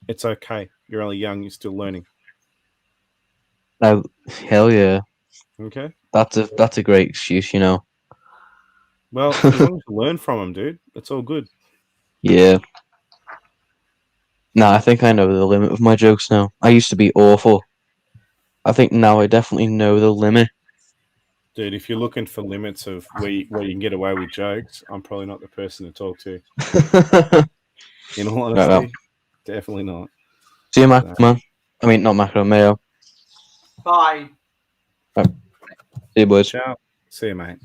it's okay. You're only young, you're still learning. Oh, hell yeah. Okay. That's a great excuse, you know. Well, as long as you learn from them, dude, it's all good. Yeah. Nah, I think I know the limit of my jokes now. I used to be awful. I think now I definitely know the limit. Dude, if you're looking for limits of where you can get away with jokes, I'm probably not the person to talk to. In all honesty, definitely not. See you, Mac, man. I mean, not Macro, Mayo. Bye. Right. See you, boys. Ciao. See you, mate.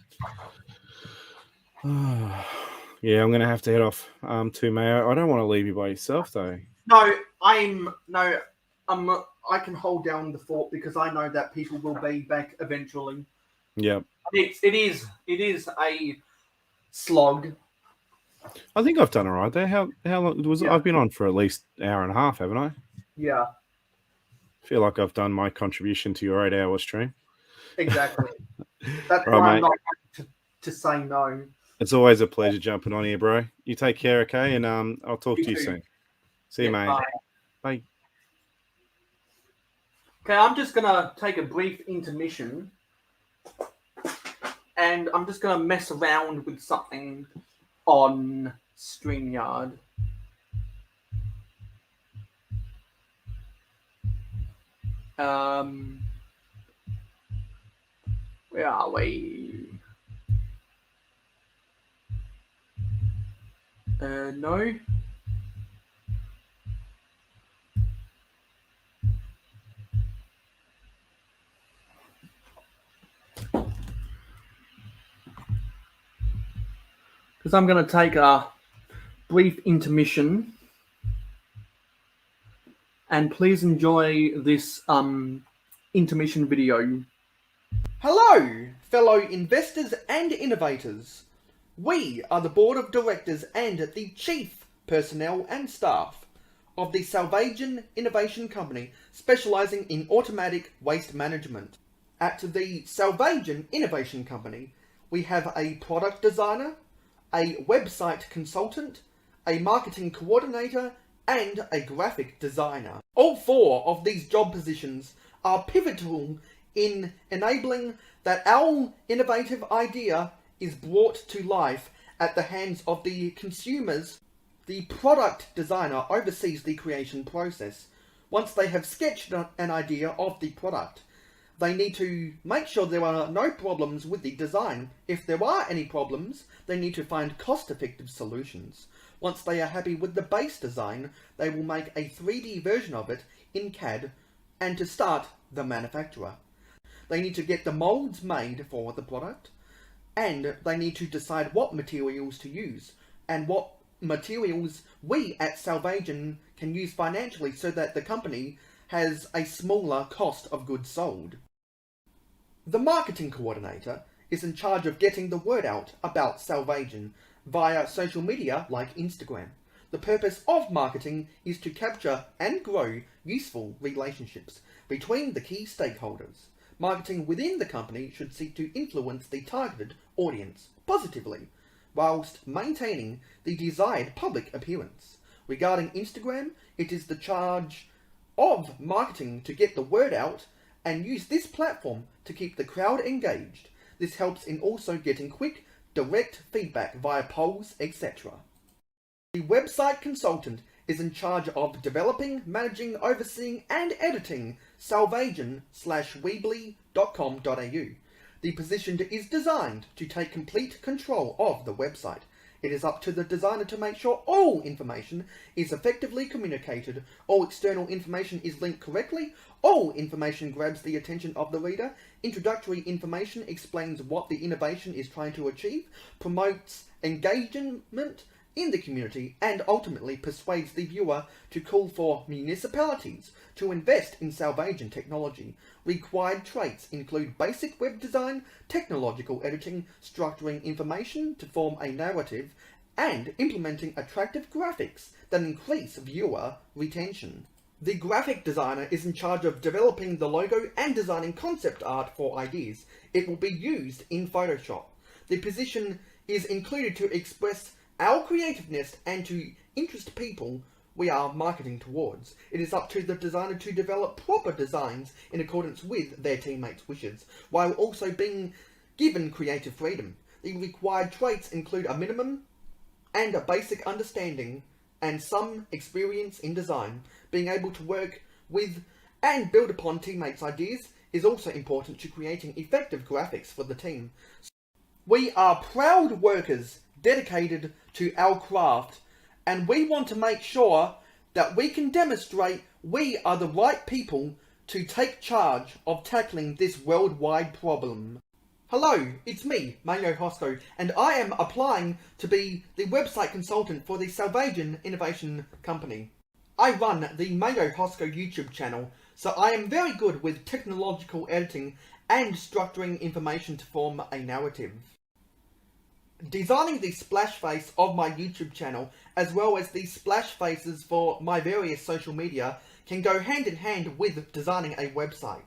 Yeah, I'm gonna have to head off to Mayo. I don't want to leave you by yourself though. No, I can hold down the fort because I know that people will be back eventually. Yep. It is a slog, I think I've done all right there. How long was it? Yeah. I've been on for at least an hour and a half, haven't I? Yeah, Feel like I've done my contribution to your 8-hour stream. exactly. That's Right, why I'm mate. not to say no. It's always a pleasure jumping on here, bro. You take care, okay? And I'll talk to you too. soon. See you, mate. Bye. Bye. Okay, I'm just gonna take a brief intermission, and I'm just gonna mess around with something on StreamYard. Where are we? No. Because I'm going to take a brief intermission, and please enjoy this intermission video. Hello, fellow investors and innovators. We are the board of directors and the chief personnel and staff of the Salvation Innovation Company, specializing in automatic waste management. At the Salvation Innovation Company, we have a product designer, a website consultant, a marketing coordinator, and a graphic designer. All four of these job positions are pivotal in enabling that our innovative idea is brought to life at the hands of the consumers. The product designer oversees the creation process. Once they have sketched an idea of the product, they need to make sure there are no problems with the design. If there are any problems, they need to find cost-effective solutions. Once they are happy with the base design, they will make a 3D version of it in CAD and to start the manufacturer. They need to get the molds made for the product, and they need to decide what materials to use and what materials we at Salvation can use financially so that the company has a smaller cost of goods sold. The marketing coordinator is in charge of getting the word out about Salvation via social media like Instagram. The purpose of marketing is to capture and grow useful relationships between the key stakeholders. Marketing within the company should seek to influence the targeted audience positively, whilst maintaining the desired public appearance. Regarding Instagram, it is the charge of marketing to get the word out and use this platform to keep the crowd engaged. This helps in also getting quick, direct feedback via polls, etc. The website consultant is in charge of developing, managing, overseeing, and editing salvation/weebly.com.au. The position is designed to take complete control of the website. It is up to the designer to make sure all information is effectively communicated, all external information is linked correctly, all information grabs the attention of the reader, introductory information explains what the innovation is trying to achieve, promotes engagement in the community, and ultimately persuades the viewer to call for municipalities to invest in Salvation technology. Required traits include basic web design, technological editing, structuring information to form a narrative, and implementing attractive graphics that increase viewer retention. The graphic designer is in charge of developing the logo and designing concept art for ideas. It will be used in Photoshop. The position is included to express our creativeness and to interest people we are marketing towards. It is up to the designer to develop proper designs in accordance with their teammates' wishes, while also being given creative freedom. The required traits include a minimum and a basic understanding and some experience in design. Being able to work with and build upon teammates' ideas is also important to creating effective graphics for the team. We are proud workers dedicated to our craft, and we want to make sure that we can demonstrate we are the right people to take charge of tackling this worldwide problem. Hello, it's me, Mayo Hosko, and I am applying to be the website consultant for the Salvation Innovation Company. I run the Mayo Hosko YouTube channel, so I am very good with technological editing and structuring information to form a narrative. designing the splash face of my YouTube channel, as well as the splash faces for my various social media, can go hand in hand with designing a website.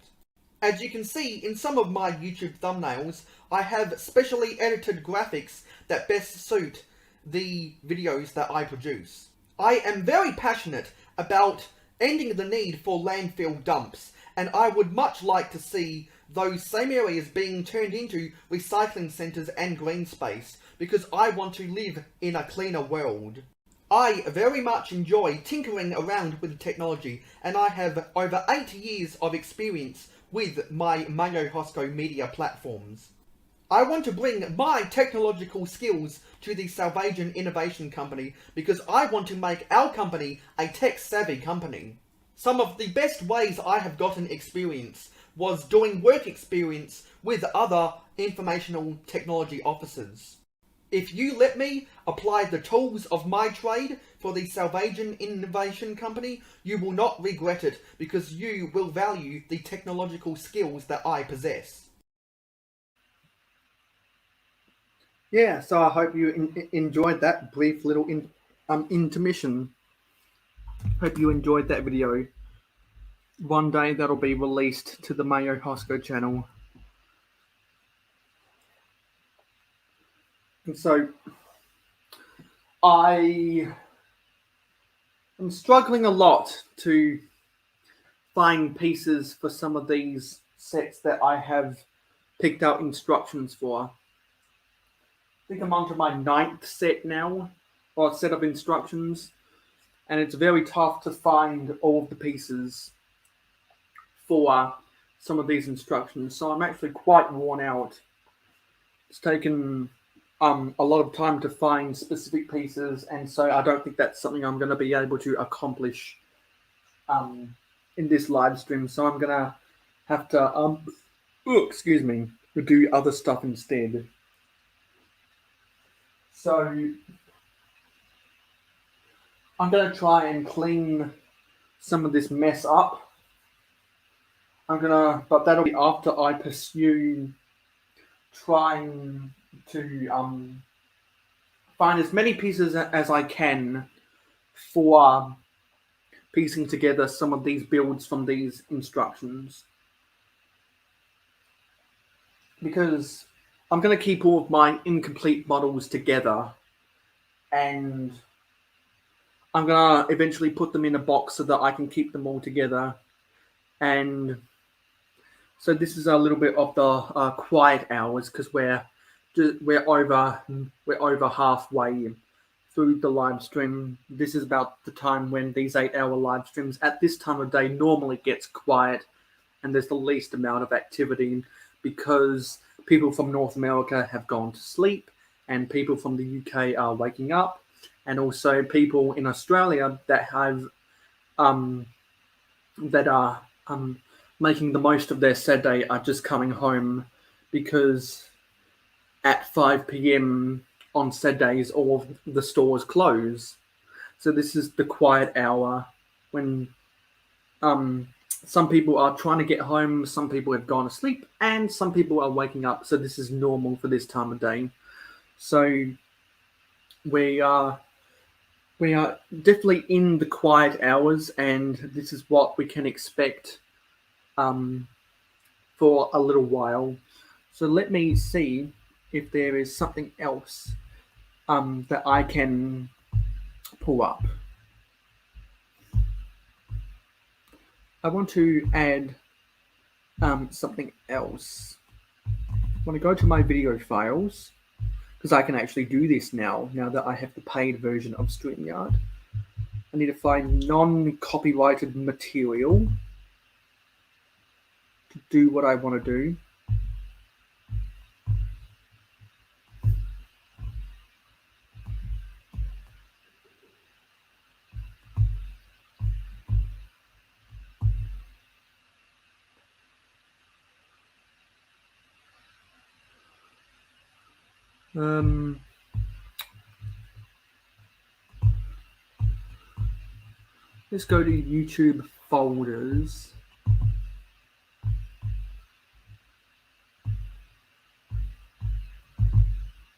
As you can see in some of my YouTube thumbnails, I have specially edited graphics that best suit the videos that I produce. I am very passionate about ending the need for landfill dumps, and I would much like to see those same areas being turned into recycling centres and green space, because I want to live in a cleaner world. I very much enjoy tinkering around with technology, and I have over 8 years of experience with my Mayo Hosko media platforms. I want to bring my technological skills to the Salvation Innovation Company because I want to make our company a tech-savvy company. Some of the best ways I have gotten experience was doing work experience with other informational technology officers. If you let me apply the tools of my trade for the Salvation Innovation Company, you will not regret it because you will value the technological skills that I possess. Yeah, so I hope you enjoyed that brief little intermission. Hope you enjoyed that video. One day that'll be released to the Mayo Hosko channel. And so I am struggling a lot to find pieces for some of these sets that I have picked out instructions for. I think I'm onto my 9th set now, or set of instructions, and it's very tough to find all of the pieces for some of these instructions, so I'm actually quite worn out. It's taken a lot of time to find specific pieces, and so I don't think that's something I'm going to be able to accomplish in this live stream, so I'm going to have to do other stuff instead. So I'm going to try and clean some of this mess up. But that'll be after I pursue trying to find as many pieces as I can for piecing together some of these builds from these instructions. Because I'm going to keep all of my incomplete models together, and I'm going to eventually put them in a box so that I can keep them all together. And so this is a little bit of the quiet hours, because we're over halfway through the live stream. This is about the time when these 8-hour live streams at this time of day normally gets quiet, and there's the least amount of activity because people from North America have gone to sleep, and people from the UK are waking up, and also people in Australia that have making the most of their Saturday are just coming home, because at 5 p.m. on Saturdays all of the stores close. So this is the quiet hour when some people are trying to get home, some people have gone to sleep, and some people are waking up. So this is normal for this time of day. So we are definitely in the quiet hours, and this is what we can expect for a little while. So let me see if there is something else that I can pull up. I want to add something else. I want to go to my video files, because I can actually do this now that I have the paid version of StreamYard. I need to find non-copyrighted material to do what I want to do. Let's go to YouTube folders.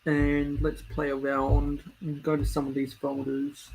And let's play around and go to some of these folders.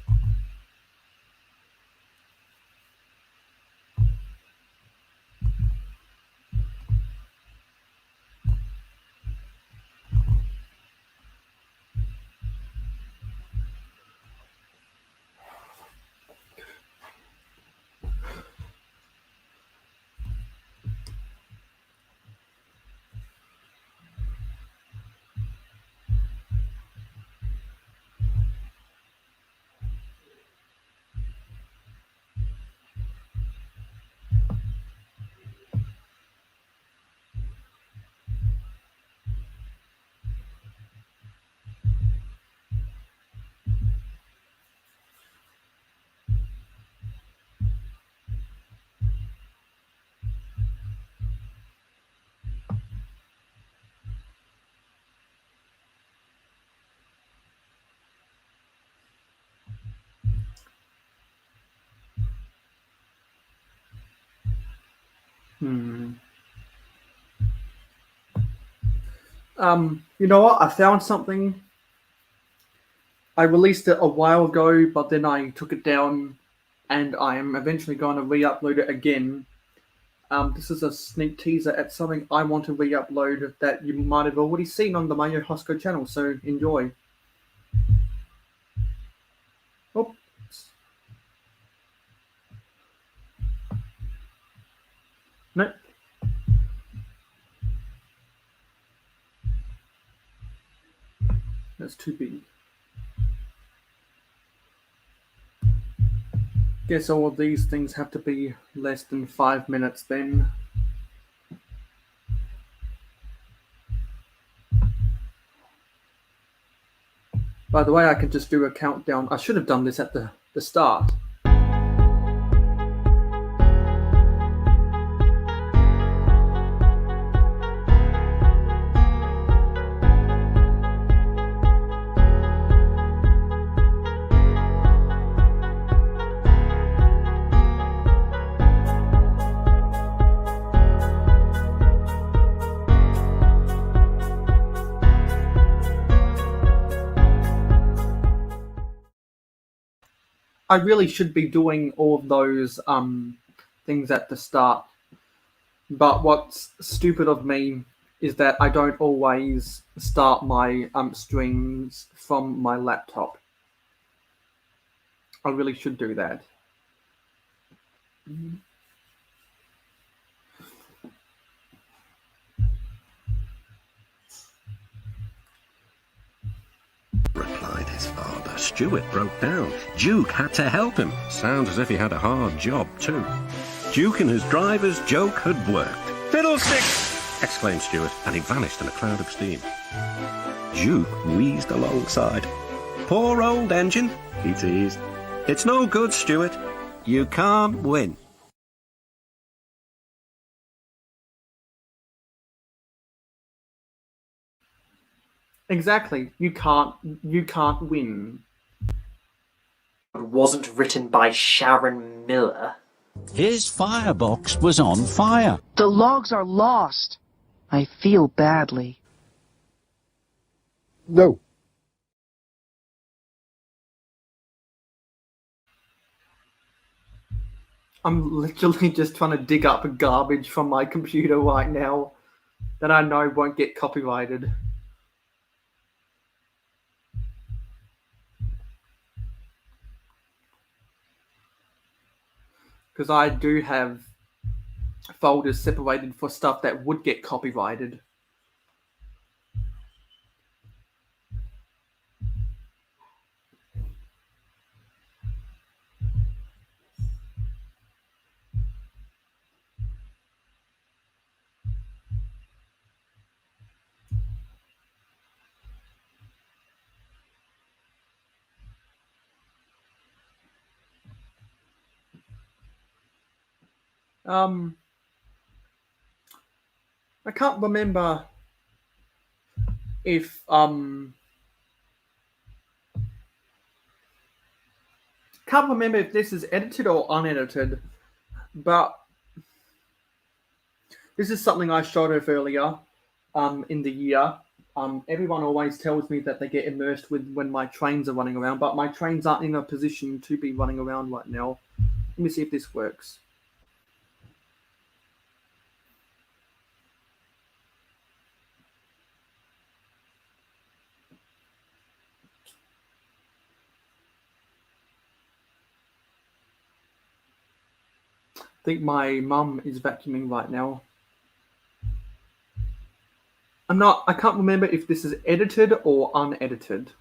You know what? I found something. I released it a while ago, but then I took it down, and I am eventually going to re-upload it again. This is a sneak teaser at something I want to re-upload that you might have already seen on the Mayo Hosko channel, so enjoy. Oops. No. That's too big. Guess all of these things have to be less than 5 minutes then. By the way, I can just do a countdown. I should have done this at the start. I really should be doing all of those things at the start. But what's stupid of me is that I don't always start my streams from my laptop. I really should do that. Replied his father. Stuart broke down. Duke had to help him. Sounds as if he had a hard job too. Duke and his driver's joke had worked. "Fiddlesticks!" exclaimed Stuart, and he vanished in a cloud of steam. Duke wheezed alongside. "Poor old engine," he teased. "It's no good, Stuart. You can't win." Exactly. You can't win. It wasn't written by Sharon Miller. His firebox was on fire. The logs are lost. I feel badly. No. I'm literally just trying to dig up garbage from my computer right now that I know won't get copyrighted. Because I do have folders separated for stuff that would get copyrighted. I can't remember if this is edited or unedited, but this is something I showed off earlier in the year. Everyone always tells me that they get immersed with when my trains are running around, but my trains aren't in a position to be running around right now. Let me see if this works. I think my mum is vacuuming right now. I can't remember if this is edited or unedited.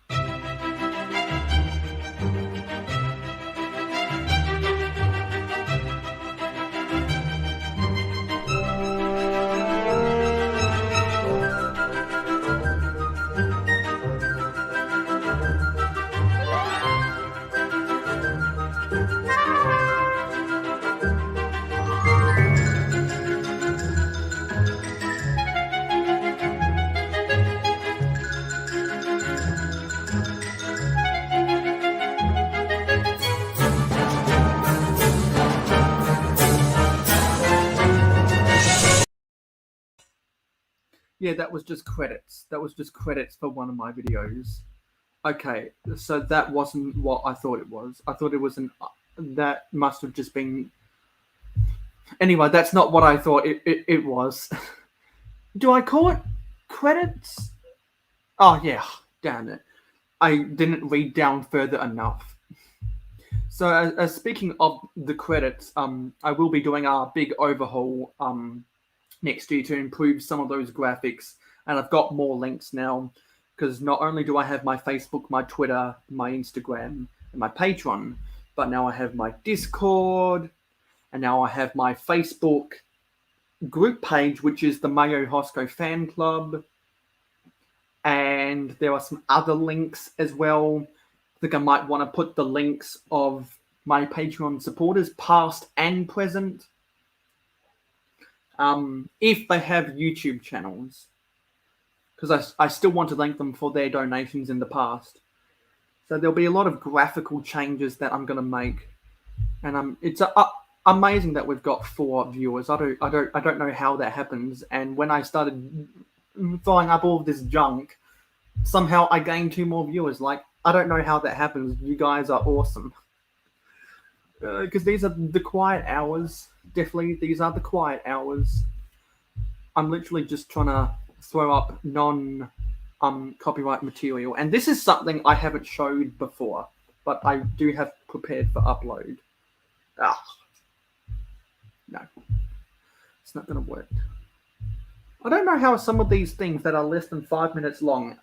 Yeah, that was just credits. That was just credits for one of my videos. Okay, so that wasn't what I thought it was. I thought it was that must have just been... Anyway, that's not what I thought it was. Do I call it credits? Oh, yeah, damn it. I didn't read down further enough. So, speaking of the credits, I will be doing a big overhaul next year to improve some of those graphics, and I've got more links now, because not only do I have my Facebook, my Twitter, my Instagram, and my Patreon, but now I have my Discord, and now I have my Facebook group page, which is the Mayo Hosko fan club, and there are some other links as well. I think I might want to put the links of my Patreon supporters, past and present, if they have YouTube channels, because I still want to thank them for their donations in the past. So there'll be a lot of graphical changes that I'm going to make, and it's amazing that we've got 4 viewers. I don't know how that happens. And when I started throwing up all of this junk, somehow I gained 2 more viewers. Like, I don't know how that happens. You guys are awesome. Because these are the quiet hours. Definitely, these are the quiet hours. I'm literally just trying to throw up non-copyright material. And this is something I haven't showed before, but I do have prepared for upload. No. It's not going to work. I don't know how some of these things that are less than 5 minutes long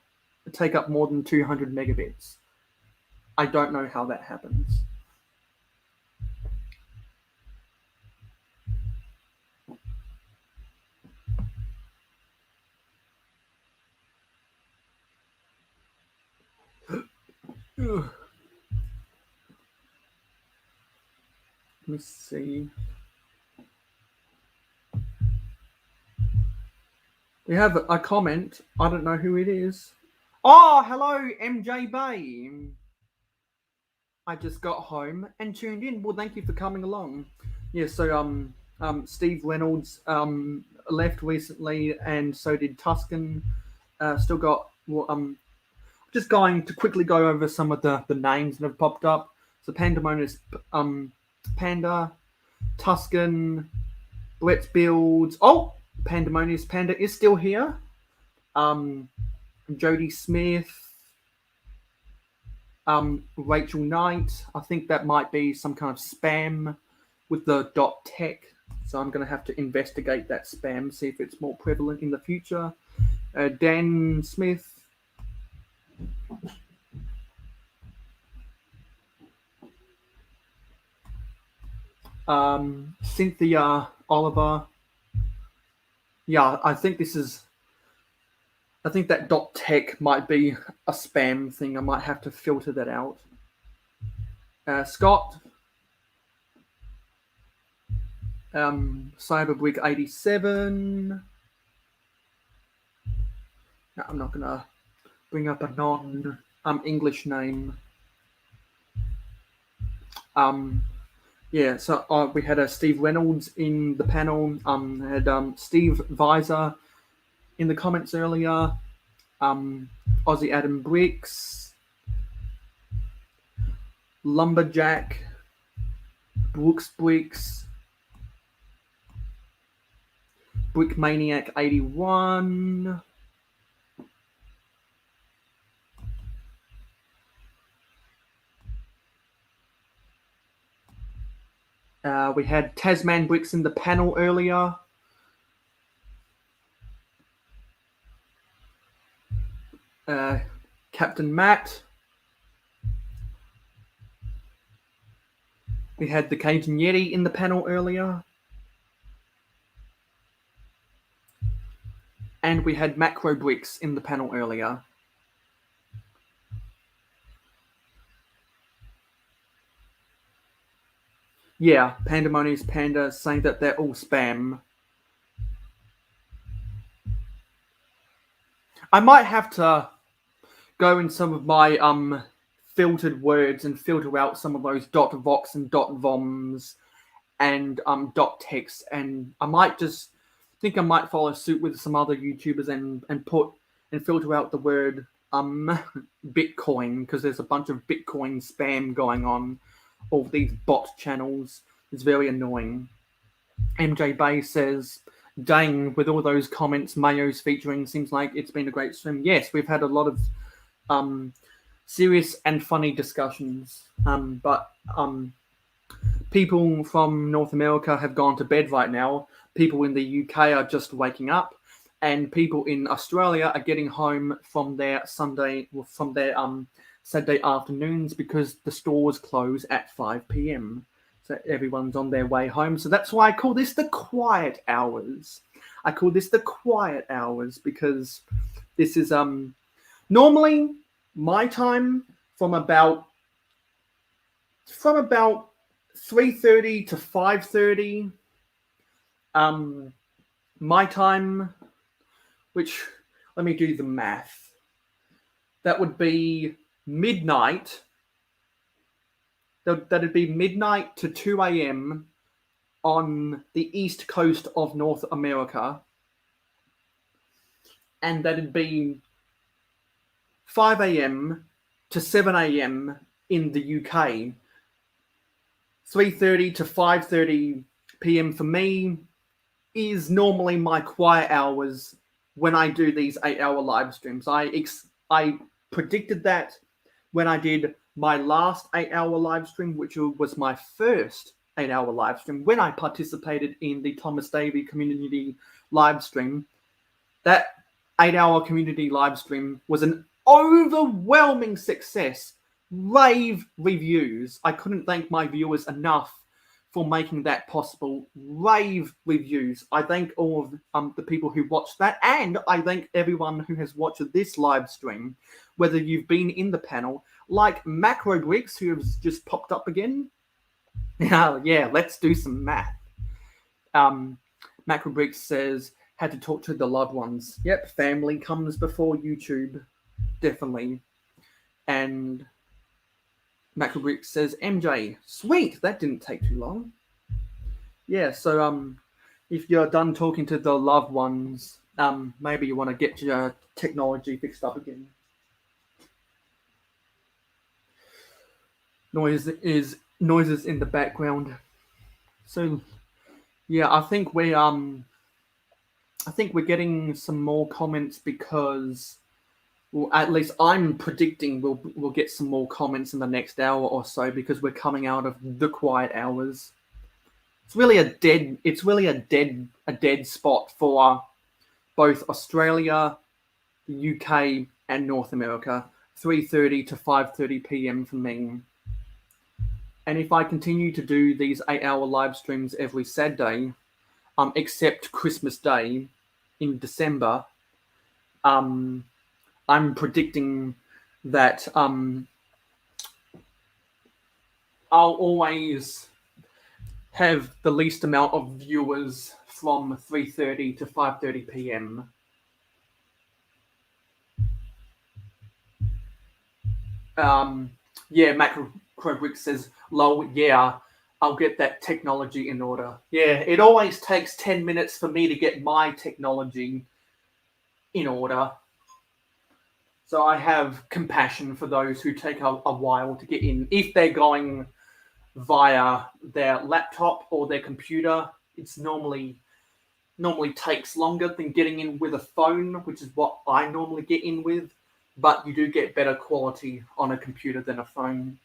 take up more than 200 megabits. I don't know how that happens. Let me see. We have a comment. I don't know who it is. Oh, hello, MJ Bay. I just got home and tuned in. Well, thank you for coming along. Yeah, so Steve Reynolds left recently, and so did Tuscan. Still got just going to quickly go over some of the names that have popped up. So Pandemonious Panda, Tuscan, Brett's Builds. Oh, Pandemonious Panda is still here. Jody Smith, Rachel Knight. I think that might be some kind of spam with the .tech. So I'm going to have to investigate that spam, see if it's more prevalent in the future. Dan Smith. Cynthia Oliver. Yeah, I think that .tech might be a spam thing. I might have to filter that out. Scott. Cyberbrig 87. No, I'm not going to bring up a non-English name. Yeah, so we had Steve Reynolds in the panel. Had Steve Visor in the comments earlier. Aussie Adam Bricks, Lumberjack, Brooks Bricks, Brick Maniac 81. We had Tasman Bricks in the panel earlier. Captain Matt. We had the Cajun Yeti in the panel earlier. And we had Macro Bricks in the panel earlier. Yeah, Pandemonious Panda saying that they're all spam. I might have to go in some of my filtered words and filter out some of those .vox and .voms and .text, and I might just think I might follow suit with some other YouTubers and put and filter out the word Bitcoin, because there's a bunch of Bitcoin spam going on. All these bot channels. It's very annoying. MJ Bay says, dang, with all those comments Mayo's featuring, seems like it's been a great stream. Yes, we've had a lot of serious and funny discussions, but people from North America have gone to bed right now. People in the UK are just waking up, and people in Australia are getting home from their Saturday afternoons because the stores close at 5 p.m. So everyone's on their way home. So that's why I call this the quiet hours. I call this the quiet hours because this is normally my time from about 3:30 to 5:30. My time, which, let me do the math. That would be midnight. That'd be midnight to 2 a.m. on the east coast of North America. And that'd be 5 a.m. to 7 a.m. in the UK. 3:30 to 5:30 p.m. for me is normally my quiet hours when I do these 8-hour live streams. I predicted that when I did my last 8-hour live stream, which was my first 8-hour live stream, when I participated in the Thomas Davey community live stream. That 8-hour community live stream was an overwhelming success. Rave reviews. I couldn't thank my viewers enough for making that possible. Rave reviews. I thank all of the people who watched that, and I thank everyone who has watched this live stream, whether you've been in the panel, like Macro Bricks, who has just popped up again. Yeah, let's do some math. Macro Bricks says, had to talk to the loved ones. Yep, family comes before YouTube. Definitely. And Macro Bricks says, MJ, sweet, that didn't take too long. Yeah, so if you're done talking to the loved ones, maybe you want to get your technology fixed up again. Noises in the background. So yeah, I think we're getting some more comments because, well, at least I'm predicting we'll get some more comments in the next hour or so because we're coming out of the quiet hours. It's really a dead spot for both Australia, the UK, and North America. 3:30 to 5:30 p.m. for me. And if I continue to do these 8-hour live streams every Saturday, except Christmas Day in December, I'm predicting that I'll always have the least amount of viewers from 3:30 to 5:30 p.m. Yeah, Macro Brick says, lol, yeah, I'll get that technology in order. Yeah, it always takes 10 minutes for me to get my technology in order. So I have compassion for those who take a while to get in. If they're going via their laptop or their computer, it's normally takes longer than getting in with a phone, which is what I normally get in with. But you do get better quality on a computer than a phone.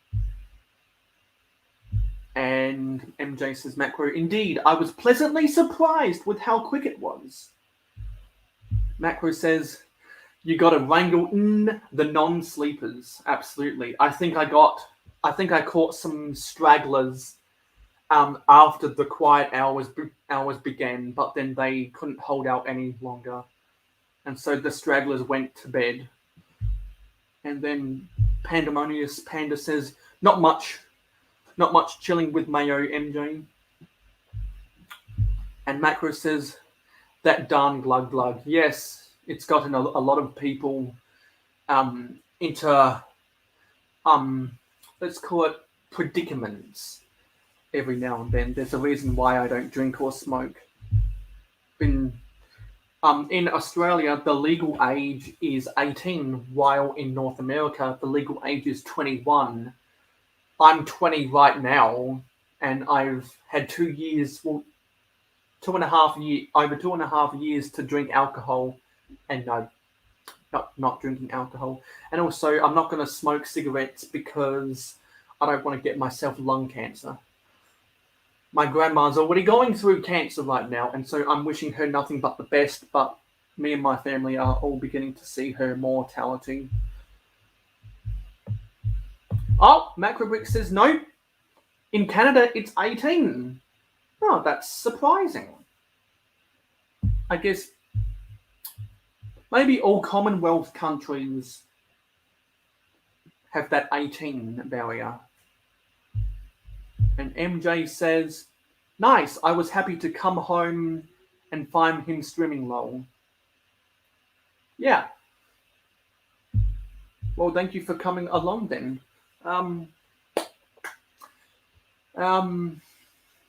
And MJ says, Macro, indeed, I was pleasantly surprised with how quick it was. Macro says, you got to wrangle in the non-sleepers. Absolutely. I think I caught some stragglers after the quiet hours began, but then they couldn't hold out any longer. And so the stragglers went to bed. And then Pandemonious Panda says, not much chilling with Mayo, MJ. And Macro says, that darn glug glug. Yes, it's gotten a lot of people into let's call it predicaments every now and then. There's a reason why I don't drink or smoke. In Australia, the legal age is 18, while in North America, the legal age is 21. I'm 20 right now, and I've had 2 years, over 2.5 years to drink alcohol, and no, not drinking alcohol. And also, I'm not going to smoke cigarettes because I don't want to get myself lung cancer. My grandma's already going through cancer right now, and so I'm wishing her nothing but the best, but me and my family are all beginning to see her mortality. Oh, Macrobrick says no. In Canada, it's 18. Oh, that's surprising. I guess maybe all Commonwealth countries have that 18 barrier. And MJ says, nice, I was happy to come home and find him streaming lol. Yeah. Well, thank you for coming along then.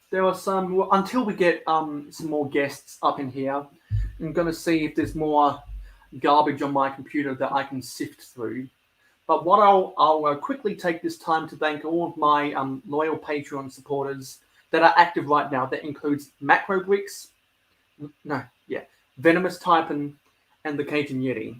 There are some, until we get some more guests up in here, I'm going to see if there's more garbage on my computer that I can sift through. But what I'll quickly take this time to thank all of my loyal Patreon supporters that are active right now. That includes Macrobricks, Venomous Typin, and the Cajun Yeti.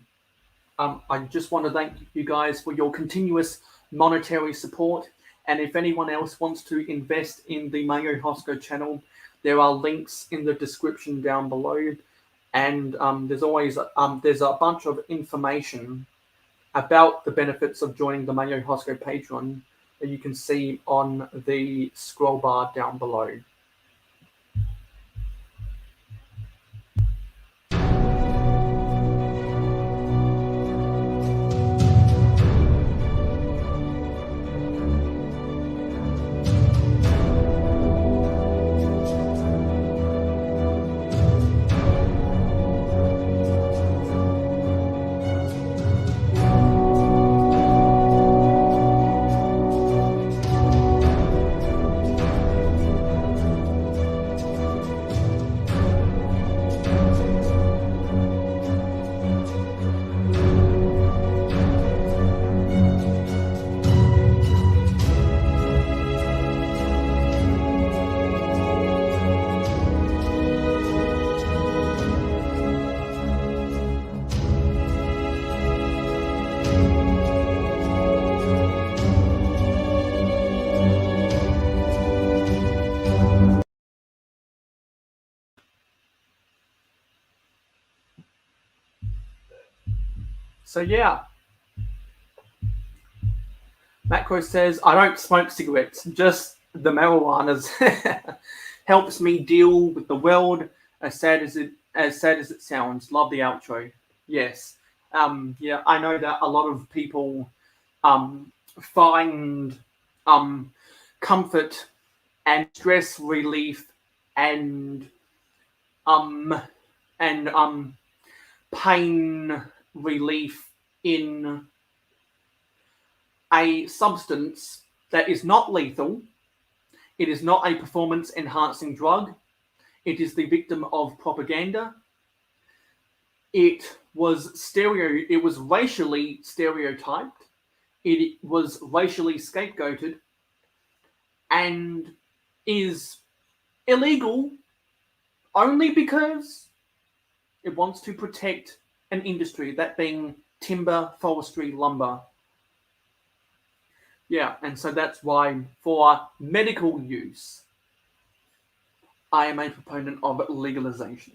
I just want to thank you guys for your continuous monetary support. And if anyone else wants to invest in the Mayo Hosko channel, there are links in the description down below. And there's a bunch of information about the benefits of joining the Mayo Hosko Patreon that you can see on the scroll bar down below. So yeah, Macro says, I don't smoke cigarettes, just the marijuanas. Helps me deal with the world, as sad as it sounds. Love the outro. Yes. Yeah, I know that a lot of people find comfort and stress relief and pain relief in a substance that is not lethal. It is not a performance enhancing drug. It is the victim of propaganda. it was racially stereotyped, it was racially scapegoated, and is illegal only because it wants to protect an industry, that being timber, forestry, lumber. Yeah, and so that's why for medical use, I am a proponent of legalization.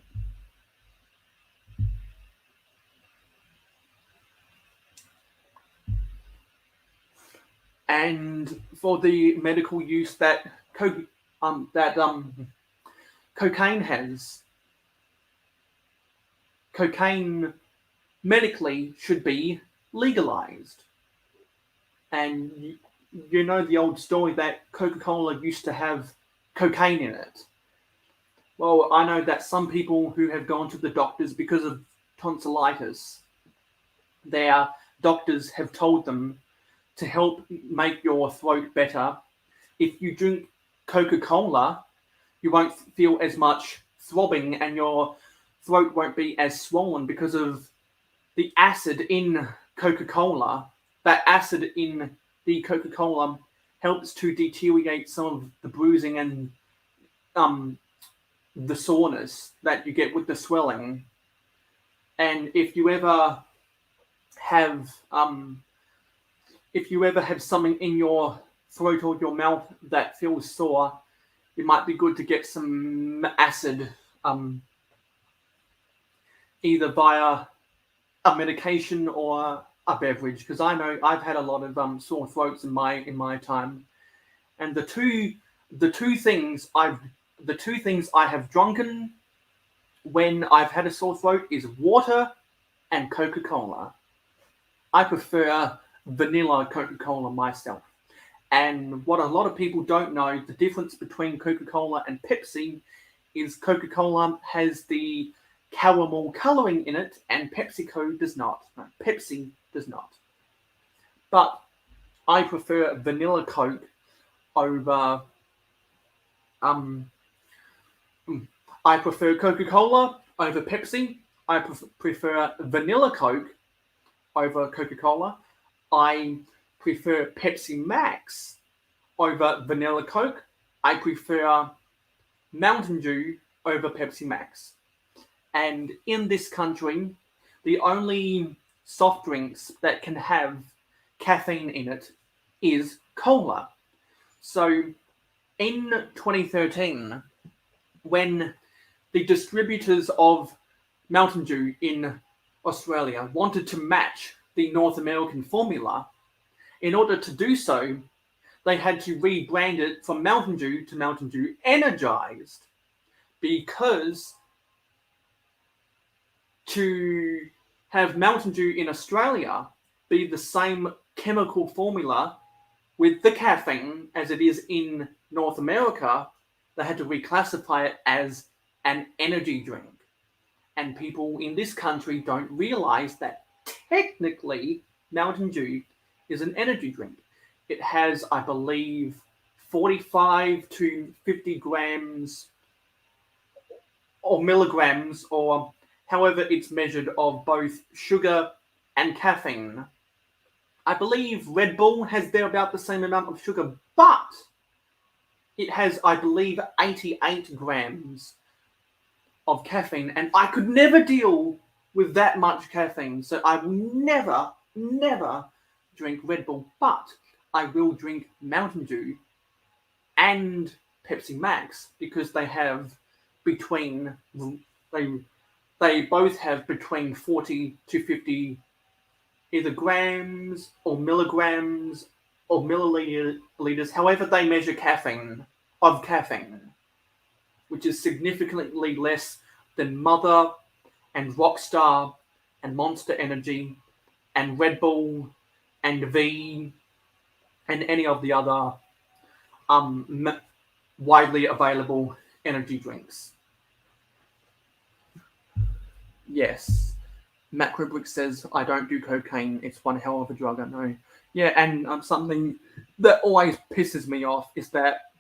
And for the medical use that cocaine has, cocaine medically should be legalized. And you know the old story that Coca-Cola used to have cocaine in it. Well, I know that some people who have gone to the doctors because of tonsillitis, their doctors have told them to help make your throat better. If you drink Coca-Cola, you won't feel as much throbbing and your throat won't be as swollen because of the acid in Coca-Cola. That acid in the Coca-Cola helps to deteriorate some of the bruising and the soreness that you get with the swelling. And if you ever have something in your throat or your mouth that feels sore, it might be good to get some acid, either via a medication or a beverage, because I know I've had a lot of sore throats in my time, and the two things I have drunken when I've had a sore throat is water and Coca-Cola. I prefer vanilla Coca-Cola myself. And what a lot of people don't know, the difference between Coca-Cola and Pepsi is Coca-Cola has the caramel coloring in it and PepsiCo does not. No, Pepsi does not. But I prefer vanilla Coke over I prefer Coca-Cola over Pepsi. I prefer vanilla Coke over Coca-Cola. I prefer Pepsi Max over vanilla Coke. I prefer Mountain Dew over Pepsi Max. And in this country, the only soft drinks that can have caffeine in it is cola. So in 2013, when the distributors of Mountain Dew in Australia wanted to match the North American formula, in order to do so, they had to rebrand it from Mountain Dew to Mountain Dew Energized, because to have Mountain Dew in Australia be the same chemical formula with the caffeine as it is in North America, they had to reclassify it as an energy drink. And people in this country don't realize that technically Mountain Dew is an energy drink. It has, I believe, 45 to 50 grams or milligrams, or however it's measured, of both sugar and caffeine. I believe Red Bull has there about the same amount of sugar, but it has, I believe, 88 grams of caffeine, and I could never deal with that much caffeine, so I will never drink Red Bull, but I will drink Mountain Dew and Pepsi Max because they have between they both have between 40 to 50 either grams or milligrams or milliliters, however they measure caffeine, which is significantly less than Mother and Rockstar and Monster Energy and Red Bull and V and any of the other widely available energy drinks. Yes. Macrobrick says, I don't do cocaine. It's one hell of a drug, I know. Yeah, and something that always pisses me off is that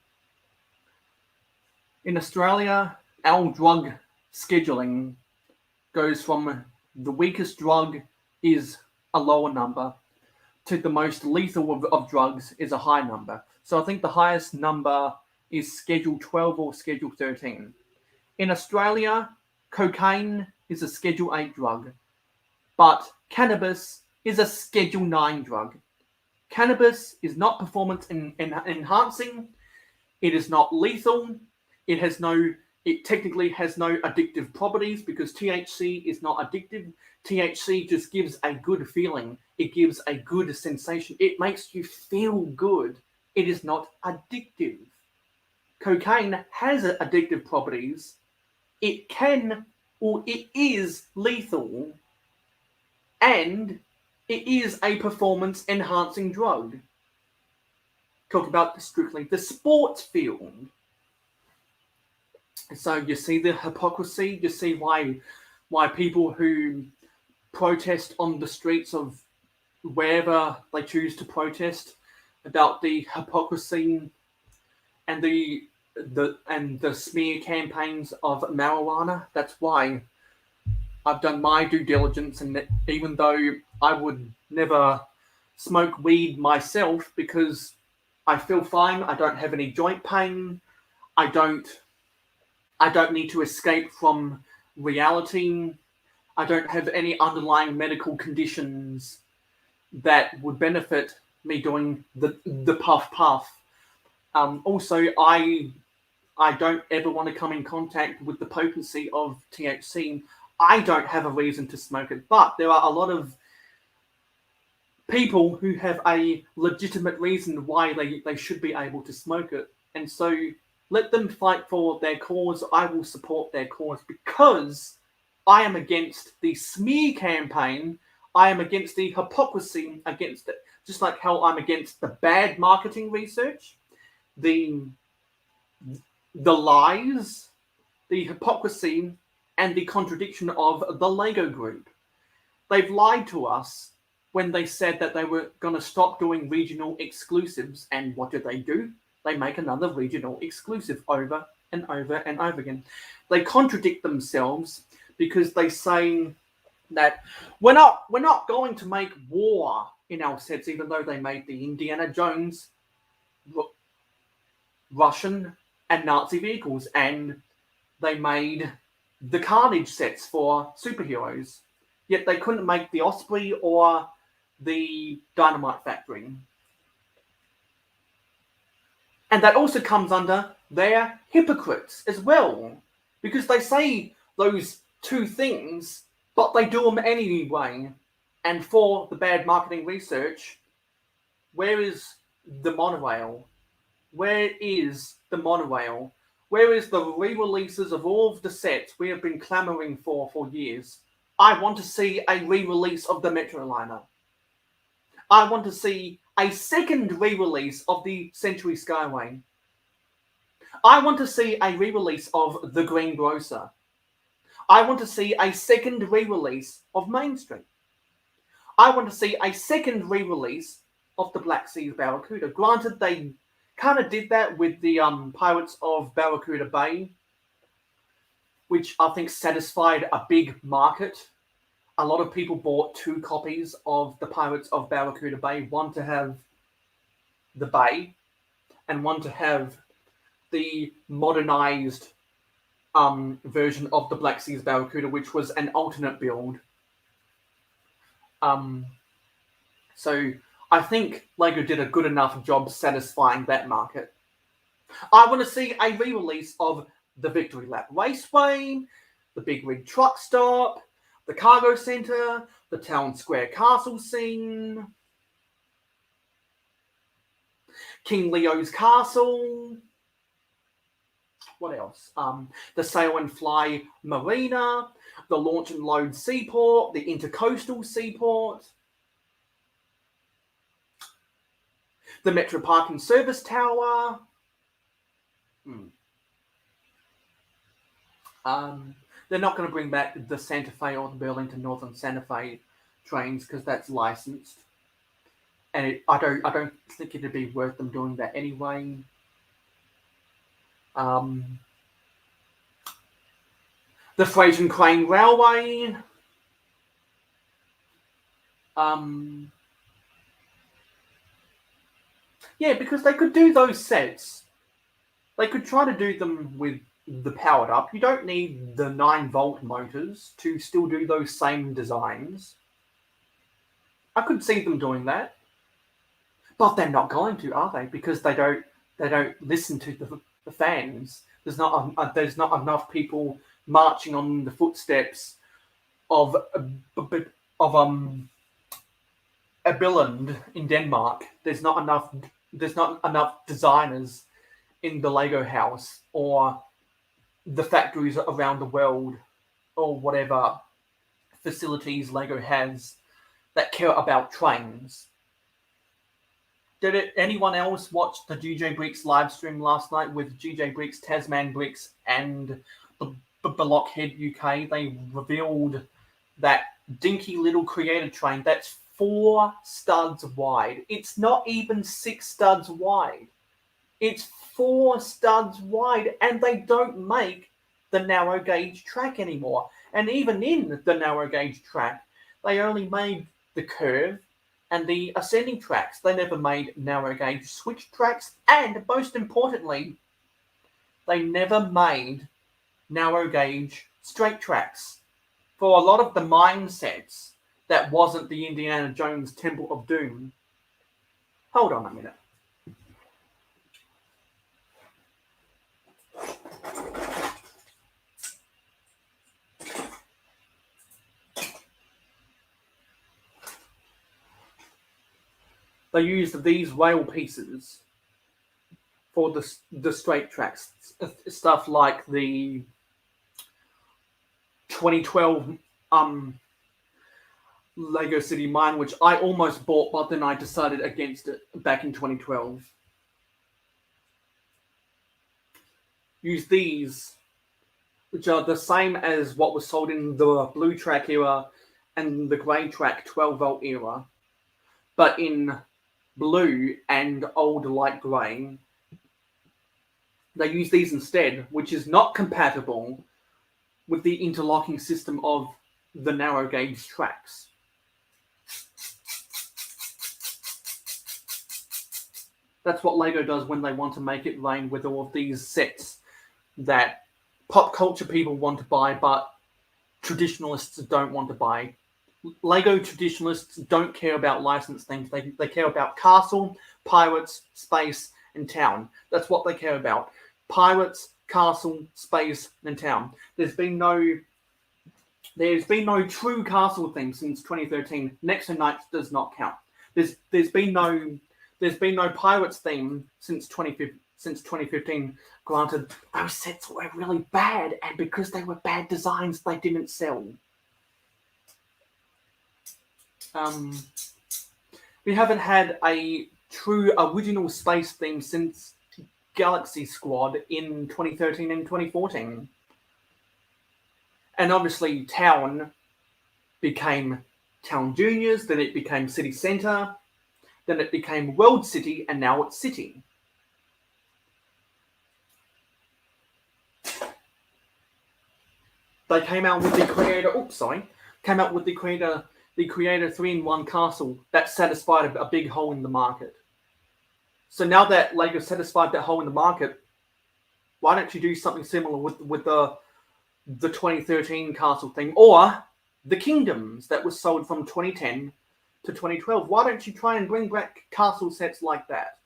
in Australia, our drug scheduling goes from the weakest drug is a lower number to the most lethal of drugs is a high number. So I think the highest number is Schedule 12 or Schedule 13. In Australia, cocaine is a Schedule 8 drug, but cannabis is a Schedule 9 drug. Cannabis is not performance enhancing. It is not lethal. It technically has no addictive properties because THC is not addictive. THC just gives a good feeling. It gives a good sensation. It makes you feel good. It is not addictive. Cocaine has addictive properties. It can, or it is lethal, and it is a performance enhancing drug. Talk about strictly the sports field. So you see the hypocrisy. You see why people who protest on the streets of wherever they choose to protest about the hypocrisy and the smear campaigns of marijuana. That's why I've done my due diligence, and even though I would never smoke weed myself because I feel fine, I don't have any joint pain, I don't need to escape from reality, I don't have any underlying medical conditions that would benefit me doing the puff. Also, I don't ever want to come in contact with the potency of THC. I don't have a reason to smoke it, but there are a lot of people who have a legitimate reason why they should be able to smoke it. And so let them fight for their cause. I will support their cause because I am against the smear campaign. I am against the hypocrisy against it. Just like how I'm against the bad marketing research, the lies, the hypocrisy, and the contradiction of the Lego Group. They've lied to us when they said that they were going to stop doing regional exclusives. And what do? They make another regional exclusive over and over and over again. They contradict themselves because they say that we're not going to make war in our sets, even though they made the Indiana Jones Russian and Nazi vehicles, and they made the Carnage sets for superheroes. Yet they couldn't make the Osprey or the Dynamite Factory. And that also comes under they're hypocrites as well, because they say those two things, but they do them anyway. And for the bad marketing research, where is the monorail? Where is the monorail? Where is the re-releases of all of the sets we have been clamoring for years? I want to see a re-release of the Metroliner. I want to see a second re-release of the Century Skyway. I want to see a re-release of the Green Grocer. I want to see a second re-release of Main Street. I want to see a second re-release of the Black Seas Barracuda. Granted, they kind of did that with the Pirates of Barracuda Bay, which I think satisfied a big market. A lot of people bought 2 copies of the Pirates of Barracuda Bay, one to have the bay and one to have the modernized version of the Black Seas Barracuda, which was an alternate build. So I think Lego did a good enough job satisfying that market. I want to see a re-release of the Victory Lap Raceway, the Big Rig Truck Stop, the Cargo Centre, the Town Square Castle scene, King Leo's Castle. What else? The Sail and Fly Marina, the Launch and Load Seaport, the Intercoastal Seaport, the Metro Parking Service Tower. They're not going to bring back the Santa Fe or the Burlington Northern Santa Fe trains because that's licensed, and I don't think it'd be worth them doing that anyway. The Freight and Crane Railway, Yeah, because they could do those sets. They could try to do them with the powered up. You don't need the 9-volt motors to still do those same designs. I could see them doing that. But they're not going to, are they? Because they don't listen to the fans. There's not enough people marching on the footsteps of a Billund in Denmark. There's not enough designers in the Lego house or the factories around the world or whatever facilities Lego has that care about trains. Did anyone else watch the GJ Bricks live stream last night with GJ Bricks, Tasman Bricks, and the Blockhead UK? They revealed that dinky little creator train that's 4 studs wide. It's not even 6 studs wide. It's 4 studs wide, and they don't make the narrow gauge track anymore. And even in the narrow gauge track, they only made the curve and the ascending tracks. They never made narrow gauge switch tracks, and most importantly, they never made narrow gauge straight tracks. For a lot of the mindsets, that wasn't the Indiana Jones Temple of Doom. Hold on a minute. They used these rail pieces for the straight tracks. Stuff like the 2012 Lego City Mine, which I almost bought, but then I decided against it back in 2012. Use these, which are the same as what was sold in the blue track era and the grey track 12-volt era, but in blue and old light grey. They use these instead, which is not compatible with the interlocking system of the narrow gauge tracks. That's what Lego does when they want to make it rain with all of these sets that pop culture people want to buy, but traditionalists don't want to buy. Lego traditionalists don't care about licensed things. They care about castle, pirates, space, and town. That's what they care about. Pirates, castle, space, and town. There's been no true castle thing since 2013. Next to Knights does not count. There's been no pirates theme since 2015. Granted, those sets were really bad, and because they were bad designs, they didn't sell. We haven't had a true original space theme since Galaxy Squad in 2013 and 2014. And obviously Town became Town Juniors, then it became City Centre, then it became World City, and now it's City. They came out with the Creator 3-in-1 castle that satisfied a big hole in the market. So now that Lego satisfied that hole in the market, why don't you do something similar with the 2013 castle thing, or the Kingdoms that was sold from 2010 to 2012? Why don't you try and bring back castle sets like that?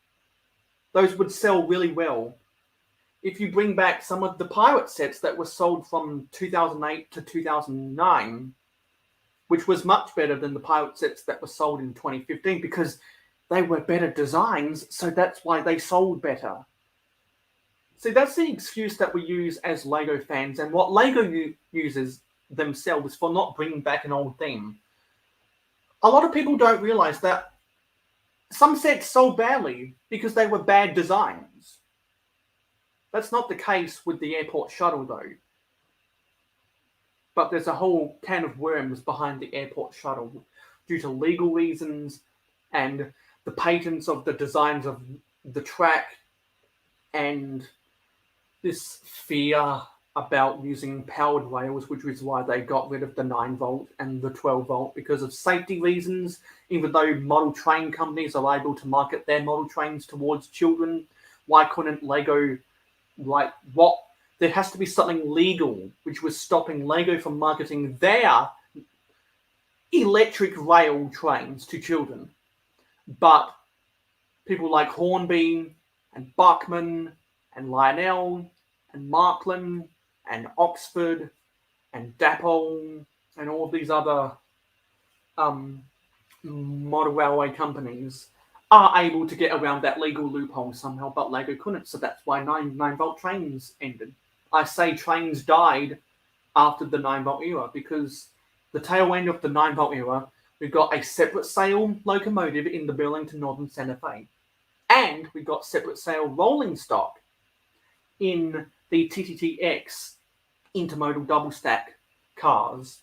Those would sell really well. If you bring back some of the pirate sets that were sold from 2008 to 2009, which was much better than the pirate sets that were sold in 2015, because they were better designs, so that's why they sold better. See, that's the excuse that we use as Lego fans, and what Lego uses themselves for not bringing back an old theme. A lot of people don't realize that some sets sold badly because they were bad designs. That's not the case with the airport shuttle, though. But there's a whole can of worms behind the airport shuttle due to legal reasons and the patents of the designs of the track and this fear about using powered rails, which is why they got rid of the 9-volt and the 12-volt because of safety reasons. Even though model train companies are able to market their model trains towards children, why couldn't Lego, there has to be something legal which was stopping Lego from marketing their electric rail trains to children. But people like Hornby and Bachmann and Lionel and Markland and Oxford and Dapol and all of these other model railway companies are able to get around that legal loophole somehow, but Lego couldn't, so that's why 9-volt trains ended. I say trains died after the 9-volt era because the tail end of the 9-volt era, we got a separate sail locomotive in the Burlington Northern Santa Fe, and we got separate sail rolling stock in the TTTX intermodal double stack cars.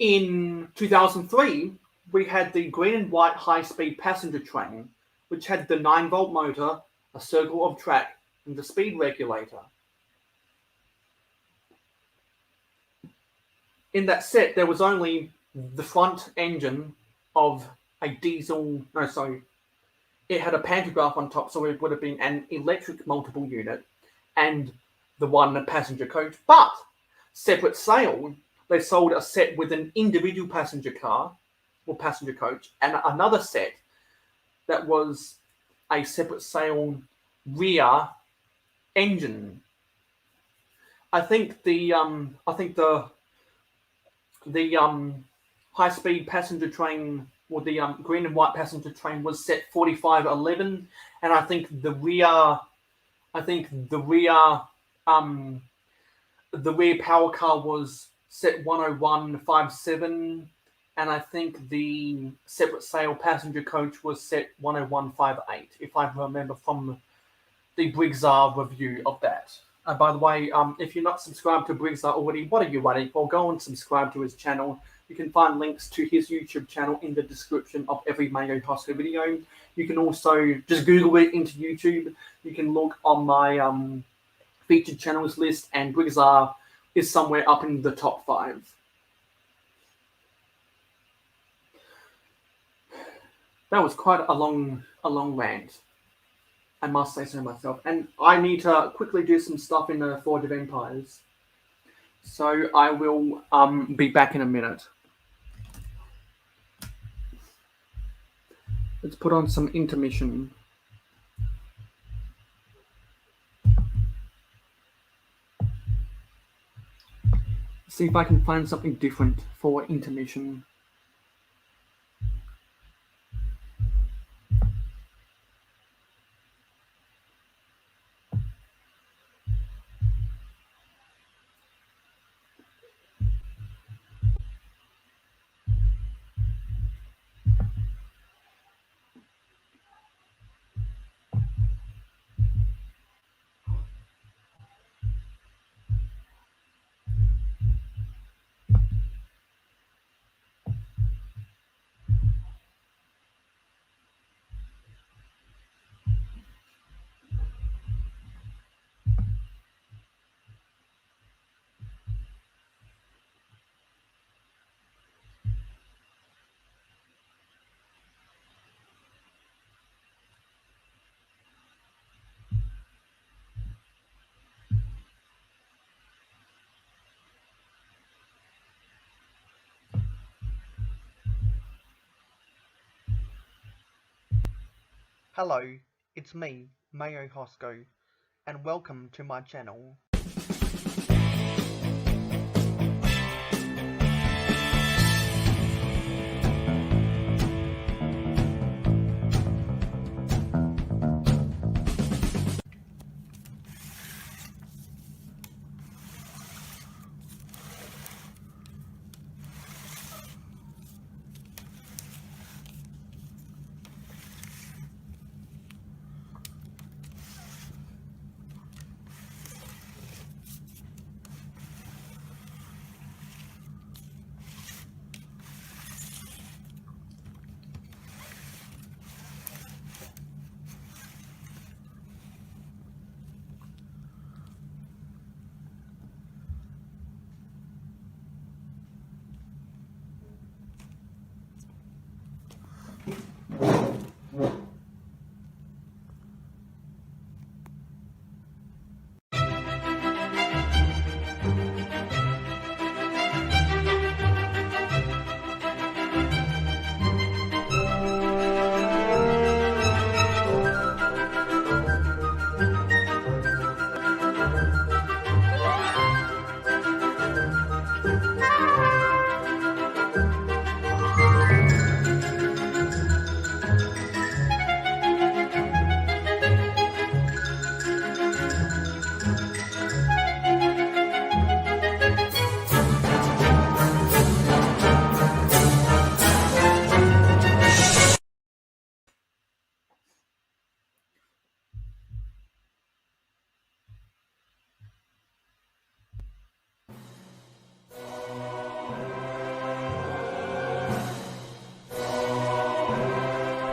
In 2003, we had the green and white high-speed passenger train, which had the 9-volt motor, a circle of track, and the speed regulator. In that set, there was only the front engine of a diesel... No, sorry. It had a pantograph on top, so it would have been an electric multiple unit and the one passenger coach. But separate sale, they sold a set with an individual passenger car or passenger coach and another set that was a separate sale rear engine. I think the high-speed passenger train or the green and white passenger train was set 4511, and I think the rear power car was set 10157, and I think the separate sale passenger coach was set 10158, if I remember from the Briggsar review of that. By the way, if you're not subscribed to Briggsar already, what are you waiting for? Go and subscribe to his channel. You can find links to his YouTube channel in the description of every Mayo Hosko video. You can also just Google it into YouTube. You can look on my featured channels list, and Briggsar is somewhere up in the top 5. That was quite a long rant, I must say so myself. And I need to quickly do some stuff in the Forge of Empires. So I will be back in a minute. Let's put on some intermission. See if I can find something different for intermission. Hello, it's me, Mayo Hosko, and welcome to my channel.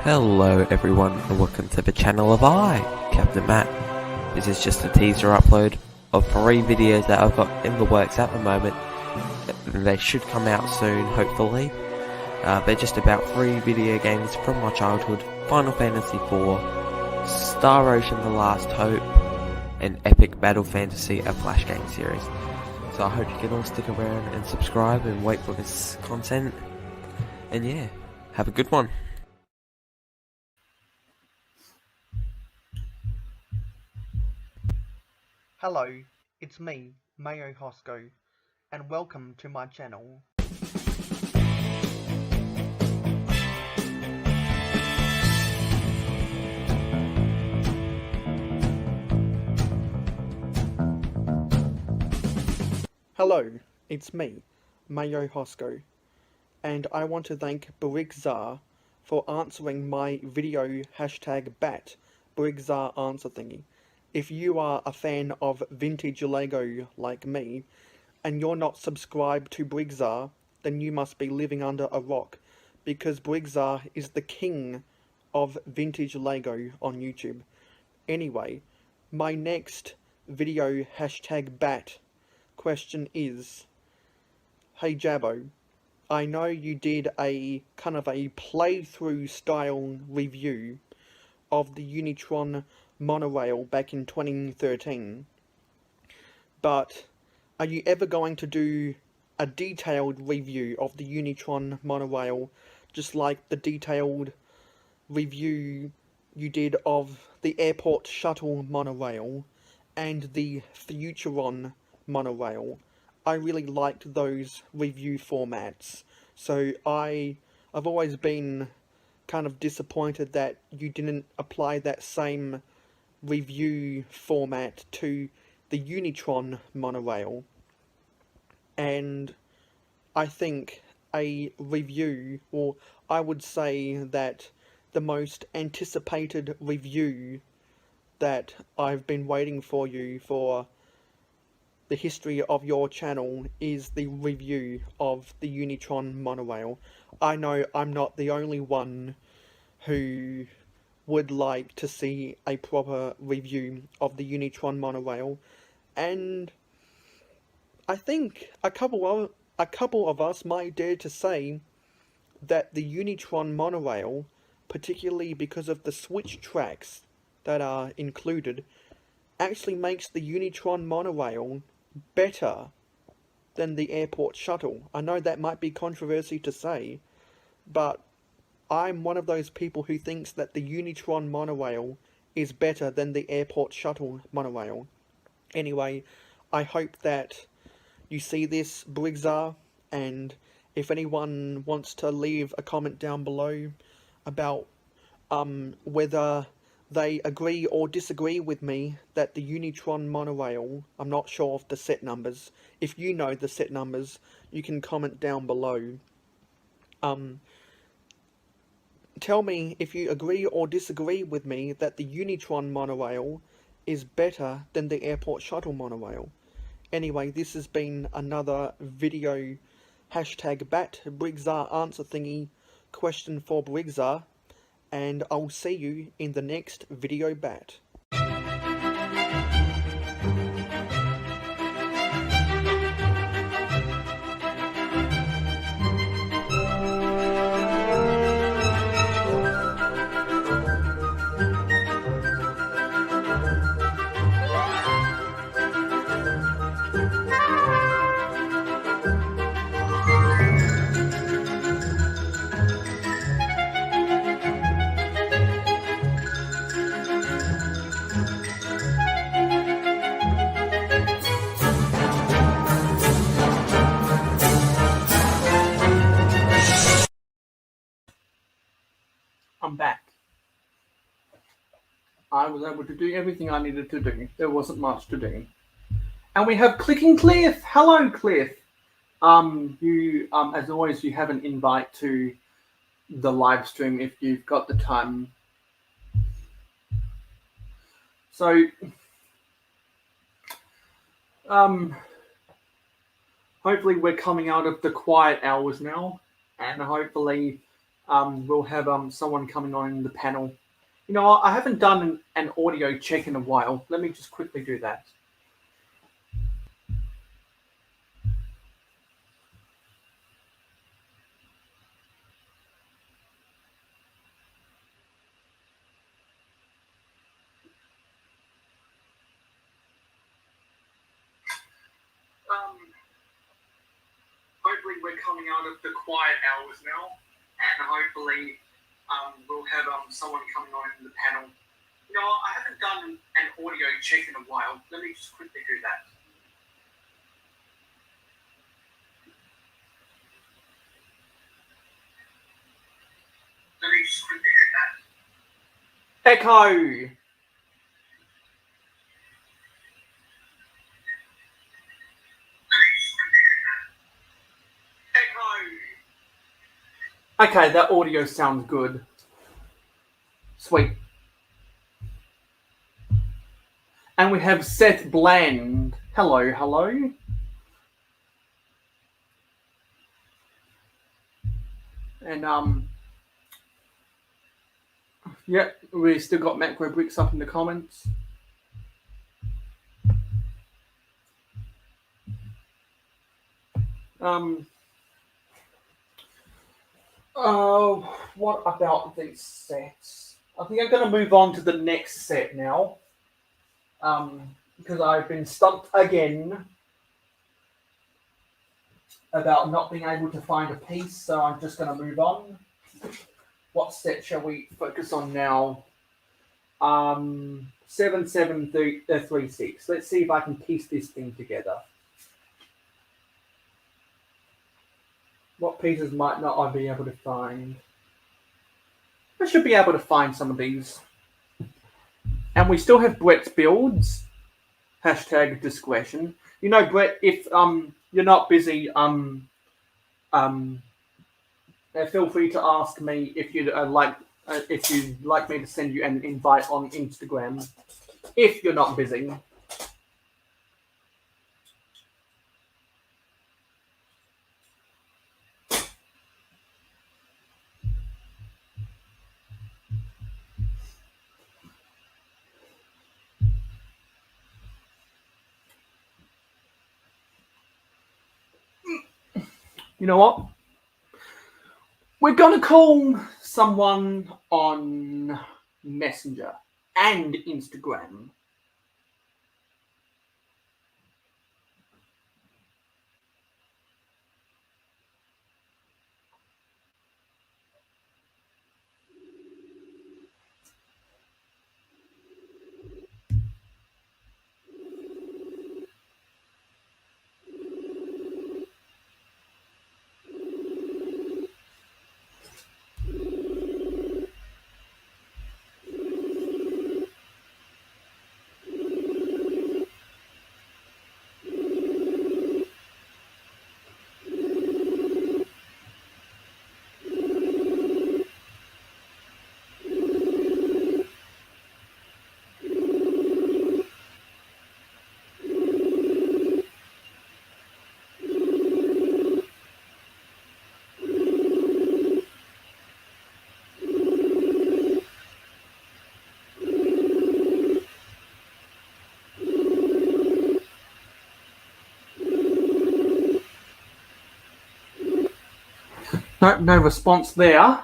Hello everyone and welcome to the channel of Captain Matt. This is just a teaser upload of 3 videos that I've got in the works at the moment. They should come out soon, hopefully. They're just about 3 video games from my childhood: Final Fantasy IV, Star Ocean The Last Hope, and Epic Battle Fantasy, a Flash game series. So I hope you can all stick around and subscribe and wait for this content. And yeah, have a good one. Hello, it's me, Mayo Hosko, and welcome to my channel. Hello, it's me, Mayo Hosko, and I want to thank Brigzar for answering my video #bat Brigzar answer thingy. If you are a fan of vintage Lego like me, and you're not subscribed to Brigzar, then you must be living under a rock, because Brigzar is the king of vintage Lego on YouTube. Anyway, my next video #bat question is, hey Jabbo, I know you did a kind of a playthrough style review of the Unitron monorail back in 2013, but are you ever going to do a detailed review of the Unitron monorail, just like the detailed review you did of the airport shuttle monorail and the Futuron monorail? I really liked those review formats, so I've always been kind of disappointed that you didn't apply that same review format to the Unitron monorail. And I think a review, or I would say that the most anticipated review that I've been waiting for you for the history of your channel is the review of the Unitron monorail. I know I'm not the only one who would like to see a proper review of the Unitron monorail, and I think a couple of us might dare to say that the Unitron monorail, particularly because of the switch tracks that are included, actually makes the Unitron monorail better than the airport shuttle. I know that might be controversy to say, but I'm one of those people who thinks that the Unitron monorail is better than the airport shuttle monorail. Anyway, I hope that you see this, Brigzar, and if anyone wants to leave a comment down below about whether they agree or disagree with me that the Unitron monorail, I'm not sure of the set numbers. If you know the set numbers, you can comment down below. Tell me if you agree or disagree with me that the Unitron monorail is better than the airport shuttle monorail. Anyway, this has been another video #bat Brigzar answer thingy question for Brigzar, and I'll see you in the next video bat. I'm back. I was able to do everything I needed to do. There wasn't much to do. And we have Clicking Cliff. Hello, Cliff. You, as always, you have an invite to the live stream if you've got the time. So, hopefully we're coming out of the quiet hours now, and hopefully we'll have someone coming on the panel. You know, I haven't done an audio check in a while. Let me just quickly do that. Hopefully we're coming out of the quiet hours now, and hopefully we'll have someone coming on in the panel. You know, I haven't done an audio check in a while. Let me just quickly do that. Let me just quickly do that. Echo! Okay, that audio sounds good. Sweet. And we have Seth Bland. Hello, hello. And yeah, we still got Macro Bricks up in the comments. What about these sets? I think I'm going to move on to the next set now. Because I've been stumped again about not being able to find a piece, so I'm just going to move on. What set shall we focus on now? 7736. Let's see if I can piece this thing together. What pieces might not I be able to find? I should be able to find some of these. And we still have Brett's builds. Hashtag discretion. You know, Brett, if you're not busy, feel free to ask me if you'd like me to send you an invite on Instagram. If you're not busy. You know what? We're going to call someone on Messenger and Instagram. No response there.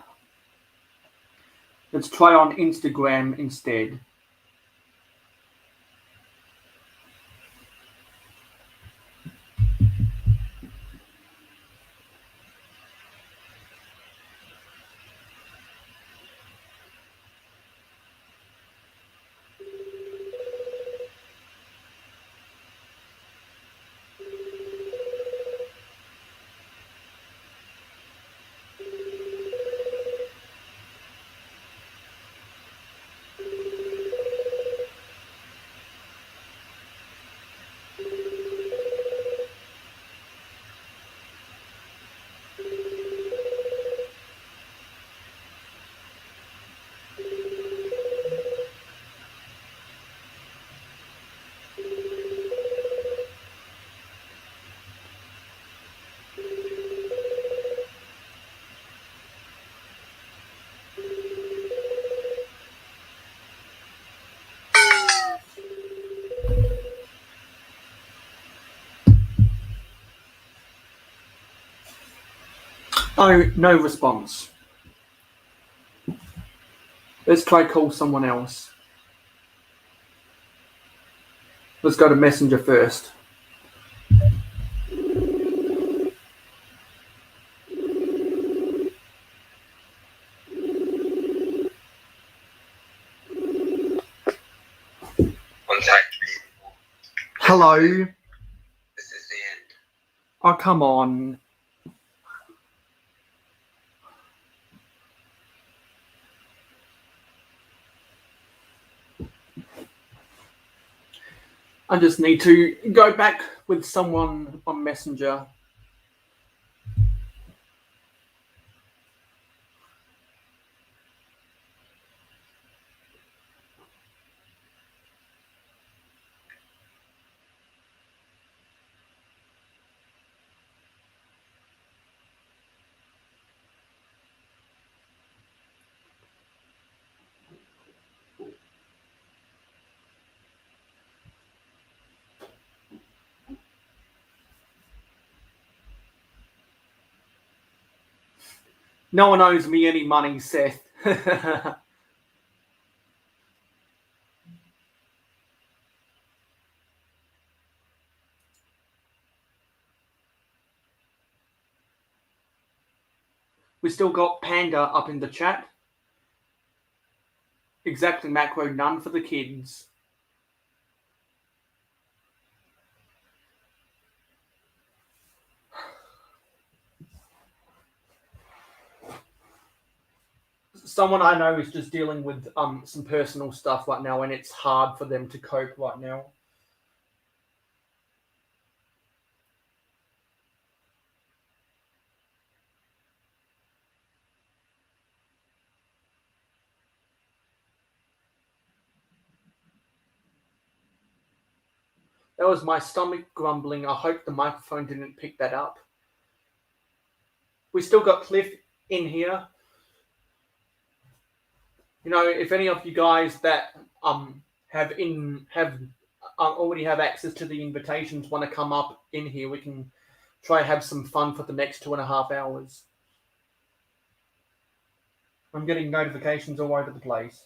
Let's try on Instagram instead. Oh, no response. Let's try call someone else. Let's go to Messenger first. Contact me. Hello. This is the end. Oh, come on. I just need to go back with someone on Messenger. No one owes me any money, Seth. We still got Panda up in the chat. Exactly, Macro, none for the kids. Someone I know is just dealing with some personal stuff right now, and it's hard for them to cope right now. That was my stomach grumbling. I hope the microphone didn't pick that up. We still got Cliff in here. You know, if any of you guys that already have access to the invitations want to come up in here, we can try have some fun for the next 2.5 hours. I'm getting notifications all over the place.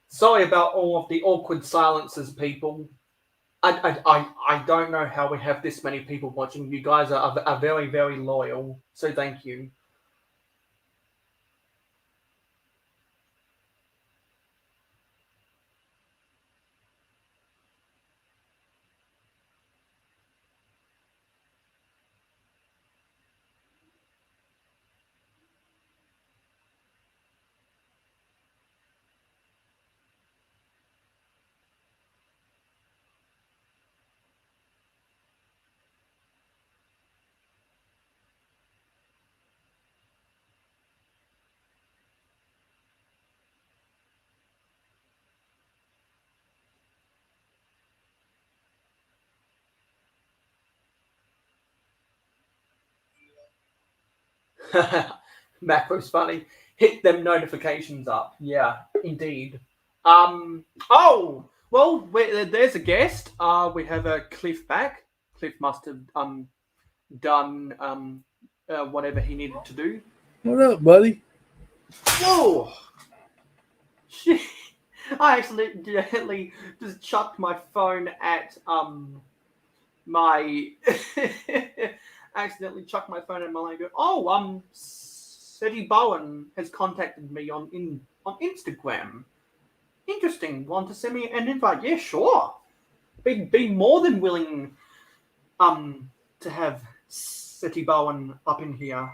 Sorry about all of the awkward silences, people. I don't know how we have this many people watching. You guys are very, very loyal, so thank you. Macro's funny. Hit them notifications up. Yeah, indeed. Oh, well, there's a guest. We have a Cliff back. Cliff must have done whatever he needed to do. What up, buddy? Whoa! I accidentally just chucked my phone at my accidentally chucked my phone at my leg. Oh, Seti Bowen has contacted me on Instagram. Interesting. Want to send me an invite? Yeah, sure. Be more than willing to have Seti Bowen up in here.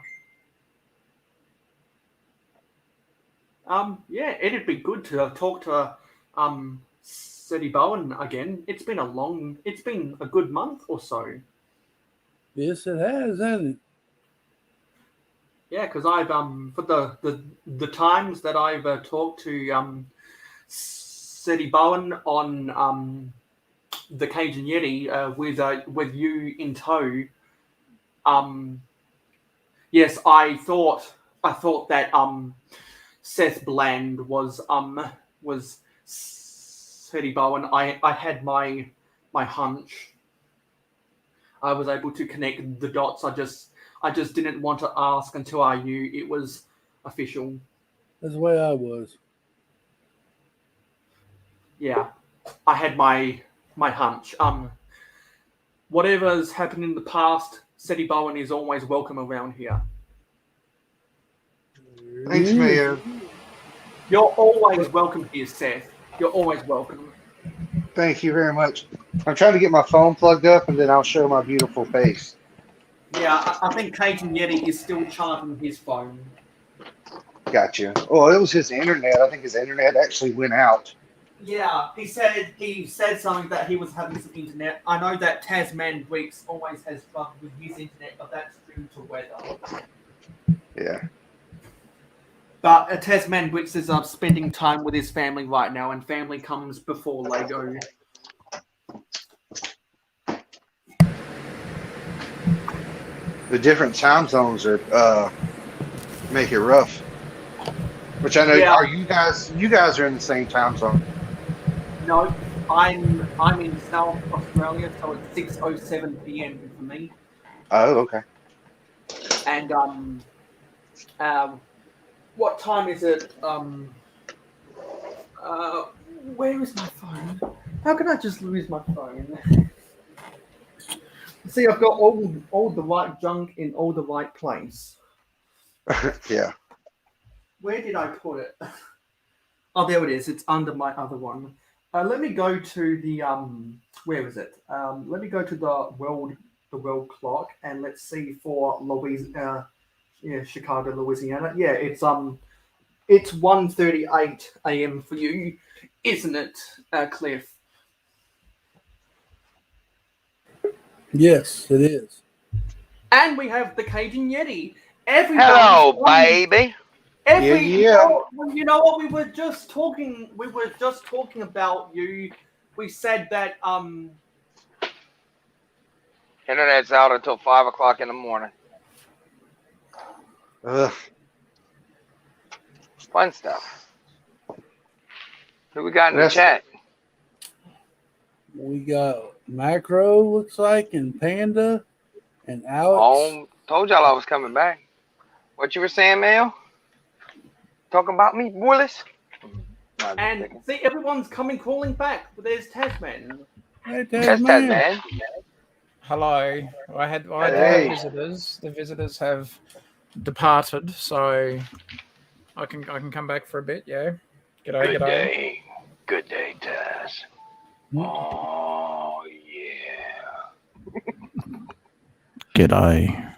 Yeah, it'd be good to talk to Seti Bowen again. It's been a good month or so. Yes, it has, hasn't it? Yeah, because I've for the times that I've talked to Seti Bowen on the Cajun Yeti with you in tow. Yes, I thought that Seth Bland was Seti Bowen. I had my hunch. I was able to connect the dots. I just didn't want to ask until I knew it was official. That's the way I was. Yeah, I had my hunch. Whatever's happened in the past, Seti Bowen is always welcome around here. Thanks, Mayo. You're always welcome here, Seth. You're always welcome. Thank you very much. I'm trying to get my phone plugged up, and then I'll show my beautiful face. Yeah, I think Cajun Yeti is still charging his phone. Gotcha. Oh, it was his internet. I think his internet actually went out. Yeah, he said something that he was having some internet. I know that Tasman Weeks always has trouble with his internet, but that's due to weather. Yeah. But Tasman Wicks is spending time with his family right now, and family comes before Lego. The different time zones are make it rough. Which I know are you guys are in the same time zone. No, I'm in South Australia, so it's 6:07 p.m. for me. Oh, okay. And what time is it? Where is my phone? How can I just lose my phone? See, I've got all the right junk in all the right place. Yeah. Where did I put it? Oh, there it is. It's under my other one. Let me go to the where is it? Let me go to the world clock, and let's see for Chicago, Louisiana. Yeah, it's 1:38 a.m. for you, isn't it, Cliff? Yes, it is. And we have the Cajun Yeti. Hello, baby. You know what? We were just talking about you. We said that Internet's out until 5 o'clock in the morning. Ugh. Fun stuff. Who we got in the chat? We got Macro, looks like, and Panda, and Alex. Oh, told y'all I was coming back. What you were saying, Mayo? Talking about me, Willis? And see, everyone's crawling back. There's Tasman. Hey, Tasman. Hello. I had visitors. The visitors have departed, so I can come back for a bit. Yeah. G'day. Good day. Good day, Taz. Oh yeah. G'day.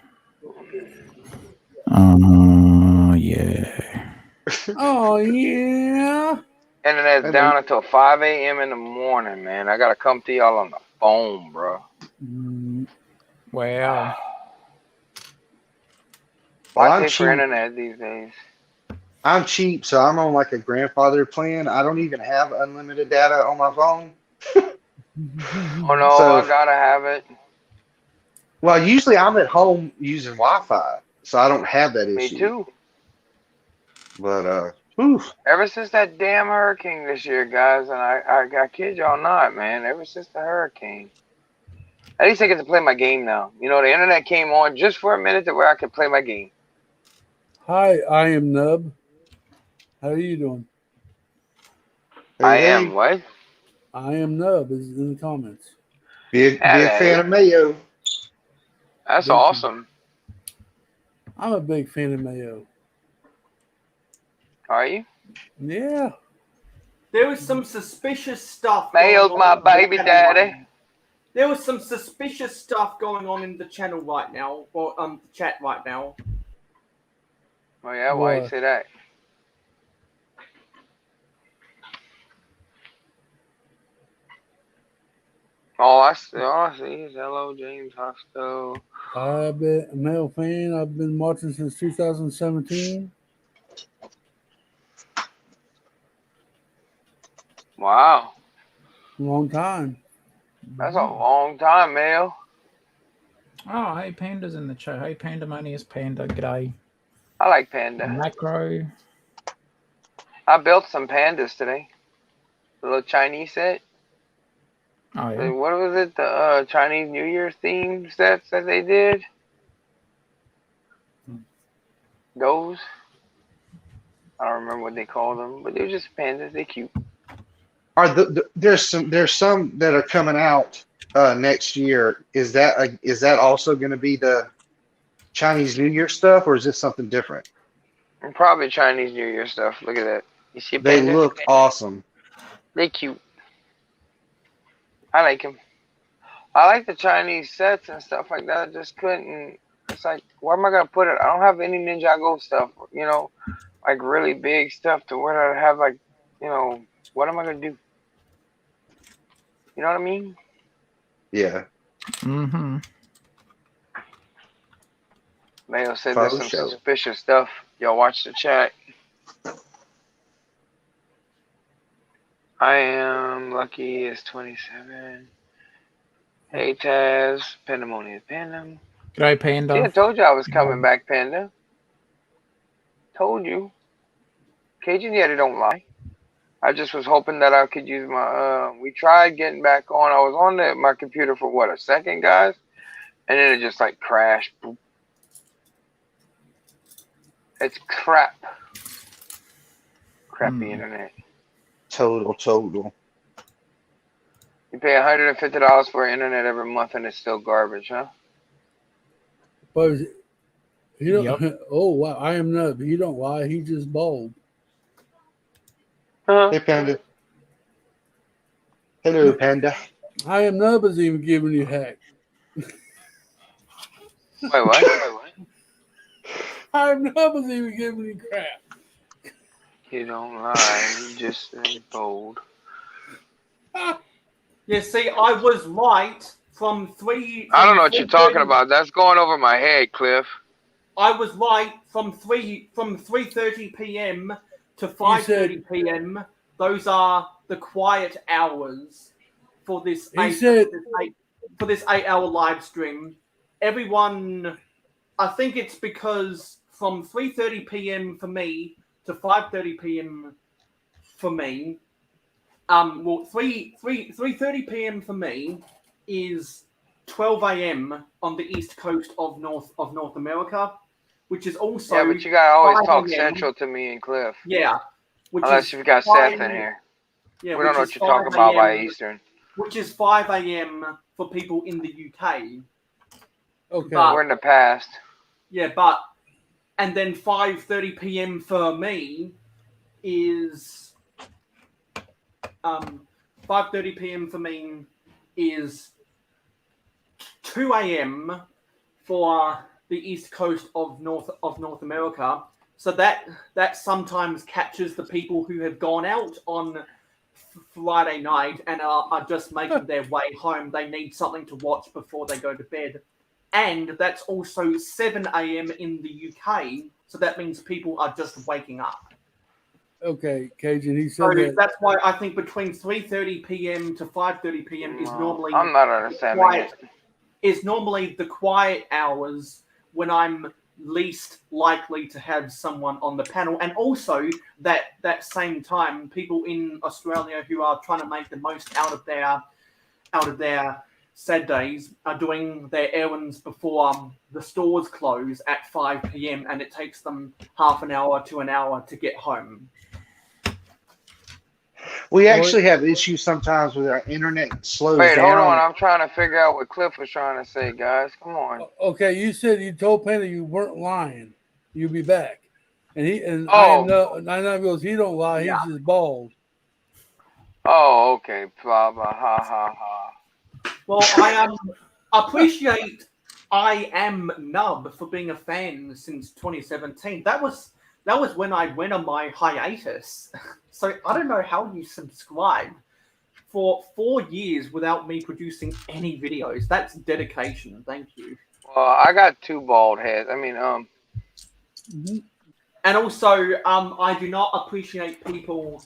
Yeah. Oh, yeah. Internet's down until 5 a.m. in the morning, man. I gotta come to y'all on the phone, bro. Wow. Well, I I'm pay cheap. for internet these days. I'm cheap, so I'm on like a grandfather plan. I don't even have unlimited data on my phone. Oh no, So, I gotta have it. well, usually I'm at home using Wi-Fi, so I don't have that Me issue. too. But ever since that damn hurricane this year, guys, and I kid y'all not, man. Ever since the hurricane, at least I get to play my game now. You know, the internet came on just for a minute to where I could play my game. Hi, I am Nub. How are you doing? I am what? I am Nub is in the comments. Big fan of Mayo. That's awesome. I'm a big fan of Mayo. Are you? Yeah. There was some suspicious stuff. Mayo's my baby daddy. There was some suspicious stuff going on in the channel right now, or the chat right now. Oh yeah, why you say that? All I see is hello, James Hosko. I've been a male fan. I've been watching since 2017. Wow, Long time. that's a long time, Mayo. Oh, hey, Panda's in the chat. Hey, Pandemonious Panda. G'day. I like Panda. Macro. I built some pandas today. The little Chinese set. Oh, yeah. What was it? The Chinese New Year theme sets that they did? Those? I don't remember what they called them, but they're just pandas. They're cute. Are there's some that are coming out next year. Is that also going to be the Chinese New Year stuff, or is this something different? And probably Chinese New Year stuff. Look at that. You see a They panda? look awesome. They cute. I like them. I like the Chinese sets and stuff like that. I just couldn't. It's like, where am I gonna put it? I don't have any Ninjago stuff. You know, like really big stuff to where I have like, you know, what am I gonna do? You know what I mean? Yeah. Mm-hmm. Mayo said there's some Show. suspicious stuff. Y'all watch the chat. I am lucky is 27. Hey Taz, Pandemonious Pandem. G'day, Panda. See, I told you I was coming back, Panda. Told you. Cajun Yeti don't lie. I just was hoping that I could use my. We tried getting back on. I was on my computer for what, a second, guys, and then it just like crashed. Boop. It's crap. Crappy internet. Total. You pay $150 for internet every month, and it's still garbage, huh? But you don't. Oh wow, I am not. You don't lie. He just bald. Hey Panda. Hello Panda. I am Nubba's even giving you heck. Wait, what? I am Nubba's even giving you crap. You don't lie. You just ain't bold. Yeah, see, I was right from 3. I don't know what you're talking about. That's going over my head, Cliff. I was right from 3:30 p.m. to 5:30 p.m. Those are the quiet hours for this 8-hour live stream. Everyone, I think it's because from 3:30 p.m. for me to 5:30 p.m. for me. Well, 3:30 p.m. for me is 12 a.m. on the east coast of North America, which is also. Yeah, but you gotta always talk 5 central to me and Cliff. Yeah. Unless you've got Seth in here. Yeah, we don't know what you're talking about by Eastern. Which is 5 a.m. for people in the UK. Okay. But, we're in the past. Yeah, and then 5:30 p.m. for me is 5:30 p.m. for me is 2 a.m. for the east coast of North America. So that sometimes captures the people who have gone out on Friday night and are just making their way home. They need something to watch before they go to bed. And that's also 7 a.m. in the UK. So that means people are just waking up. Okay, Cajun, he said So that. that's why I think between 3:30 p.m. to 5:30 p.m. is normally. I'm not understanding it. Is normally the quiet hours when I'm least likely to have someone on the panel, and also that same time, people in Australia who are trying to make the most out of their sad days are doing their errands before the stores close at 5 p.m. and it takes them half an hour to an hour to get home. We actually have issues sometimes with our internet slows Wait, down. hold on. I'm trying to figure out what Cliff was trying to say, guys. Come on. Okay, you said you told Panda you weren't lying. You'll be back. And I know goes, he don't lie, he's just bald. Oh, okay. Blah blah ha ha ha. Well, I appreciate I am Nub for being a fan since 2017. That was when I went on my hiatus. So I don't know how you subscribe for 4 years without me producing any videos. That's dedication. Thank you. Well, I got 2 bald heads. I mean, And also, I do not appreciate people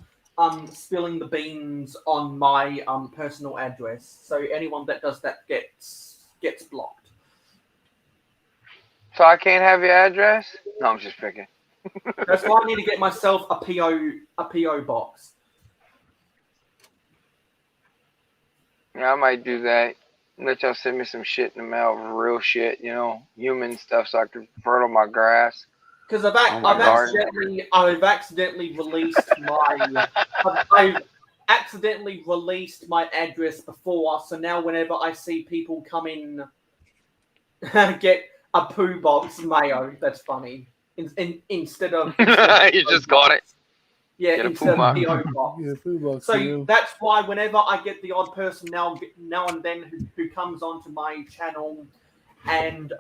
spilling the beans on my personal address. So anyone that does that gets blocked. so I can't have your address? No, I'm just picking. That's why I need to get myself a PO box. Yeah, I might do that. Let y'all send me some shit in the mail, real shit, you know, human stuff, so I can fertile my grass. Because I've accidentally released my I've accidentally released my address before, so now whenever I see people come in get a poo box mayo, that's funny. Instead of You just got it. Yeah, Get a instead poo of box. PO box. Yeah, food box. So that's why whenever I get the odd person now and then who comes onto my channel and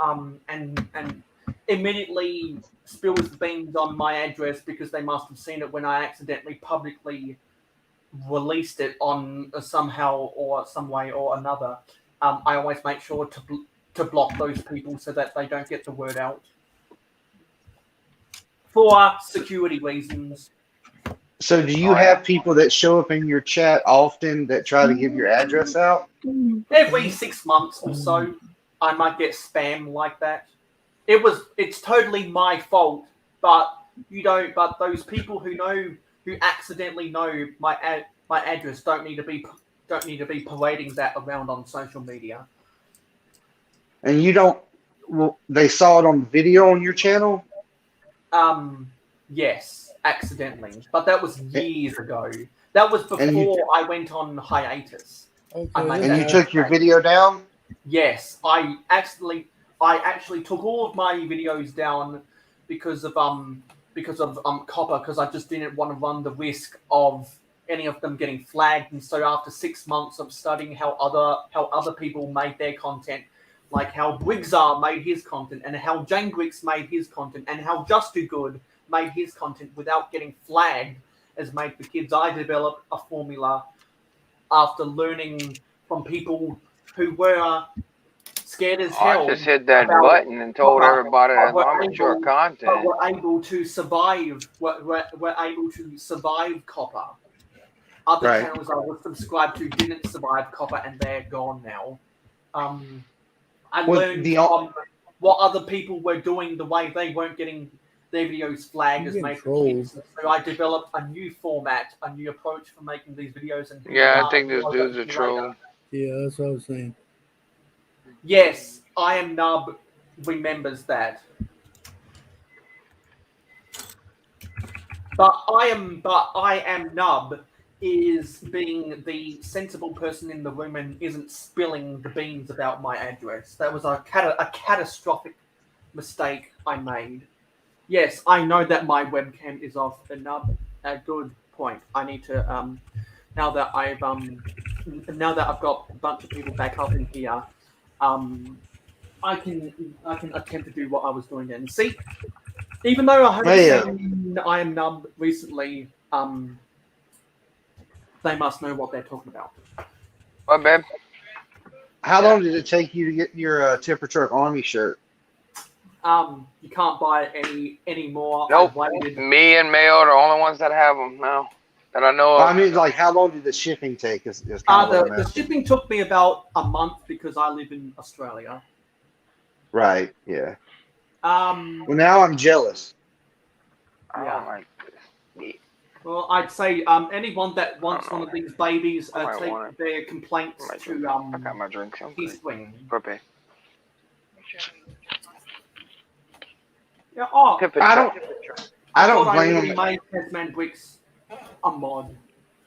immediately spills beans on my address because they must have seen it when I accidentally publicly released it on somehow or some way or another, I always make sure to block those people so that they don't get the word out for security reasons. So do you have people that show up in your chat often that try to give your address out? Every 6 months or so, I might get spam like that. It's totally my fault, but But those people who accidentally know my address don't need to be parading that around on social media. And you don't. Well, they saw it on video on your channel. Yes, accidentally, but that was years ago. That was before I went on hiatus. And you took your video down? Yes, I actually took all of my videos down because of copper, because I just didn't want to run the risk of any of them getting flagged. And so after 6 months of studying how other people made their content, like how Wigzar made his content and how Jangrix made his content and how Just Do Good made his content without getting flagged, has made the kids, I developed a formula after learning from people who were scared as hell. I just hit that button and told everybody that I'm mature content. But were able to survive. Were able to survive copper. Other channels I was subscribed to didn't survive copper, and they're gone now. I learned from what other people were doing, the way they weren't getting their videos flagged as made for kids. So I developed a new format, a new approach for making these videos. And yeah, I think this dude's a troll. Yeah, that's what I was saying. Yes, I Am Nub remembers that. But I am Nub is being the sensible person in the room and isn't spilling the beans about my address. That was a catastrophic mistake I made. Yes, I know that my webcam is off. A good point. I need to now that I've got a bunch of people back up in here, I can attempt to do what I was doing then. See, even though I haven't seen I Am Nub recently, they must know what they're talking about. What, babe? How long did it take you to get your Timber Truck Army shirt? You can't buy it anymore. Nope. Me and Mayo are the only ones that have them now that I know of. I mean, like, how long did the shipping take? The shipping took me about a month because I live in Australia. Right. Yeah. Well, now I'm jealous. Yeah. Well, I'd say anyone that wants one of these babies, take their complaints to I got my drink. Swing. Perfect. Yeah. I don't blame them. them. Made Tasman Bricks a mod.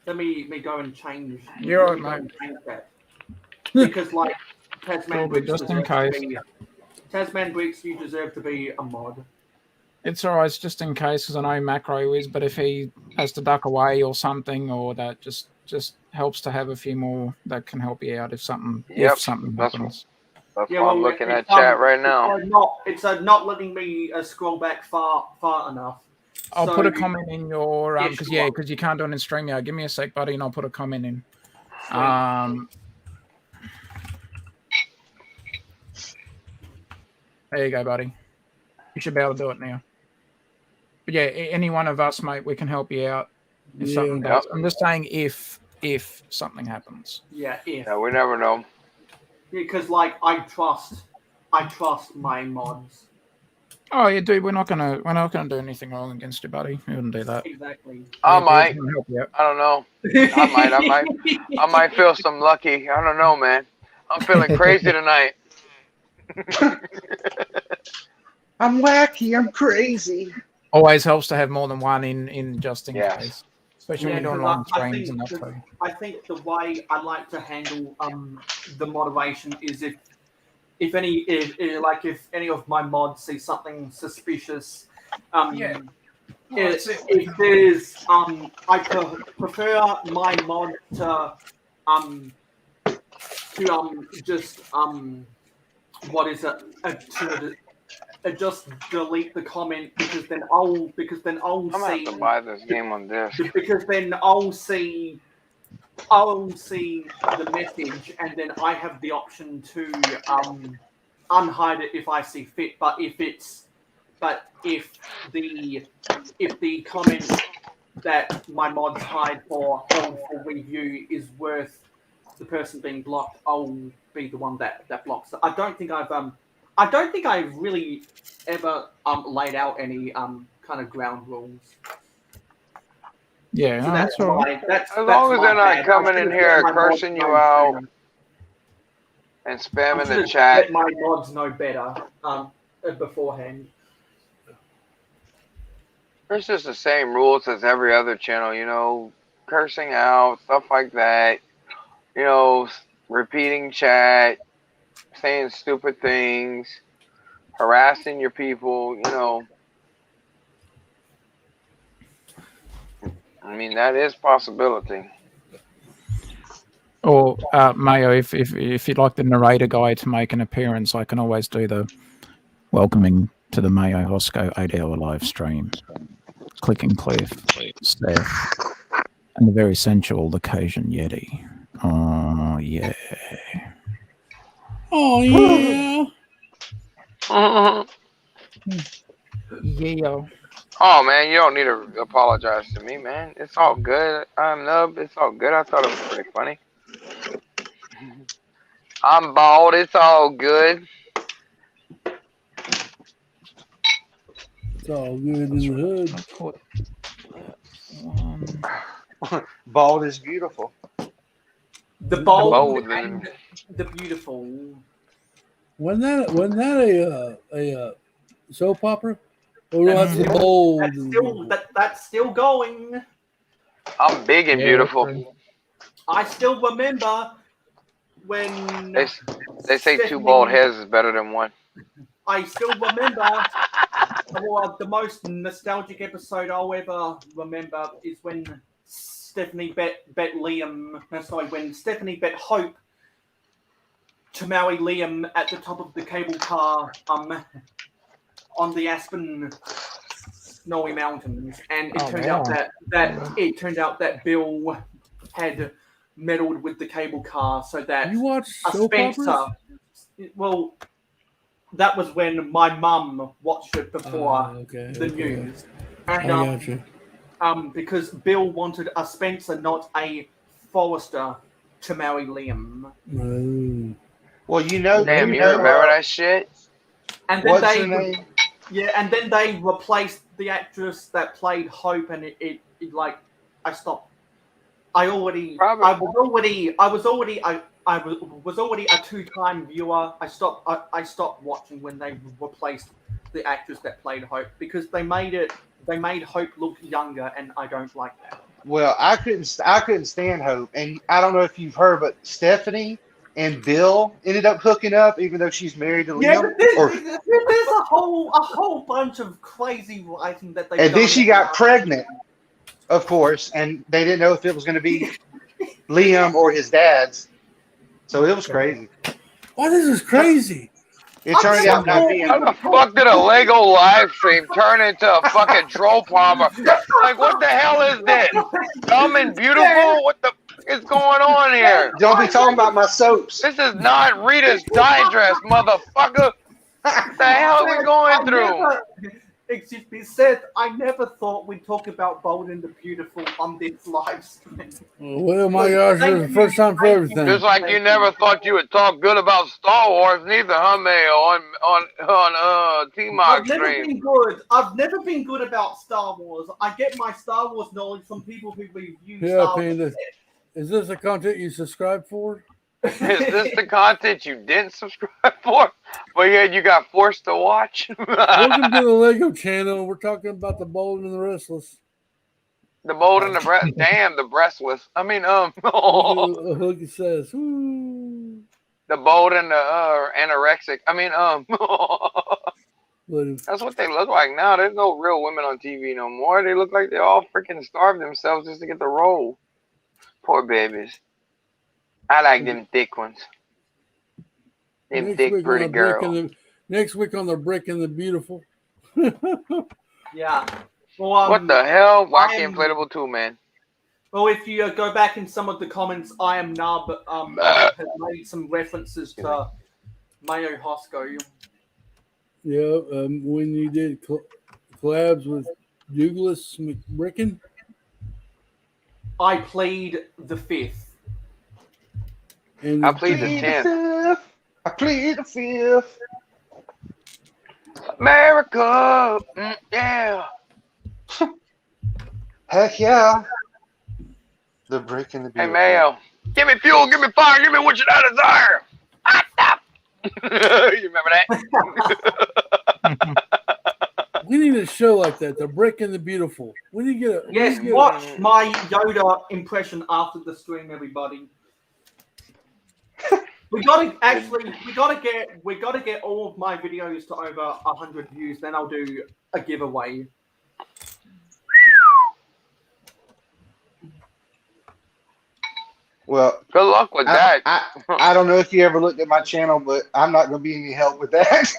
Let me go and change. You're right, mate. Because like Tasman Bricks, just in case. Tasman Bricks, you deserve to be a mod. It's alright, it's just in case, because I know Macro is, but if he has to duck away or something, or that just helps to have a few more that can help you out if something happens. That's why I'm looking at chat right now. It's not letting me scroll back far enough. I'll put a comment in your because you can't do it in StreamYard. Give me a sec, buddy, and I'll put a comment in. There you go, buddy. You should be able to do it now. But yeah, any one of us, mate, we can help you out. If something does. I'm just saying if something happens. Yeah, if. Yeah, we never know. Because like I trust my mods. Oh yeah, dude, we're not gonna do anything wrong against you, buddy. We wouldn't do that. Exactly. I Yeah, might. we'll help you out. I don't know. I might feel some lucky. I don't know, man. I'm feeling crazy tonight. I'm wacky. I'm crazy. Always helps to have more than one in just in case. Especially when you're doing long I streams and that too. I think the way I like to handle the motivation is if any of my mods see something suspicious, if there's I prefer my mod to just what is it to just delete the comment because then I'll I'm gonna see have to buy this game on disc. because then I'll see the message and then I have the option to unhide it if I see fit. But if the comment that my mods hide for review is worth the person being blocked, I'll be the one that blocks it. I don't think I've really ever laid out any kind of ground rules. Yeah, So that's all right. As long as they're not coming in here cursing you out and spamming the chat. Let my mods know better beforehand. It's just the same rules as every other channel, you know, cursing out, stuff like that, you know, repeating chat, saying stupid things, harassing your people, you know. I mean, that is possibility. Or Mayo, if you'd like the narrator guy to make an appearance, I can always do the welcoming to the Mayo Hosko 8-hour live stream. Clicking Cliff, Steph, and the very sensual, the Cajun Yeti. Oh yeah. Oh yeah. Yeah. Oh man, you don't need to apologize to me, man. It's all good. I'm Nub. It's all good. I thought it was pretty funny. I'm bald. It's all good. It's all good in the hood. Bald is beautiful. The bold and the beautiful. Wasn't that a soap opera? Or was it bold? That's still going. I'm big and beautiful. I still remember when they say two bald heads is better than one. I still remember. Well, the most nostalgic episode I'll ever remember is when Stephanie bet when Stephanie bet Hope to marry Liam at the top of the cable car on the Aspen snowy mountains, and it turned out that Bill had meddled with the cable car so that you watch soap operas? Well, that was when my mum watched it before the news. And, I got you. Because Bill wanted a Spencer, not a Forrester, to marry Liam. Oh. Well, you know, damn, you remember that shit? And then and then they replaced the actress that played Hope, and it like I stopped. I was already a two-time viewer. I stopped watching when they replaced the actress that played Hope because they made Hope look younger, and I don't like that. Well, I couldn't stand Hope, and I don't know if you've heard, but Stephanie and Bill ended up hooking up, even though she's married to Liam. There's a whole bunch of crazy writing that they. And then she got pregnant, of course, and they didn't know if it was going to be Liam or his dad's. So it was crazy. Oh, this is crazy. It turned out not being. How the fuck did a Lego live stream turn into a fucking troll palmer? Like, what the hell is this? Dumb and beautiful? What the fuck is going on here? Don't be talking about my soaps. This is not Rita's Digest, motherfucker. What the hell are we going through? Excuse me, Seth, I never thought we'd talk about Bold and the Beautiful on this live stream. Well, my gosh, it's the first time for everything. Just like you never thought you would talk good about Star Wars, neither, huh, Mayo, on T-Mock I've never stream. been good. I've never been good about Star Wars. I get my Star Wars knowledge from people who review Yeah, Star Wars. Panda. Is this the content you subscribe for? Is this the content you didn't subscribe for? But yeah, you got forced to watch? Welcome to the Lego channel. We're talking about the Bold and the Restless. The Bold and the breast. Damn, the breastless. I mean, Look, it says, ooh. The Bold and the anorexic. I mean, that's what they look like now. There's no real women on TV no more. They look like they all freaking starved themselves just to get the role. Poor babies. I like them thick ones. Them thick, pretty girls. Next week on the Brick and the Beautiful. Yeah. Well, what the hell? Wacky Inflatable 2, man. Well, if you go back in some of the comments, I am Nub has made some references to Mayo Hosko. Yeah, when you did collabs with Douglas McBricken. I plead the 5th. I plead the 10th. I plead the 5th. America, yeah. Heck yeah. The Brick and the Beautiful. Hey, Mayo, give me fuel, give me fire, give me what you desire. You remember that? We need a show like that, The Brick and the Beautiful. We need to get a watch my Yoda impression after the stream, everybody. We gotta get all of my videos to over 100 views. Then I'll do a giveaway. Well, good luck with that. I don't know if you ever looked at my channel, but I'm not going to be any help with that.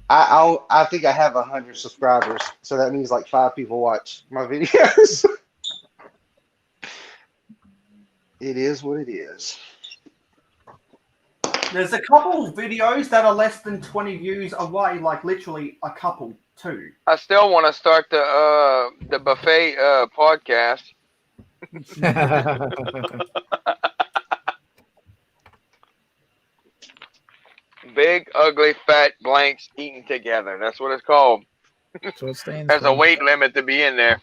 I think I have 100 subscribers, so that means like 5 people watch my videos. It is what it is. There's a couple videos that are less than 20 views away, like literally a couple, too. I still want to start the buffet podcast. Big, ugly, fat blanks eating together. That's what it's called. So it stands There's a weight limit to be in there.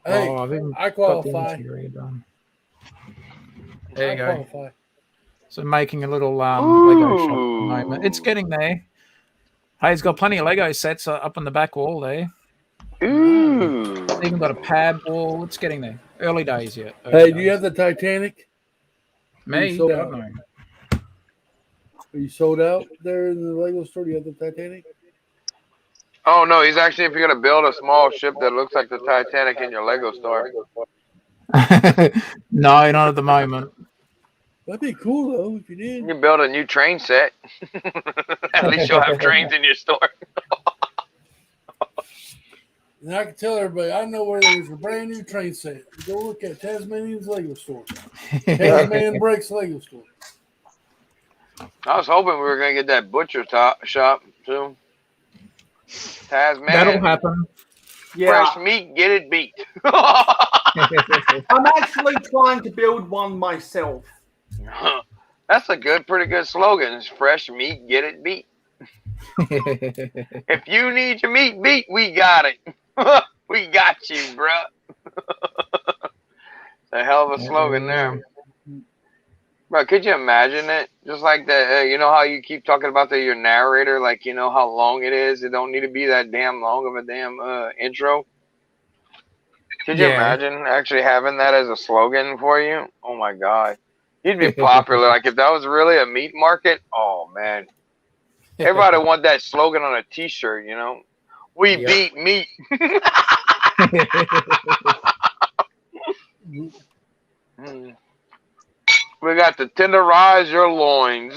Hey, I qualify. There you go. Qualify. So making a little Lego shop at the moment. It's getting there. Hey, he's got plenty of Lego sets up on the back wall there. Ooh. It's even got a pad wall. It's getting there. Early days yet. Hey, do you have the Titanic? Me? Sold God, out? no. Are you sold out there in the Lego store? Do you have the Titanic? Oh, no, he's actually, if you're going to build a small ship that looks like the Titanic in your Lego store. No, not at the moment. That'd be cool, though, if you did. You can build a new train set. At least you'll have trains in your store. And I can tell everybody, I know where there's a brand new train set. Go look at Tasmanian's Lego store. Tasmanian Breaks Lego store. I was hoping we were going to get that butcher shop soon. Tasmanian. That'll happen. Yeah. Fresh meat, get it beat. I'm actually trying to build one myself. That's a pretty good slogan. It's fresh meat, get it beat. If you need your meat beat, we got it. We got you, bruh. It's a hell of a slogan there. Bro, could you imagine it? Just like that, you know how you keep talking about your narrator, like, you know how long it is? It don't need to be that damn long of a damn intro. Could you imagine actually having that as a slogan for you? Oh, my God. You'd be popular. Like, if that was really a meat market, oh, man. Everybody want that slogan on a T-shirt, you know? We beat meat. We got to tenderize your loins.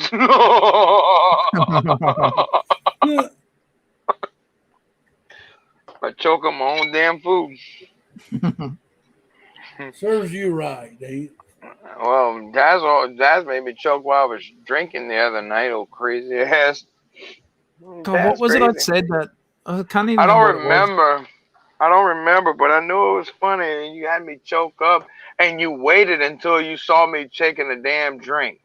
I choke on my own damn food. Serves you right, Dave. Well, Jazz made me choke while I was drinking the other night. Oh, crazy ass. God, what was it I'd said that I can't even I remember don't what it was. remember. I don't remember, but I knew it was funny. And you had me choke up, and you waited until you saw me taking a damn drink.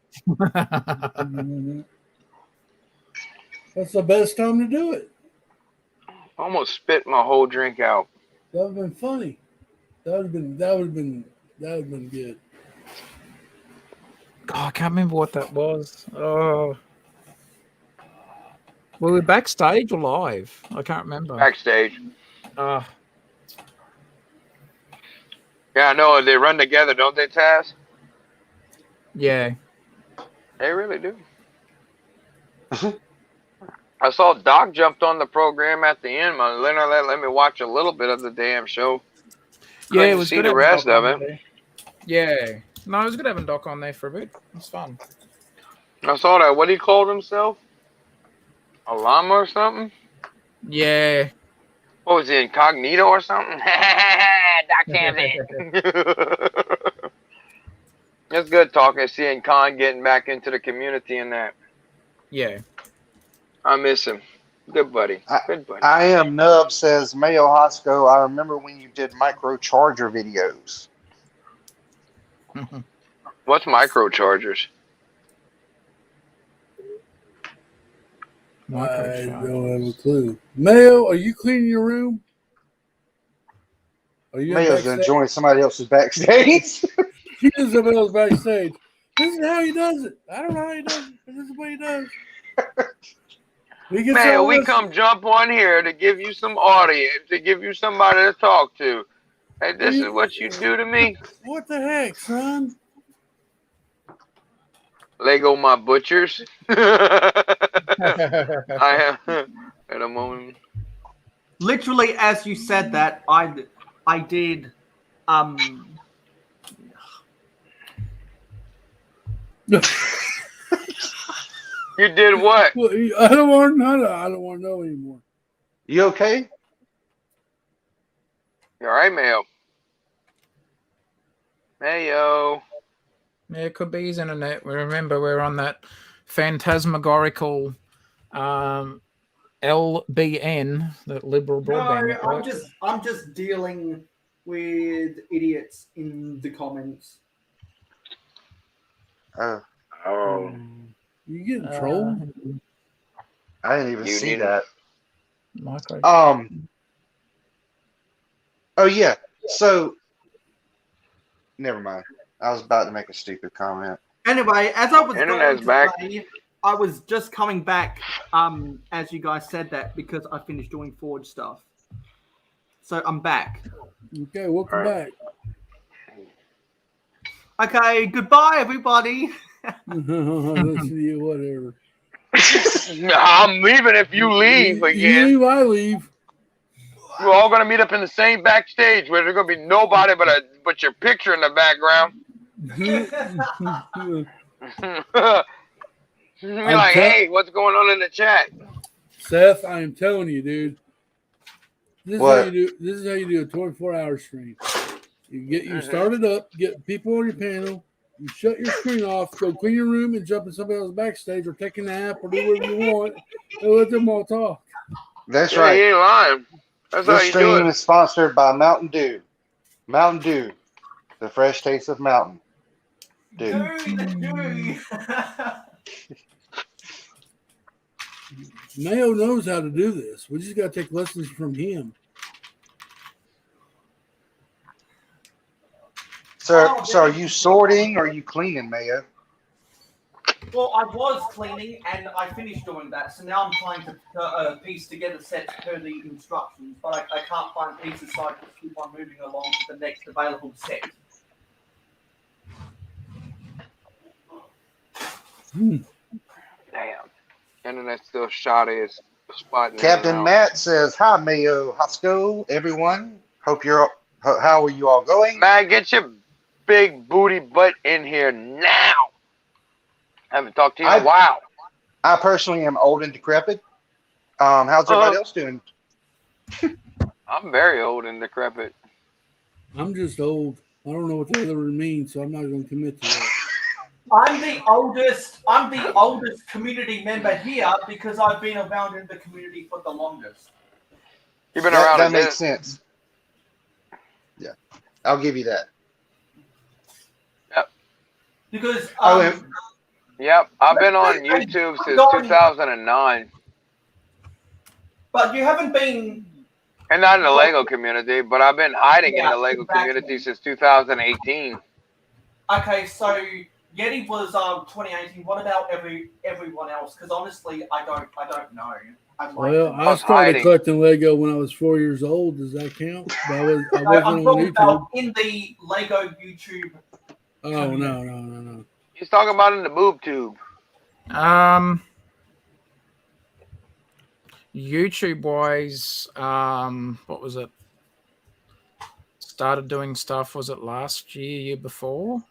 That's the best time to do it. I almost spit my whole drink out. That would have been funny. That would have been good. God, I can't remember what that was. Oh. Were we backstage or live? I can't remember. Backstage. Uh, Yeah, I know. They run together, don't they, Taz? yeah. They really do. I saw Doc jumped on the program at the end. My Leonard let me watch a little bit of the damn show. Yeah, it Couldn't was see good the having rest Doc of on it. there. Yeah. No, it was good having Doc on there for a bit. It was fun. I saw that. What he called himself? A llama or something? Yeah. What was he, incognito or something? Doc Camden. It's good talking, seeing Khan getting back into the community and that. Yeah. I miss him. Good buddy. Good buddy. I am Nub says Mayo Hosko. I remember when you did microcharger videos. What's microchargers? I don't have a clue. Mayo, are you cleaning your room? Are you Mayo's enjoying somebody else's backstage. He is somebody else backstage. This is how he does it. I don't know how he does it, but this is what he does. Man, we come jump on here to give you some audience, to give you somebody to talk to. Hey, this is what you do to me. What the heck, son? Lego my butchers. I am at a moment. Literally, as you said that, I did. You did what? Well, I don't want to know. I don't want to know anymore. You okay? You all right, Mayo? Mayo. Yeah, it could be his internet. We remember we're on that phantasmagorical LBN, that liberal broadband network. I'm just dealing with idiots in the comments. Oh. You getting trolled? I didn't even see that. Micro. Oh yeah. So never mind. I was about to make a stupid comment. Anyway, as I was Internet's going to back. say, I was just coming back as you guys said that because I finished doing Forge stuff. So I'm back. Okay, welcome back. Okay, goodbye everybody. Listen to you, whatever. I'm leaving if you leave again. You leave, I leave. We're all gonna meet up in the same backstage where there's gonna be nobody but your picture in the background. Be like, hey, what's going on in the chat? Seth, I am telling you, dude. This What? is how you do a 24-hour stream. You start it up, get people on your panel, you shut your screen off, go clean your room and jump in somebody else's backstage or take a nap or do whatever you want and let them all talk. That's Yeah, right. you ain't lying. That's This how you do stream it. is sponsored by Mountain Dew. Mountain Dew, the fresh taste of Mountain Dew. Mayo knows how to do this. We just got to take lessons from him. So are you sorting or are you cleaning, Mayo? Well, I was cleaning and I finished doing that, so now I'm trying to piece together sets per the instructions, but I can't find pieces, so I just keep on moving along to the next available set. Damn. Internet's still shoddy as spotting. Captain Matt says, "Hi, Mayo Hosko, everyone. Hope you're. How are you all going?" Man, get your big booty butt in here now. I haven't talked to you in a while. I personally am old and decrepit. How's everybody else doing? I'm very old and decrepit. I'm just old. I don't know what the other word means, so I'm not going to commit to that. I'm the oldest. I'm the oldest community member here because I've been around in the community for the longest. You've been around That a makes bit. sense. Yeah, I'll give you that. Yep. Because Yep, I've been on YouTube since 2009. But you haven't been. And not in the Lego community, but I've been hiding in the Lego exactly. community since 2018. Okay, so Yeti was 2018. What about everyone else? Because honestly, I don't know. Well, I started collecting Lego when I was 4 years old. Does that count? I wasn't I'm on talking YouTube. about in the Lego YouTube. Oh no. He's talking about in the boob tube. YouTube wise, what was it? Started doing stuff, was it last year before?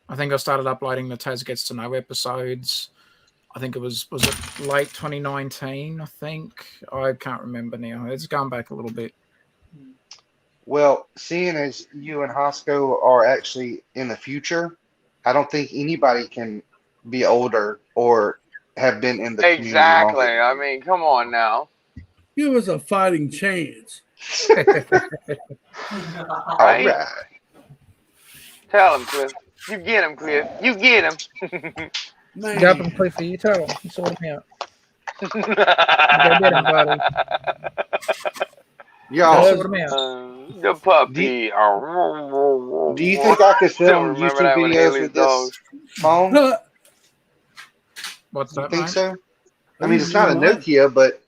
I think I started uploading the Taz Gets to Know episodes. I think it was it late 2019, I think. I can't remember now. It's gone back a little bit. Well, seeing as you and Hosko are actually in the future, I don't think anybody can be older or have been in the community Exactly. longer. I mean, come on now. Give us a fighting chance. All right. Tell him, Cliff. You get him, Cliff. You get him. Got him, Cliffy. You tell him. You sort him out. Go get him, buddy. Y'all, the puppy. Do you think I could Still film remember YouTube that when videos Haley's with this dogs. phone? What's You that, think mate? so? I mean, it's not a Nokia, but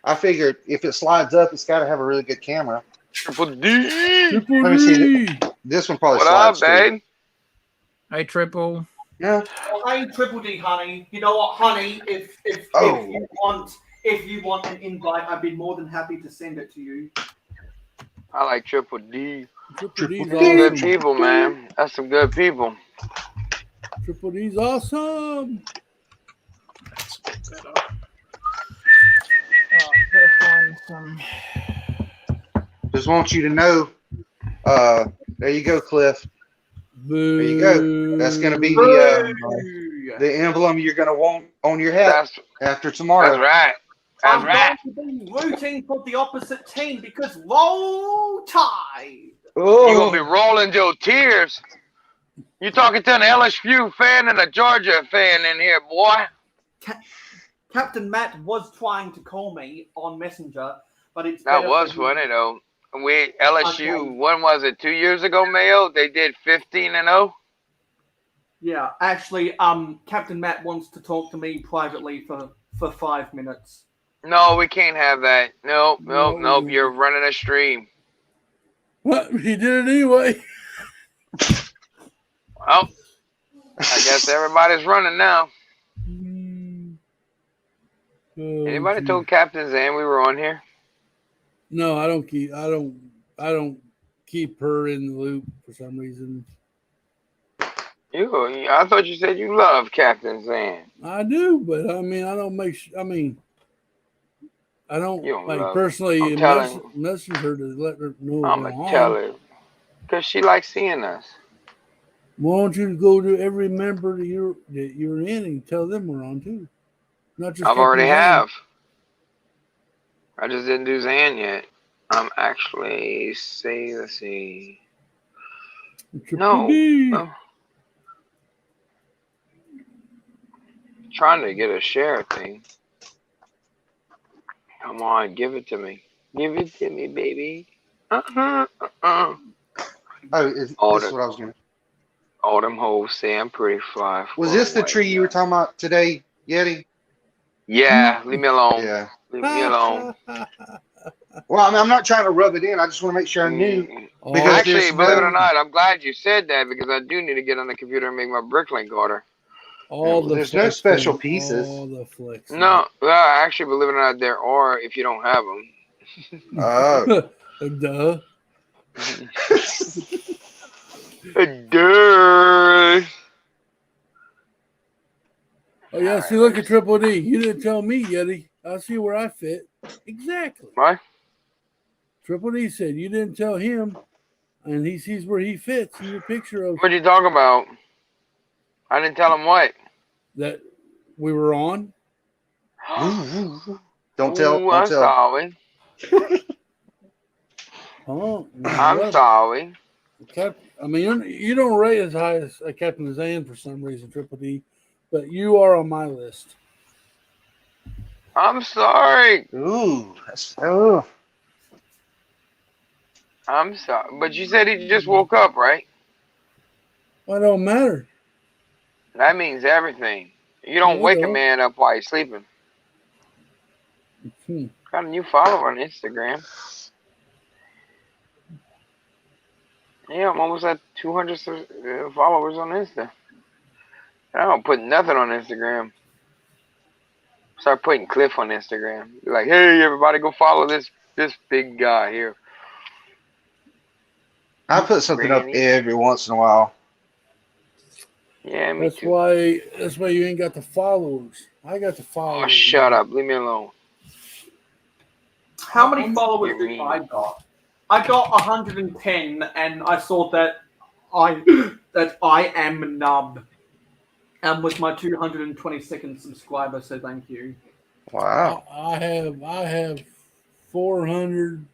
I figured if it slides up, it's got to have a really good camera. Triple D. Let me see. This one probably What up, slides too. babe? Hey, Triple. Yeah. Oh, hey, Triple D, honey. You know what, honey? If you want an invite, I'd be more than happy to send it to you. I like Triple D. Triple D's Some good awesome. people, man. That's some good people. Triple D's awesome. Just want you to know. There you go, Cliff. Boo. There you go. That's going to be the emblem you're going to want on your hat after tomorrow. That's right. I'm going to be rooting for the opposite team because Roll Tide. Oh. You're going to be rolling your tears. You talking to an LSU fan and a Georgia fan in here, boy. Captain Matt was trying to call me on Messenger, but it's That was funny, though. LSU, when was it? 2 years ago, Mayo? They did 15-0. Yeah, actually, Captain Matt wants to talk to me privately for 5 minutes. No, we can't have that. Nope. You're running a stream. What? He did it anyway. Well, I guess everybody's running now. Anybody told Captain Zan we were on here? No, I don't keep her in the loop for some reason. I thought you said you love Captain Zan. I do, but I mean, I don't like personally message her to let her know. I'm going to tell her. Because she likes seeing us. Why don't you go to every member that you're in and tell them we're on too? Not just I've already have. I just didn't do Zan yet. I'm actually let's see. No. Trying to get a share thing. Come on, give it to me. Give it to me, baby. Oh, this is what I was going to. All them hoes say I'm pretty fly. Was this the tree you were talking about today, Yeti? Yeah, leave me alone. Yeah. Leave me alone. Well, I mean, I'm not trying to rub it in. I just want to make sure I knew. Actually, believe it or not, I'm glad you said that because I do need to get on the computer and make my bricklink order. There's no special pieces. No, actually, believe it or not, there are if you don't have them. Oh. Duh. Duh. Oh yeah, see, look at Triple D. You didn't tell me, Yeti. I see where I fit. Exactly. What? Triple D said you didn't tell him, and he sees where he fits in your picture of What you talking about? I didn't tell him what. that we were on. Don't tell. Ooh, Don't I'm tell. sorry. Oh, I'm sorry. I mean, you don't rate as high as Captain Zan for some reason, Triple D, but you are on my list. I'm sorry. Ooh, that's I'm sorry. But you said he just woke up, right? Well, it don't matter. That means everything. You don't No, it wake a don't. man up while he's sleeping. Got a new follower on Instagram. Yeah, I'm almost at 200 followers on Insta. I don't put nothing on Instagram. Start putting Cliff on Instagram. Be like, hey, everybody, go follow this big guy here. I put something up every once in a while. Yeah, me That's too. why you ain't got the followers. I got the followers. Oh, shut up. Leave me alone. How many followers did I got? I got 110, and I saw that I am nub, and with my 222nd subscriber, so thank you. Wow. I have 400,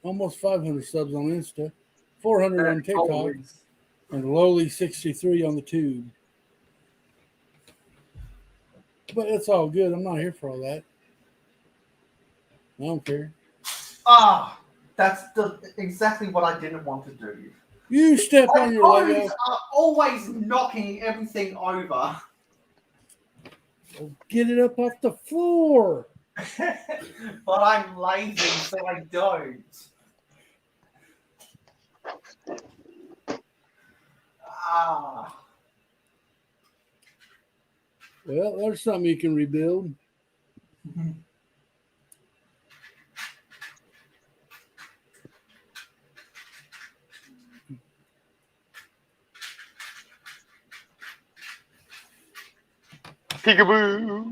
almost 500 subs on Insta, 400 on TikTok, and lowly 63 on the tube. But it's all good. I'm not here for all that. I don't care. That's exactly what I didn't want to do. You step on your Toes Lego. are always knocking everything over. Get it up off the floor. But I'm lazy, so I don't. Well, there's something you can rebuild. Peekaboo.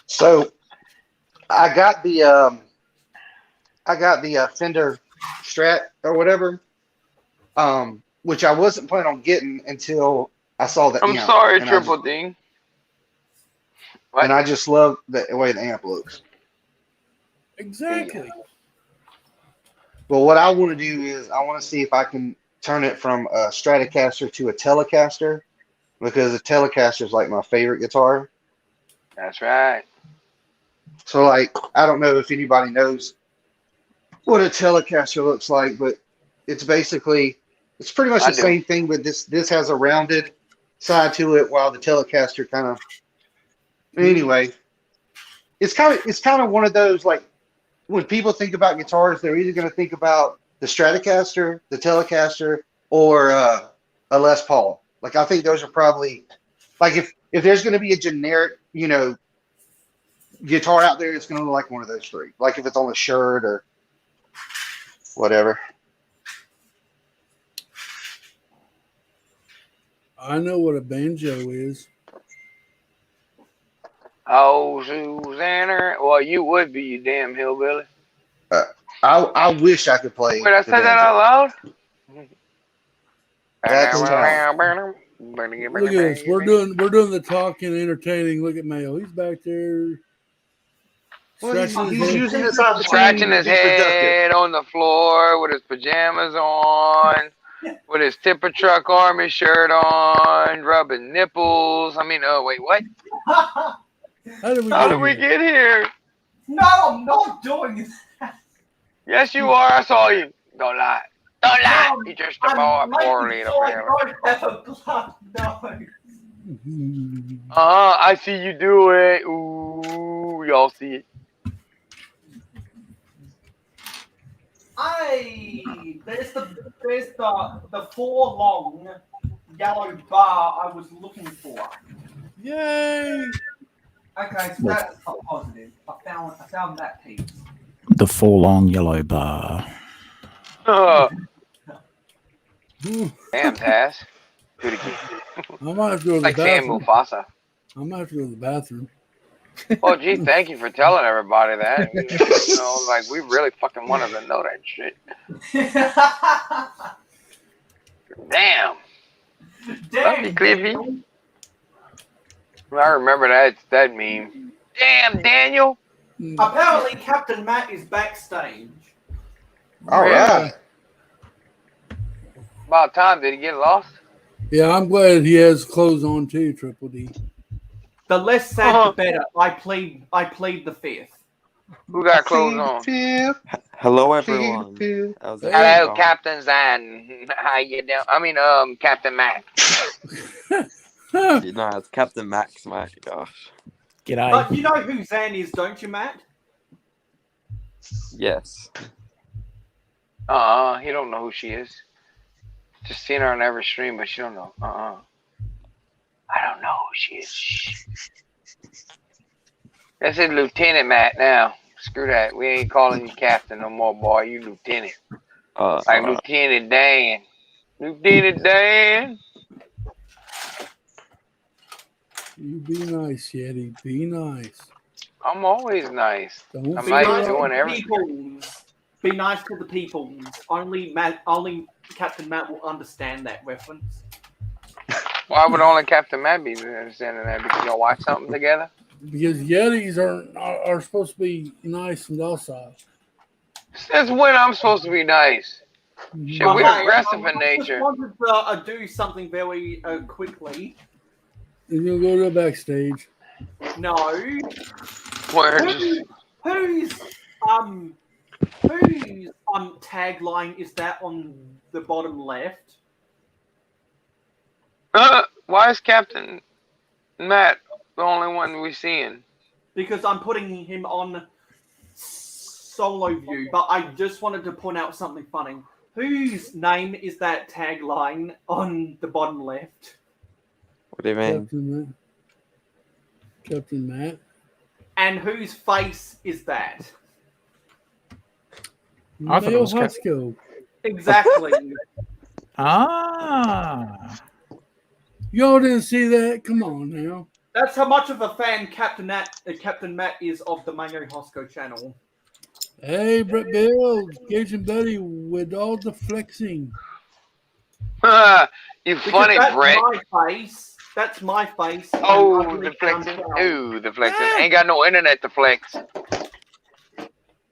So I got the Fender Strat or whatever, which I wasn't planning on getting until I saw the I'm amp. sorry, and Triple D. And I just love the way the amp looks. Exactly. But what I want to do is I want to see if I can turn it from a Stratocaster to a Telecaster, because the Telecaster is like my favorite guitar. That's right. So like, I don't know if anybody knows what a Telecaster looks like, but it's basically, it's pretty much the same thing, but this has a rounded side to it, while the Telecaster kind of, anyway, it's kind of one of those, like, when people think about guitars, they're either going to think about the Stratocaster, the Telecaster, or a Les Paul. Like, I think those are probably, like, if there's going to be a generic, guitar out there, it's going to look like one of those three. Like if it's on a shirt or whatever. I know what a banjo is. Oh, Susanna. Well, you would be, you damn hillbilly. I wish I could play. Wait, I said that out loud? That's Look at this. We're doing the talking, entertaining. Look at Mayo. He's back there. He's using this opportunity scratching his to be productive. head on the floor with his pajamas on, with his Tipper Truck Army shirt on, rubbing nipples. I mean, oh, wait, what? How did we get here? No, I'm not doing that. Yes, you are. I saw you. Don't lie. Don't lie. You just a boy, poor little fella. I see you do it. Ooh, y'all see it. There's the 4 long yellow bar I was looking for. Yay! Okay, so that's a positive. I found that piece. The 4 long yellow bar. Damn, Taz. Do it again. I might have to go to the Like saying bathroom. Mufasa. I might have to go to the bathroom. Oh, gee, thank you for telling everybody that. You know, like, we really fucking wanted to know that shit. Damn. Damn, Cliffy. Daniel. I remember that meme. Damn, Daniel. Apparently, Captain Matt is backstage. All right. About time. Did he get lost? Yeah, I'm glad he has clothes on too, Triple D. The less said, the better. I plead the fifth. Who got clothes on? Hello, everyone. How's it Hello, going? Captain Zan. How you doing? I mean, Captain Matt. You know, it's Captain Max, mate. Gosh. G'day. But you know who Zan is, don't you, Matt? Yes. He don't know who she is. Just seen her on every stream, but she don't know. I don't know who she is. This is Lieutenant Matt now. Screw that. We ain't calling you Captain no more, boy. You Lieutenant. Like Lieutenant Dan. Lieutenant Dan. You be nice, Yeti. Be nice. I'm always nice. Don't I'm be nice nice doing to everything. Be nice to the people. Only Captain Matt will understand that reference. Why would only Captain Matt be understanding that? Because y'all watch something together? Because Yetis are supposed to be nice and docile. Since when I'm supposed to be nice? Shit, we're aggressive in I just nature. wanted to do something very quickly. You're gonna go to the backstage. No. Where Whose tagline is that on the bottom left? Why is Captain Matt the only one we're seeing? Because I'm putting him on solo view, but I just wanted to point out something funny. Whose name is that tagline on the bottom left? What do you mean? Captain Matt. And whose face is that? I thought it Mayo was Hosko. Exactly. Y'all didn't see that? Come on now. That's how much of a fan Captain Matt is of the Mayo Hosko channel. Hey, Brett Bill, Gage and Betty with all the flexing. You Because funny, that's Brett. my face. That's my face. Oh, the flexing. Ooh, the flexing. Ain't got no internet to flex.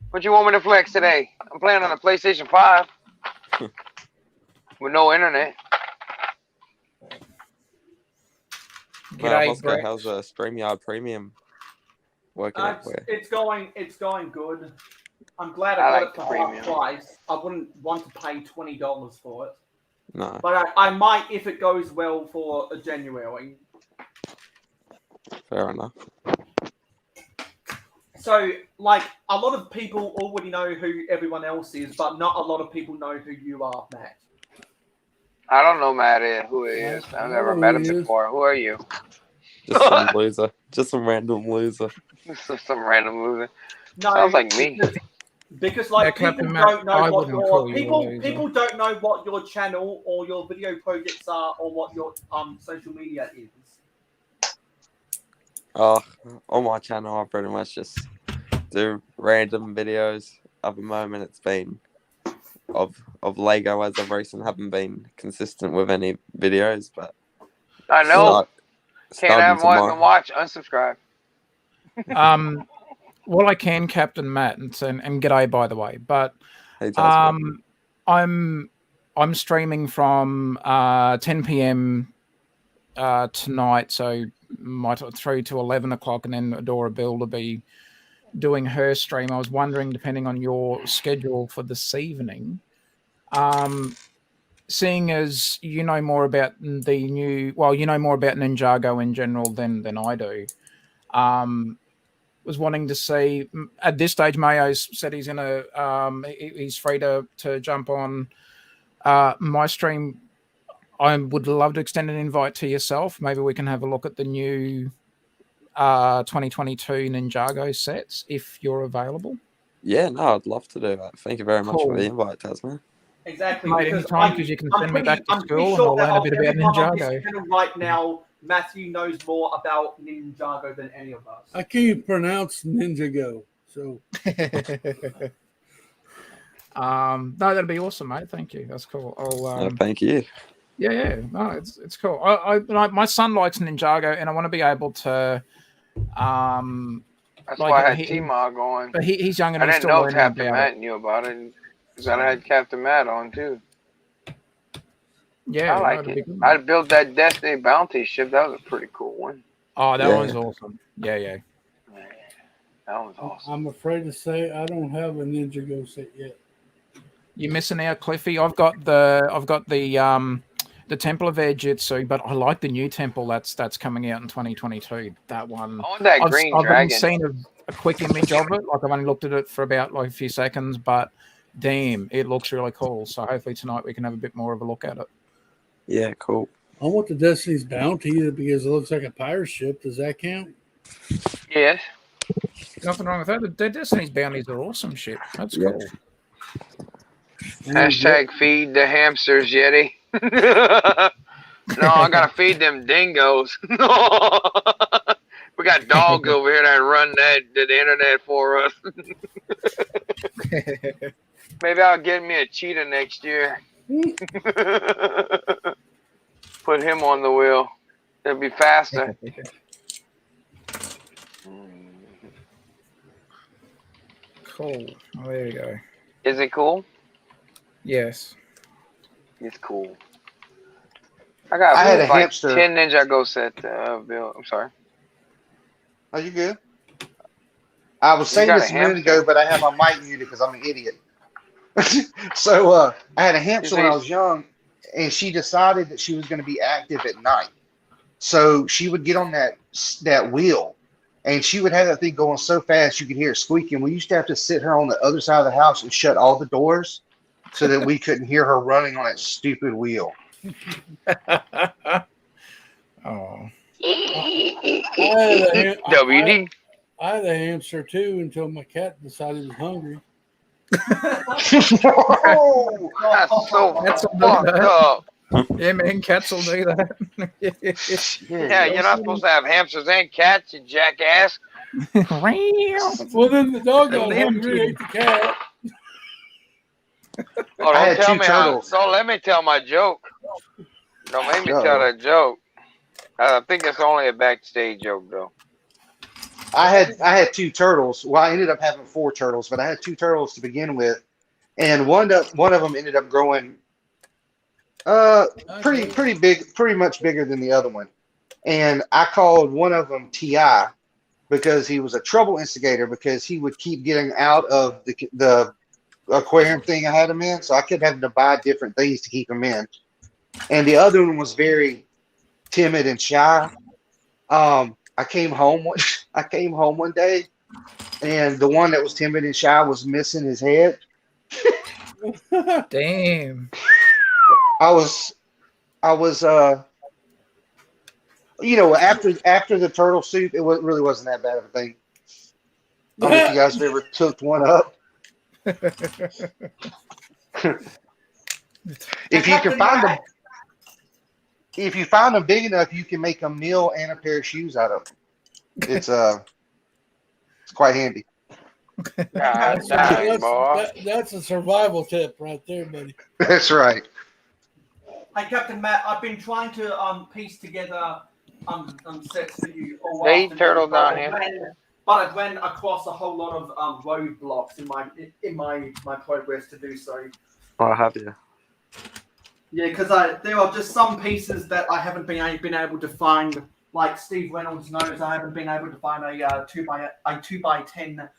What you want me to flex today? I'm playing on a PlayStation 5 with no internet. Mayo Hosko, how's StreamYard Premium working out for you? It's going good. I'm glad I I got like it for premium. half price. I wouldn't want to pay $20 for it. No. But I might if it goes well for a January. Fair enough. So, like, a lot of people already know who everyone else is, but not a lot of people know who you are, Matt. I don't know who he is. I've never met him before. Who are you? Just some loser. Just some random loser. Some random loser. No, Sounds like me. Because like Yeah, people Captain Matt, don't know I what wouldn't call your you a loser. people don't know what your channel or your video projects are or what your social media is. Oh, on my channel, I pretty much just do random videos. At the moment, it's been of Lego as of recent. Haven't been consistent with any videos, but I know. Can't have more tomorrow. than watch. Unsubscribe. Well, I can, Captain Matt, and g'day, by the way. But Hey, Tasman. I'm streaming from 10 p.m. Tonight, so might through to 11 o'clock, and then Adora Bill will be doing her stream. I was wondering, depending on your schedule for this evening, seeing as you know more about you know more about Ninjago in general than I do. Was wanting to see at this stage. Mayo's said he's gonna he's free to jump on my stream. I would love to extend an invite to yourself. Maybe we can have a look at the new 2022 Ninjago sets if you're available. Yeah, no, I'd love to do that. Thank you very much for the invite, Tasman. Exactly. Mate, Because anytime, because you can send me back to I'm pretty school and sure I'll that learn a of bit about everyone on this Ninjago. channel right now, Matthew knows more about Ninjago than any of us. I can't pronounce Ninjago, so. No, that'd be awesome, mate. Thank you. That's cool. I'll thank you. Yeah. No, it's cool. My son likes Ninjago, and I want to be able to. That's like why I had he, T-Mod going. but he's young and I he's didn't still know learning Captain about Matt it. knew about it. Because I had Captain Matt on too. Yeah, I like that'd it. be good. I built that Destiny Bounty ship. That was a pretty cool one. Oh, that Yeah. one's awesome. Yeah. That was awesome. I'm afraid to say I don't have a Ninjago set yet. You're missing out, Cliffy. I've got the Temple of Air Jitsu, but I like the new temple that's coming out in 2022. That one. I want that I've green only dragon. seen a quick image of it. Like I've only looked at it for about like a few seconds, but damn, it looks really cool. So hopefully tonight we can have a bit more of a look at it. Yeah, cool. I want the Destiny's Bounty because it looks like a pirate ship. Does that count? Yes. Nothing wrong with that. The Destiny's bounties are awesome shit. That's cool. Hashtag feed the hamsters, Yeti. No, I gotta feed them dingoes. We got dogs over here that run the internet for us. Maybe I'll get me a cheetah next year. Put him on the wheel. It'll be faster. Cool. Oh, there you go. Is it cool? Yes. It's cool. I had a hamster. 10 Ninjago set, Bill. I'm sorry. Are you good? I was saying this a minute ago, but I have my mic muted because I'm an idiot. So I had a hamster when I was young, and she decided that she was going to be active at night. So she would get on that wheel, and she would have that thing going so fast you could hear it squeaking. We used to have to sit her on the other side of the house and shut all the doors so that we couldn't hear her running on that stupid wheel. Oh. WD. I had a hamster too until my cat decided he was hungry. Oh, that's so fucked up. Yeah, man, cats will do that. Yeah, you're not supposed to have hamsters and cats, you jackass. Well, then the dog got hungry, ate the cat. Oh, I had two turtles. Don't let me tell my joke. Don't make me tell that joke. I think it's only a backstage joke, though. I had two turtles. Well, I ended up having 4 turtles, but I had 2 turtles to begin with, and one of them ended up growing pretty big, pretty much bigger than the other one. And I called one of them T.I. because he was a trouble instigator because he would keep getting out of the aquarium thing I had him in, so I kept having to buy different things to keep him in. And the other one was very timid and shy. I came home one day, and the one that was timid and shy was missing his head. Damn. I was after the turtle soup, it really wasn't that bad of a thing. I don't know if you guys have ever cooked one up. If you find them big enough, you can make a meal and a pair of shoes out of them. It's quite handy. That's a survival tip right there, buddy. That's right. Hey, Captain Matt, I've been trying to piece together sets for you. Hey, turtle down here. But I ran across a whole lot of roadblocks in my progress to do so. I'll have you. Yeah, because there are just some pieces that I haven't been able to find. Like Steve Reynolds knows, I haven't been able to find a 2x10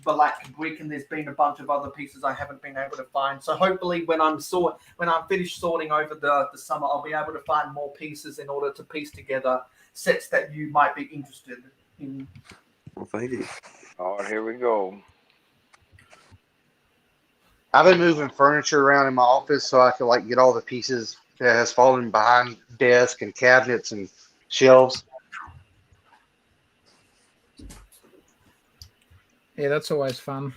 black brick, and there's been a bunch of other pieces I haven't been able to find. So hopefully, when I'm finished sorting over the summer, I'll be able to find more pieces in order to piece together sets that you might be interested in. Well, thank you. All right, here we go. I've been moving furniture around in my office so I can get all the pieces that has fallen behind desk and cabinets and shelves. Yeah, that's always fun.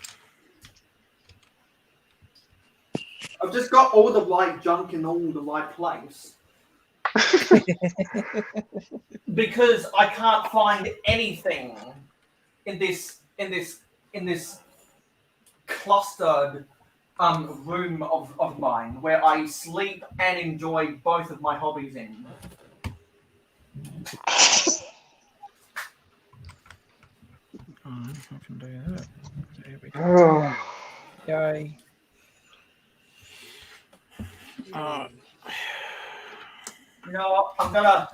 I've just got all the right junk in all the right place. Because I can't find anything in this clustered room of mine where I sleep and enjoy both of my hobbies in. I can do that. There we go. Yay. You know what? I'm gonna.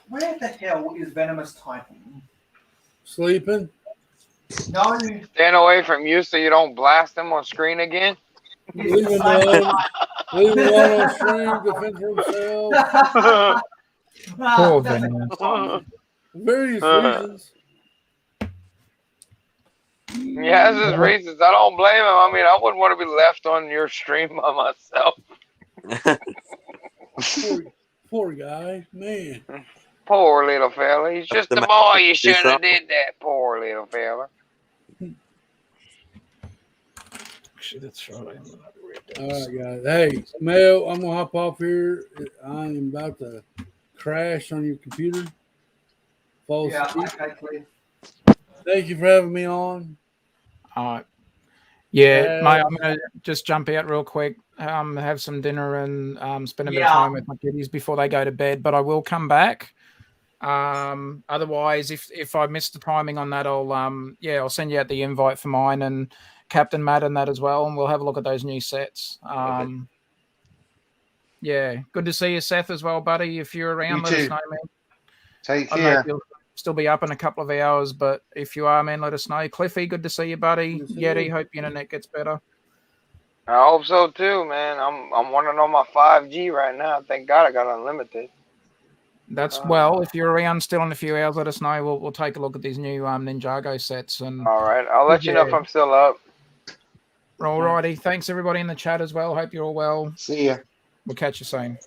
Where the hell is Venomous typing? Sleeping? No. Stand away from you so you don't blast him on screen again. Leave him alone. Leave him alone on stream. Defend for himself. Poor Venomous. Various reasons. He has his reasons. I don't blame him. I mean, I wouldn't want to be left on your stream by myself. Poor guy, man. Poor little fella. He's just a boy. You shouldn't have did that. Poor little fella. Actually, that's right. All right, guys. Hey, Mayo, I'm gonna hop off here. I am about to crash on your computer. Fall asleep. Okay. Thank you for having me on. Yeah, mate, I'm going to just jump out real quick, have some dinner and spend a bit of time with my kiddies before they go to bed, but I will come back. Otherwise, if I miss the timing on that, I'll send you out the invite for mine and Captain Matt and that as well, and we'll have a look at those new sets. Yeah, good to see you, Seth, as well, buddy. If you're around, let us know, man. Take I don't know care. if you'll still be up in a couple of hours, but if you are, man, let us know. Cliffy, good to see you, buddy. Yeti, hope your internet gets better. I hope so too, man. I'm running on my 5G right now. Thank God I got unlimited. That's well. If you're around still in a few hours, let us know. We'll take a look at these new Ninjago sets. And all right, I'll let you know if I'm still up. Alrighty. Thanks everybody in the chat as well. Hope you're all well. See ya. We'll catch you soon.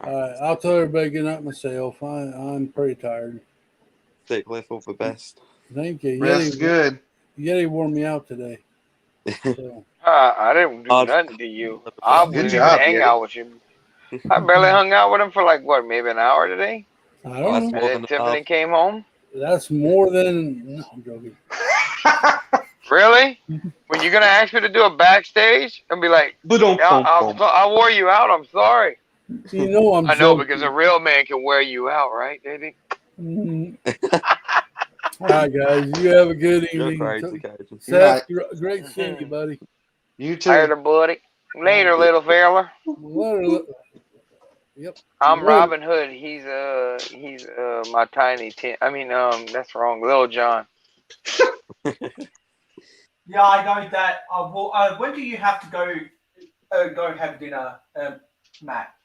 All right, I'll tell everybody good night myself. I'm pretty tired. Take Cliff all the best. Thank you. Rest good. Yeti wore me out today. So. I didn't do nothing to you. I wouldn't even hang out with you. I barely hung out with him for like what, maybe an hour today. I don't know. And then Tiffany came home. That's more than. No, I'm joking. Really? When you're gonna ask me to do a backstage and be like, I wore you out. I'm sorry. You know I'm. I know because a real man can wear you out, right, Daddy? All right, guys. You have a good evening. Seth, great seeing you, buddy. You too. Later, buddy. Later, little fella. Yep. I'm Robin Hood. He's my tiny Tim. I mean, that's wrong. Little John. Yeah, I know that. When do you have to go have dinner, Matt?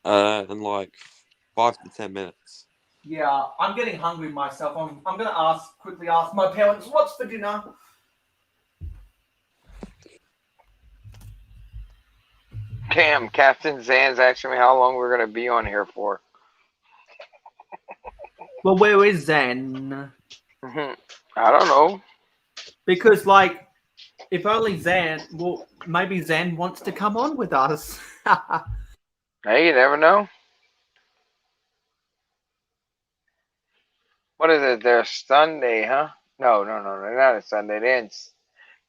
In like 5 to 10 minutes. Yeah, I'm getting hungry myself. I'm gonna quickly ask my parents what's for dinner. Damn, Captain Zan's asking me how long we're gonna be on here for. Well, where is Zan? I don't know. Because, like, if only Zan, well, maybe Zan wants to come on with us. Hey, you never know. What is it? Their Sunday, huh? No, they're not a Sunday.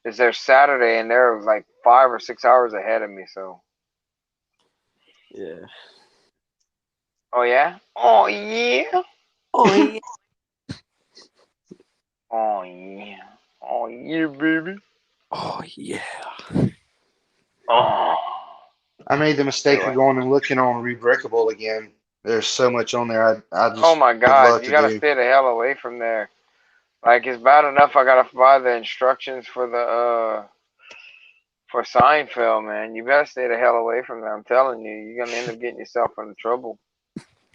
It's their Saturday, and they're like 5 or 6 hours ahead of me. So. Yeah. Oh yeah. Oh yeah. Oh yeah. Oh yeah. Oh yeah, baby. Oh yeah. Oh. I made the mistake of going and looking on Rebreakable again. There's so much on there. I just Oh my would God! love You to gotta do. stay the hell away from there. Like it's bad enough I gotta buy the instructions for the for Seinfeld, man. You better stay the hell away from there. I'm telling you, you're gonna end up getting yourself into trouble.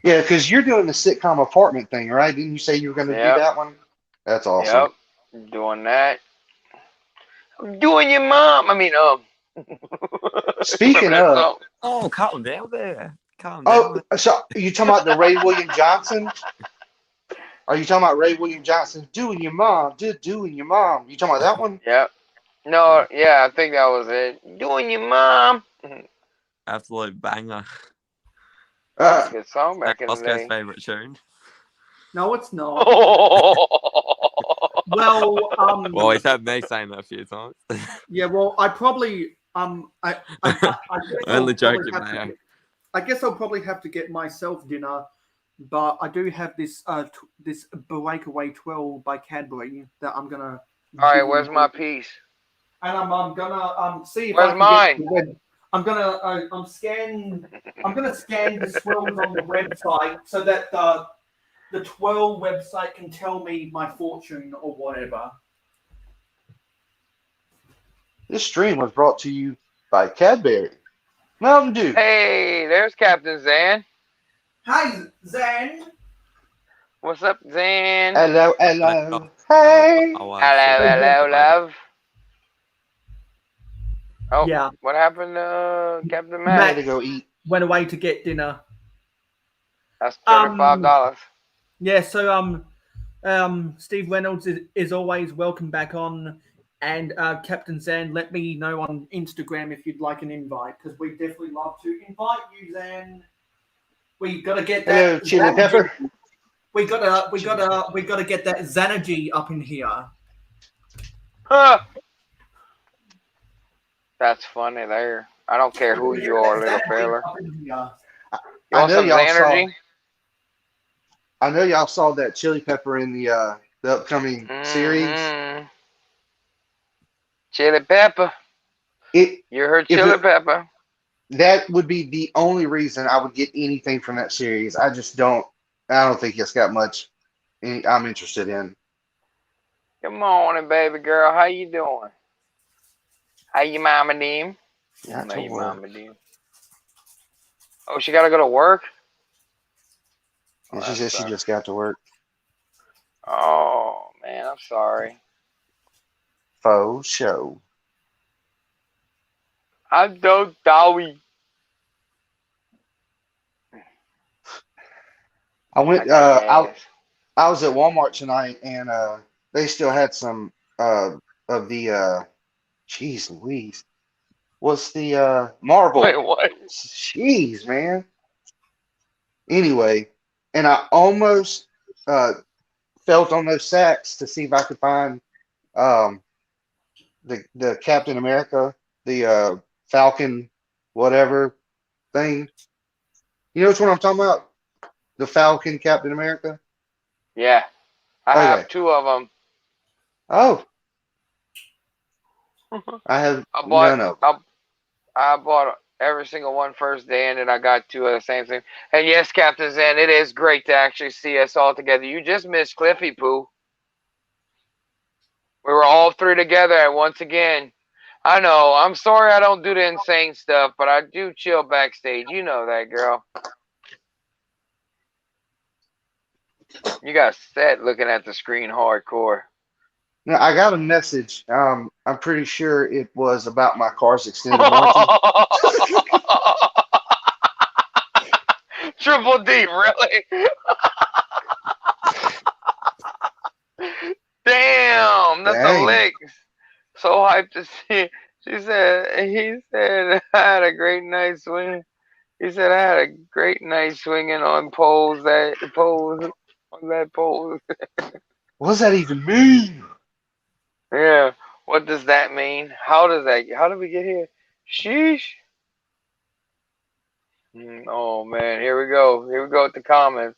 Yeah, because you're doing the sitcom apartment thing, right? Didn't you say you were going to do that one? That's awesome. Yep. Doing that. I'm doing your mom. I mean, Speaking of, oh, calm down there. Calm down. oh, so are you talking about the Ray William Johnson? Are you talking about Ray William Johnson doing your mom? Doing your mom? You talking about that one? Yep. No, yeah, I think that was it. Doing your mom. Absolute banger. That's a good song Like back in the Hosko's day. favourite tune. No, it's not. Well, Well, he's had me saying that a few times. yeah. Well, I probably I guess Only I'll probably joking, have to Mayo. I guess I'll probably have to get myself dinner, but I do have this this Breakaway 12 by Cadbury that I'm gonna. All right, give where's you. my piece? And I'm gonna see if Where's I can mine? get the web. I'm gonna I'm gonna scan the swells on the website so that the 12 website can tell me my fortune or whatever. This stream was brought to you by Cadbury. Mountain Dew. Hey, there's Captain Zan. Hi, Zan. What's up, Zan? Hello, hello. Hey. Hello, love. Oh, yeah. What happened to Captain Matt Matt? to go eat. Went away to get dinner. That's $35. Yeah, so Steve Reynolds is always welcome back on, and Captain Zan, let me know on Instagram if you'd like an invite, because we definitely love to invite you, Zan. We gotta get that. Hello, chili pepper. We gotta get that Xanagy up in here. Huh. That's funny there. I don't care who you are, little fella. You want some Xanergy? I know y'all saw that chili pepper in the upcoming series. Chili pepper. You heard chili pepper. That would be the only reason I would get anything from that series. I don't think it's got much I'm interested in. Good morning, baby girl. How you doing? How you mama deem? Yeah, How you mama deem? Oh, she gotta go to work? And she said she just got to work. Oh, man, I'm sorry. Faux show. I'm so sorry. I went. I was at Walmart tonight, and they still had some of the. Jeez Louise, what's the Marvel? Wait, what? Jeez, man. Anyway, and I almost felt on those sacks to see if I could find the Captain America, the Falcon, whatever thing. You know which one I'm talking about? The Falcon, Captain America. Yeah, I have 2 of them. Oh, I have I bought, none of. I bought every single one first day, and then I got 2 of the same thing. And yes, Captain Zen, it is great to actually see us all together. You just missed Cliffy Poo. We were all 3 together, and once again, I know, I'm sorry I don't do the insane stuff, but I do chill backstage. You know that, girl. You got set looking at the screen hardcore. No, I got a message. I'm pretty sure it was about my car's extended warranty. Triple D, really? Damn, that's a lick. So hyped to see. He said, I had a great night swinging. He said, I had a great night swinging on poles on that pole. What does that even mean? Yeah, what does that mean? How did we get here? Sheesh. Oh man, here we go with the comments.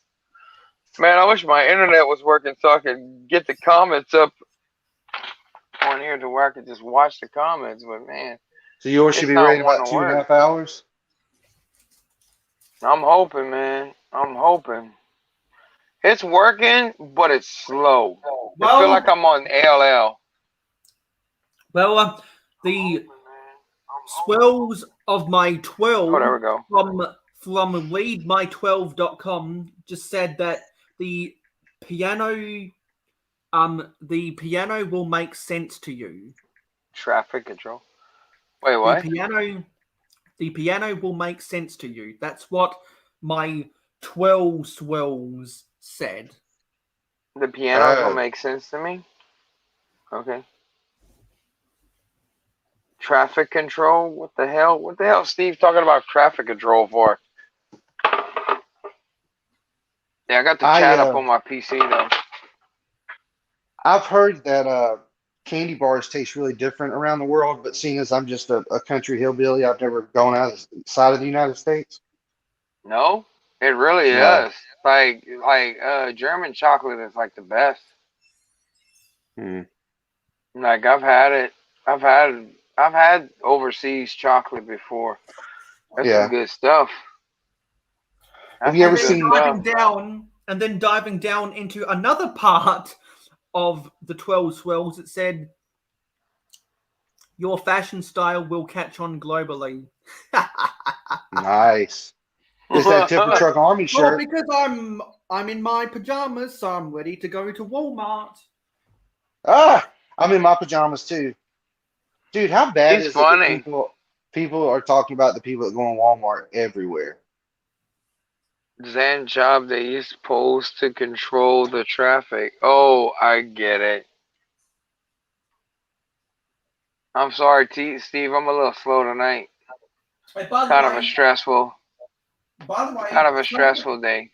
Man, I wish my internet was working so I could get the comments up on here to where I could just watch the comments, but man. So yours should be ready in about 2.5 hours? I'm hoping, man. I'm hoping. It's working, but it's slow. I feel like I'm on ALL. Well, the swells of my 12 there we go. from readmy12.com just said that the piano will make sense to you. Traffic control. Wait, what? The piano will make sense to you. That's what my 12 swells said. The piano will make sense to me? Okay. Traffic control? What the hell? What the hell is Steve talking about traffic control for? Yeah, I got the chat up on my PC though. I've heard that candy bars taste really different around the world, but seeing as I'm just a country hillbilly, I've never gone outside of the United States. No, it really No. is. Like German chocolate is like the best. Like I've had it. I've had overseas chocolate before. That's some good stuff. Have you ever some good seen stuff. And then diving down into another part of the 12 swells, it said, "Your fashion style will catch on globally." Nice. Is that Tipper Truck Army shirt? Well, because I'm in my pajamas, so I'm ready to go to Walmart. Ah, I'm in my pajamas too. Dude, how bad He's is it that funny. people are talking about the people that go in Walmart everywhere? Zen job that he's supposed to control the traffic. Oh, I get it. I'm sorry, Steve. I'm a little slow tonight. Hey, by the Kind of way- a stressful. By the way, Kind of a stressful day.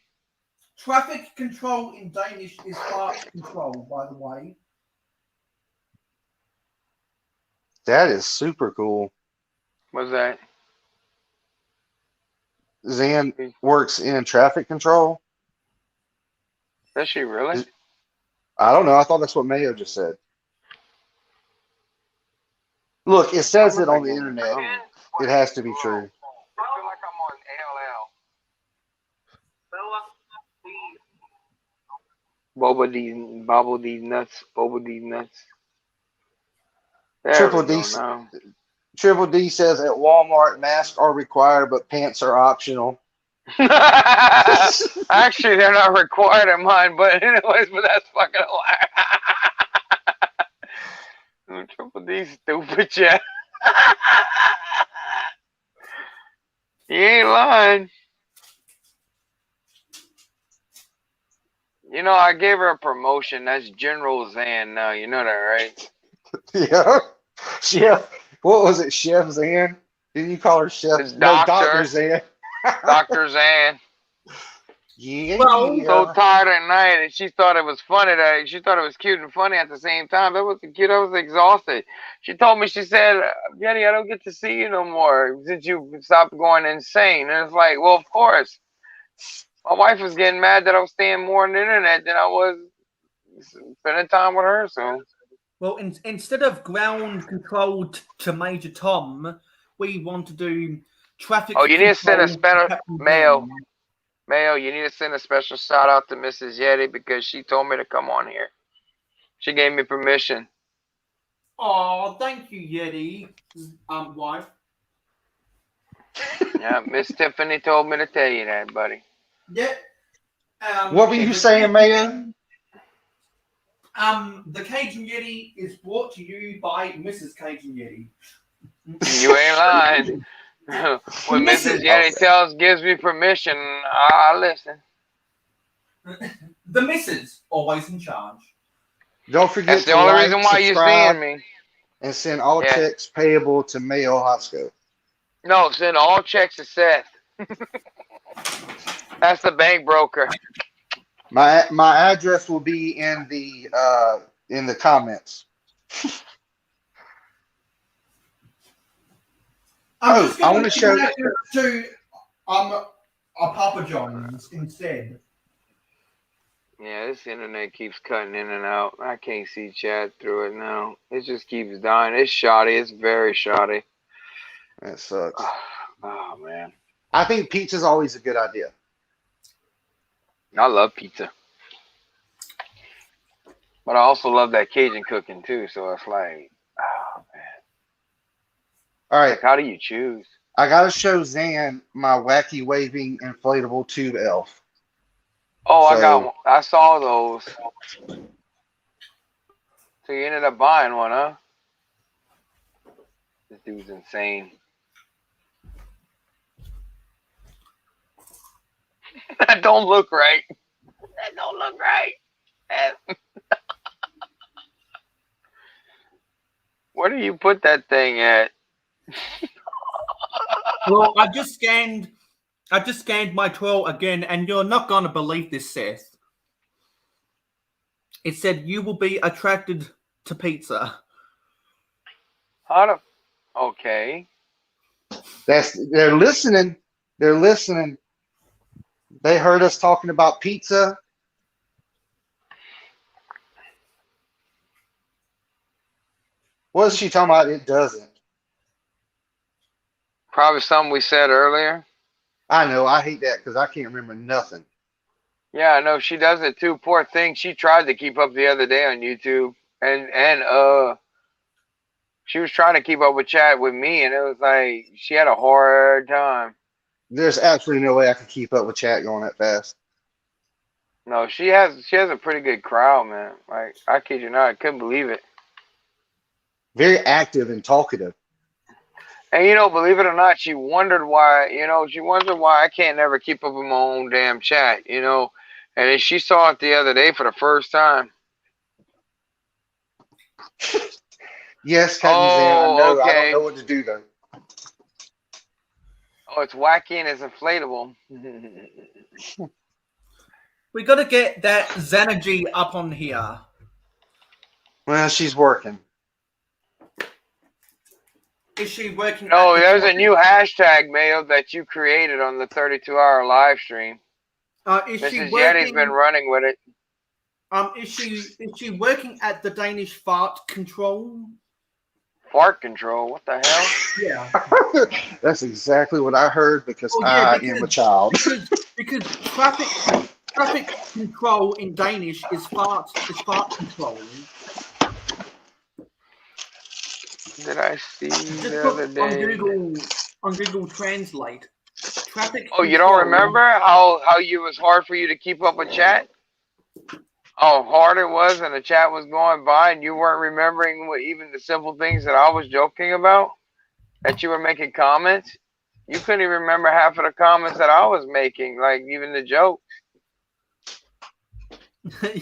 Traffic control in Danish is fart control, by the way. That is super cool. What's that? Zan works in traffic control. Does she really? I don't know. I thought that's what Mayo just said. Look, it says it on the internet. It has to be true. Bobble these nuts. Bobble these nuts. There Triple we D. go now. Triple D says at Walmart masks are required, but pants are optional. Actually, they're not required in mine, but anyways, but that's fucking hilarious. Triple D stupid, yeah. You ain't lying. You know, I gave her a promotion. That's General Zan now. You know that, right? Yeah. Chef. What was it? Chef Zan? Didn't you call her Chef? It's No, Doctor. Dr. Zan. Dr. Zan. Yeah. So tired at night, and she thought it was funny. She thought it was cute and funny at the same time. That wasn't cute. I was exhausted. She told me, she said, "Yeti, I don't get to see you no more since you stopped going insane." And it's like, well, of course. My wife was getting mad that I was staying more on the internet than I was spending time with her. So, well, instead of ground control to Major Tom, we want to do traffic. Oh, you need to send a special Mayo. Dan. Mayo, you need to send a special shout out to Mrs. Yeti because she told me to come on here. She gave me permission. Oh, thank you, Yeti, wife. Yeah, Miss Tiffany told me to tell you that, buddy. Yeah. What were you saying, Mayo? The Cajun Yeti is brought to you by Mrs. Cajun Yeti. You ain't lying. When Mrs. Yeti gives me permission, I listen. The missus, always in charge. Don't forget That's the to only like, reason why you're subscribe, seeing me. and send all checks payable to Mayo Hosko. No, send all checks to Seth. That's the bank broker. My address will be in the comments. I want to show to a Papa John's instead. Yeah, this internet keeps cutting in and out. I can't see chat through it now. It just keeps dying. It's shoddy. It's very shoddy. That sucks. Oh man. I think pizza's always a good idea. I love pizza. But I also love that Cajun cooking too, so it's like, oh man. All right. Like, how do you choose? I gotta show Zan my wacky waving inflatable tube elf. Oh, I got one. I saw those. So you ended up buying one, huh? This dude's insane. That don't look right. That don't look right. Where do you put that thing at? Well, I just scanned my Twill again, and you're not gonna believe this, Seth. It said you will be attracted to pizza. Okay. They're listening. They're listening. They heard us talking about pizza. What is she talking about? It doesn't. Probably something we said earlier. I know. I hate that because I can't remember nothing. Yeah, I know she does it too. Poor thing. She tried to keep up the other day on YouTube, and she was trying to keep up with chat with me, and it was like she had a hard time. There's absolutely no way I could keep up with chat going that fast. No, she has a pretty good crowd, man. Like, I kid you not, I couldn't believe it. Very active and talkative. And believe it or not, she wondered why I can't never keep up with my own damn chat, And then she saw it the other day for the first time. Yes, Captain Zan, I know. Okay. I don't know what to do though. Oh, it's wacky and it's inflatable. We got to get that Xanagy up on here. Well, she's working. Is she working? No, there's a new hashtag, Mayo, that you created on the 32-hour live stream. Is Mrs. she Yeti's working? been running with it. Is she working at the Danish fart control? Fart control? What the hell? Yeah. That's exactly what I heard because I am a child. Because traffic control in Danish is fart control. Did I see the other day? On Google Translate. Traffic. Oh, you don't remember how it was hard for you to keep up with chat? How hard it was, and the chat was going by, and you weren't remembering even the simple things that I was joking about. That you were making comments. You couldn't even remember half of the comments that I was making, like even the jokes.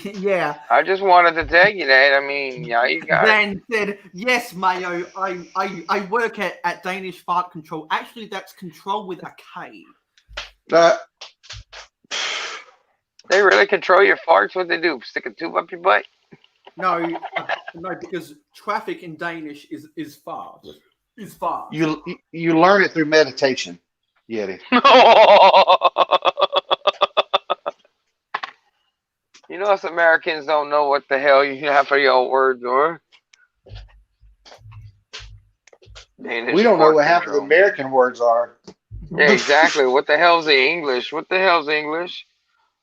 Yeah. I just wanted to tell you that. I mean, yeah, you got Dan said, yes, Mayo, I work at Danish fart control. Actually, that's control with a K. They really control your farts? What they do? Stick a tube up your butt? No, because traffic in Danish is fart. Is fart. You learn it through meditation, Yeti. Us Americans don't know what the hell you have for your words are. We don't know what half of the American words are. Yeah, exactly. What the hell's the English? What the hell's English?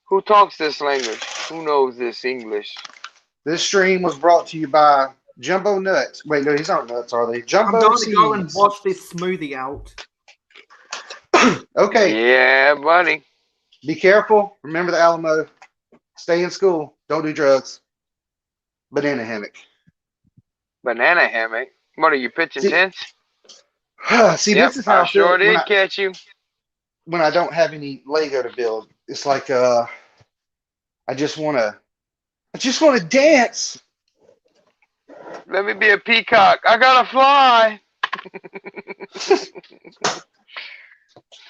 Who talks this language? Who knows this English? This stream was brought to you by Jumbo Nuts. Wait, no, these aren't nuts, are they? Jumbo I'm going Seeds. to go and wash this smoothie out. Okay. Yeah, buddy. Be careful. Remember the Alamo. Stay in school. Don't do drugs. Banana hammock. Banana hammock? What are you pitching tents? See, Yep, this is how I sure did catch you. When I don't have any Lego to build, it's like I just want to dance. Let me be a peacock. I gotta fly.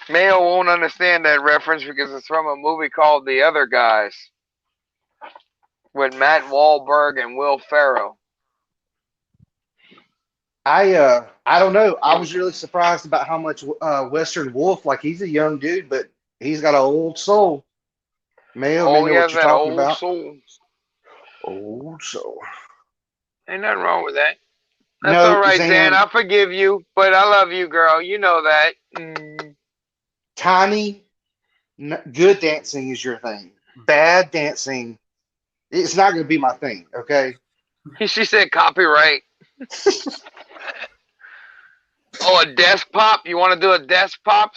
Mayo won't understand that reference because it's from a movie called The Other Guys with Matt Wahlberg and Will Ferrell. I don't know. I was really surprised about how much Western Wolf, like he's a young dude, but he's got an old soul. Mayo, Oh, know he what has you're that talking old about. soul. Old soul. Ain't nothing wrong with that. That's No, all right, Zan. Dan. I forgive you, but I love you, girl. You know that. Tiny, good dancing is your thing. Bad dancing, it's not going to be my thing. Okay. She said copyright. Oh, a desk pop? You want to do a desk pop?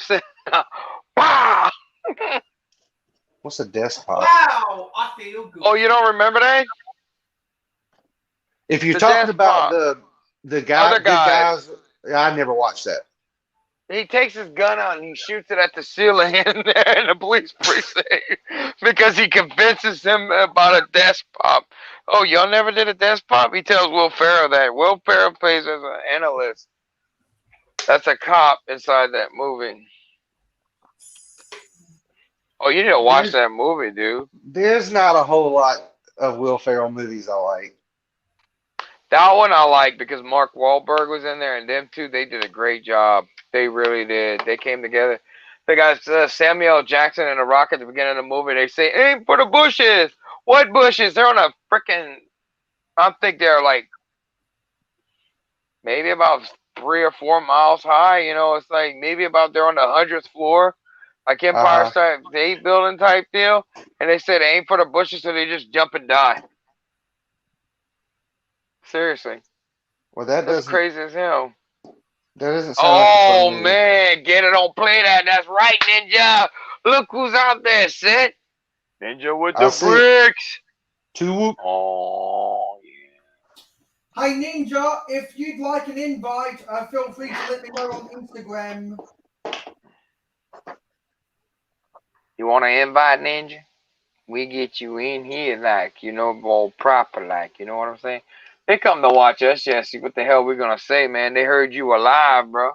Wow! What's a desk pop? Wow, I feel good. Oh, you don't remember that? If you're The talking desk about pop. the guy, Other good guys, guys. I never watched that. He takes his gun out and he shoots it at the ceiling in there in the police precinct because he convinces him about a desk pop. Oh, y'all never did a desk pop? He tells Will Ferrell that. Will Ferrell plays as an analyst. That's a cop inside that movie. Oh, you need to watch that movie, dude. There's not a whole lot of Will Ferrell movies I like. That one I like because Mark Wahlberg was in there, and them two, they did a great job. They really did. They came together. They got Samuel L. Jackson and The Rock at the beginning of the movie. They say, "Aim for the bushes." What bushes? They're on a freaking. I think they're like maybe about 3 or 4 miles high. You know, it's like maybe about they're on the 100th floor, like Empire State Building type deal. And they said, "Aim for the bushes," so they just jump and die. Seriously. Well, that's crazy as hell. That doesn't sound like a fun movie. Man, get it on play that. That's right, Ninja. Look who's out there, Sid. Ninja with the bricks. Oh, yeah. Hey, Ninja, if you'd like an invite, feel free to let me know on Instagram. You want to invite, Ninja? We get you in here, like, you know, all proper, like, you know what I'm saying? They come to watch us, Jesse. What the hell we gonna say, man? They heard you were live, bro.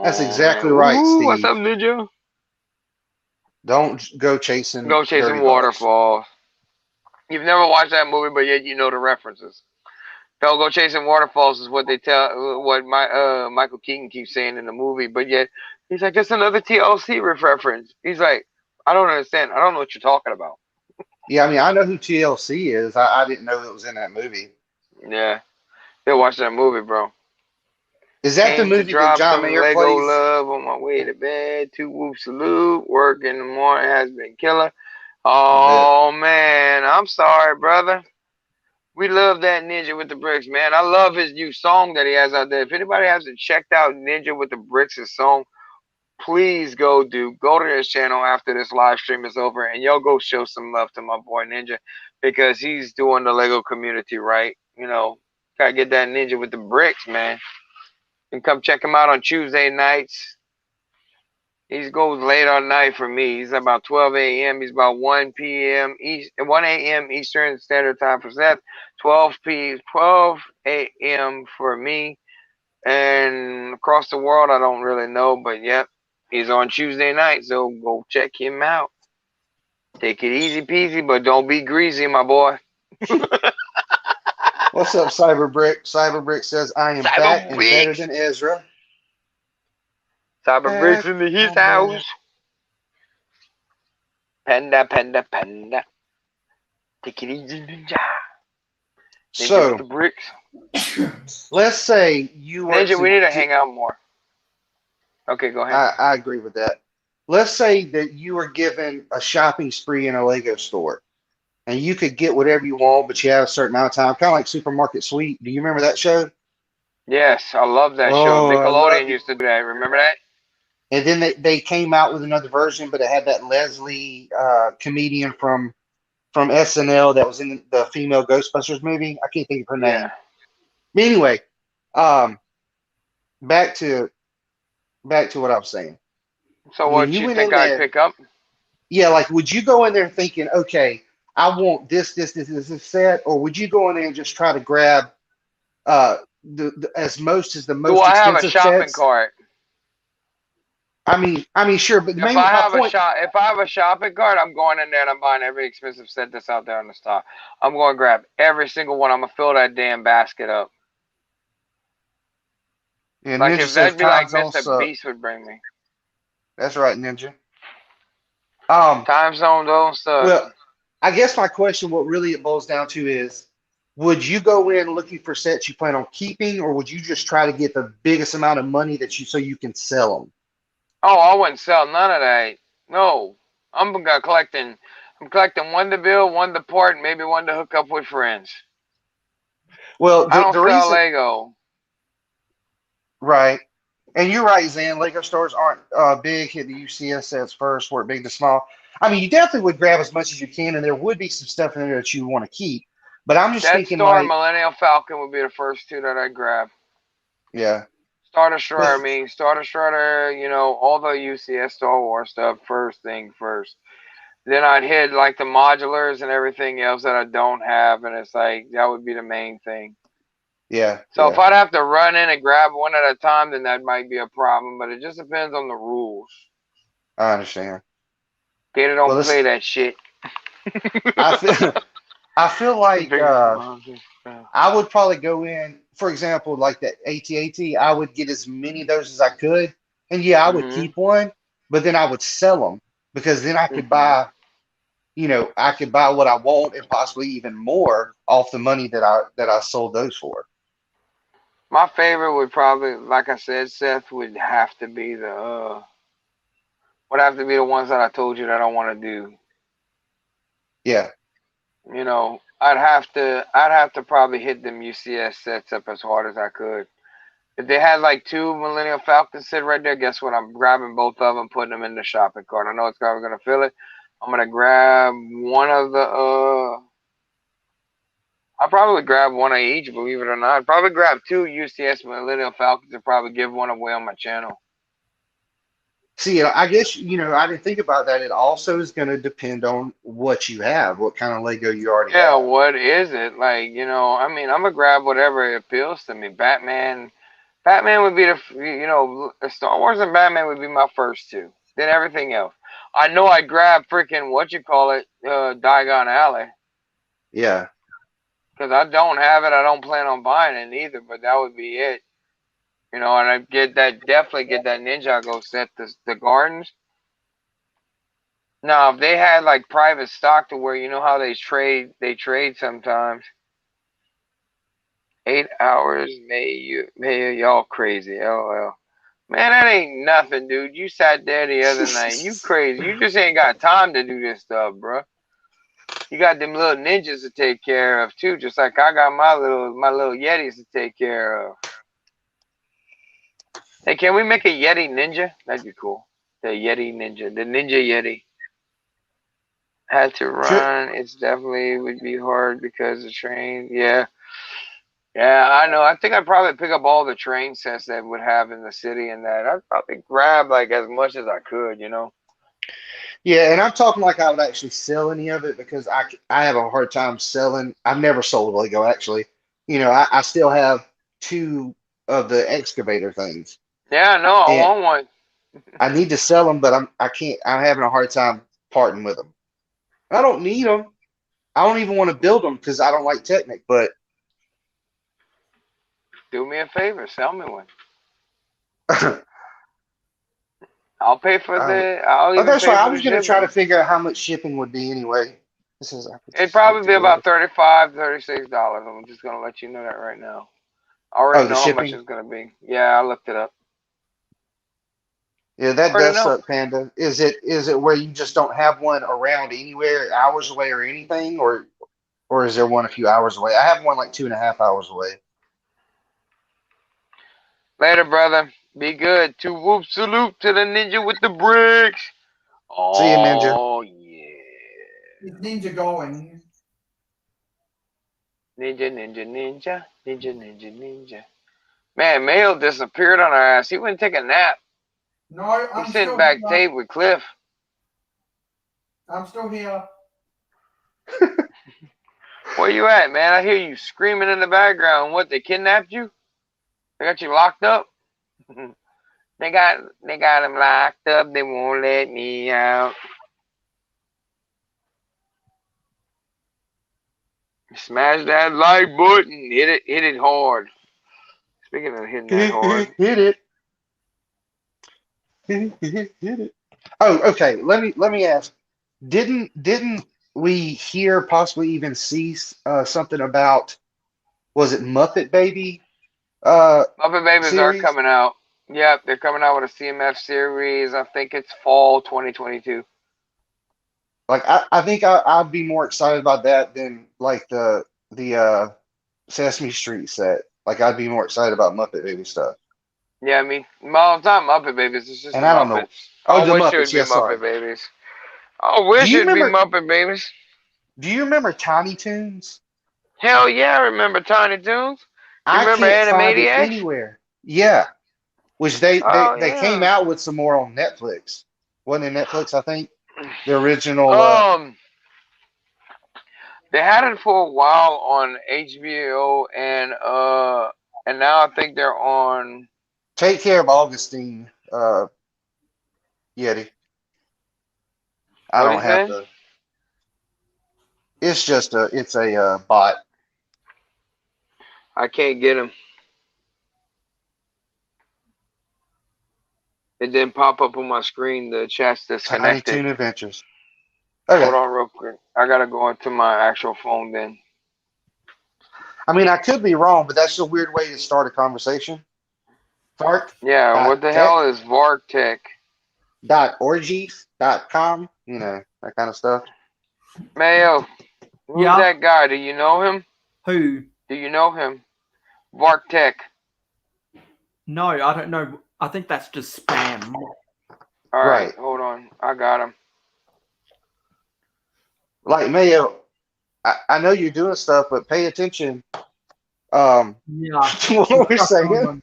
That's exactly right, Ooh, Steve. what's up, Ninja? Don't go chasing. Waterfalls. You've never watched that movie, but yet you know the references. Don't go chasing waterfalls is what they tell. What Michael Keaton keeps saying in the movie, but yet he's like, "That's another TLC reference." He's like, "I don't understand. I don't know what you're talking about." Yeah, I mean, I know who TLC is. I didn't know it was in that movie. Yeah, they watch that movie, bro. Is that the movie that John Mayer Lego plays? Love on my way to bed. 2 whoop salute. Work in the morning has been killer. Oh man, I'm sorry, brother. We love that Ninja with the Bricks, man. I love his new song that he has out there. If anybody hasn't checked out Ninja with the Bricks' song, please go to his channel after this live stream is over, and y'all go show some love to my boy Ninja, because he's doing the Lego community right. You know, gotta get that Ninja with the Bricks, man. And come check him out on Tuesday nights. He goes late on night for me. He's about 12 a.m. He's about 1 p.m. 1 a.m. Eastern Standard Time for Seth. 12 a.m. for me. And across the world, I don't really know, but yep, he's on Tuesday night, so go check him out. Take it easy peasy, but don't be greasy, my boy. What's up, Cyberbrick? Cyberbrick says, "I am back and better than Ezra." Cyberbrick's in his house. Panda. Take it easy, Ninja. So, with the bricks. Let's say you were Ninja, we need to hang out more. Okay, go ahead. I agree with that. Let's say that you were given a shopping spree in a Lego store, and you could get whatever you want, but you have a certain amount of time, kind of like Supermarket Sweep. Do you remember that show? Yes, I love that show. Nickelodeon used to do that. Remember that? And then they came out with another version, but it had that Leslie comedian from SNL that was in the female Ghostbusters movie. I can't think of her name. But anyway, back to what I was saying. So what you think I'd pick up? Yeah, like would you go in there thinking, okay, I want this set, or would you go in there and just try to grab the most expensive sets? Do I have a shopping cart? I mean, sure, but if I have a shopping cart, I'm going in there and I'm buying every expensive set that's out there in the stock. I'm going to grab every single one. I'm gonna fill that damn basket up. Yeah, like Ninja if that'd be like Mr. Zone Beast would bring me. That's right, Ninja. Time zone don't suck. Well, I guess my question, what really it boils down to is, would you go in looking for sets you plan on keeping, or would you just try to get the biggest amount of money so you can sell them? Oh, I wouldn't sell none of that. No, I'm collecting one to build, one to part, and maybe one to hook up with friends. Well, I don't sell Lego. Right. And you're right, Zan. Lego stores aren't big. Hit the UCS sets first, work big to small. I mean, you definitely would grab as much as you can, and there would be some stuff in there that you want to keep. But I'm just thinking, Star like, Millennial Falcon would be the first two that I'd grab. Yeah. Star Destroyer, you know, all the UCS Star Wars stuff, first thing first. Then I'd hit like the modulars and everything else that I don't have, and it's like that would be the main thing. Yeah. So Yeah. if I'd have to run in and grab one at a time, then that might be a problem. But it just depends on the rules. I understand. Gator Well, don't play this that shit. I feel I feel like I would probably go in, for example, like the AT-AT. I would get as many of those as I could, and yeah, I would Mhm. keep one, but then I would sell them because then I could Mhm. buy, I could buy what I want and possibly even more off the money that I sold those for. My favorite would probably, like I said, Seth, would have to be the ones that I told you that I want to do. Yeah. I'd have to probably hit them UCS sets up as hard as I could. If they had like 2 Millennium Falcons sit right there, guess what? I'm grabbing both of them, putting them in the shopping cart. I know it's probably gonna fill it. I'm gonna grab one of the I'll probably grab one of each, believe it or not. I'd probably grab 2 UCS Millennium Falcons and probably give one away on my channel. See, I guess, I didn't think about that. It also is going to depend on what you have, what kind of Lego you already Yeah, have. what is it? Like, I mean, I'm gonna grab whatever appeals to me. Batman would be Star Wars and Batman would be my first two. Then everything else. I know I grabbed freaking Diagon Alley. Yeah. Because I don't have it. I don't plan on buying it either. But that would be it. And I definitely get that Ninjago set, the gardens. Now, if they had like private stock to where how they trade sometimes. 8 hours, y'all crazy, LOL. Man, that ain't nothing, dude. You sat there the other night. You crazy. You just ain't got time to do this stuff, bro. You got them little ninjas to take care of too, just like I got my little Yetis to take care of. Hey, can we make a Yeti ninja? That'd be cool. The Yeti ninja, the Ninja Yeti. Had to run. It's definitely would be hard because the train. Yeah. Yeah, I know. I think I'd probably pick up all the train sets that would have in the city and that. I'd probably grab like as much as I could. Yeah, and I'm talking like I would actually sell any of it because I have a hard time selling. I've never sold Lego actually. I still have two of the excavator things, Yeah, no, I and want one. I need to sell them, but I can't. I'm having a hard time parting with them. I don't need them. I don't even want to build them because I don't like Technic. But Do me a favor, sell me one. I'll pay for I'll even that's pay right. I for was the gonna try to shipping. figure out how much shipping would be anyway. It'd probably be about $35, $36. I'm just gonna let you know that right now. I Oh, already the know how much shipping. it's gonna be. Yeah, I looked it up. Yeah, that Already does know. suck, Panda. Is it where you just don't have one around anywhere, hours away or anything, or is there one a few hours away? I have one like 2.5 hours away. Later, brother. Be good. Two whoop salute to the ninja with the bricks. See you, Ninja. Oh yeah. Is Ninja going? Ninja, ninja, ninja, ninja, ninja, ninja. Man, Mayo disappeared on our ass. He went to take a nap. No, He's I'm sitting still back here. tape with Cliff. I'm still here. Where you at, man? I hear you screaming in the background. What, they kidnapped you? They got you locked up? They got him locked up. They won't let me out. Smash that like button. Hit it hard. Speaking of hitting that hard. Hit it. Hit it. Oh, okay. Let me ask. Didn't we hear possibly even see something about, was it Muppet Baby Muppet Babies are series? coming out. Yep, they're coming out with a CMF series. I think it's fall 2022. Like I think I'd be more excited about that than like the Sesame Street set. Like I'd be more excited about Muppet Baby stuff. Yeah, I mean, well, it's not Muppet Babies. It's just And the I don't know. Muppets. Oh, I the wish it Muppets. would be Yeah, sorry. Muppet Babies. I Do wish you it'd be remember? Muppet Babies. Do you remember Tiny Toons? Hell yeah, I remember Tiny Toons. You I remember can't find it Animaniacs? anywhere. Yeah, which they they Oh they came yeah. out with some more on Netflix. Wasn't it Netflix? I think the original. Um, They had it for a while on HBO and now I think they're on. Take care of Augustine, Yeti. I What don't is have it? the. It's just a bot. I can't get him. It didn't pop up on my screen. The chat's Tiny disconnected. Toon Adventures. Okay. Hold on real quick. I gotta go into my actual phone then. I mean, I could be wrong, but that's a weird way to start a conversation. Vark. Yeah, what the hell is VarkTech? .orgies.com, that kind of stuff. Mayo, who's that guy? Do you know him? Who? Do you know him? VarkTech. No, I don't know. I think that's just spam. All right, hold on. I got him. Like Mayo, I know you're doing stuff, but pay attention. Yeah. To what we're saying.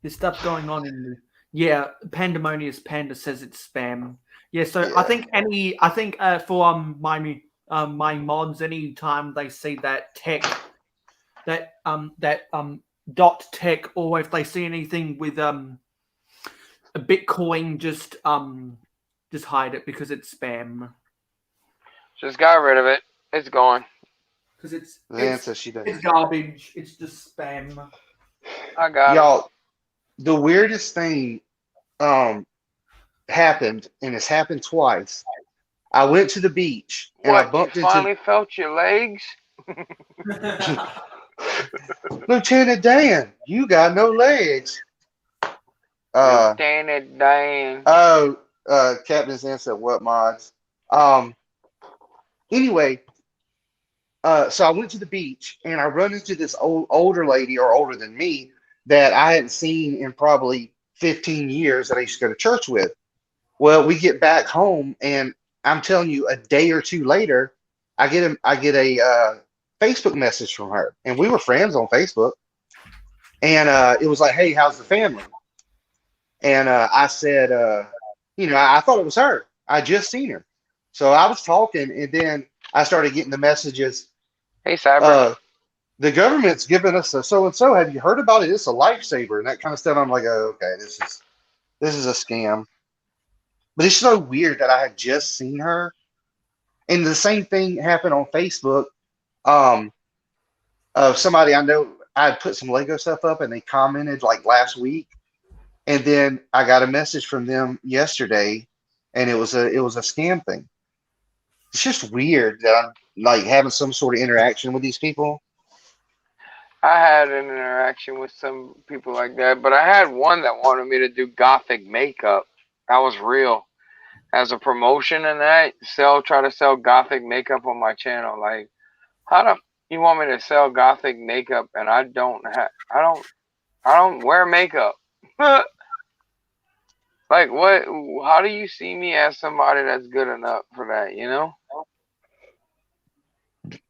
There's stuff going on in the Pandemonious Panda says it's spam. Yeah, so I think for my mods, anytime they see that tech, that dot tech, or if they see anything with a Bitcoin, just hide it because it's spam. Just got rid of it. It's gone. Because it's it's garbage. It's just spam. I got y'all. The weirdest thing happened, and it's happened twice. I went to the beach and I bumped you into finally felt your legs? Lieutenant Dan. You got no legs. Lieutenant Dan. Captain Zan said, "What mods?" Anyway, so I went to the beach and I run into this older lady, or older than me, that I hadn't seen in probably 15 years that I used to go to church with. Well, we get back home, and I'm telling you, a day or two later, I get a Facebook message from her, and we were friends on Facebook. And it was like, "Hey, how's the family?" And I said, I thought it was her. I just seen her, so I was talking, and then I started getting the messages. Hey, Cyber. The government's giving us a so and so. Have you heard about it? It's a lifesaver and that kind of stuff. I'm like, oh, okay, this is a scam. But it's so weird that I had just seen her, and the same thing happened on Facebook. Somebody I know, I had put some Lego stuff up, and they commented like last week, and then I got a message from them yesterday, and it was a scam thing. It's just weird that I'm like having some sort of interaction with these people. I had an interaction with some people like that, but I had one that wanted me to do gothic makeup. That was real. As a promotion and that, try to sell gothic makeup on my channel. Like, how the you want me to sell gothic makeup and I don't wear makeup? Like, what? How do you see me as somebody that's good enough for that?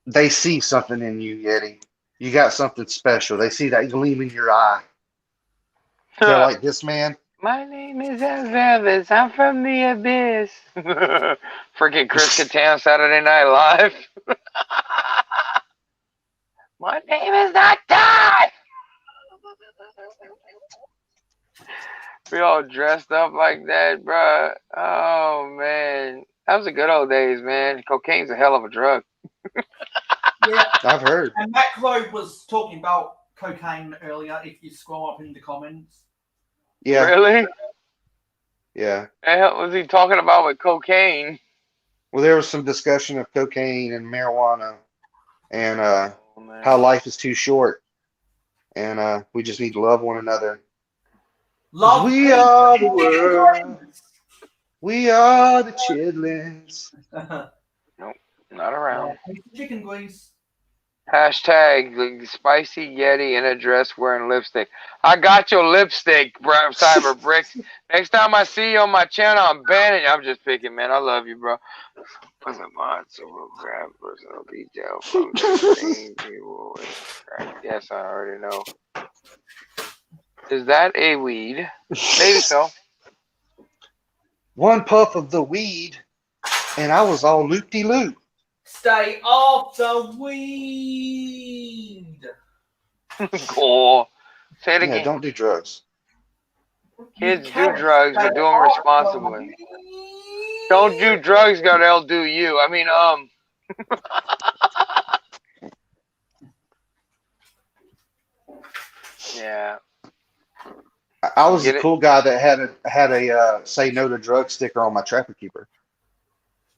They see something in you, Yeti. You got something special. They see that gleam in your eye. They're like, this man. My name is Elvis. I'm from the abyss. Freaking Chris Kattan, Saturday Night Live. My name is not Todd. We all dressed up like that, bruh. Oh man, that was the good old days, man. Cocaine's a hell of a drug. Yeah, I've heard. And Matt Clove was talking about cocaine earlier. If you scroll up in the comments. Yeah. Really? Yeah. What the hell was he talking about with cocaine? Well, there was some discussion of cocaine and marijuana, and how life is too short, and we just need to love one another. Love. We are the world. We are the childlings. Nope, not around. Chicken grease. Hashtag spicy Yeti in a dress wearing lipstick. I got your lipstick, Cyber Bricks. Next time I see you on my channel, I'm banning you. I'm just picking, man. I love you, bro. What's a mod? So we'll grab personal detail from the thing. Yes, I already know. Is that a weed? Maybe so. One puff of the weed, and I was all loop-de-loop. Stay off the weed. Cool. Say it Yeah, again. don't do drugs. Kids do drugs, but do them responsibly. Don't do drugs, God, they'll do you. I mean, yeah. I was the Get it? cool guy that had a say no to drugs sticker on my trapper keeper.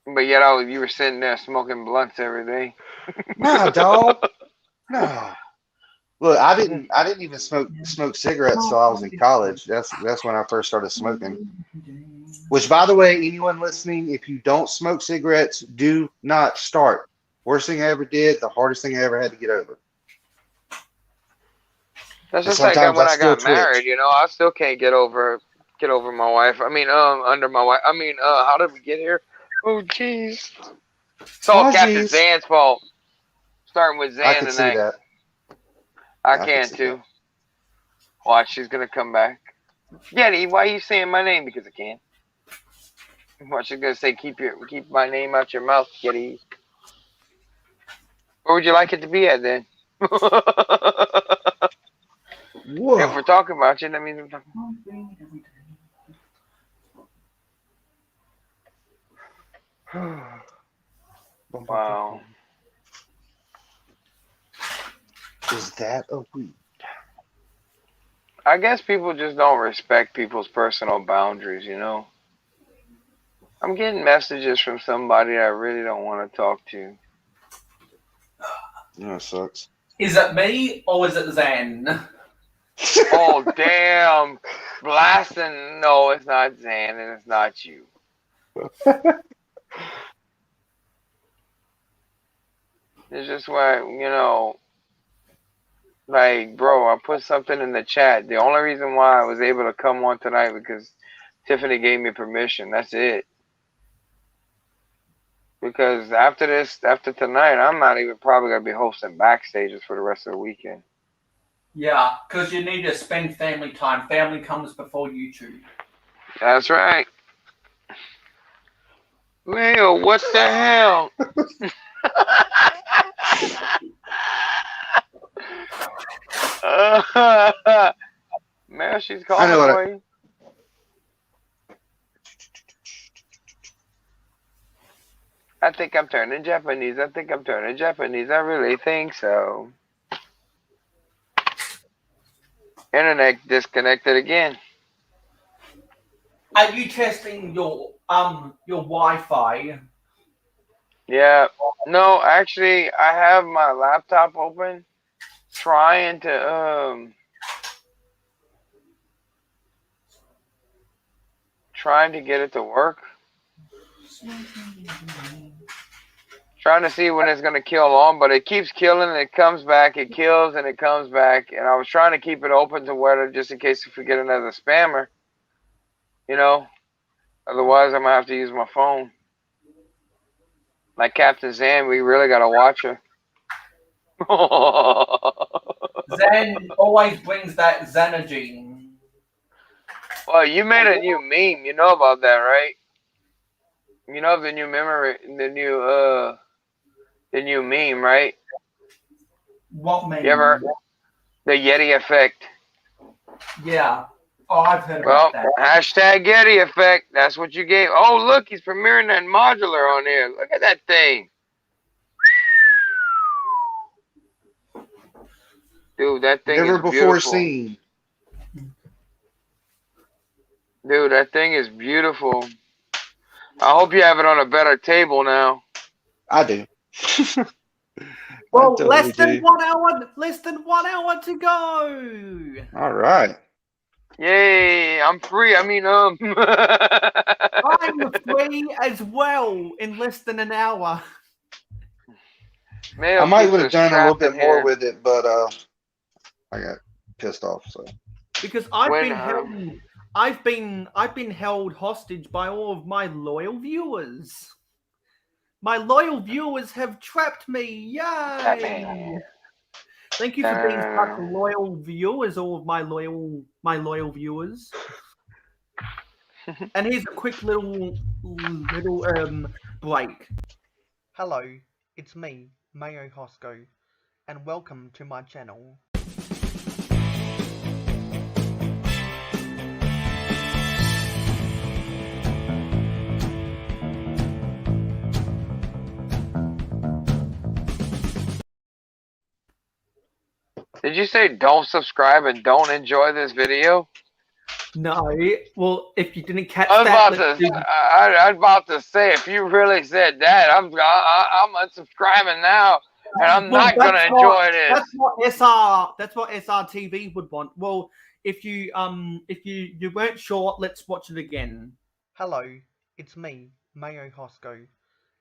But yet, you were sitting there smoking blunts every day. Nah, dog. No. Look, I didn't even smoke cigarettes till I was in college. That's when I first started smoking. Which, by the way, anyone listening, if you don't smoke cigarettes, do not start. Worst thing I ever did, the hardest thing I ever had to get over. That's And just like sometimes when I I still got married. twitch. You know, I still can't get over my wife. I mean, under my wife. I mean, how did we get here? Oh, jeez. It's all Oh, Captain geez. Zan's fault. Starting with I Zan could see tonight. that. I could can see too. Watch, she's gonna come back. Yeti, why are you saying my name? Because I can. Watch, she's gonna say keep my name out your mouth, Yeti. Where would you like it to be at then? Whoa. If we're talking about you, that means we're talking. Wow. Is that a weed? I guess people just don't respect people's personal boundaries, you know? I'm getting messages from somebody I really don't want to talk to. Yeah, it sucks. Is it me or is it Zan? Oh, damn. Blasting. No, it's not Zan and it's not you. It's just why, you know, like, bro, I put something in the chat. The only reason why I was able to come on tonight because Tiffany gave me permission. That's it. Because after tonight, I'm not even probably going to be hosting backstages for the rest of the weekend. Yeah, because you need to spend family time. Family comes before YouTube. That's right. Mayo, what the hell? Mayo, she's calling for you. I think I'm turning Japanese. I really think so. Internet disconnected again. Are you testing your Wi-Fi? Yeah. No, actually, I have my laptop open, trying to get it to work. Trying to see when it's going to kill on, but it keeps killing and it comes back. It kills and it comes back. And I was trying to keep it open to where just in case if we get another spammer, you know. Otherwise, I'm going to have to use my phone. Like Captain Zan, we really got to watch her. Zan always brings that Xanagene. Well, you made a new meme. You know about that, right? You know the new memory, the new meme, right? What meme? You ever the Yeti effect? Yeah. Oh, I've heard about that. Hashtag Yeti effect. That's what you gave. Oh, look, he's premiering that modular on there. Look at that thing. Dude, that thing Never is before beautiful. seen. Dude, that thing is beautiful. I hope you have it on a better table now. I do. Well, totally less than do. 1 hour. Less than 1 hour to go. All right. Yay! I'm free. I mean, I'm free as well in less than an hour. I might would have done a little bit more with it, but I got pissed off. So because I've been held hostage by all of my loyal viewers. My loyal viewers have trapped me. Yay! Thank you for being such loyal viewers, all of my loyal viewers. And here's a quick little break. Hello. it's me, Mayo Hosko, and welcome to my channel. Did you say don't subscribe and don't enjoy this video? No. Well, if you didn't catch I was that, I was about to say, if you really said that, I'm unsubscribing now, and I'm not gonna enjoy this. That's what SRTV would want. Well, if you weren't sure, let's watch it again. Hello, it's me, Mayo Hosko,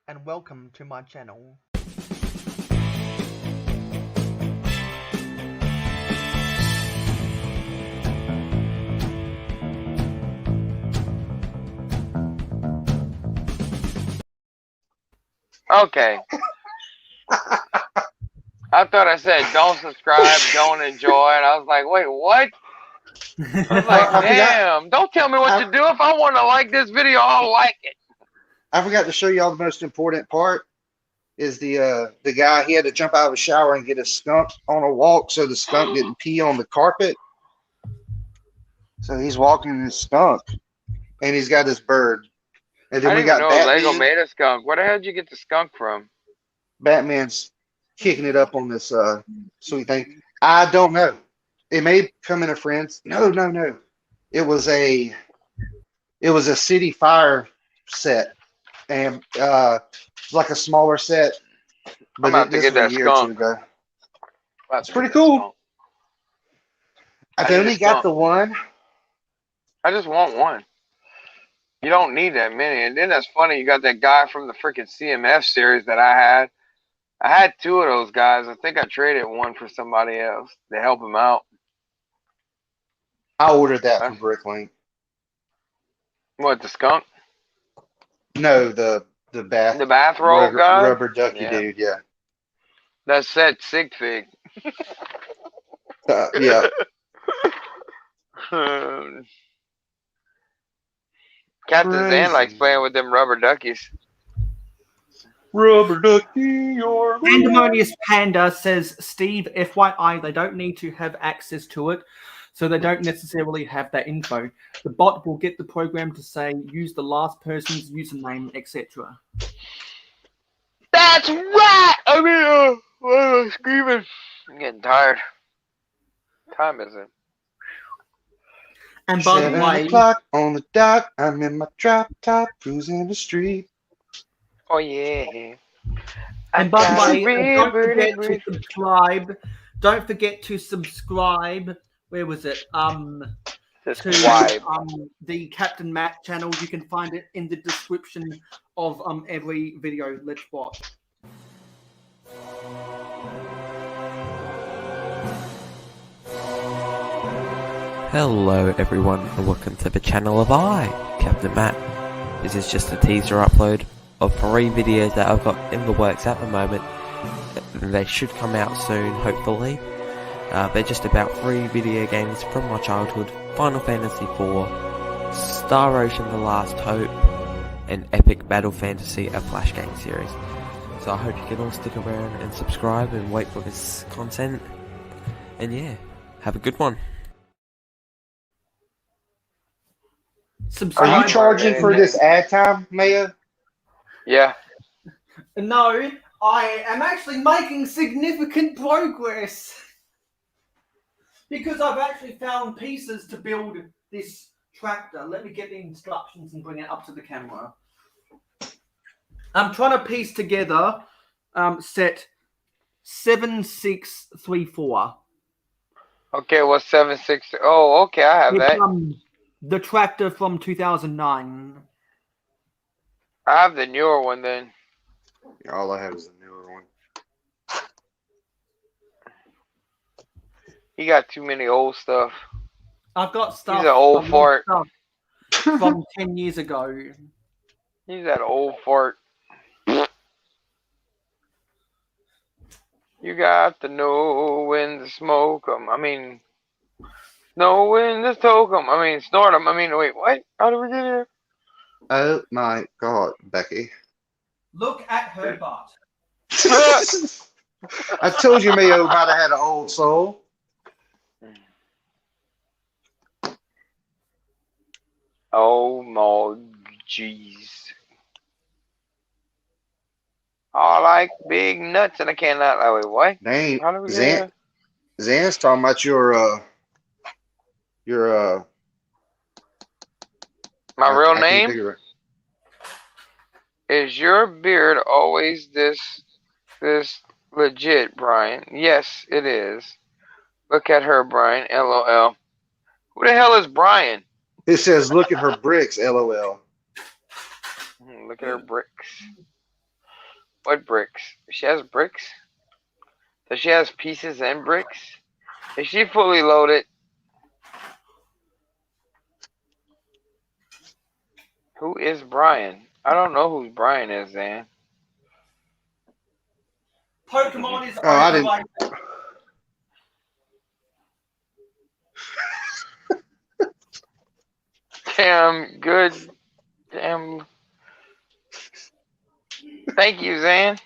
and welcome to my channel. Okay. I thought I said don't subscribe, don't enjoy, and I was like, wait, what? I was like, damn, don't tell me what to do. If I want to like this video, I'll like it. I forgot to show y'all the most important part is the guy, he had to jump out of a shower and get a skunk on a walk so the skunk didn't pee on the carpet. So he's walking his skunk and he's got his bird. And then I we didn't got even know Batman. Lego made a skunk. Where the hell did you get the skunk from? Batman's kicking it up on this sweet thing. I don't know. It may come in a friend's. No. It was a city fire set, and like a smaller set. But I'm about to get that skunk. It's pretty cool. I've only got the one. I just want one. You don't need that many. And then that's funny. You got that guy from the freaking CMF series that I had. I had two of those guys. I think I traded one for somebody else to help him out. I ordered that from Bricklink. What, the skunk? No, the bathrobe guy? Rubber ducky dude, yeah. That's that sig fig. Yeah. Captain Zan likes playing with them rubber duckies. Rubber ducky, or Pandemonious Panda says, Steve, FYI, they don't need to have access to it, so they don't necessarily have that info. The bot will get the program to say, use the last person's username, etc. That's right! I mean, I'm screaming. I'm getting tired. What time is it? And by the 7 way, o'clock on the dot, I'm in my drop top, cruising the street. Oh, yeah. And by the way, don't forget to subscribe. Don't forget to subscribe. Where was it? To the Captain Matt channel. You can find it in the description of every video. Let's watch. Hello everyone and welcome to the channel of Captain Matt. This is just a teaser upload of 3 videos that I've got in the works at the moment. They should come out soon, hopefully. They're just about 3 video games from my childhood: Final Fantasy IV, Star Ocean The Last Hope, and Epic Battle Fantasy, a Flash game series. So I hope you can all stick around and subscribe and wait for this content. And yeah, have a good one. Are you charging for this ad time, Mayo? Yeah. No, I am actually making significant progress. Because I've actually found pieces to build this tractor. Let me get the instructions and bring it up to the camera. I'm trying to piece together set 7634. Okay, what's 76? Oh, okay, I have that. The tractor from 2009. I have the newer one then. Yeah, all I have is the newer one. You got too many old stuff. I've got stuff. He's an old fart. From 10 years ago. He's that old fart. You got to know when to smoke 'em. I mean, know when to toke 'em. I mean, snort 'em. I mean, wait, what? How did we get here? Oh my God, Becky. Look at her butt. I told you Mayo might have had an old soul. Oh my jeez. I like big nuts and I cannot. Oh, wait, what? Dang, How do we get here? Zan's talking about your My real I can't name? think of it. Is your beard always this legit, Brian? Yes, it is. Look at her, Brian. LOL. Who the hell is Brian? It says, "Look at her bricks." LOL. Look at her bricks. What bricks? She has bricks? Does she have pieces and bricks? Is she fully loaded? Who is Brian? I don't know who Brian is, Zan. Pokemon is I didn't. overrated. Damn good. Damn. Thank you, Zan.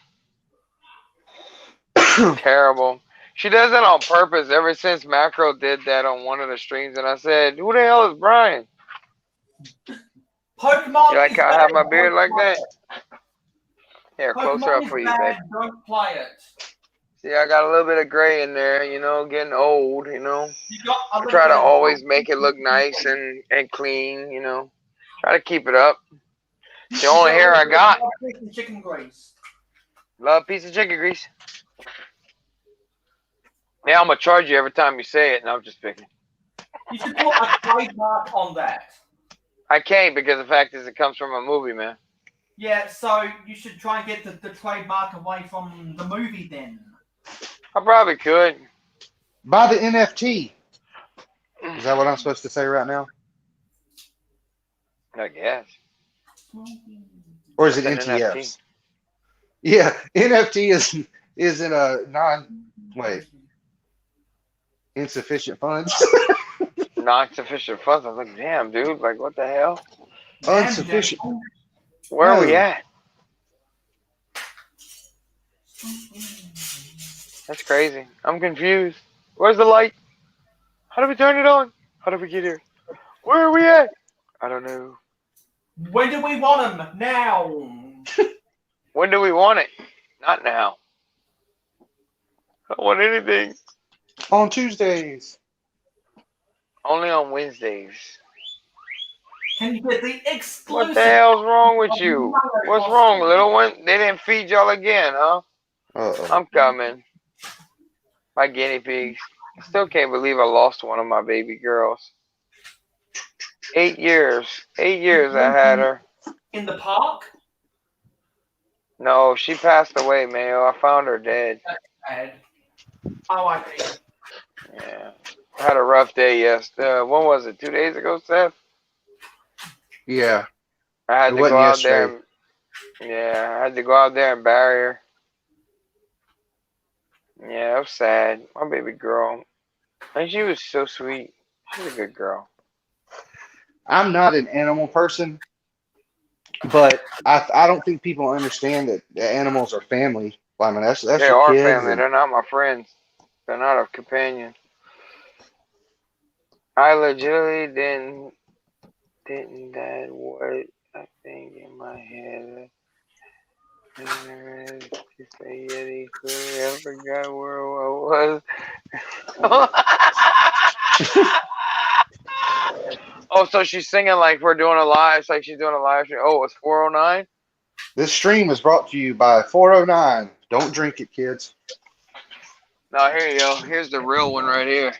Terrible. She does it on purpose ever since Macro did that on one of the streams, and I said, who the hell is Brian? Pokemon You like is how I bad, have my beard don't like play that? it. Here, closer Pokemon up is for you, bad, babe. don't play it. See, I got a little bit of gray in there, you know, getting old, you know. You got a I little try to bit of always make it look nice and clean, you know. Try to keep it up. It's the only hair I got. Chicken grease. Love a piece of chicken grease. Yeah, I'm going to charge you every time you say it, and I'm just picking. You should put a trademark on that. I can't because the fact is it comes from a movie, man. Yeah, so you should try and get the trademark away from the movie then. I probably could. Buy the NFT. Is that what I'm supposed to say right now? I guess. Or is it It's an NTFs? NFT. Yeah, NFT is in a insufficient funds. Non-sufficient funds. I was like, damn, dude, like, what the hell? Insufficient. Where are we No. at? That's crazy. I'm confused. Where's the light? How do we turn it on? How do we get here? Where are we at? I don't know. When do we want them? Now. When do we want it? Not now. I don't want anything. On Tuesdays. Only on Wednesdays. Can you get the exclusive? What the hell's wrong with you? What's wrong, little one? They didn't feed y'all again, huh? Uh-oh. I'm coming. My guinea pigs. I still can't believe I lost one of my baby girls. 8 years. 8 years I had her. In the park? No, she passed away, Mayo. I found her dead. That's bad. Oh, I see. Yeah. I had a rough day yesterday. When was it? 2 days ago, Seth? Yeah. I had It to wasn't go out yesterday. there. I had to go out there and bury her. Yeah, it was sad. My baby girl. And she was so sweet. She was a good girl. I'm not an animal person, but I don't think people understand that the animals are family. I mean, that's They your are kids. family. And They're not my friends. They're not a companion. I legitimately didn't that what I think in my head. To say Yeti clearly I forgot where I was. Oh, so she's singing like we're doing a live. It's like she's doing a live stream. Oh, it's 4:09. this stream is brought to you by 409. Don't drink it, kids. No, here you go. Here's the real one right here.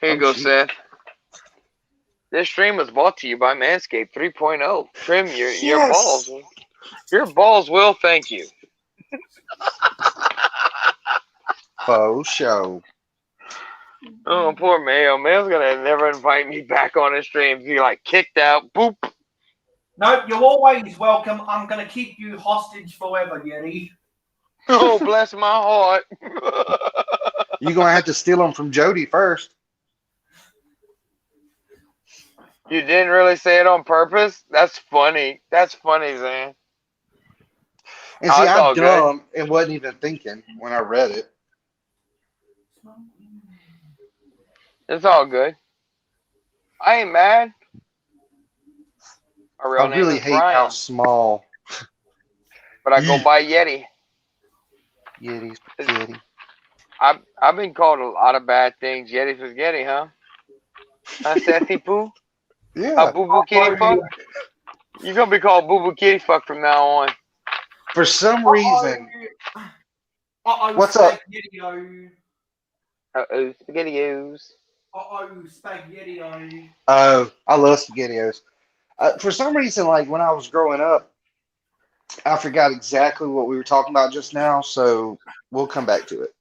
Here you go, Seth. This stream was brought to you by Manscaped 3.0. Trim your balls. Your balls will thank you. Faux show. Oh, poor Mayo. Mayo's gonna never invite me back on his streams. He like kicked out. Boop. No, you're always welcome. I'm going to keep you hostage forever, Yeti. Oh, bless my heart. You're going to have to steal them from Jody first. You didn't really say it on purpose? That's funny. That's funny, Zan. And Oh, see, it's I'm all good. dumb and wasn't even thinking when I read it. It's all good. I ain't mad. My I real name really is hate how Brian, small but I go by Yeti. Yeti spaghetti. I've been called a lot of bad things. Yeti spaghetti, huh? Huh, sassy poo? Yeah. Boo boo kitty fuck? You're gonna be called boo boo kitty fuck from now on. For some reason, what's up? Spaghetti-o. Spaghettios. Spaghetti-o. Oh, I love SpaghettiOs. For some reason, like when I was growing up, I forgot exactly what we were talking about just now, so we'll come back to it.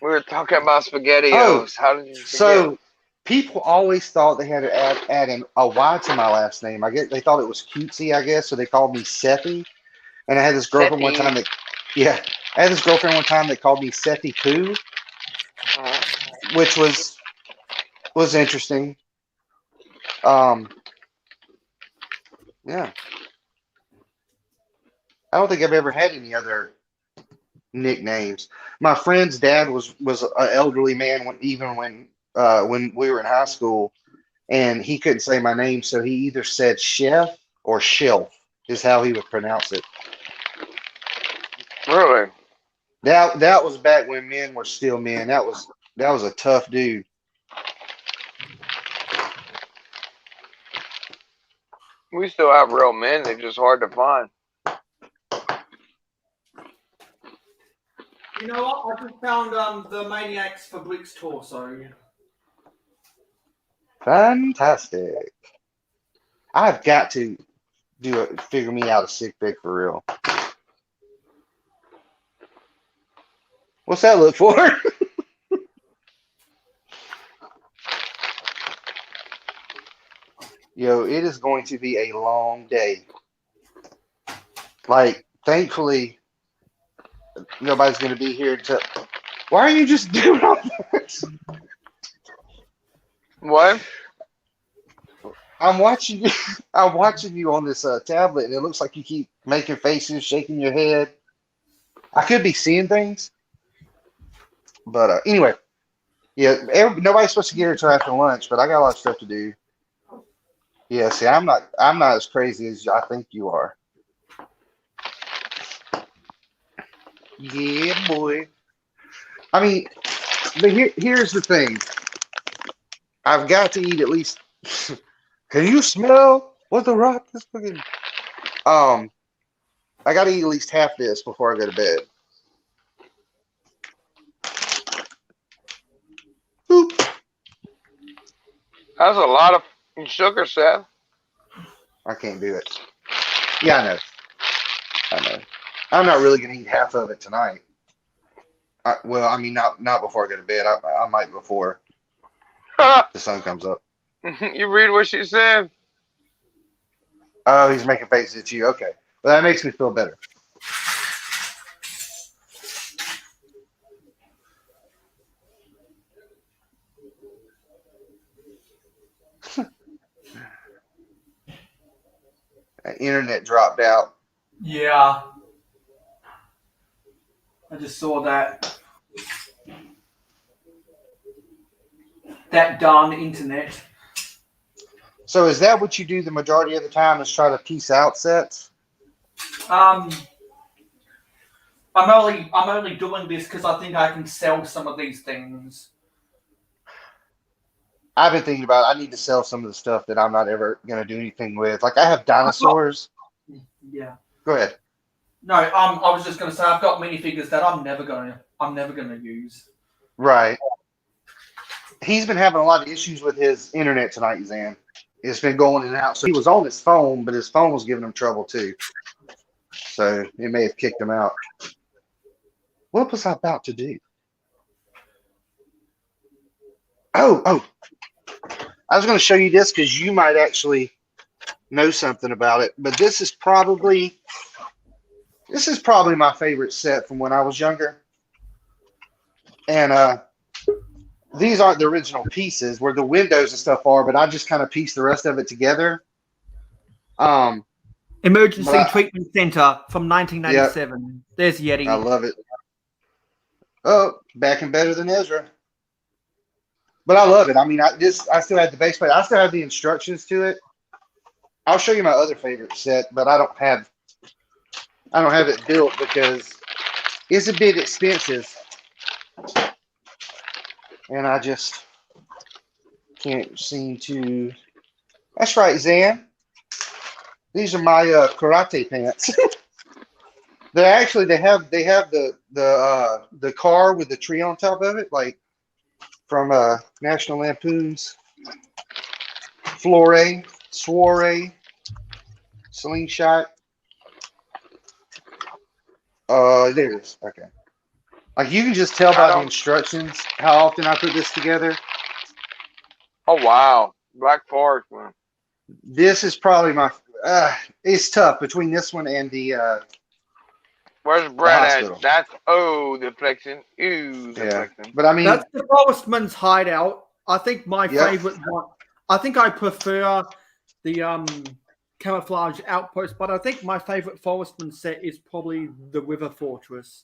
We were talking about Oh, spaghettios. How did you forget? so people always thought they had to add a Y to my last name. I guess they thought it was cutesy, I guess, so they called me Sethi. And I had this girlfriend one time Seti. yeah, I had this girlfriend one time that called me Sethi Poo, which was interesting. Yeah, I don't think I've ever had any other nicknames. My friend's dad was an elderly man when we were in high school, and he couldn't say my name, so he either said Chef or Shelf is how he would pronounce it. Really? That was back when men were still men. That was a tough dude. We still have real men. They're just hard to find. You know what? I just found the Maniacs for Blick's torso. Fantastic. I've got to figure me out a sick pick for real. What's that look for? Yo, it is going to be a long day. Like, thankfully, nobody's going to be here to. Why are you just doing all this? What? I'm watching you. I'm watching you on this tablet, and it looks like you keep making faces, shaking your head. I could be seeing things, but anyway, yeah. Nobody's supposed to get here until after lunch, but I got a lot of stuff to do. Yeah, see, I'm not as crazy as I think you are. Yeah, boy. I mean, but here's the thing. I've got to eat at least. Can you smell what the rock is cooking? I got to eat at least half this before I go to bed. Boop. That's a lot of sugar, Seth. I can't do it. Yeah, I know. I'm not really gonna eat half of it tonight. Well, I mean, not before I go to bed. I might before the sun comes up. You read what she said? Oh, he's making faces at you. Okay, well, that makes me feel better. Internet dropped out. Yeah. I just saw that. That darn internet. So is that what you do the majority of the time? Is try to piece out sets? I'm only doing this because I think I can sell some of these things. I've been thinking about it. I need to sell some of the stuff that I'm not ever gonna do anything with. Like I have dinosaurs. Yeah. Go ahead. No, I was just gonna say I've got minifigures that I'm never gonna use. Right. He's been having a lot of issues with his internet tonight, Zan. It's been going in and out. So he was on his phone, but his phone was giving him trouble too. So it may have kicked him out. What was I about to do? Oh. I was going to show you this because you might actually know something about it. But this is probably my favorite set from when I was younger. And these aren't the original pieces where the windows and stuff are, but I just kind of pieced the rest of it together. Emergency But Treatment Center from 1987. There's Yeti. I love it. Oh, back and better than Ezra. But I love it. I mean, I still have the base plate. I still have the instructions to it. I'll show you my other favorite set, but I don't have it built because it's a bit expensive, and I just can't seem to. That's right, Zan. These are my karate pants. They're actually they have the car with the tree on top of it, like from National Lampoon's Soiree, Slingshot. There it is. Okay. Like you can just tell by the instructions how often I put this together. Oh wow, Black Forest one. This is probably my. It's tough between this one and the. Where's Brett at? That's the flexion. The flexion. But I mean, that's the Forestman's hideout. I think my favorite one. I think I prefer the camouflage outpost, but I think my favorite Forestman set is probably the River Fortress.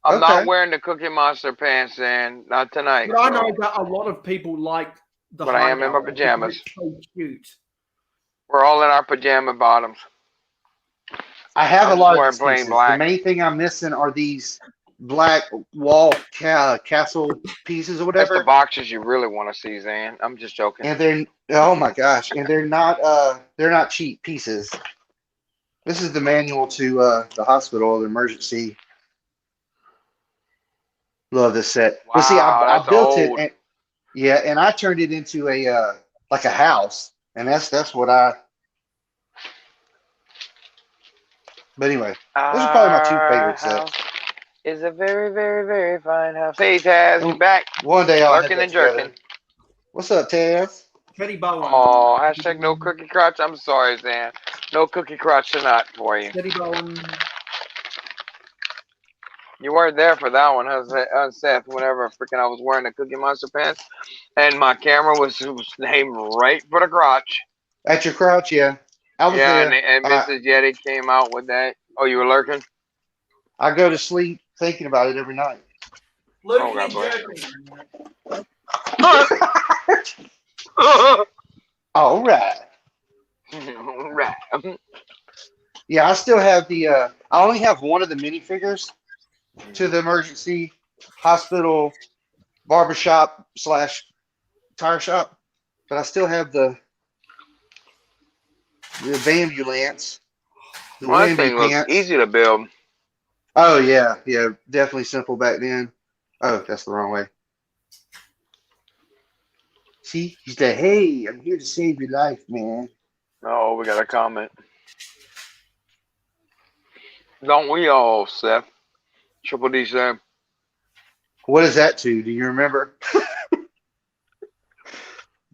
I'm not wearing the Cookie Monster pants, and not tonight. But I know that a lot of people like the. But I am in my pajamas. It's so cute. We're all in our pajama bottoms. I have a lot of plain pieces. black. The main thing I'm missing are these black wall castle pieces or That's whatever. the boxes you really want to see, Zan. I'm just joking. And they're oh my gosh, and they're not cheap pieces. This is the manual to the hospital, the emergency. Love this set. Wow, But see, I built old. it, and I turned it into a like a house, and that's what I. But anyway, those are probably my two favorite sets. It's a very, very, very fine house. Hey, Taz, you back? One day I'll Lurking have and that together. jerking. What's up, Taz? Teddy Bowen. Oh, hashtag no cookie crotch. I'm sorry, Zan. No cookie crotch tonight for you. Teddy Bowen. You weren't there for that one, huh, Seth? Whenever freaking I was wearing the Cookie Monster pants, and my camera was aimed right for the crotch. At your crotch, yeah. I was there. And Mrs. Yeti came out with that. Oh, you were lurking? I go to sleep thinking about it every night. Oh, God bless you. All right. Right. Yeah, I still have the. I only have one of the minifigures to the emergency hospital barbershop / tire shop, but I still have the ambulance. The Well, that Wendy thing looks pants. easy to build. Oh yeah, definitely simple back then. Oh, that's the wrong way. See, he's like, "Hey, I'm here to save your life, man." Oh, we got a comment. Don't we all, Seth? Triple D said. What is that to? Do you remember?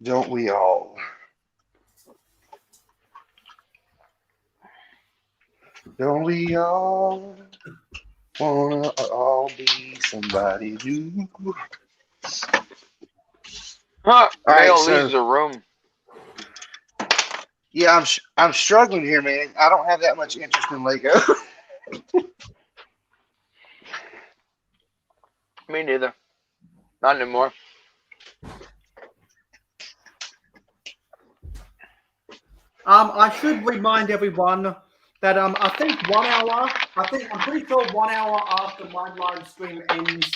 Don't we all? Don't we all wanna all be somebody new? Huh? All right, Mail so- leaves the room. Yeah, I'm struggling here, man. I don't have that much interest in Lego. Me neither. Not anymore. I should remind everyone that I think 1 hour. I'm pretty sure 1 hour after my live stream ends,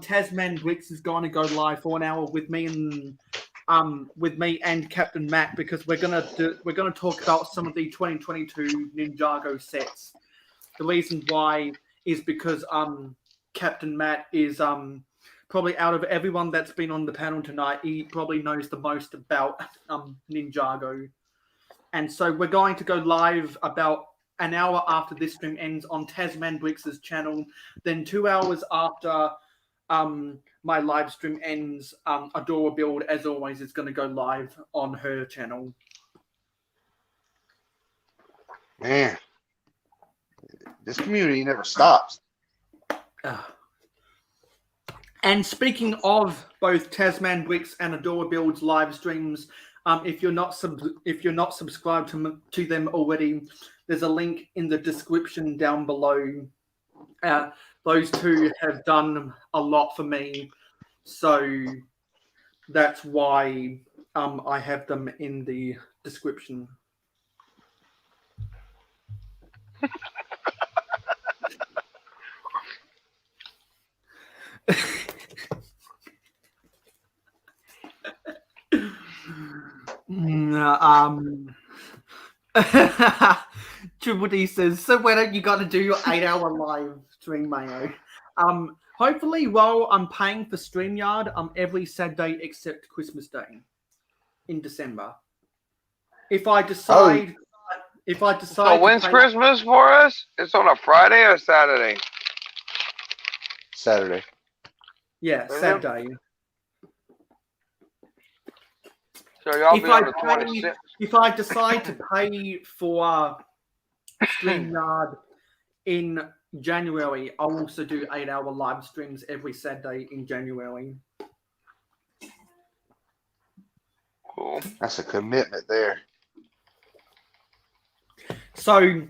Tasman Bricks is going to go live for 1 hour with me and Captain Matt, because we're gonna talk about some of the 2022 Ninjago sets. The reason why is because Captain Matt is probably, out of everyone that's been on the panel tonight, he probably knows the most about Ninjago. And so we're going to go live about an hour after this stream ends on Tasman Bricks' channel. Then 2 hours after my live stream ends, Adora Build, as always, is going to go live on her channel. Man, this community never stops. And speaking of both Tasman Bricks and Adora Build's live streams, if you're not subscribed to them already, there's a link in the description down below. Those two have done a lot for me, so that's why I have them in the description. Triple D says, so when are you got to do your 8-hour live stream, Mayo? Hopefully, while I'm paying for StreamYard, every Saturday except Christmas Day in December. If I decide, So when's Christmas for us? It's on a Friday or Saturday? Saturday. Yeah, Saturday. So y'all be on the 26th. If I decide to pay for StreamYard in January, I'll also do 8-hour live streams every Saturday in January. Cool. That's a commitment there. So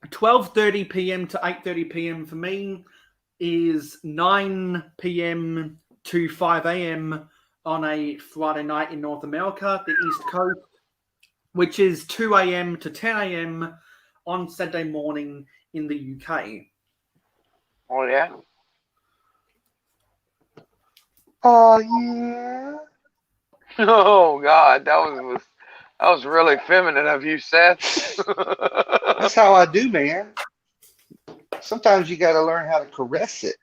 12:30 p.m. to 8:30 p.m. for me is 9 p.m. to 5 a.m. on a Friday night in North America, the East Coast, which is 2 a.m. to 10 a.m. on Saturday morning in the UK. Oh, yeah? Oh, yeah. Oh, God. That was really feminine of you, Seth. That's how I do, man. Sometimes you got to learn how to caress it.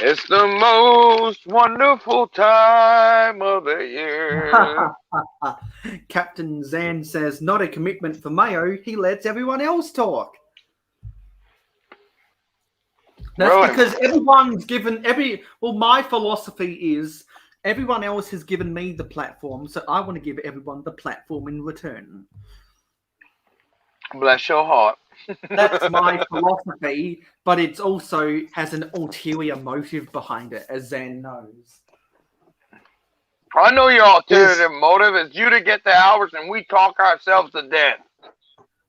It's the most wonderful time of the year. Captain Zan says, not a commitment for Mayo. He lets everyone else talk. That's Really? because everyone's given my philosophy is everyone else has given me the platform, so I want to give everyone the platform in return. Bless your heart. That's my philosophy, but it also has an ulterior motive behind it, as Zan knows. I know your alternative motive is you to get the hours and we talk ourselves to death.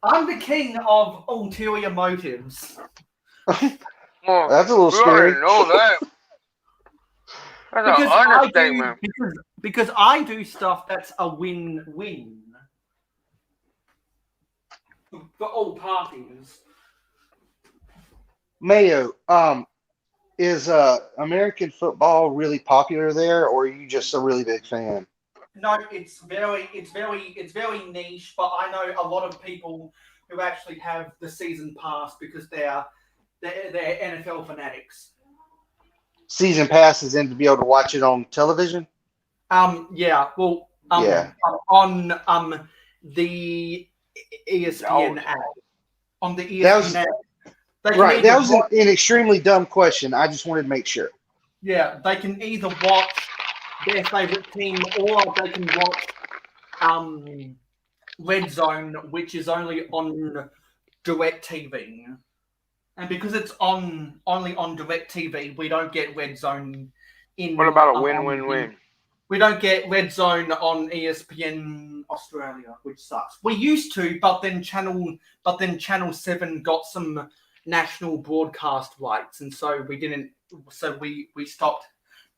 I'm the king of ulterior motives. Well, that's a little we scary. already know that. That's an understatement. Because I do stuff that's a win-win for all parties. Mayo, is American football really popular there, or are you just a really big fan? No, it's very niche, but I know a lot of people who actually have the season pass because they're NFL fanatics. Season passes in to be able to watch it on television? Yeah, well, yeah. On the ESPN app. On the ESPN app. Right, that was an extremely dumb question. I just wanted to make sure. Yeah, they can either watch their favorite team or they can watch Red Zone, which is only on DirecTV. And because it's only on DirecTV, we don't get Red Zone in. What about a win-win-win? We don't get Red Zone on ESPN Australia, which sucks. We used to, but then Channel 7 got some national broadcast rights, and so we didn't. So we stopped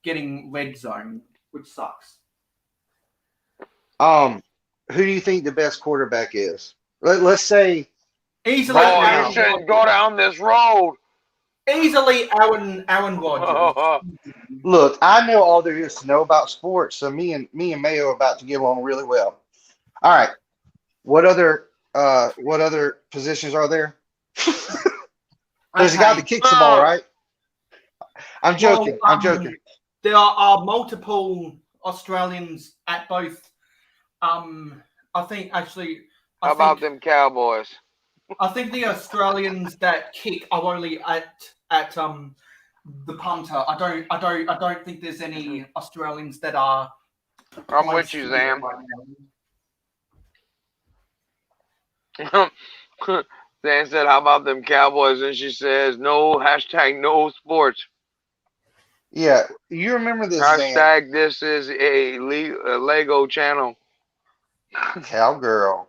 getting Red Zone, which sucks. Who do you think the best quarterback is? Let's say easily. Oh, you shouldn't go down this road. Easily, Aaron Rodgers. Look, I know all there is to know about sports, so me and Mayo are about to get along really well. All right, what other positions are there? There's a guy that kicks the ball, right? I'm joking. I'm joking. There are multiple Australians at both. I think actually. How about them Cowboys? I think the Australians that kick are only at the punter. I don't think there's any Australians that are. I'm with you, Zam. Zan said, "How about them Cowboys?" And she says, "No #no sports." Yeah, you remember this Zan? Hashtag this is a Lego channel. Cowgirl.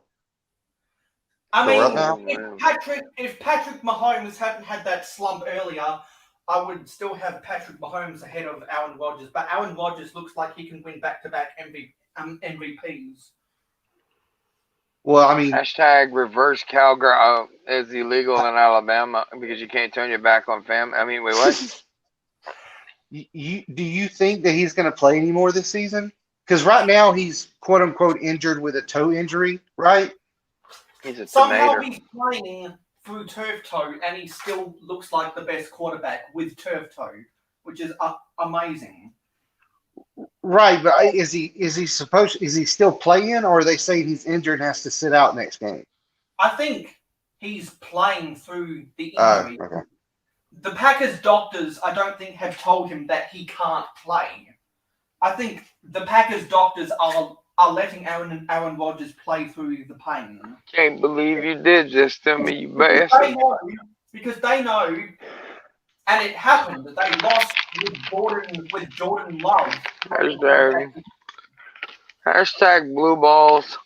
I Go up mean, now. if Patrick Mahomes hadn't had that slump earlier, I would still have Patrick Mahomes ahead of Aaron Rodgers. But Aaron Rodgers looks like he can win back-to-back MVPs. Well, I mean, hashtag reverse cowgirl is illegal in Alabama because you can't turn your back on family. I mean, wait, what? Do you think that he's going to play anymore this season? Because right now he's quote unquote injured with a toe injury, right? He's a Somehow tomato. he's playing through turf toe, and he still looks like the best quarterback with turf toe, which is amazing. Right, but is he still playing, or are they saying he's injured and has to sit out next game? I think he's playing through the injury. Okay. The Packers doctors, I don't think, have told him that he can't play. I think the Packers doctors are letting Aaron Rodgers play through the pain. Can't believe you did this to me, you bastard. Because they know, and it happened, that they lost with Jordan Love. Hashtag blue balls.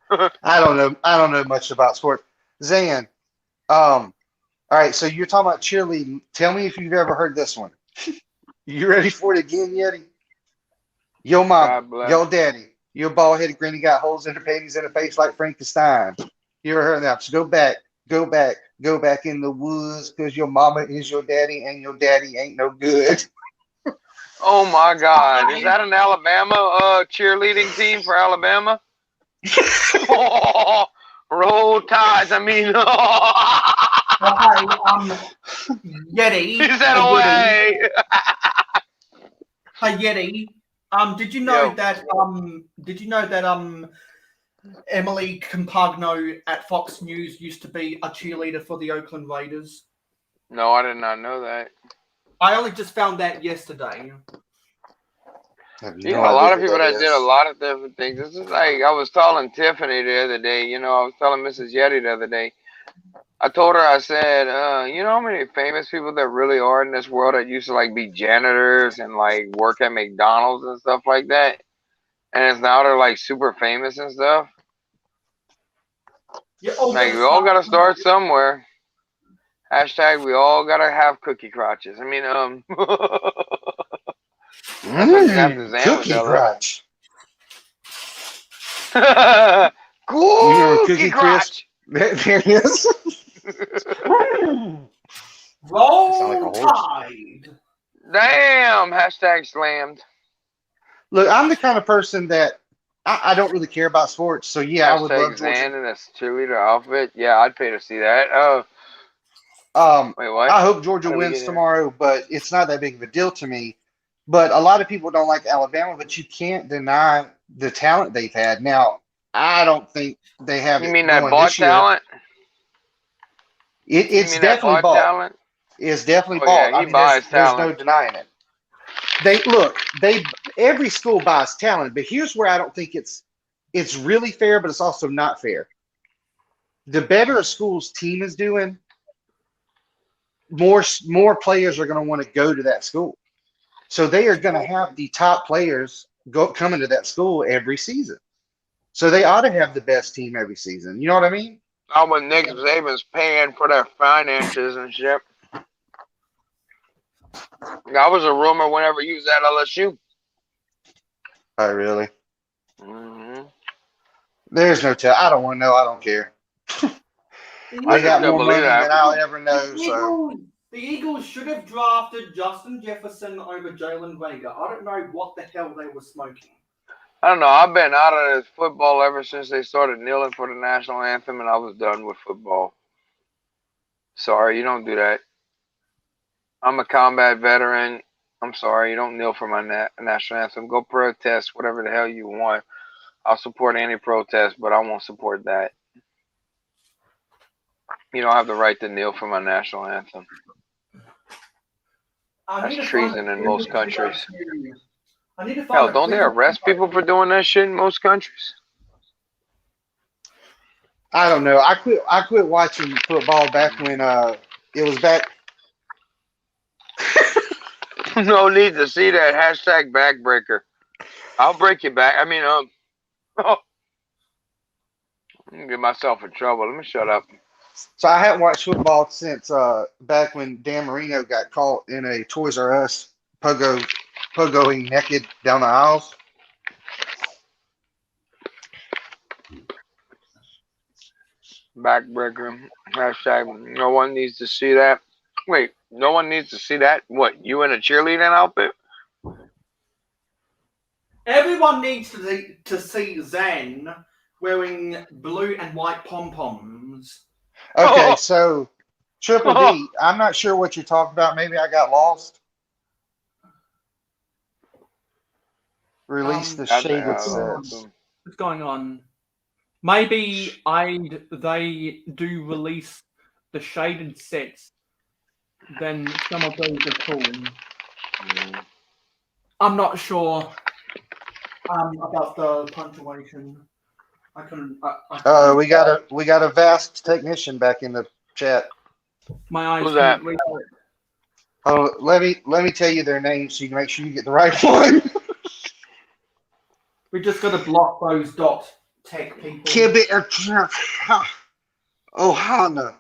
I don't know much about sport. Zan, all right, so you're talking about cheerleading. Tell me if you've ever heard this one. You ready for it again, Yeti? Yo mama, yo daddy, your bald-headed granny got holes in her panties and a face like Frankenstein. You ever heard that? So go back in the woods, because your mama is your daddy and your daddy ain't no good. Oh my God. Is that an Alabama cheerleading team for Alabama? Roll Tides. I mean, Yeti. He said away. Hey Yeti. Did you know that Emily Campagno at Fox News used to be a cheerleader for the Oakland Raiders? No, I did not know that. I only just found that yesterday. You know, a lot of people that did a lot of different things. This is like I was telling Tiffany the other day. You know, I was telling Mrs. Yeti the other day. I told her, I said, you know how many famous people there really are in this world that used to like be janitors and like work at McDonald's and stuff like that, and it's now they're like super famous and stuff. Like we all gotta start somewhere. Hashtag we all gotta have cookie crotches. I mean, Cookie crotch. Cookie crotch. There it is. Roll Tide. Damn. Hashtag slammed. Look, I'm the kind of person that I don't really care about sports, so yeah, I would love Zan in a cheerleader outfit. Yeah, I'd pay to see that. Wait, what? I hope Georgia wins tomorrow, but it's not that big of a deal to me. But a lot of people don't like Alabama, but you can't deny the talent they've had. Now, I don't think they have. You mean that bought talent? It's definitely bought. Talent? It's definitely bought. Yeah, he buys there's talent. no denying it. Every school buys talent, but here's where I don't think it's really fair, but it's also not fair. The better a school's team is doing, more players are going to want to go to that school. So they are going to have the top players coming to that school every season. So they ought to have the best team every season. You know what I mean? Oh, but Nick Saban's paying for their finances and shit. That was a rumor whenever he was at LSU. Oh, really? Mm-hmm. There's no tell. I don't want to know. I don't care. I got more money than I'll ever know. The Eagles should have drafted Justin Jefferson over Jalen Rager. I don't know what the hell they were smoking. I don't know. I've been out of this football ever since they started kneeling for the national anthem, and I was done with football. Sorry, you don't do that. I'm a combat veteran. I'm sorry, you don't kneel for my national anthem. Go protest whatever the hell you want. I'll support any protest, but I won't support that. You don't have the right to kneel for my national anthem. That's treason in most countries. Hell, don't they arrest people for doing that shit in most countries? I don't know. I quit watching football back when it was back. No need to see that hashtag backbreaker. I'll break your back. I mean, I'm gonna get myself in trouble. Let me shut up. So I haven't watched football since back when Dan Marino got caught in a Toys R Us pogoing naked down the aisles. Backbreaker. Hashtag no one needs to see that. Wait, no one needs to see that? What, you in a cheerleading outfit? Everyone needs to see Zan wearing blue and white pom-poms. Okay, so Triple D, I'm not sure what you're talking about. Maybe I got lost. Release the shaded sets. What's going on? Maybe they do release the shaded sets. Then some of those are cool. I'm not sure about the punctuation. I couldn't. We got a vast technician back in the chat. My eyes Who's that? couldn't read it. Oh, let me tell you their names so you can make sure you get the right one. We just got to block those dot tech people. Ohana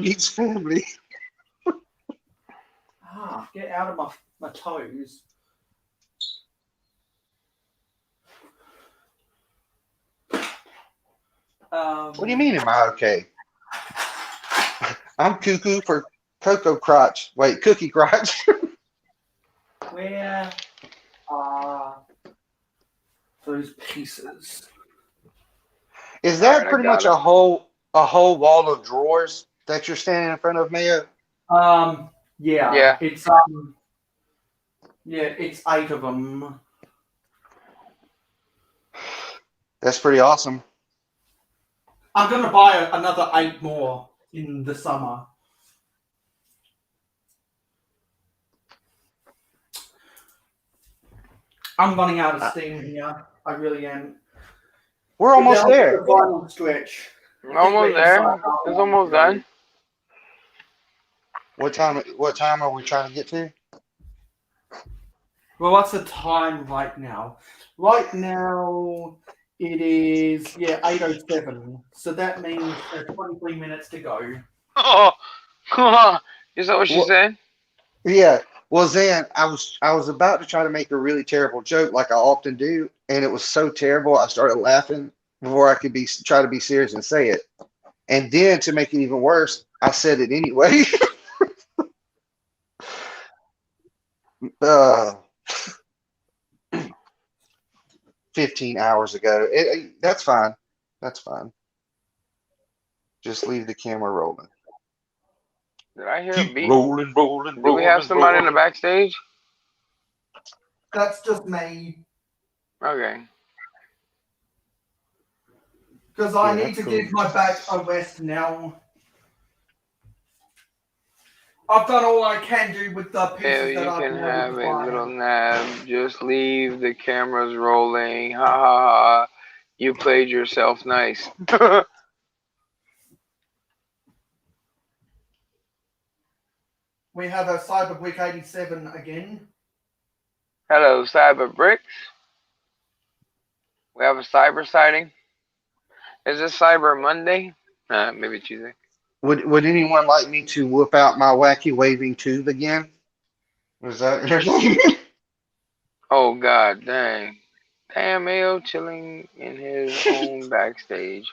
meets family. Get out of my toes. What do you mean, am I okay? I'm cuckoo for Cocoa Crotch. Wait, Cookie Crotch. Where are those pieces? Is that pretty much a whole wall of drawers that you're standing in front of, Mayo? Yeah. It's it's 8 of them. That's pretty awesome. I'm gonna buy another 8 more in the summer. I'm running out of steam here. I really am. We're almost there. The final stretch. We're almost there. It's almost done. What time are we trying to get to? Well, what's the time right now? Right now, it is 8:07. So that means 23 minutes to go. Oh, is that what she said? Yeah. Well, Zan, I was about to try to make a really terrible joke, like I often do, and it was so terrible I started laughing before I could try to be serious and say it. And then to make it even worse, I said it anyway. 15 hours ago. That's fine. That's fine. Just leave the camera rolling. Did I hear Keep a beat? rolling. Do we have somebody in the backstage? That's just me. Okay. Because I need to give my back a rest now. I've done all I can do with the pieces that I've You can been have able a to find. little nap. Just leave the cameras rolling. Ha ha ha. You played yourself nice. We have a Cyber Week 87 again. Hello, Cyber Bricks. We have a cyber sighting. Is this Cyber Monday? Maybe Tuesday. Would anyone like me to whip out my wacky waving tube again? Was that your name? Oh god, dang. Damn, Mayo chilling in his own backstage.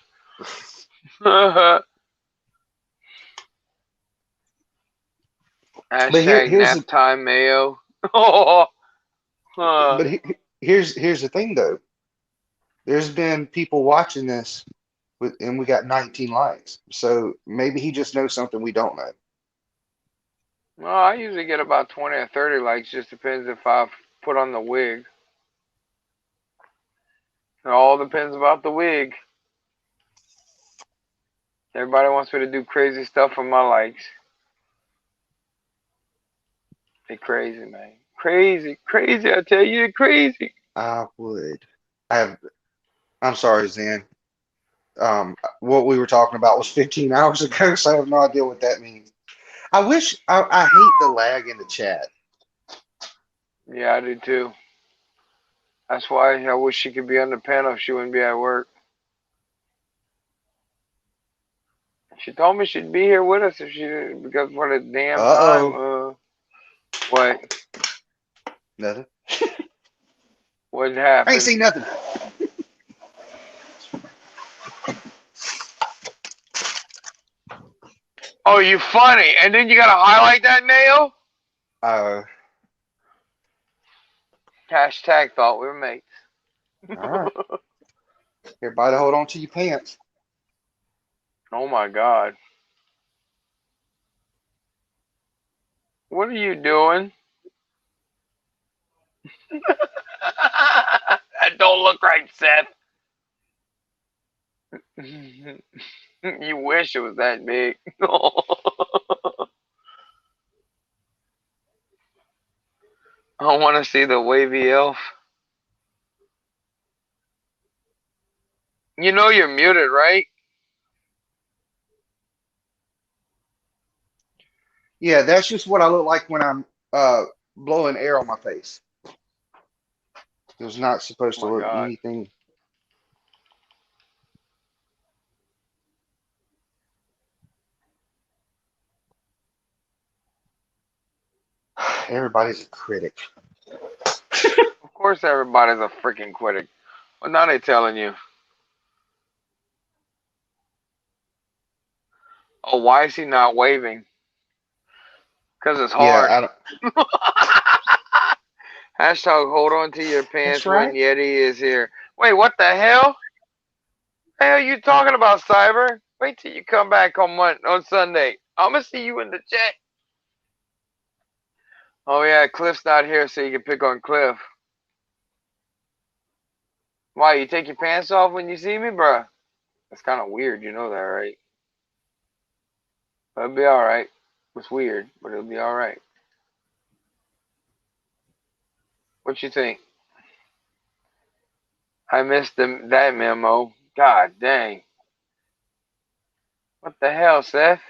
Hashtag nap time, Mayo. But here's the thing, though. There's been people watching this, and we got 19 likes. So maybe he just knows something we don't know. Well, I usually get about 20 or 30 likes. Just depends if I put on the wig. It all depends about the wig. Everybody wants me to do crazy stuff for my likes. They crazy, man. Crazy. I tell you, they're crazy. I'm sorry, Zan. What we were talking about was 15 hours ago, so I have no idea what that means. I hate the lag in the chat. Yeah, I do too. That's why I wish she could be on the panel if she wouldn't be at work. She told me she'd be here with us if she didn't, because for the damn time. What? Nothing. What I happened? ain't seen nothing. Oh, you funny. And then you gotta highlight that, Mayo? Hashtag thought we were mates. All right. Everybody hold on to your pants. Oh my God. What are you doing? That don't look right, Seth. You wish it was that big. I want to see the wavy elf. You know you're muted, right? Yeah, that's just what I look like when I'm blowing air on my face. It was not supposed to Oh my look God. anything. Everybody's a critic. Of course everybody's a freaking critic. Well, now they telling you. Oh, why is he not waving? Because it's hard. Yeah, I don't. Hashtag hold on to your pants That's right. when Yeti is here. Wait, what the hell? The hell you talking about, Cyber? Wait till you come back on Sunday. I'm gonna see you in the chat. Oh yeah, Cliff's not here, so you can pick on Cliff. Why, you take your pants off when you see me, bruh? That's kind of weird, you know that, right? But it'll be alright. It's weird, but it'll be alright. What you think? I missed that memo. God dang. What the hell, Seth?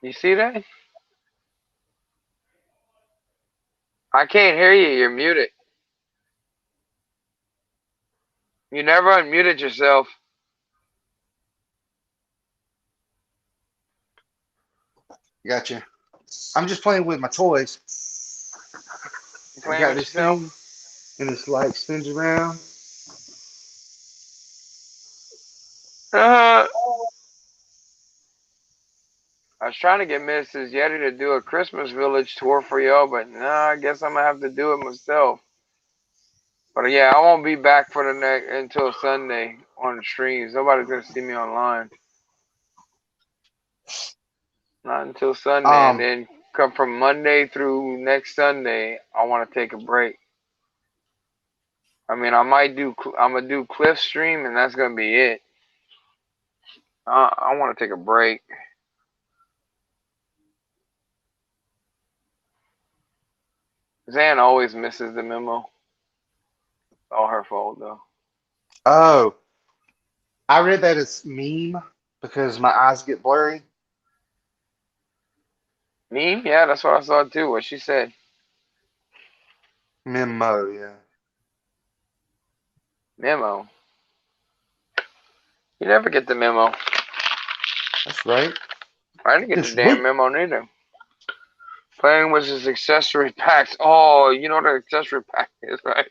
You see that? I can't hear you. You're muted. You never unmuted yourself. Gotcha. I'm just playing with my toys. You I playing got with this yourself? thing, and it's like spins around. I was trying to get Mrs. Yeti to do a Christmas Village tour for y'all, but nah, I guess I'm gonna have to do it myself. But yeah, I won't be back for the next until Sunday on the streams. Nobody's gonna see me online. Not until Sunday, and then come from Monday through next Sunday. I want to take a break. I mean, I'm gonna do Cliff stream, and that's gonna be it. I want to take a break. Zan always misses the memo. All her fault though. Oh, I read that as meme because my eyes get blurry. Meme? Yeah, that's what I saw too. What she said. Memo, yeah. Memo. You never get the memo. That's right. I didn't get This the damn loop. memo neither. Playing with his accessory packs. Oh, you know what an accessory pack is, right?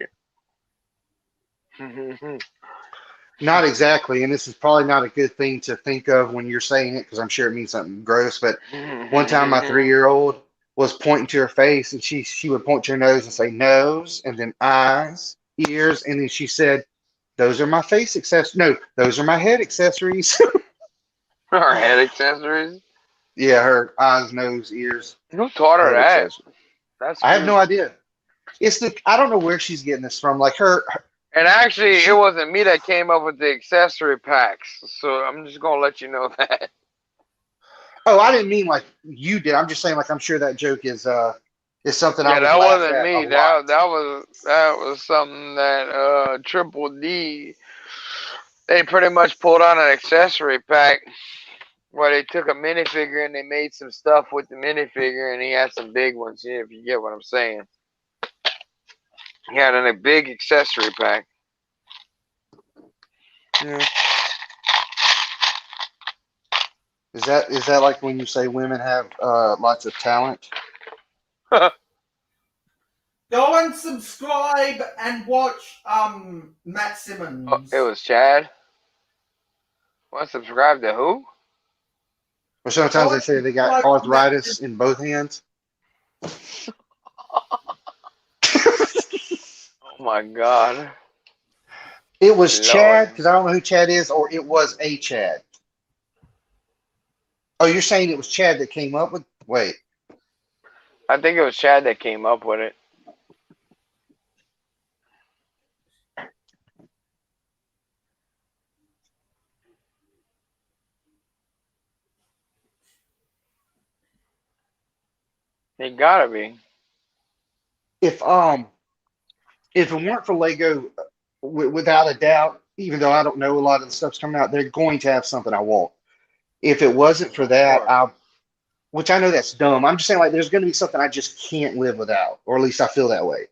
Not exactly, and this is probably not a good thing to think of when you're saying it because I'm sure it means something gross. But one time, my 3-year-old was pointing to her face, and she would point to her nose and say nose, and then eyes, ears, and then she said, "Those are my face accessories. No, those are my head accessories." Her head accessories. Yeah, her eyes, nose, ears, Who taught her head that? accessories. That's I have no weird. idea. I don't know where she's getting this from. Like And actually, it wasn't me that came up with the accessory packs. So I'm just gonna let you know that. Oh, I didn't mean like you did. I'm just saying like I'm sure that joke is something I Yeah, would that laugh wasn't at a me. lot. That was something that Triple D, they pretty much pulled on an accessory pack. Well, they took a minifigure and they made some stuff with the minifigure, and he had some big ones. Yeah, if you get what I'm saying. He had a big accessory pack. Yeah. Is that like when you say women have lots of talent? Go and subscribe and watch Matt Simmons. It was Chad. Want to subscribe to who? Or sometimes they say they got arthritis in both hands. Oh my God. It was Lord. Chad, because I don't know who Chad is, or it was a Chad. Oh, you're saying it was Chad that came up with? Wait. I think it was Chad that came up with it. It gotta be. If it weren't for Lego, without a doubt, even though I don't know a lot of the stuff's coming out, they're going to have something I want. If it wasn't for that, which I know that's dumb. I'm just saying, like, there's going to be something I just can't live without, or at least I feel that way.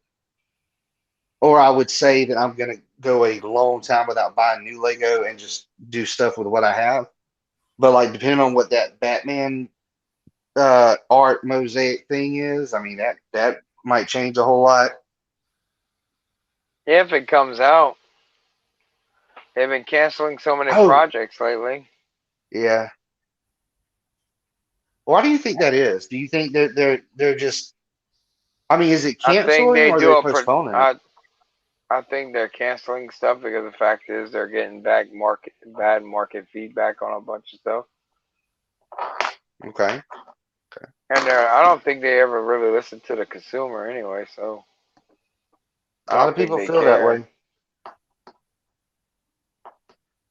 Or I would say that I'm going to go a long time without buying new Lego and just do stuff with what I have. But like, depending on what that Batman art mosaic thing is, I mean that might change a whole lot. If it comes out. They've been canceling so many projects lately. Yeah. Why do you think that is? Do you think they're just? I mean, is it canceling or are they postponing it? I think they're canceling stuff because the fact is they're getting bad market feedback on a bunch of stuff. Okay. And I don't think they ever really listen to the consumer anyway. So A lot of people feel that way.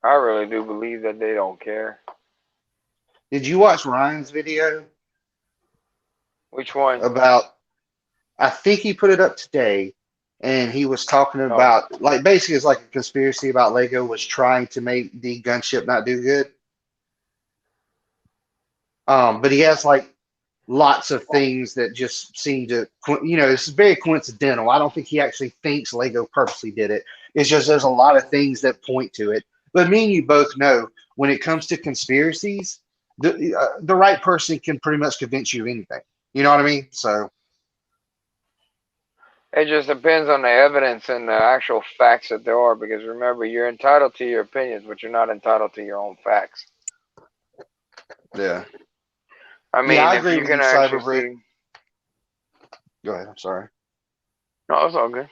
I really do believe that they don't care. Did you watch Ryan's video? Which one? I think he put it up today, and he was talking about like basically it's like a conspiracy about Lego was trying to make the gunship not do good. But he has like lots of things that just seem to, it's very coincidental. I don't think he actually thinks Lego purposely did it. It's just there's a lot of things that point to it. But me and you both know when it comes to conspiracies, the right person can pretty much convince you of anything. You know what I mean? So it just depends on the evidence and the actual facts that there are. Because remember, you're entitled to your opinions, but you're not entitled to your own facts. Yeah. I mean, I if agree you with can you, actually Cyberbrick. see. Go ahead. I'm sorry. No, it's all good.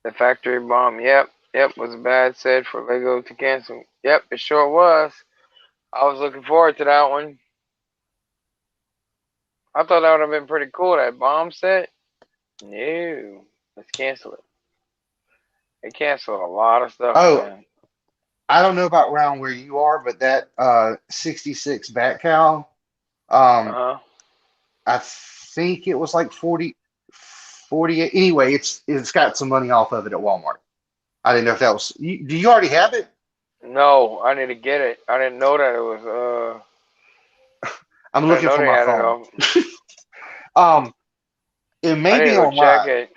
The factory bomb. Yep, was bad. Said for Lego to cancel. Yep, it sure was. I was looking forward to that one. I thought that would have been pretty cool. That bomb set. No, let's cancel it. They canceled a lot of stuff, man. I don't know about around where you are, but that 66 Bat Cow, I think it was like 48. Anyway, it's got some money off of it at Walmart. I didn't know if that was. Do you already have it? No, I need to get it. I didn't know that it was. I'm looking for my phone. It may be online. Check it.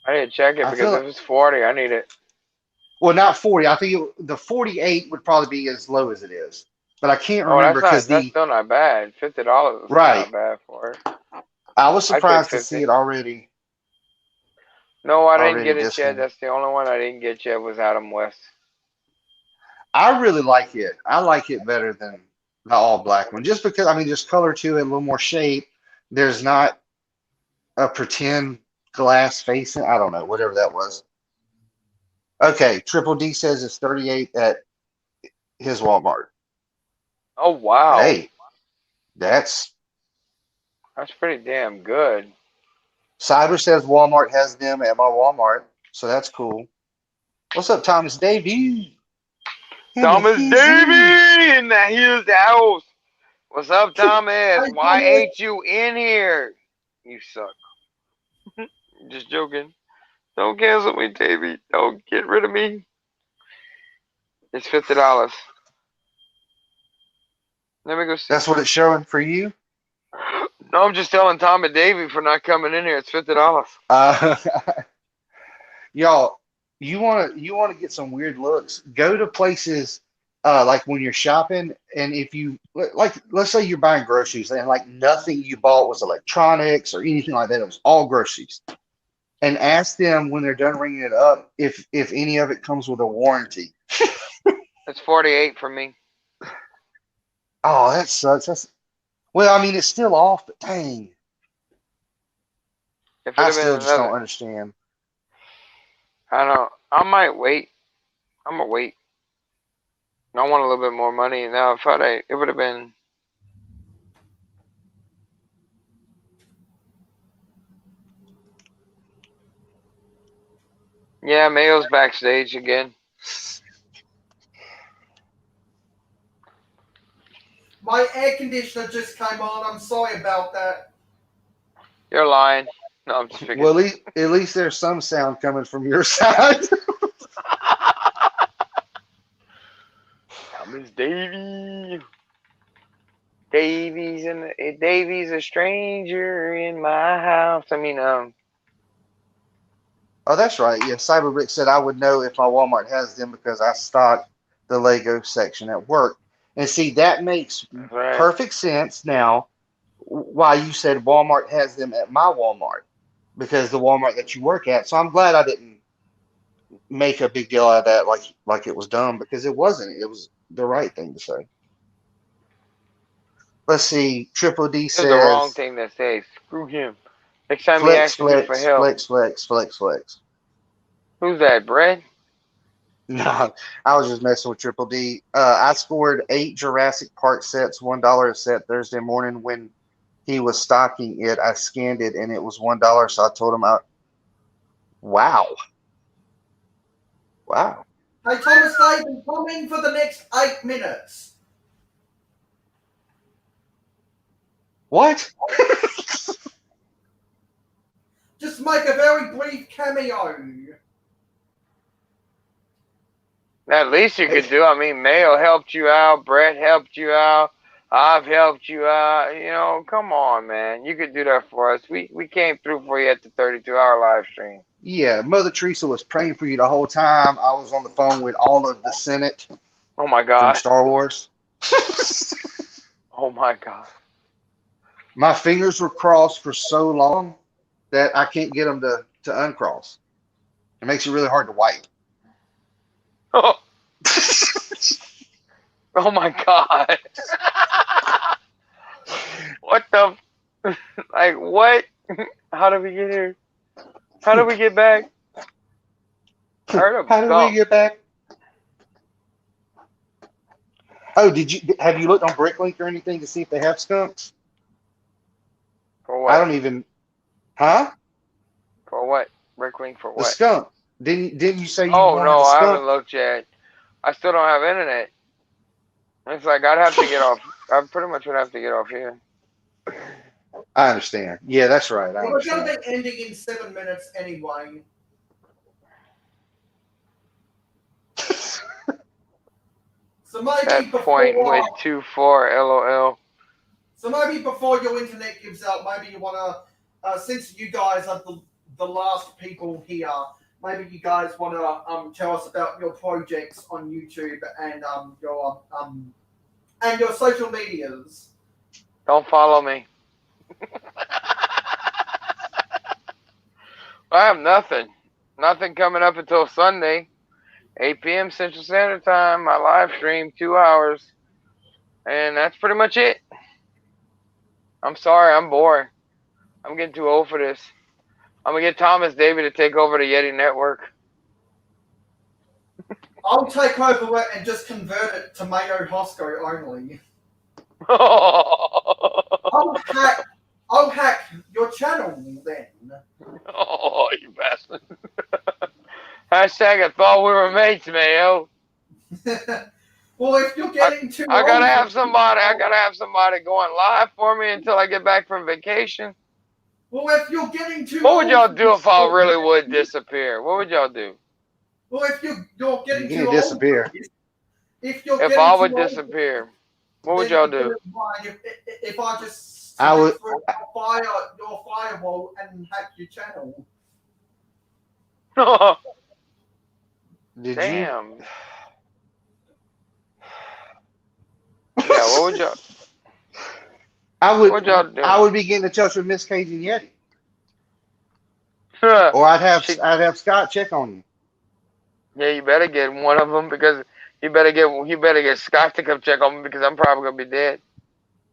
I need to check it because if it's 40, I need it. Well, not 40. I think the 48 would probably be as low as it is, but I can't remember because that's still not bad. $50 is still not bad for it. I was surprised to see it already. No, I didn't get it yet. That's the only one I didn't get yet was Adam West. I really like it. I like it better than the all black one, just because there's color to it, a little more shape. There's not a pretend glass face. I don't know, whatever that was. Okay, Triple D says it's 38 at his Walmart. Oh wow! Hey, that's pretty damn good. Cyber says Walmart has them at my Walmart, so that's cool. What's up, Thomas Davey? Thomas Davey in the house. What's up, Thomas? Why ain't you in here? You suck. Just joking. Don't cancel me, Davey. Don't get rid of me. It's $50. Let me go see. That's what it's showing for you? No, I'm just telling Tom and Davey for not coming in here. It's $50. Y'all, you wanna get some weird looks? Go to places like when you're shopping, and if you like, let's say you're buying groceries and like nothing you bought was electronics or anything like that. It was all groceries. And ask them when they're done ringing it up if any of it comes with a warranty. It's 48 for me. Oh, that sucks. Well, I mean, it's still off, but dang, If it I had been still just don't another, understand. I don't. I might wait. I'm gonna wait. I want a little bit more money now. It would have been. Yeah, Mayo's backstage again. My air conditioner just came on. I'm sorry about that. You're lying. No, I'm just figuring. Well, at least there's some sound coming from your side. Miss Davy. Davy's a stranger in my house. I mean, Oh, that's right. Yeah, Cyberbrick said I would know if my Walmart has them because I stock the Lego section at work. And see, that makes right. perfect sense now why you said Walmart has them at my Walmart, because the Walmart that you work at. So I'm glad I didn't make a big deal out of that like it was dumb, because it wasn't. It was the right thing to say. Let's see. Triple D It was the wrong says thing to say. Screw him. Next time he flex, asks me for flex, help. flex, flex, flex, flex. Who's that, Brett? No, I was just messing with Triple D. I scored 8 Jurassic Park sets, $1 a set Thursday morning when he was stocking it. I scanned it and it was $1, so I told him, wow. Wow. Hey, Thomas David, come in for the next 8 minutes. What? Just make a very brief cameo. At least you could do. I mean, Mayo helped you out. Brett helped you out. I've helped you out. You know, come on, man. You could do that for us. We came through for you at the 32-hour live stream. Yeah, Mother Teresa was praying for you the whole time. I was on the phone with all of the Senate. Oh my God. From Star Wars. Oh my God. My fingers were crossed for so long that I can't get them to uncross. It makes it really hard to wipe. Oh, oh my God. What the? Like, what? How did we get here? How did we get back? How did we get back? Oh, have you looked on Bricklink or anything to see if they have skunks? For what? I don't even. Huh? For what? Bricklink for what? The skunk. Didn't you say you Oh wanted no, a I skunk? haven't looked yet. I still don't have internet. It's like I'd have to get off. I pretty much would have to get off here. I understand. Yeah, that's right. I We're going understand. to be ending in 7 minutes anyway. So maybe That before, point with 2-4 LOL. So maybe before your internet gives out, maybe you want to, since you guys are the last people here, maybe you guys want to tell us about your projects on YouTube and your social medias. Don't follow me. I have nothing. Nothing coming up until Sunday, 8 p.m. Central Standard Time. My live stream, 2 hours. And that's pretty much it. I'm sorry, I'm bored. I'm getting too old for this. I'm going to get Thomas Davey to take over the Yeti Network. I'll take over it and just convert it to Mayo Hosko only. I'll hack your channel then. Oh, you bastard. Hashtag I thought we were mates, Mayo. Well, if you're getting too I gotta have somebody going live for me until I get back from vacation. Well, if you're getting too What would y'all do if I really would disappear? What would y'all do? Well, if you're getting too disappear. old, If you're If getting I too would old, disappear, what would then y'all you do? don't mind if I just I slide would. through your firewall and hack your channel. Did Damn. Yeah, what would y'all? I What y'all do? would be getting in touch with Miss Cajun Yeti, Huh. or She- I'd have Scott check on you. Yeah, you better get one of them because you better get Scott to come check on me because I'm probably gonna be dead.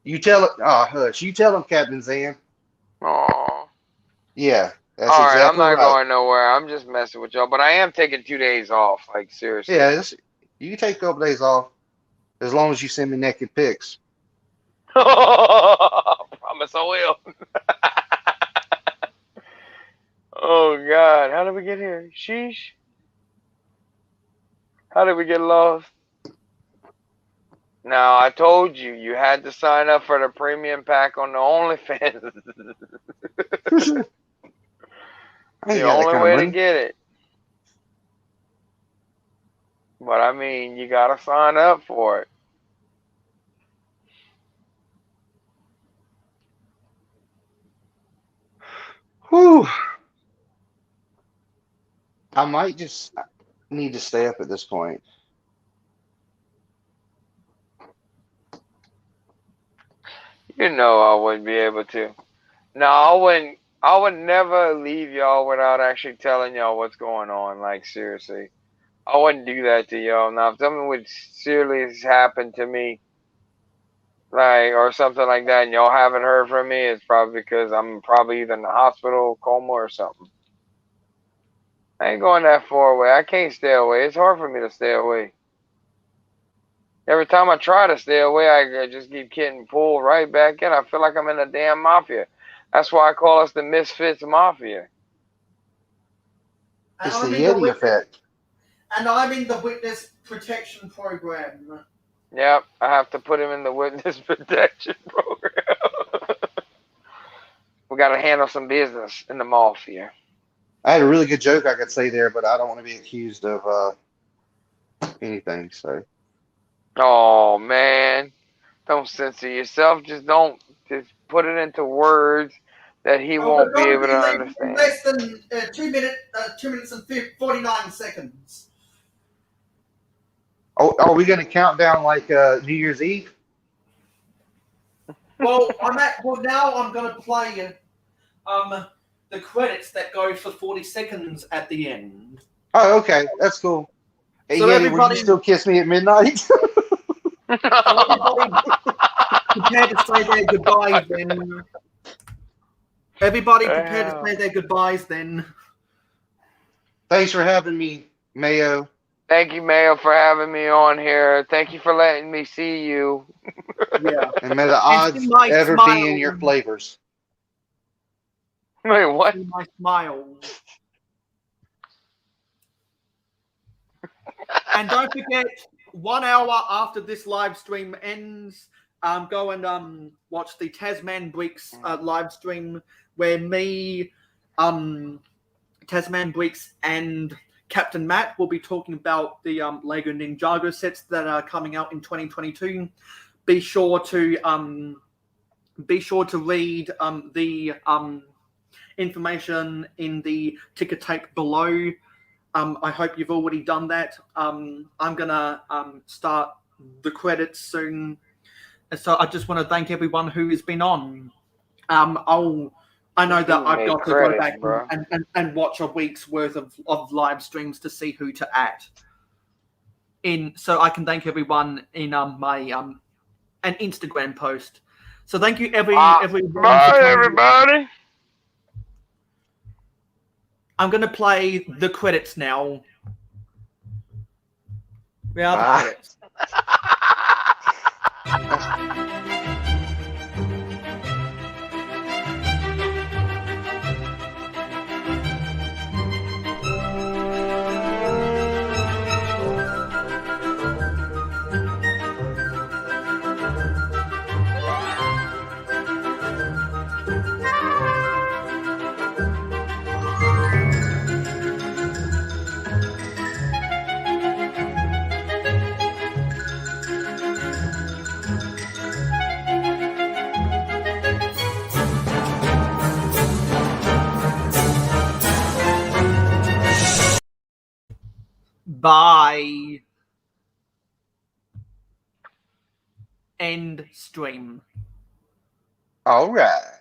You tell it. Oh, hush. You tell him, Captain Zan. Aw. Yeah, that's All right, I'm exactly not right. going nowhere. I'm just messing with y'all, but I am taking 2 days off. Like seriously. Yeah, you can take a couple days off as long as you send me naked pics. Promise I will. Oh God, how did we get here? Sheesh. How did we get lost? Now I told you you had to sign up for the premium pack on the OnlyFans. I ain't The got that only kind of way to money. get it. But I mean, you gotta sign up for it. Whew. I might just need to stay up at this point. You know I wouldn't be able to. No, I wouldn't. I would never leave y'all without actually telling y'all what's going on. Like seriously, I wouldn't do that to y'all. Now, if something would seriously happen to me, like or something like that, and y'all haven't heard from me, it's probably because I'm probably either in the hospital, coma, or something. I ain't going that far away. I can't stay away. It's hard for me to stay away. Every time I try to stay away, I just keep getting pulled right back in. I feel like I'm in a damn mafia. That's why I call us the Misfits Mafia. And It's the I'm in the Yeti effect. And I'm in the witness protection program. Yep, I have to put him in the witness protection program. We got to handle some business in the mafia. I had a really good joke I could say there, but I don't want to be accused of anything. So Oh man, don't censor yourself. Just put it into words that he won't be able to understand. Less than 2 minutes, 2 minutes and 49 seconds. oh, are we going to count down like New Year's Eve? Well, now I'm going to play the credits that go for 40 seconds at the end. Oh, okay, that's cool. Hey, So Yeti, everybody- would you still kiss me at midnight? Prepare to say their goodbyes then. Everybody prepare to say their goodbyes then. Thanks for having me, Mayo. Thank you, Mayo, for having me on here. Thank you for letting me see you. Yeah. And may the odds my ever smile. be in your flavors. Wait, what? See my smile. And don't forget, 1 hour after this live stream ends, go and watch the Tasman Bricks live stream where me, Tasman Bricks, and Captain Matt will be talking about the Lego Ninjago sets that are coming out in 2022. Be sure to read the information in the ticker tape below. I hope you've already done that. I'm gonna start the credits soon, so I just want to thank everyone who has been on. I know that I've got to go back and watch a week's worth of live streams to see who to add in, so I can thank everyone in my an Instagram post. So thank you everyone. Bye, everybody. I'm gonna play the credits now. We are the credits. Bye. End stream. All right.